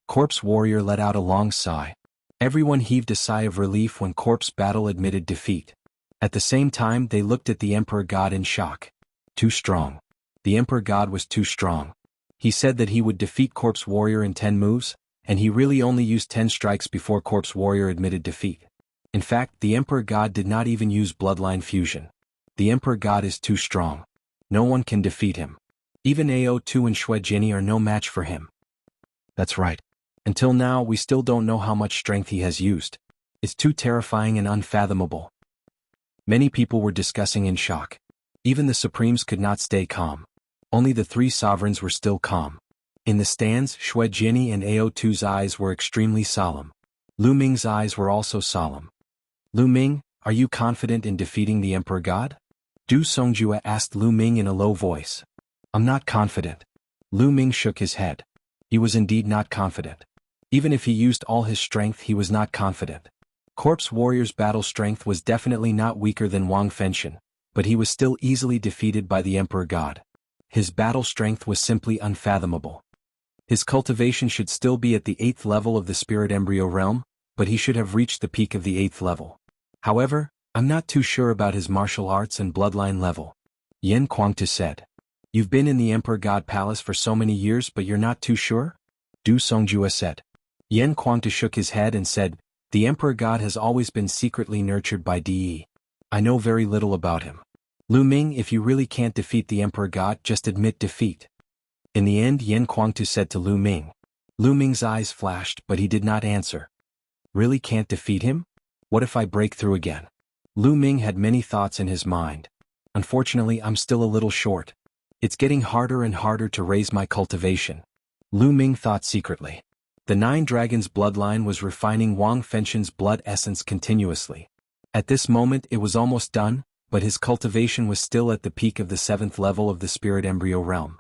Corpse Warrior let out a long sigh. Everyone heaved a sigh of relief when Corpse Battle admitted defeat. At the same time they looked at the Emperor God in shock. Too strong. The Emperor God was too strong. He said that he would defeat Corpse Warrior in 10 moves, and he really only used 10 strikes before Corpse Warrior admitted defeat. In fact, the Emperor God did not even use Bloodline Fusion. The Emperor God is too strong. No one can defeat him. Even AO2 and Xue Jinyi are no match for him. That's right. Until now we still don't know how much strength he has used. It's too terrifying and unfathomable. Many people were discussing in shock. Even the Supremes could not stay calm. Only the 3 sovereigns were still calm. In the stands, Xue Jinyi and AO2's eyes were extremely solemn. Lu Ming's eyes were also solemn. Lu Ming, are you confident in defeating the Emperor God? Du Songjue asked Lu Ming in a low voice. I'm not confident. Lu Ming shook his head. He was indeed not confident. Even if he used all his strength he was not confident. Corpse Warrior's battle strength was definitely not weaker than Wang Fenshin, but he was still easily defeated by the Emperor God. His battle strength was simply unfathomable. His cultivation should still be at the 8th level of the Spirit Embryo realm, but he should have reached the peak of the 8th level. However, I'm not too sure about his martial arts and bloodline level. Yan Kuangtu said. You've been in the Emperor God Palace for so many years but you're not too sure? Du Songjue said. Yan Kuangtu shook his head and said, the Emperor God has always been secretly nurtured by DE. I know very little about him. Lu Ming, if you really can't defeat the Emperor God, just admit defeat. In the end, Yan Kuangtu said to Lu Ming. Lu Ming's eyes flashed, but he did not answer. Really can't defeat him? What if I break through again? Lu Ming had many thoughts in his mind. Unfortunately, I'm still a little short. It's getting harder and harder to raise my cultivation. Lu Ming thought secretly. The 9 Dragons bloodline was refining Wang Fenshin's blood essence continuously. At this moment it was almost done, but his cultivation was still at the peak of the 7th level of the Spirit Embryo realm.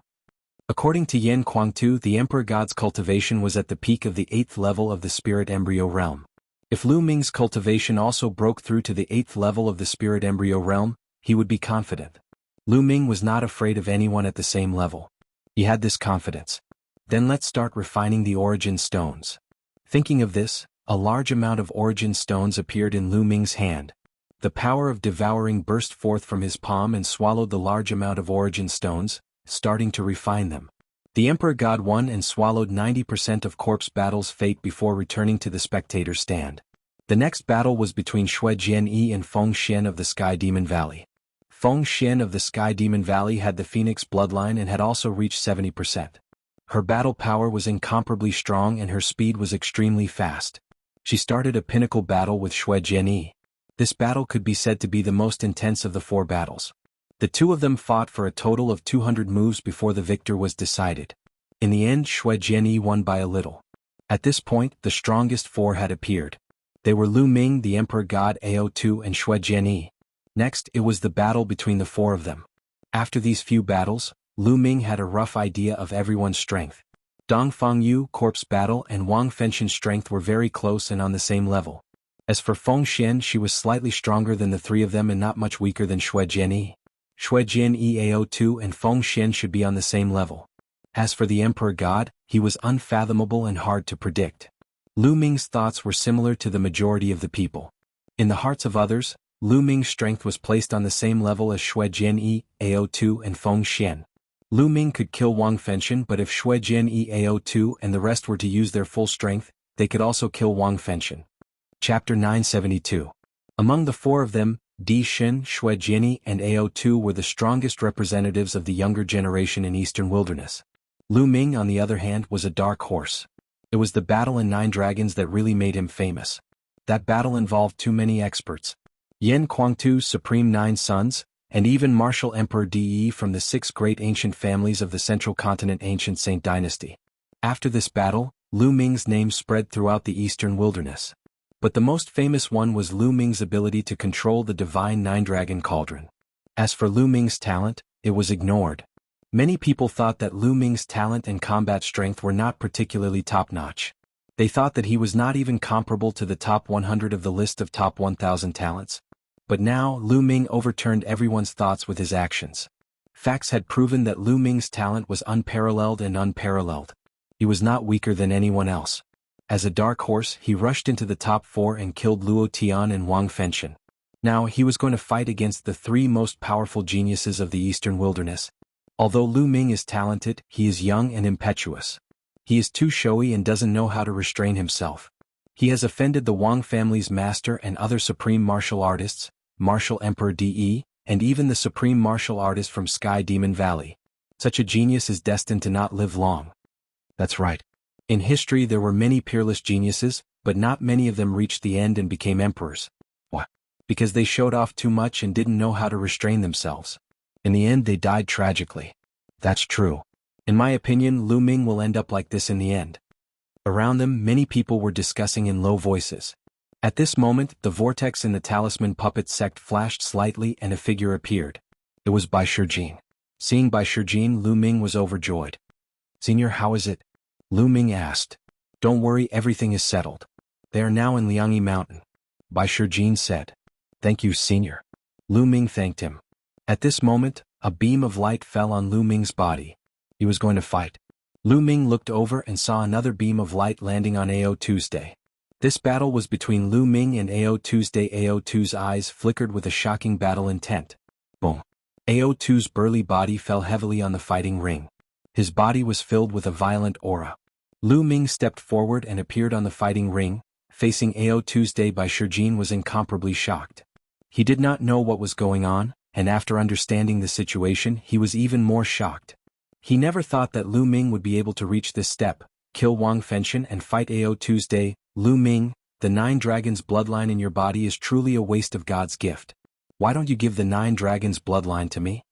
According to Yan Kuangtu, the Emperor God's cultivation was at the peak of the 8th level of the Spirit Embryo realm. If Lu Ming's cultivation also broke through to the 8th level of the Spirit Embryo realm, he would be confident. Lu Ming was not afraid of anyone at the same level. He had this confidence. Then let's start refining the origin stones. Thinking of this, a large amount of origin stones appeared in Lu Ming's hand. The power of devouring burst forth from his palm and swallowed the large amount of origin stones, starting to refine them. The Emperor God won and swallowed 90% of Corpse Battle's fate before returning to the spectator stand. The next battle was between Xue Jinyi and Feng Xian of the Sky Demon Valley. Feng Xian of the Sky Demon Valley had the Phoenix bloodline and had also reached 70%. Her battle power was incomparably strong and her speed was extremely fast. She started a pinnacle battle with Xue Jinyi. This battle could be said to be the most intense of the 4 battles. The 2 of them fought for a total of 200 moves before the victor was decided. In the end, Xue Jinyi won by a little. At this point, the strongest 4 had appeared. They were Lu Ming, the Emperor God, AO2 and Xue Jinyi. Next, it was the battle between the 4 of them. After these few battles, Lu Ming had a rough idea of everyone's strength. Dong Fengyu, Corpse Battle, and Wang Fenshin's strength were very close and on the same level. As for Feng Xian, she was slightly stronger than the 3 of them and not much weaker than Xue Jinyi. Xue Jinyi, AO2 and Feng Xian should be on the same level. As for the Emperor God, he was unfathomable and hard to predict. Lu Ming's thoughts were similar to the majority of the people. In the hearts of others, Lu Ming's strength was placed on the same level as Xue Jinyi, AO2 and Feng Xian. Lu Ming could kill Wang Fenshin, but if Xue Jinyi, AO2 and the rest were to use their full strength, they could also kill Wang Fenshin. Chapter 972. Among the 4 of them, Di Xin, Xue Jinyi and AO2 were the strongest representatives of the younger generation in Eastern Wilderness. Lu Ming, on the other hand, was a dark horse. It was the battle in 9 Dragons that really made him famous. That battle involved too many experts. Yan Kuangtu's Supreme 9 Sons, and even Martial Emperor De from the 6 great ancient families of the Central Continent Ancient Saint Dynasty. After this battle, Lu Ming's name spread throughout the Eastern Wilderness. But the most famous one was Lu Ming's ability to control the divine 9-dragon cauldron. As for Lu Ming's talent, it was ignored. Many people thought that Lu Ming's talent and combat strength were not particularly top-notch. They thought that he was not even comparable to the top 100 of the list of top 1,000 talents. But now, Lu Ming overturned everyone's thoughts with his actions. Facts had proven that Lu Ming's talent was unparalleled and unparalleled. He was not weaker than anyone else. As a dark horse, he rushed into the top 4 and killed Luo Tian and Wang Fenshen. Now, he was going to fight against the 3 most powerful geniuses of the Eastern Wilderness. Although Lu Ming is talented, he is young and impetuous. He is too showy and doesn't know how to restrain himself. He has offended the Wang family's master and other supreme martial artists, Martial Emperor De, and even the supreme martial artist from Sky Demon Valley. Such a genius is destined to not live long. That's right. In history there were many peerless geniuses, but not many of them reached the end and became emperors. Why? Because they showed off too much and didn't know how to restrain themselves. In the end they died tragically. That's true. In my opinion, Lu Ming will end up like this in the end. Around them, many people were discussing in low voices. At this moment, the vortex in the talisman puppet sect flashed slightly and a figure appeared. It was Bai Shijin. Seeing Bai Shijin, Lu Ming was overjoyed. "Senior, how is it?" Lu Ming asked. "Don't worry, everything is settled. They are now in Liangyi Mountain," Bai Shijin said. "Thank you, Senior." Lu Ming thanked him. At this moment, a beam of light fell on Lu Ming's body. He was going to fight. Lu Ming looked over and saw another beam of light landing on Ao Tuesday. This battle was between Lu Ming and Ao Tuesday. Ao Tu's eyes flickered with a shocking battle intent. Boom. Ao Tu's burly body fell heavily on the fighting ring. His body was filled with a violent aura. Lu Ming stepped forward and appeared on the fighting ring, facing Ao Tuesday. Bai Shijin was incomparably shocked. He did not know what was going on, and after understanding the situation he was even more shocked. He never thought that Lu Ming would be able to reach this step, kill Wang Fenshen and fight Ao Tuesday. Lu Ming, the 9 dragons bloodline in your body is truly a waste of God's gift. Why don't you give the 9 dragons bloodline to me?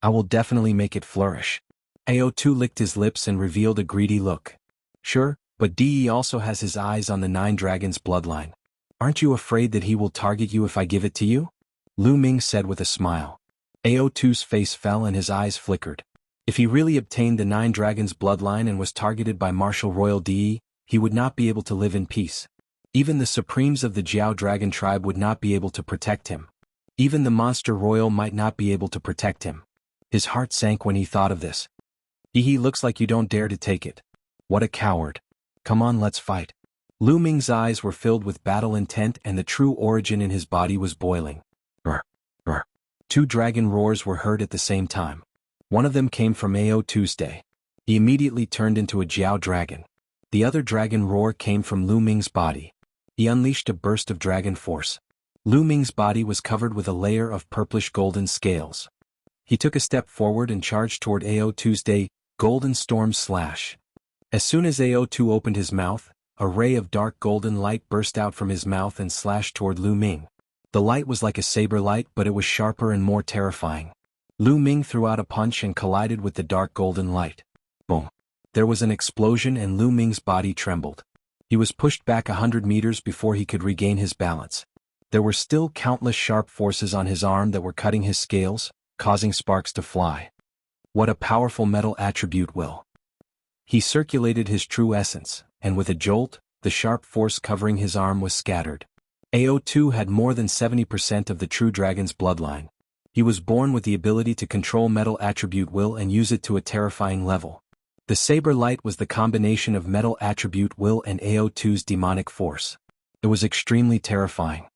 I will definitely make it flourish. Ao Tu licked his lips and revealed a greedy look. Sure, but De also has his eyes on the 9 dragons bloodline. Aren't you afraid that he will target you if I give it to you? Lu Ming said with a smile. Ao Tu's face fell and his eyes flickered. If he really obtained the 9 dragons bloodline and was targeted by Martial Royal De, he would not be able to live in peace. Even the supremes of the Jiao Dragon tribe would not be able to protect him. Even the Monster Royal might not be able to protect him. His heart sank when he thought of this. He looks like you don't dare to take it. What a coward. Come on, let's fight. Lu Ming's eyes were filled with battle intent and the true origin in his body was boiling. Roar, roar. 2 dragon roars were heard at the same time. One of them came from Ao Tuesday. He immediately turned into a Jiao dragon. The other dragon roar came from Lu Ming's body. He unleashed a burst of dragon force. Lu Ming's body was covered with a layer of purplish golden scales. He took a step forward and charged toward Ao Tuesday, Golden Storm Slash. As soon as Ao Tu opened his mouth, a ray of dark golden light burst out from his mouth and slashed toward Lu Ming. The light was like a saber light, but it was sharper and more terrifying. Lu Ming threw out a punch and collided with the dark golden light. Boom. There was an explosion and Lu Ming's body trembled. He was pushed back 100 meters before he could regain his balance. There were still countless sharp forces on his arm that were cutting his scales, causing sparks to fly. What a powerful metal attribute will. He circulated his true essence, and with a jolt, the sharp force covering his arm was scattered. Ao Tu had more than 70% of the true dragon's bloodline. He was born with the ability to control metal attribute will and use it to a terrifying level. The saber light was the combination of metal attribute will and Ao Tu's demonic force. It was extremely terrifying.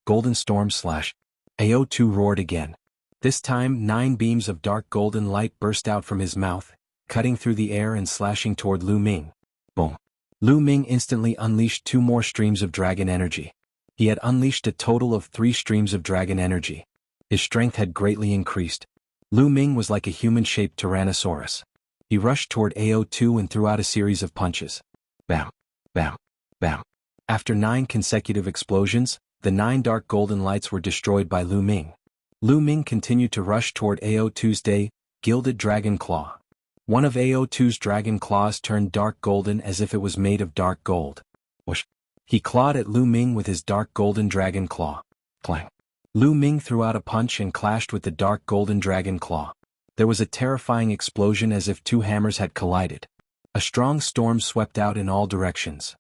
Golden Storm Slash. Ao Tu roared again. This time 9 beams of dark golden light burst out from his mouth, cutting through the air and slashing toward Lu Ming. Boom. Lu Ming instantly unleashed 2 more streams of dragon energy. He had unleashed a total of 3 streams of dragon energy. His strength had greatly increased. Lu Ming was like a human-shaped Tyrannosaurus. He rushed toward Ao Tu and threw out a series of punches. Bam, bam, bam. After 9 consecutive explosions, the 9 dark golden lights were destroyed by Lu Ming. Lu Ming continued to rush toward Ao Tuesday, Gilded Dragon Claw. One of Ao Tu's dragon claws turned dark golden as if it was made of dark gold. Whoosh. He clawed at Lu Ming with his dark golden dragon claw. Clang. Lu Ming threw out a punch and clashed with the dark golden dragon claw. There was a terrifying explosion as if 2 hammers had collided. A strong storm swept out in all directions.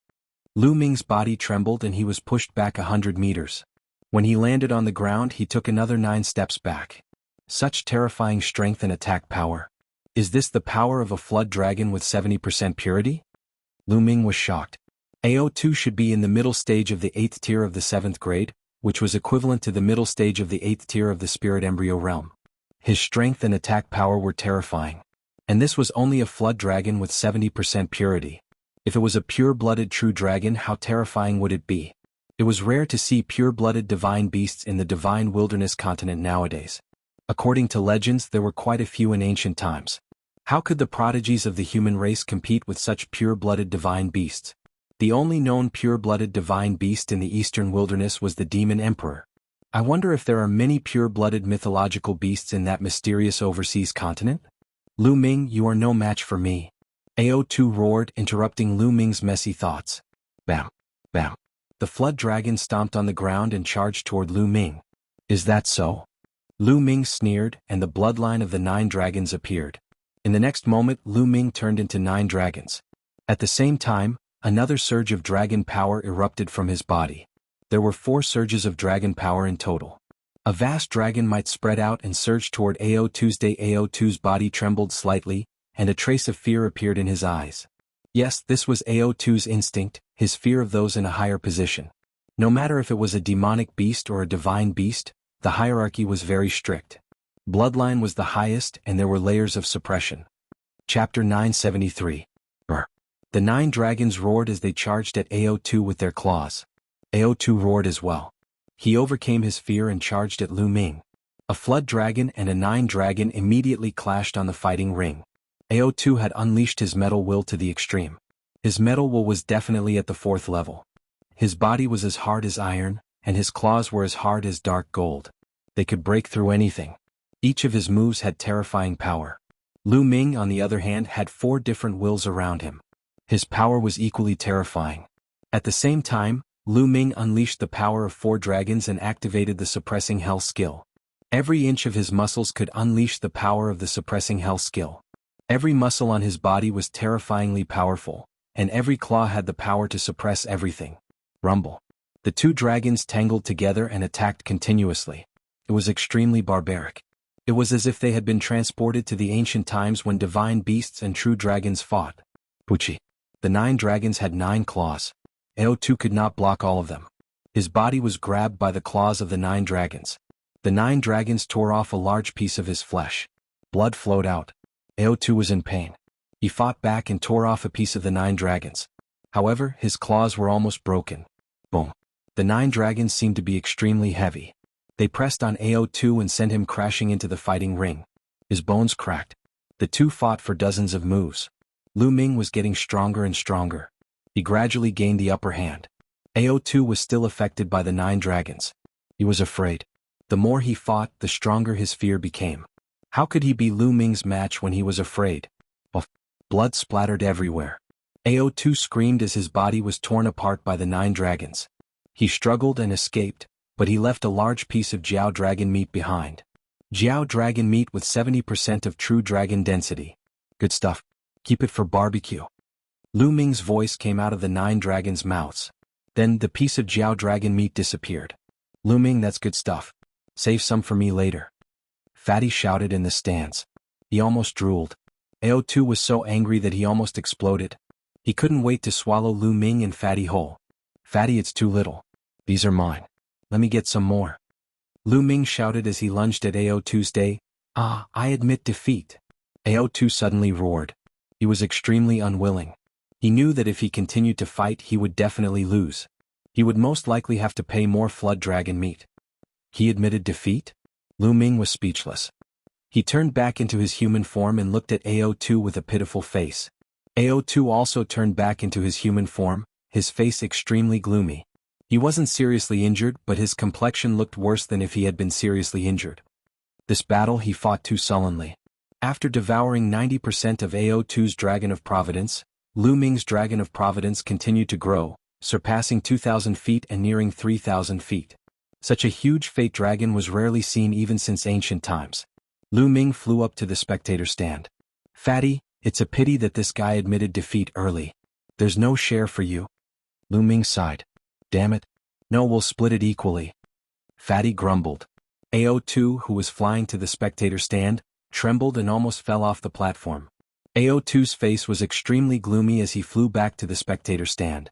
Lu Ming's body trembled and he was pushed back 100 meters. When he landed on the ground he took another 9 steps back. Such terrifying strength and attack power. Is this the power of a flood dragon with 70% purity? Lu Ming was shocked. AO2 should be in the middle stage of the 8th tier of the 7th grade, which was equivalent to the middle stage of the 8th tier of the spirit embryo realm. His strength and attack power were terrifying. And this was only a flood dragon with 70% purity. If it was a pure-blooded true dragon, how terrifying would it be? It was rare to see pure-blooded divine beasts in the divine wilderness continent nowadays. According to legends, there were quite a few in ancient times. How could the prodigies of the human race compete with such pure-blooded divine beasts? The only known pure-blooded divine beast in the eastern wilderness was the Demon Emperor. I wonder if there are many pure-blooded mythological beasts in that mysterious overseas continent? Lu Ming, you are no match for me. AO2 roared, interrupting Lu Ming's messy thoughts. Bam! Bam! The flood dragon stomped on the ground and charged toward Lu Ming. Is that so? Lu Ming sneered, and the bloodline of the 9 dragons appeared. In the next moment, Lu Ming turned into 9 dragons. At the same time, another surge of dragon power erupted from his body. There were 4 surges of dragon power in total. A vast dragon might spread out and surge toward AO2's day. AO2's body trembled slightly, and a trace of fear appeared in his eyes. Yes, this was AO2's instinct, his fear of those in a higher position. No matter if it was a demonic beast or a divine beast, the hierarchy was very strict. Bloodline was the highest, and there were layers of suppression. Chapter 973. The 9 dragons roared as they charged at AO2 with their claws. AO2 roared as well. He overcame his fear and charged at Lu Ming. A flood dragon and a 9 dragon immediately clashed on the fighting ring. AO2 had unleashed his metal will to the extreme. His metal will was definitely at the 4th level. His body was as hard as iron, and his claws were as hard as dark gold. They could break through anything. Each of his moves had terrifying power. Lu Ming, on the other hand, had 4 different wills around him. His power was equally terrifying. At the same time, Lu Ming unleashed the power of 4 dragons and activated the suppressing hell skill. Every inch of his muscles could unleash the power of the suppressing hell skill. Every muscle on his body was terrifyingly powerful, and every claw had the power to suppress everything. Rumble. The 2 dragons tangled together and attacked continuously. It was extremely barbaric. It was as if they had been transported to the ancient times when divine beasts and true dragons fought. Puchi. The 9 dragons had 9 claws. AO2 could not block all of them. His body was grabbed by the claws of the 9 dragons. The 9 dragons tore off a large piece of his flesh. Blood flowed out. AO2 was in pain. He fought back and tore off a piece of the 9 dragons. However, his claws were almost broken. Boom. The 9 dragons seemed to be extremely heavy. They pressed on AO2 and sent him crashing into the fighting ring. His bones cracked. The 2 fought for dozens of moves. Lu Ming was getting stronger and stronger. He gradually gained the upper hand. AO2 was still affected by the 9 dragons. He was afraid. The more he fought, the stronger his fear became. How could he be Lu Ming's match when he was afraid? Blood splattered everywhere. AO2 screamed as his body was torn apart by the 9 dragons. He struggled and escaped, but he left a large piece of Jiao dragon meat behind. Jiao dragon meat with 70% of true dragon density. Good stuff. Keep it for barbecue. Lu Ming's voice came out of the 9 dragons' mouths. Then the piece of Jiao dragon meat disappeared. Lu Ming, that's good stuff. Save some for me later. Fatty shouted in the stands. He almost drooled. AO2 was so angry that he almost exploded. He couldn't wait to swallow Lu Ming and Fatty whole. Fatty, it's too little. These are mine. Let me get some more. Lu Ming shouted as he lunged at AO2's day. I admit defeat. AO2 suddenly roared. He was extremely unwilling. He knew that if he continued to fight, he would definitely lose. He would most likely have to pay more flood dragon meat. He admitted defeat? Lu Ming was speechless. He turned back into his human form and looked at AO2 with a pitiful face. AO2 also turned back into his human form, his face extremely gloomy. He wasn't seriously injured, but his complexion looked worse than if he had been seriously injured. This battle he fought too sullenly. After devouring 90% of AO2's Dragon of Providence, Lu Ming's Dragon of Providence continued to grow, surpassing 2,000 feet and nearing 3,000 feet. Such a huge fate dragon was rarely seen even since ancient times. Lu Ming flew up to the spectator stand. Fatty, it's a pity that this guy admitted defeat early. There's no share for you. Lu Ming sighed. Damn it. No, we'll split it equally. Fatty grumbled. AO2, who was flying to the spectator stand, trembled and almost fell off the platform. AO2's face was extremely gloomy as he flew back to the spectator stand.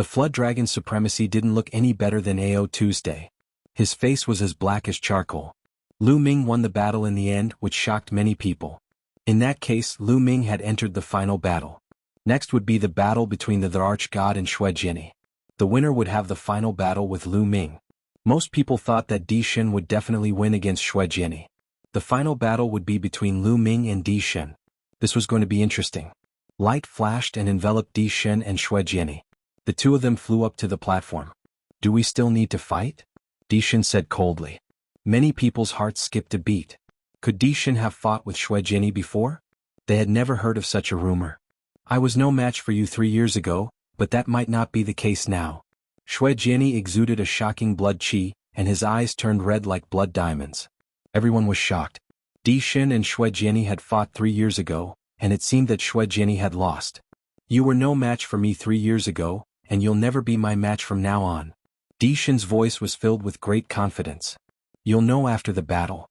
The Flood Dragon's supremacy didn't look any better than AO Tuesday. His face was as black as charcoal. Lu Ming won the battle in the end, which shocked many people. In that case, Lu Ming had entered the final battle. Next would be the battle between the Arch-God and Xue Jiani. The winner would have the final battle with Lu Ming. Most people thought that Di Shen would definitely win against Xue Jiani. The final battle would be between Lu Ming and Di Shen. This was going to be interesting. Light flashed and enveloped Di Shen and Xue Jiani. The two of them flew up to the platform. "Do we still need to fight?" Di Shen said coldly. Many people's hearts skipped a beat. Could Di Shen have fought with Xue Jiani before? They had never heard of such a rumor. "I was no match for you 3 years ago, but that might not be the case now." Xue Jiani exuded a shocking blood qi, and his eyes turned red like blood diamonds. Everyone was shocked. Di Shen and Xue Jiani had fought 3 years ago, and it seemed that Xue Jiani had lost. "You were no match for me 3 years ago, and you'll never be my match from now on." Di Shen's voice was filled with great confidence. "You'll know after the battle."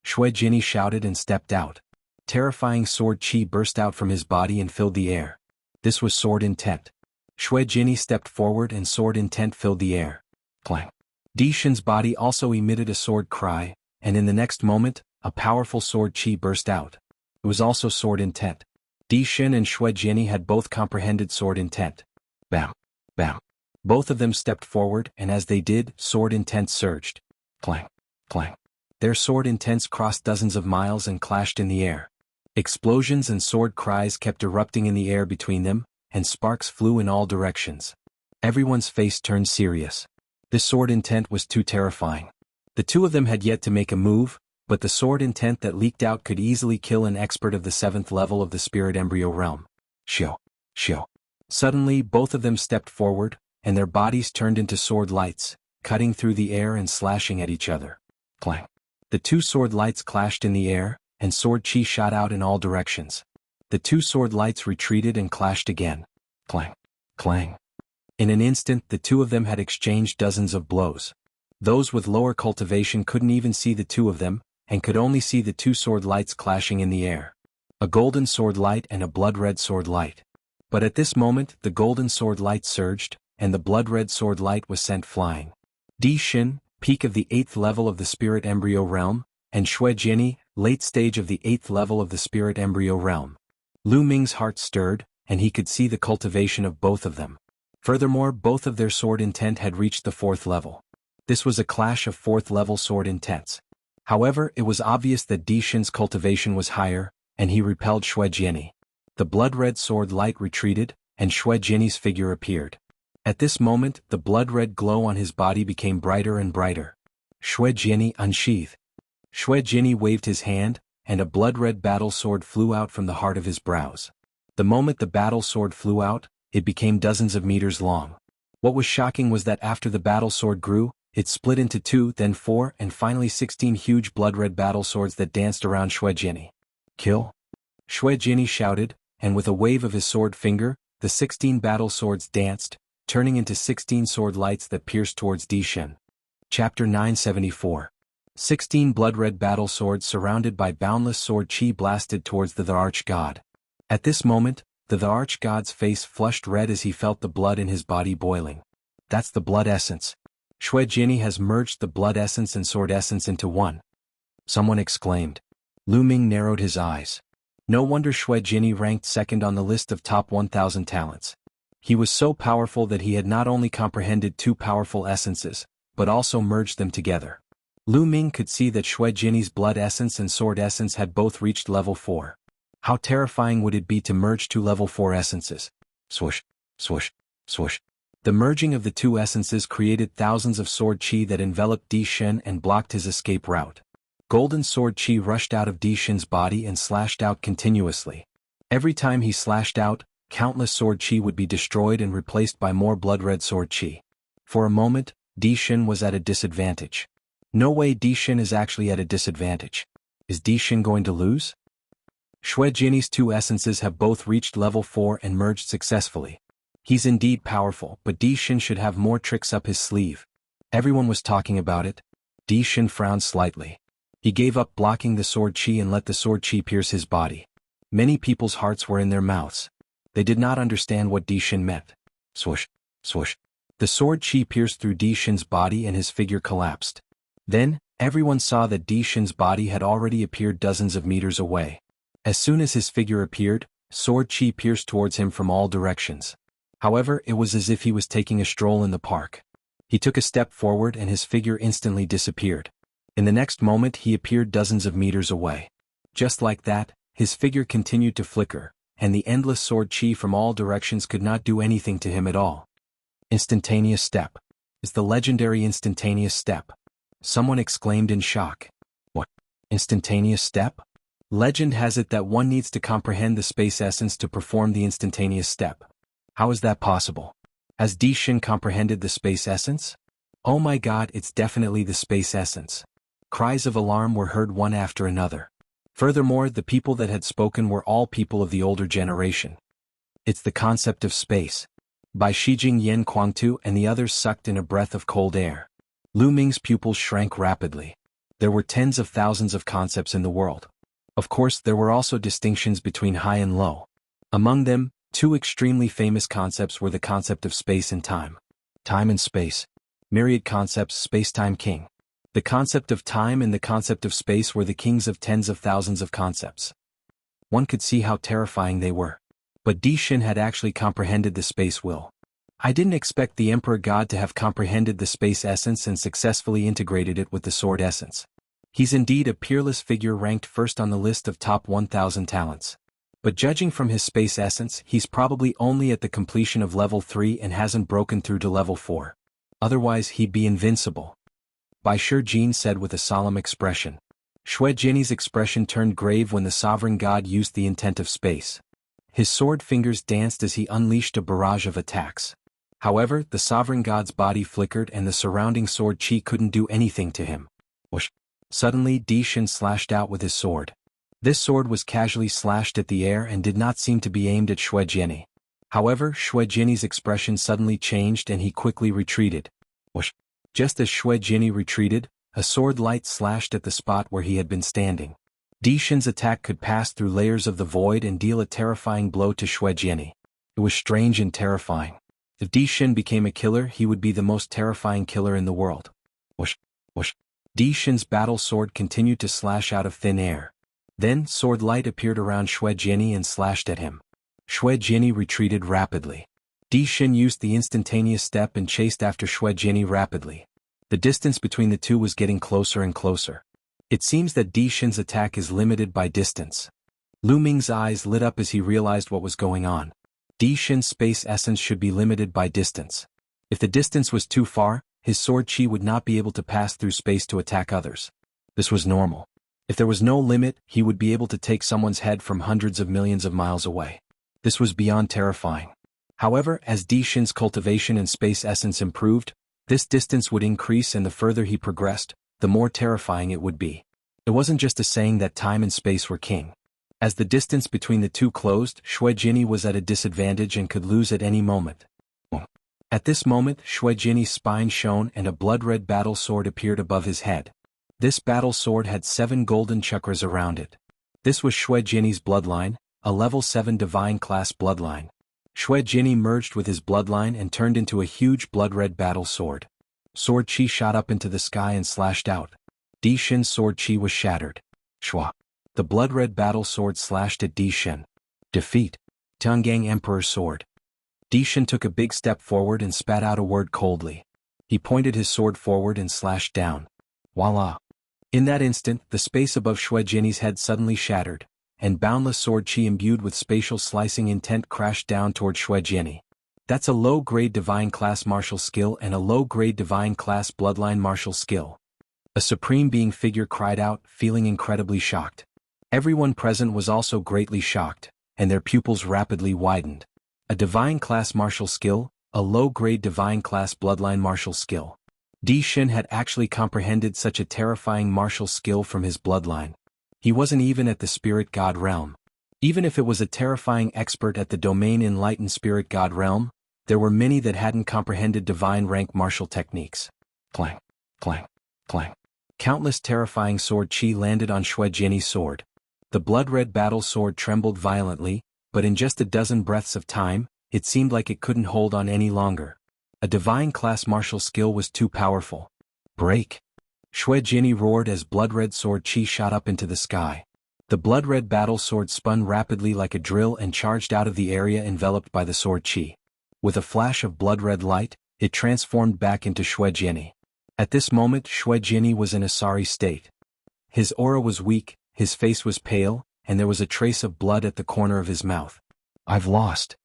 Xue Jiani shouted and stepped out. Terrifying sword qi burst out from his body and filled the air. This was sword intent. Xue Jiani stepped forward and sword intent filled the air. Clang. Di Shen's body also emitted a sword cry, and in the next moment, a powerful sword qi burst out. It was also sword intent. Di Shen and Xue Jiani had both comprehended sword intent. Bam. Bam. Both of them stepped forward, and as they did, sword intent surged. Clang. Clang. Their sword intents crossed dozens of miles and clashed in the air. Explosions and sword cries kept erupting in the air between them, and sparks flew in all directions. Everyone's face turned serious. This sword intent was too terrifying. The two of them had yet to make a move, but the sword intent that leaked out could easily kill an expert of the 7th level of the spirit embryo realm. Shio. Shio. Suddenly, both of them stepped forward, and their bodies turned into sword lights, cutting through the air and slashing at each other. Clang. The two sword lights clashed in the air, and sword qi shot out in all directions. The two sword lights retreated and clashed again. Clang. Clang. In an instant, the two of them had exchanged dozens of blows. Those with lower cultivation couldn't even see the two of them, and could only see the two sword lights clashing in the air. A golden sword light and a blood-red sword light. But at this moment, the golden sword light surged, and the blood-red sword light was sent flying. Di Shen, peak of the 8th level of the spirit embryo realm, and Xue Jiani, late stage of the 8th level of the spirit embryo realm. Lu Ming's heart stirred, and he could see the cultivation of both of them. Furthermore, both of their sword intent had reached the 4th level. This was a clash of 4th level sword intents. However, it was obvious that Di Shen's cultivation was higher, and he repelled Xue Jiani. The blood-red sword light retreated, and Xue Jiani's figure appeared. At this moment, the blood-red glow on his body became brighter and brighter. Xue Jiani unsheathed. Xue Jiani waved his hand, and a blood-red battle sword flew out from the heart of his brows. The moment the battle sword flew out, it became dozens of meters long. What was shocking was that after the battle sword grew, it split into 2, then 4, and finally 16 huge blood-red battle swords that danced around Xue Jiani. "Kill!" Xue Jiani shouted, and with a wave of his sword finger, the 16 battle swords danced, turning into 16 sword lights that pierced towards Di Shen. Chapter 974. 16 blood-red battle swords surrounded by boundless sword qi blasted towards the Arch-God. At this moment, the Arch-God's face flushed red as he felt the blood in his body boiling. That's the blood essence. Xue Jiani has merged the blood essence and sword essence into one. Someone exclaimed. Lu Ming narrowed his eyes. No wonder Xue Jiani ranked second on the list of top 1,000 talents. He was so powerful that he had not only comprehended 2 powerful essences, but also merged them together. Lu Ming could see that Xue Jiani's blood essence and sword essence had both reached level 4. How terrifying would it be to merge 2 level 4 essences? Swoosh, swoosh, swoosh. The merging of the 2 essences created thousands of sword qi that enveloped Di Shen and blocked his escape route. Golden sword qi rushed out of Di Shen's body and slashed out continuously. Every time he slashed out, countless sword qi would be destroyed and replaced by more blood-red sword qi. For a moment, Di Shen was at a disadvantage. No way Di Shen is actually at a disadvantage. Is Di Shen going to lose? Xue Jiani's 2 essences have both reached level 4 and merged successfully. He's indeed powerful, but Di Shen should have more tricks up his sleeve. Everyone was talking about it. Di Shen frowned slightly. He gave up blocking the sword qi and let the sword qi pierce his body. Many people's hearts were in their mouths. They did not understand what Di Shen meant. Swoosh, Swoosh. The sword chi pierced through Di Shin's body and his figure collapsed. Then, everyone saw that Di Shin's body had already appeared dozens of meters away. As soon as his figure appeared, sword chi pierced towards him from all directions. However, it was as if he was taking a stroll in the park. He took a step forward and his figure instantly disappeared. In the next moment he appeared dozens of meters away. Just like that, his figure continued to flicker, and the endless sword chi from all directions could not do anything to him at all. Instantaneous step. Is the legendary instantaneous step. Someone exclaimed in shock. What? Instantaneous step? Legend has it that one needs to comprehend the space essence to perform the instantaneous step. How is that possible? Has Di Shin comprehended the space essence? Oh my god, it's definitely the space essence. Cries of alarm were heard one after another. Furthermore, the people that had spoken were all people of the older generation. It's the concept of space. By Shijing Yen Kuangtu and the others sucked in a breath of cold air. Lu Ming's pupils shrank rapidly. There were tens of thousands of concepts in the world. Of course, there were also distinctions between high and low. Among them, two extremely famous concepts were the concept of space and time. Time and space. Myriad concepts, space-time king. The concept of time and the concept of space were the kings of tens of thousands of concepts. One could see how terrifying they were. But Di Shin had actually comprehended the space will. I didn't expect the Emperor God to have comprehended the space essence and successfully integrated it with the sword essence. He's indeed a peerless figure ranked first on the list of top 1,000 talents. But judging from his space essence, he's probably only at the completion of level 3 and hasn't broken through to level 4. Otherwise he'd be invincible. Bai Jin said with a solemn expression. Shui Jinni's expression turned grave when the sovereign god used the intent of space. His sword fingers danced as he unleashed a barrage of attacks. However, the sovereign god's body flickered and the surrounding sword chi couldn't do anything to him. Whoosh! Suddenly Di Shin slashed out with his sword. This sword was casually slashed at the air and did not seem to be aimed at Shui Jinni. However, Shui Jinni's expression suddenly changed and he quickly retreated. Whoosh! Just as Shui Jinni retreated, a sword light slashed at the spot where he had been standing. Di Shin's attack could pass through layers of the void and deal a terrifying blow to Shui Jinni. It was strange and terrifying. If Di Shin became a killer, he would be the most terrifying killer in the world. Whoosh! Whoosh! Di Shin's battle sword continued to slash out of thin air. Then, sword light appeared around Shui Jinni and slashed at him. Shui Jinni retreated rapidly. Di Shin used the instantaneous step and chased after Shui Jinni rapidly. The distance between the two was getting closer and closer. It seems that Di Shin's attack is limited by distance. Lu Ming's eyes lit up as he realized what was going on. Di Shin's space essence should be limited by distance. If the distance was too far, his sword chi would not be able to pass through space to attack others. This was normal. If there was no limit, he would be able to take someone's head from hundreds of millions of miles away. This was beyond terrifying. However, as Di Shin's cultivation and space essence improved, this distance would increase and the further he progressed, the more terrifying it would be. It wasn't just a saying that time and space were king. As the distance between the two closed, Shui Jinni was at a disadvantage and could lose at any moment. At this moment, Shui Jinni's spine shone and a blood-red battle sword appeared above his head. This battle sword had 7 golden chakras around it. This was Shui Jinni's bloodline, a level 7 divine class bloodline. Shui Jinni merged with his bloodline and turned into a huge blood-red battle sword. Sword chi shot up into the sky and slashed out. Di Shin's sword chi was shattered. Shwa! The blood-red battle sword slashed at Di Shin. Defeat. Tiangang Emperor's sword. Di Shin took a big step forward and spat out a word coldly. He pointed his sword forward and slashed down. Voila! In that instant, the space above Shui Jinni's head suddenly shattered, and boundless sword chi imbued with spatial slicing intent crashed down toward Shui Jinni. That's a low-grade divine class martial skill and a low-grade divine class bloodline martial skill. A supreme being figure cried out, feeling incredibly shocked. Everyone present was also greatly shocked, and their pupils rapidly widened. A divine class martial skill, a low-grade divine class bloodline martial skill. Di Shin had actually comprehended such a terrifying martial skill from his bloodline. He wasn't even at the spirit god realm. Even if it was a terrifying expert at the domain enlightened spirit god realm, there were many that hadn't comprehended divine rank martial techniques. Clang, clang, clang. Countless terrifying sword chi landed on Shui Jinni's sword. The blood-red battle sword trembled violently, but in just a dozen breaths of time, it seemed like it couldn't hold on any longer. A divine-class martial skill was too powerful. Break! Shui Jinyi roared as blood-red sword chi shot up into the sky. The blood-red battle sword spun rapidly like a drill and charged out of the area enveloped by the sword chi. With a flash of blood-red light, it transformed back into Shui Jinyi. At this moment Shui Jinyi was in a sorry state. His aura was weak, his face was pale, and there was a trace of blood at the corner of his mouth. I've lost.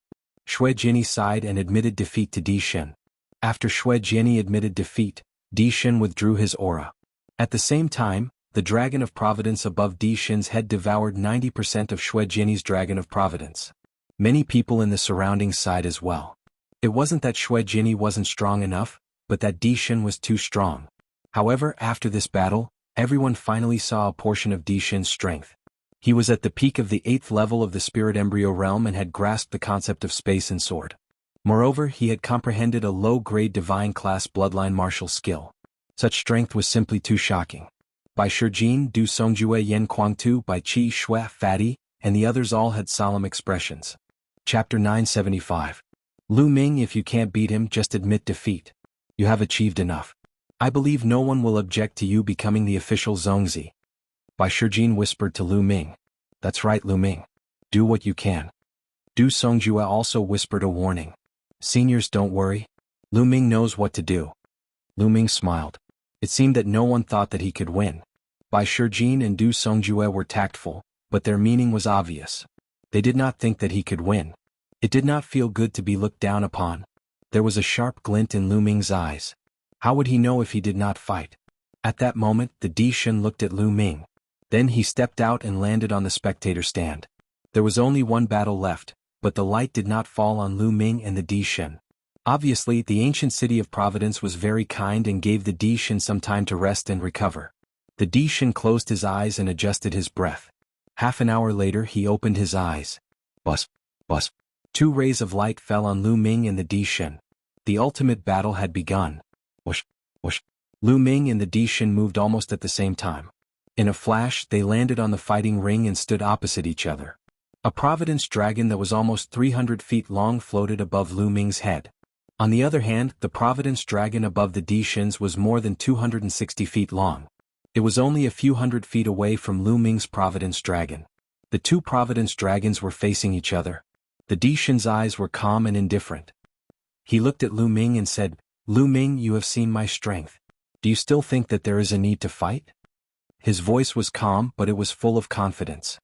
Shui Jinyi sighed and admitted defeat to Di Shen. After Shui Jinyi admitted defeat, Di Shen withdrew his aura. At the same time, the Dragon of Providence above Di Shen's head devoured 90% of Shui Jinyi's Dragon of Providence. Many people in the surroundings sighed as well. It wasn't that Shui Jinyi wasn't strong enough, but that Di Shen was too strong. However, after this battle, everyone finally saw a portion of Di Shen's strength. He was at the peak of the 8th level of the Spirit Embryo realm and had grasped the concept of space and sword. Moreover, he had comprehended a low-grade divine-class bloodline martial skill. Such strength was simply too shocking. By Shijin, Du Songjue, Yen Kuangtu, by Qi Shui, Fatty, and the others all had solemn expressions. Chapter 975. Lu Ming, if you can't beat him, just admit defeat. You have achieved enough. I believe no one will object to you becoming the official Zongzi. By Shijin whispered to Lu Ming. That's right, Lu Ming. Do what you can. Du Songjue also whispered a warning. Seniors, don't worry. Lu Ming knows what to do. Lu Ming smiled. It seemed that no one thought that he could win. Bai Shijin and Du Songjue were tactful, but their meaning was obvious. They did not think that he could win. It did not feel good to be looked down upon. There was a sharp glint in Lu Ming's eyes. How would he know if he did not fight? At that moment, the Di Shen looked at Lu Ming. Then he stepped out and landed on the spectator stand. There was only one battle left, but the light did not fall on Lu Ming and the Di Shen. Obviously, the ancient city of Providence was very kind and gave the Di Shen some time to rest and recover. The Di Shen closed his eyes and adjusted his breath. Half an hour later he opened his eyes. Buzz, buzz. 2 rays of light fell on Lu Ming and the Di Shen. The ultimate battle had begun. Whoosh, whoosh. Lu Ming and the Di Shen moved almost at the same time. In a flash they landed on the fighting ring and stood opposite each other. A Providence dragon that was almost 300 feet long floated above Lu Ming's head. On the other hand, the Providence dragon above the Di Shen's was more than 260 feet long. It was only a few hundred feet away from Lu Ming's Providence dragon. The 2 Providence dragons were facing each other. The Di Shen's eyes were calm and indifferent. He looked at Lu Ming and said, Lu Ming, you have seen my strength. Do you still think that there is a need to fight? His voice was calm, but it was full of confidence.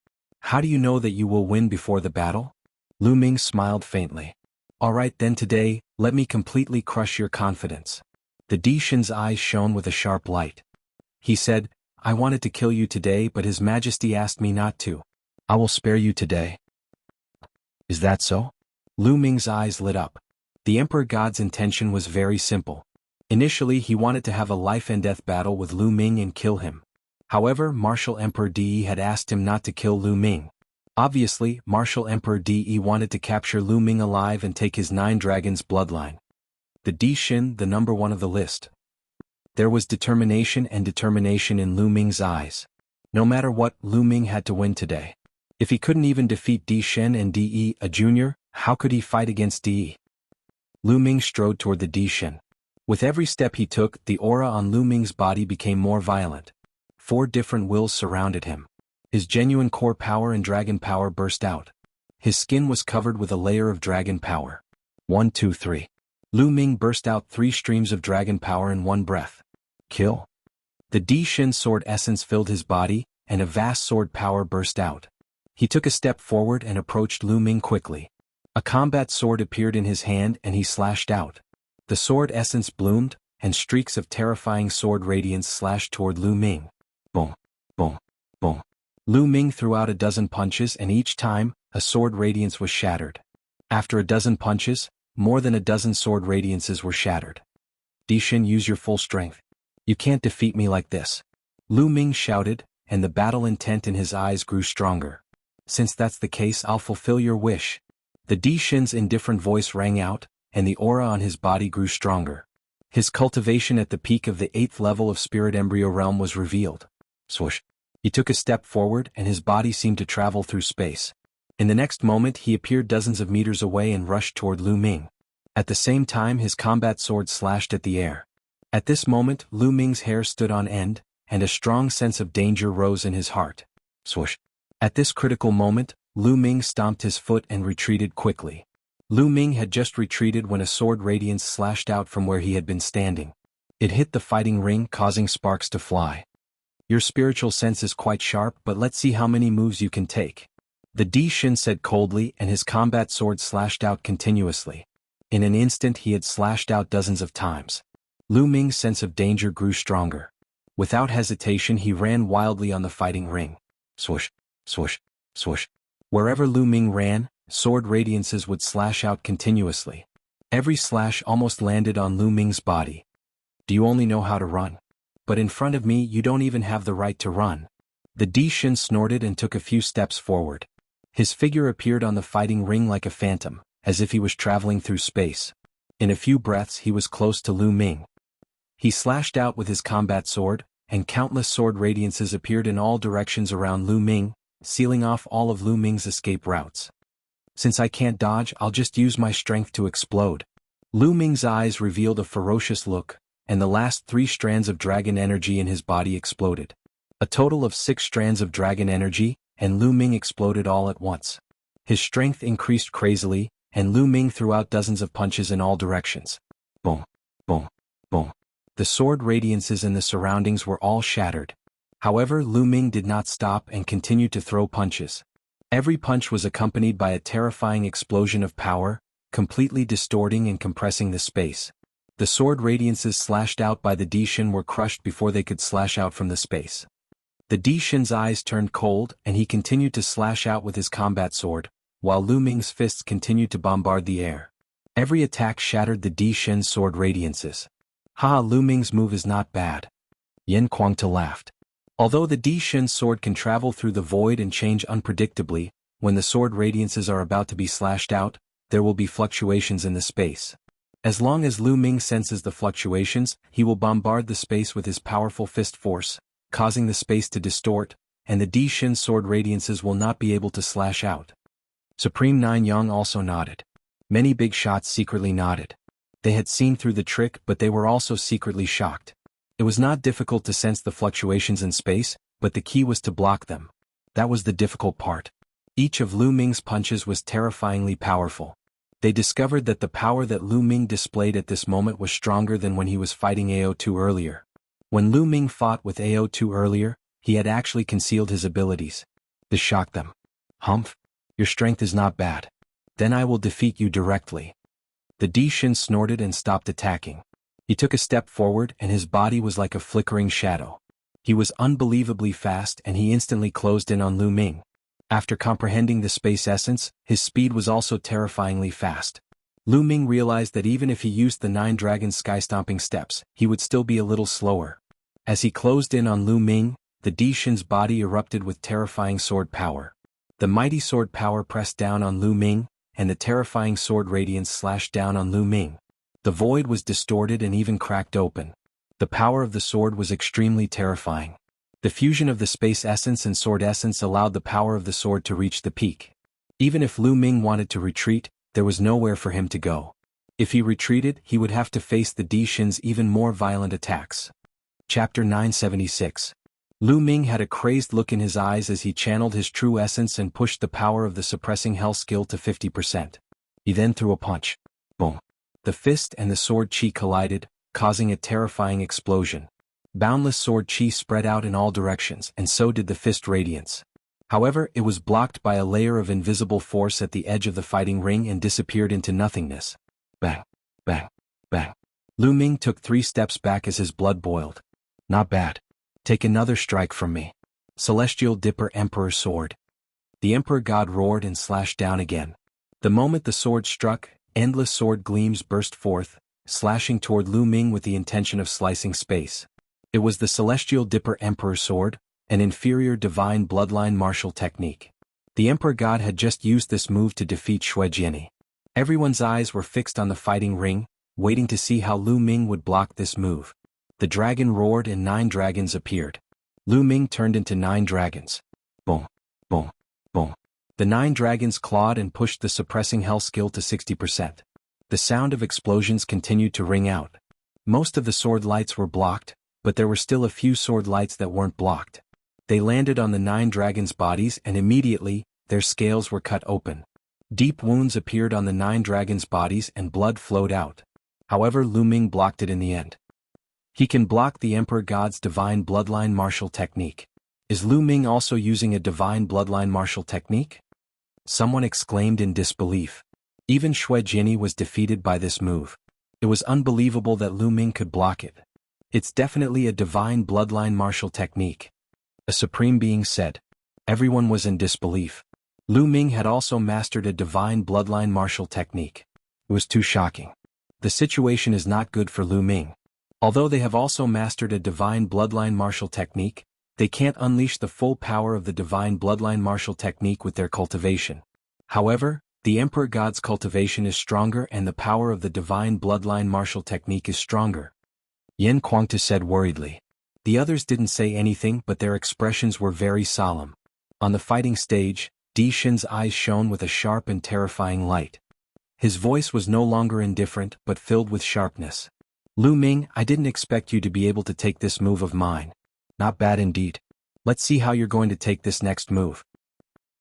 How do you know that you will win before the battle? Lu Ming smiled faintly. All right then, today, let me completely crush your confidence. The Di Shen's eyes shone with a sharp light. He said, I wanted to kill you today, but His Majesty asked me not to. I will spare you today. Is that so? Lu Ming's eyes lit up. The Emperor God's intention was very simple. Initially he wanted to have a life-and-death battle with Lu Ming and kill him. However, Martial Emperor Di had asked him not to kill Lu Ming. Obviously, Martial Emperor Di wanted to capture Lu Ming alive and take his 9 dragons bloodline. The Di Shen, the number 1 of the list. There was determination in Lu Ming's eyes. No matter what, Lu Ming had to win today. If he couldn't even defeat Di Shen and Di, a junior, how could he fight against Di? Lu Ming strode toward the Di Shen. With every step he took, the aura on Lu Ming's body became more violent. 4 different wills surrounded him. His genuine core power and dragon power burst out. His skin was covered with a layer of dragon power. 1, 2, 3. Lu Ming burst out 3 streams of dragon power in one breath. Kill. The Di Shen sword essence filled his body, and a vast sword power burst out. He took a step forward and approached Lu Ming quickly. A combat sword appeared in his hand and he slashed out. The sword essence bloomed, and streaks of terrifying sword radiance slashed toward Lu Ming. Boom, boom, boom. Lu Ming threw out a dozen punches and each time, a sword radiance was shattered. After a dozen punches, more than a dozen sword radiances were shattered. Di Shen, use your full strength. You can't defeat me like this. Lu Ming shouted, and the battle intent in his eyes grew stronger. Since that's the case, I'll fulfill your wish. The Di Shen's indifferent voice rang out, and the aura on his body grew stronger. His cultivation at the peak of the 8th level of Spirit Embryo realm was revealed. Swoosh. He took a step forward and his body seemed to travel through space. In the next moment he appeared dozens of meters away and rushed toward Lu Ming. At the same time his combat sword slashed at the air. At this moment Lu Ming's hair stood on end, and a strong sense of danger rose in his heart. Swoosh! At this critical moment, Lu Ming stomped his foot and retreated quickly. Lu Ming had just retreated when a sword radiance slashed out from where he had been standing. It hit the fighting ring, causing sparks to fly. Your spiritual sense is quite sharp, but let's see how many moves you can take. The Di Shin said coldly, and his combat sword slashed out continuously. In an instant he had slashed out dozens of times. Lu Ming's sense of danger grew stronger. Without hesitation he ran wildly on the fighting ring. Swoosh, swoosh, swoosh. Wherever Lu Ming ran, sword radiances would slash out continuously. Every slash almost landed on Lu Ming's body. Do you only know how to run? But in front of me you don't even have the right to run. The Di Shin snorted and took a few steps forward. His figure appeared on the fighting ring like a phantom, as if he was traveling through space. In a few breaths he was close to Lu Ming. He slashed out with his combat sword, and countless sword radiances appeared in all directions around Lu Ming, sealing off all of Lu Ming's escape routes. Since I can't dodge, I'll just use my strength to explode. Lu Ming's eyes revealed a ferocious look, and the last 3 strands of dragon energy in his body exploded. A total of 6 strands of dragon energy, and Lu Ming exploded all at once. His strength increased crazily, and Lu Ming threw out dozens of punches in all directions. Boom, boom, boom. The sword radiances in the surroundings were all shattered. However, Lu Ming did not stop and continued to throw punches. Every punch was accompanied by a terrifying explosion of power, completely distorting and compressing the space. The sword radiances slashed out by the Di Shin were crushed before they could slash out from the space. The Di Shin's eyes turned cold, and he continued to slash out with his combat sword, while Lu Ming's fists continued to bombard the air. Every attack shattered the Di Shin's sword radiances. Ha! Lu Ming's move is not bad. Yan Kuangta laughed. Although the Di Shin's sword can travel through the void and change unpredictably, when the sword radiances are about to be slashed out, there will be fluctuations in the space. As long as Lu Ming senses the fluctuations, he will bombard the space with his powerful fist force, causing the space to distort, and the Di Shin's sword radiances will not be able to slash out. Supreme Nine Yang also nodded. Many big shots secretly nodded. They had seen through the trick, but they were also secretly shocked. It was not difficult to sense the fluctuations in space, but the key was to block them. That was the difficult part. Each of Lu Ming's punches was terrifyingly powerful. They discovered that the power that Lu Ming displayed at this moment was stronger than when he was fighting AO2 earlier. When Lu Ming fought with AO2 earlier, he had actually concealed his abilities. This shocked them. Humph! Your strength is not bad. Then I will defeat you directly. The Di Shin snorted and stopped attacking. He took a step forward and his body was like a flickering shadow. He was unbelievably fast and he instantly closed in on Lu Ming. After comprehending the space essence, his speed was also terrifyingly fast. Lu Ming realized that even if he used the 9 Dragon's sky-stomping steps, he would still be a little slower. As he closed in on Lu Ming, the Di Shin's body erupted with terrifying sword power. The mighty sword power pressed down on Lu Ming, and the terrifying sword radiance slashed down on Lu Ming. The void was distorted and even cracked open. The power of the sword was extremely terrifying. The fusion of the space essence and sword essence allowed the power of the sword to reach the peak. Even if Lu Ming wanted to retreat, there was nowhere for him to go. If he retreated, he would have to face the Di Shin's even more violent attacks. Chapter 976. Lu Ming had a crazed look in his eyes as he channeled his true essence and pushed the power of the suppressing hell skill to 50%. He then threw a punch. Boom. The fist and the sword chi collided, causing a terrifying explosion. Boundless sword chi spread out in all directions, and so did the fist radiance. However, it was blocked by a layer of invisible force at the edge of the fighting ring and disappeared into nothingness. Bang, bang, bang. Lu Ming took 3 steps back as his blood boiled. Not bad. Take another strike from me. Celestial Dipper Emperor Sword. The Emperor God roared and slashed down again. The moment the sword struck, endless sword gleams burst forth, slashing toward Lu Ming with the intention of slicing space. It was the Celestial Dipper Emperor Sword, an inferior divine bloodline martial technique. The Emperor God had just used this move to defeat Xue Jiani. Everyone's eyes were fixed on the fighting ring, waiting to see how Lu Ming would block this move. The dragon roared and 9 dragons appeared. Lu Ming turned into 9 dragons. Boom, boom, boom. The 9 dragons clawed and pushed the suppressing hell skill to 60%. The sound of explosions continued to ring out. Most of the sword lights were blocked, but there were still a few sword lights that weren't blocked. They landed on the 9 dragons' bodies and immediately, their scales were cut open. Deep wounds appeared on the 9 dragons' bodies and blood flowed out. However, Lu Ming blocked it in the end. He can block the Emperor God's divine bloodline martial technique. Is Lu Ming also using a divine bloodline martial technique? Someone exclaimed in disbelief. Even Shui Jinyi was defeated by this move. It was unbelievable that Lu Ming could block it. It's definitely a divine bloodline martial technique. A supreme being said. Everyone was in disbelief. Lu Ming had also mastered a divine bloodline martial technique. It was too shocking. The situation is not good for Lu Ming. Although they have also mastered a divine bloodline martial technique, they can't unleash the full power of the divine bloodline martial technique with their cultivation. However, the Emperor God's cultivation is stronger and the power of the divine bloodline martial technique is stronger. Yen Kuangtu said worriedly. The others didn't say anything but their expressions were very solemn. On the fighting stage, Di Shin's eyes shone with a sharp and terrifying light. His voice was no longer indifferent but filled with sharpness. Lu Ming, I didn't expect you to be able to take this move of mine. Not bad indeed. Let's see how you're going to take this next move.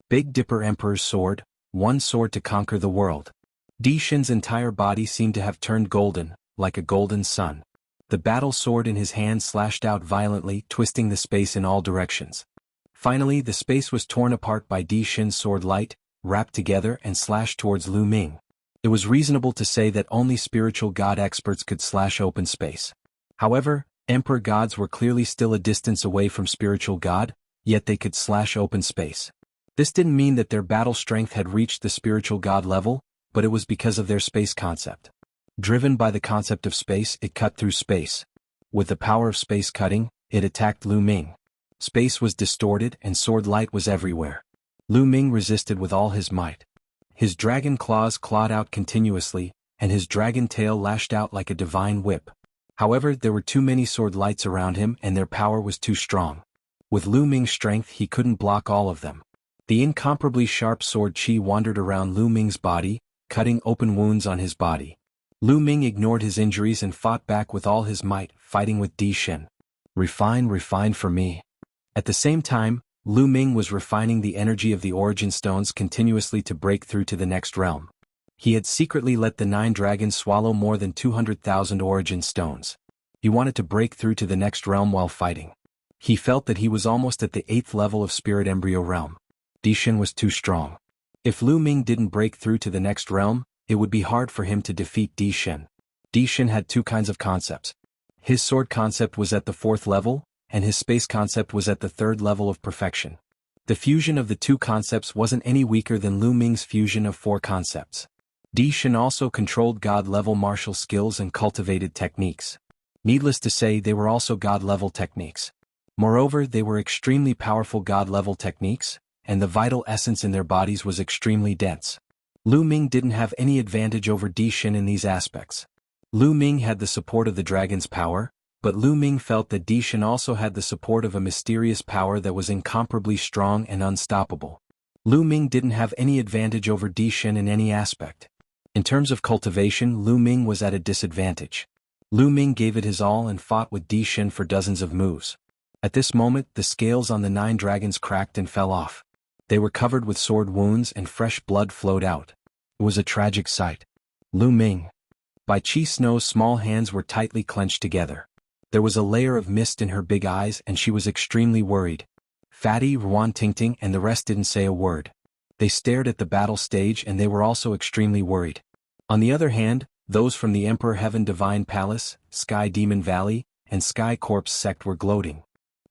Big Dipper Emperor's sword, one sword to conquer the world. Di Shin's entire body seemed to have turned golden, like a golden sun. The battle sword in his hand slashed out violently, twisting the space in all directions. Finally, the space was torn apart by Di Shin's sword light, wrapped together and slashed towards Lu Ming. It was reasonable to say that only spiritual god experts could slash open space. However, Emperor gods were clearly still a distance away from spiritual god, yet they could slash open space. This didn't mean that their battle strength had reached the spiritual god level, but it was because of their space concept. Driven by the concept of space, it cut through space. With the power of space cutting, it attacked Lu Ming. Space was distorted and sword light was everywhere. Lu Ming resisted with all his might. His dragon claws clawed out continuously, and his dragon tail lashed out like a divine whip. However, there were too many sword lights around him and their power was too strong. With Lu Ming's strength he couldn't block all of them. The incomparably sharp sword chi wandered around Lu Ming's body, cutting open wounds on his body. Lu Ming ignored his injuries and fought back with all his might, fighting with Di Shin. Refine for me. At the same time, Lu Ming was refining the energy of the origin stones continuously to break through to the next realm. He had secretly let the 9 dragons swallow more than 200,000 origin stones. He wanted to break through to the next realm while fighting. He felt that he was almost at the 8th level of spirit embryo realm. Di Shin was too strong. If Lu Ming didn't break through to the next realm, it would be hard for him to defeat Di Shin. Di Shin had 2 kinds of concepts. His sword concept was at the 4th level, and his space concept was at the 3rd level of perfection. The fusion of the 2 concepts wasn't any weaker than Lu Ming's fusion of 4 concepts. Di Shin also controlled god-level martial skills and cultivated techniques. Needless to say, they were also god-level techniques. Moreover, they were extremely powerful god-level techniques, and the vital essence in their bodies was extremely dense. Lu Ming didn't have any advantage over Di Shin in these aspects. Lu Ming had the support of the dragon's power, but Lu Ming felt that Di Shin also had the support of a mysterious power that was incomparably strong and unstoppable. Lu Ming didn't have any advantage over Di Shin in any aspect. In terms of cultivation, Lu Ming was at a disadvantage. Lu Ming gave it his all and fought with Di Shin for dozens of moves. At this moment, the scales on the 9 dragons cracked and fell off. They were covered with sword wounds and fresh blood flowed out. It was a tragic sight. Lu Ming. Bai Qi Snow's small hands were tightly clenched together. There was a layer of mist in her big eyes and she was extremely worried. Fatty, Ruan Tingting and the rest didn't say a word. They stared at the battle stage and they were also extremely worried. On the other hand, those from the Emperor Heaven Divine Palace, Sky Demon Valley, and Sky Corpse sect were gloating.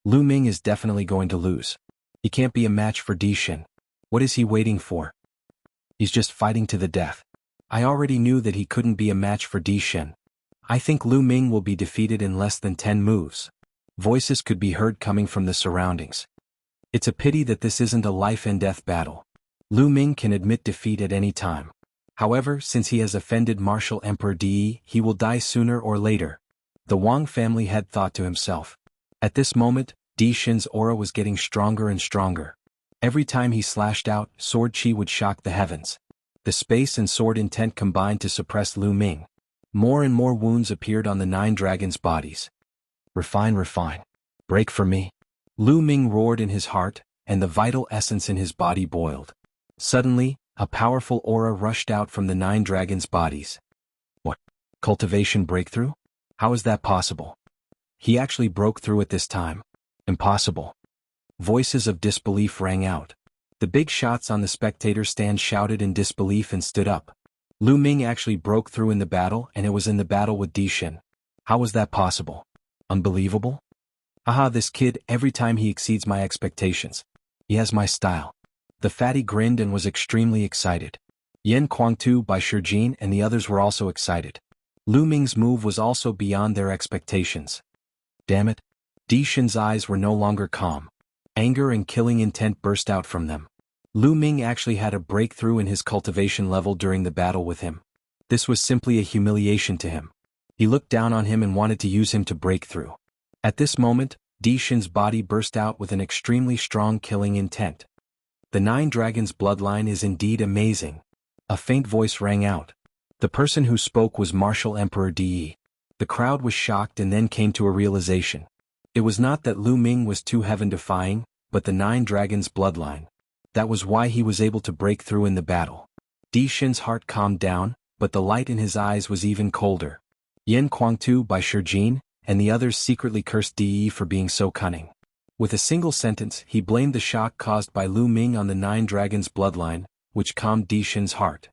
Lu Ming is definitely going to lose. He can't be a match for Di Shin. What is he waiting for? He's just fighting to the death. I already knew that he couldn't be a match for Di Shin. I think Lu Ming will be defeated in less than 10 moves. Voices could be heard coming from the surroundings. It's a pity that this isn't a life and death battle. Lu Ming can admit defeat at any time. However, since he has offended Martial Emperor Di, he will die sooner or later. The Wang family had thought to himself. At this moment, Di Shin's aura was getting stronger and stronger. Every time he slashed out, sword chi would shock the heavens. The space and sword intent combined to suppress Lu Ming. More and more wounds appeared on the 9 dragons' bodies. Refine, refine. Break for me. Lu Ming roared in his heart, and the vital essence in his body boiled. Suddenly, a powerful aura rushed out from the 9 dragons' bodies. What? Cultivation breakthrough? How is that possible? He actually broke through at this time. Impossible. Voices of disbelief rang out. The big shots on the spectator stand shouted in disbelief and stood up. Lu Ming actually broke through in the battle, and it was in the battle with Di Shin. How was that possible? Unbelievable? Aha, this kid, every time he exceeds my expectations. He has my style. The fatty grinned and was extremely excited. Yan Kuangtu by Shijin and the others were also excited. Lu Ming's move was also beyond their expectations. Damn it. Di Shin's eyes were no longer calm. Anger and killing intent burst out from them. Lu Ming actually had a breakthrough in his cultivation level during the battle with him. This was simply a humiliation to him. He looked down on him and wanted to use him to break through. At this moment, Di Shin's body burst out with an extremely strong killing intent. The 9 dragons' bloodline is indeed amazing. A faint voice rang out. The person who spoke was Martial Emperor Di. The crowd was shocked and then came to a realization. It was not that Lu Ming was too heaven-defying, but the 9 dragons' bloodline. That was why he was able to break through in the battle. Di Shin's heart calmed down, but the light in his eyes was even colder. Yan Kuangtu by Shijin and the others secretly cursed Di for being so cunning. With a single sentence, he blamed the shock caused by Lu Ming on the 9 dragons' bloodline, which calmed Di Shin's heart.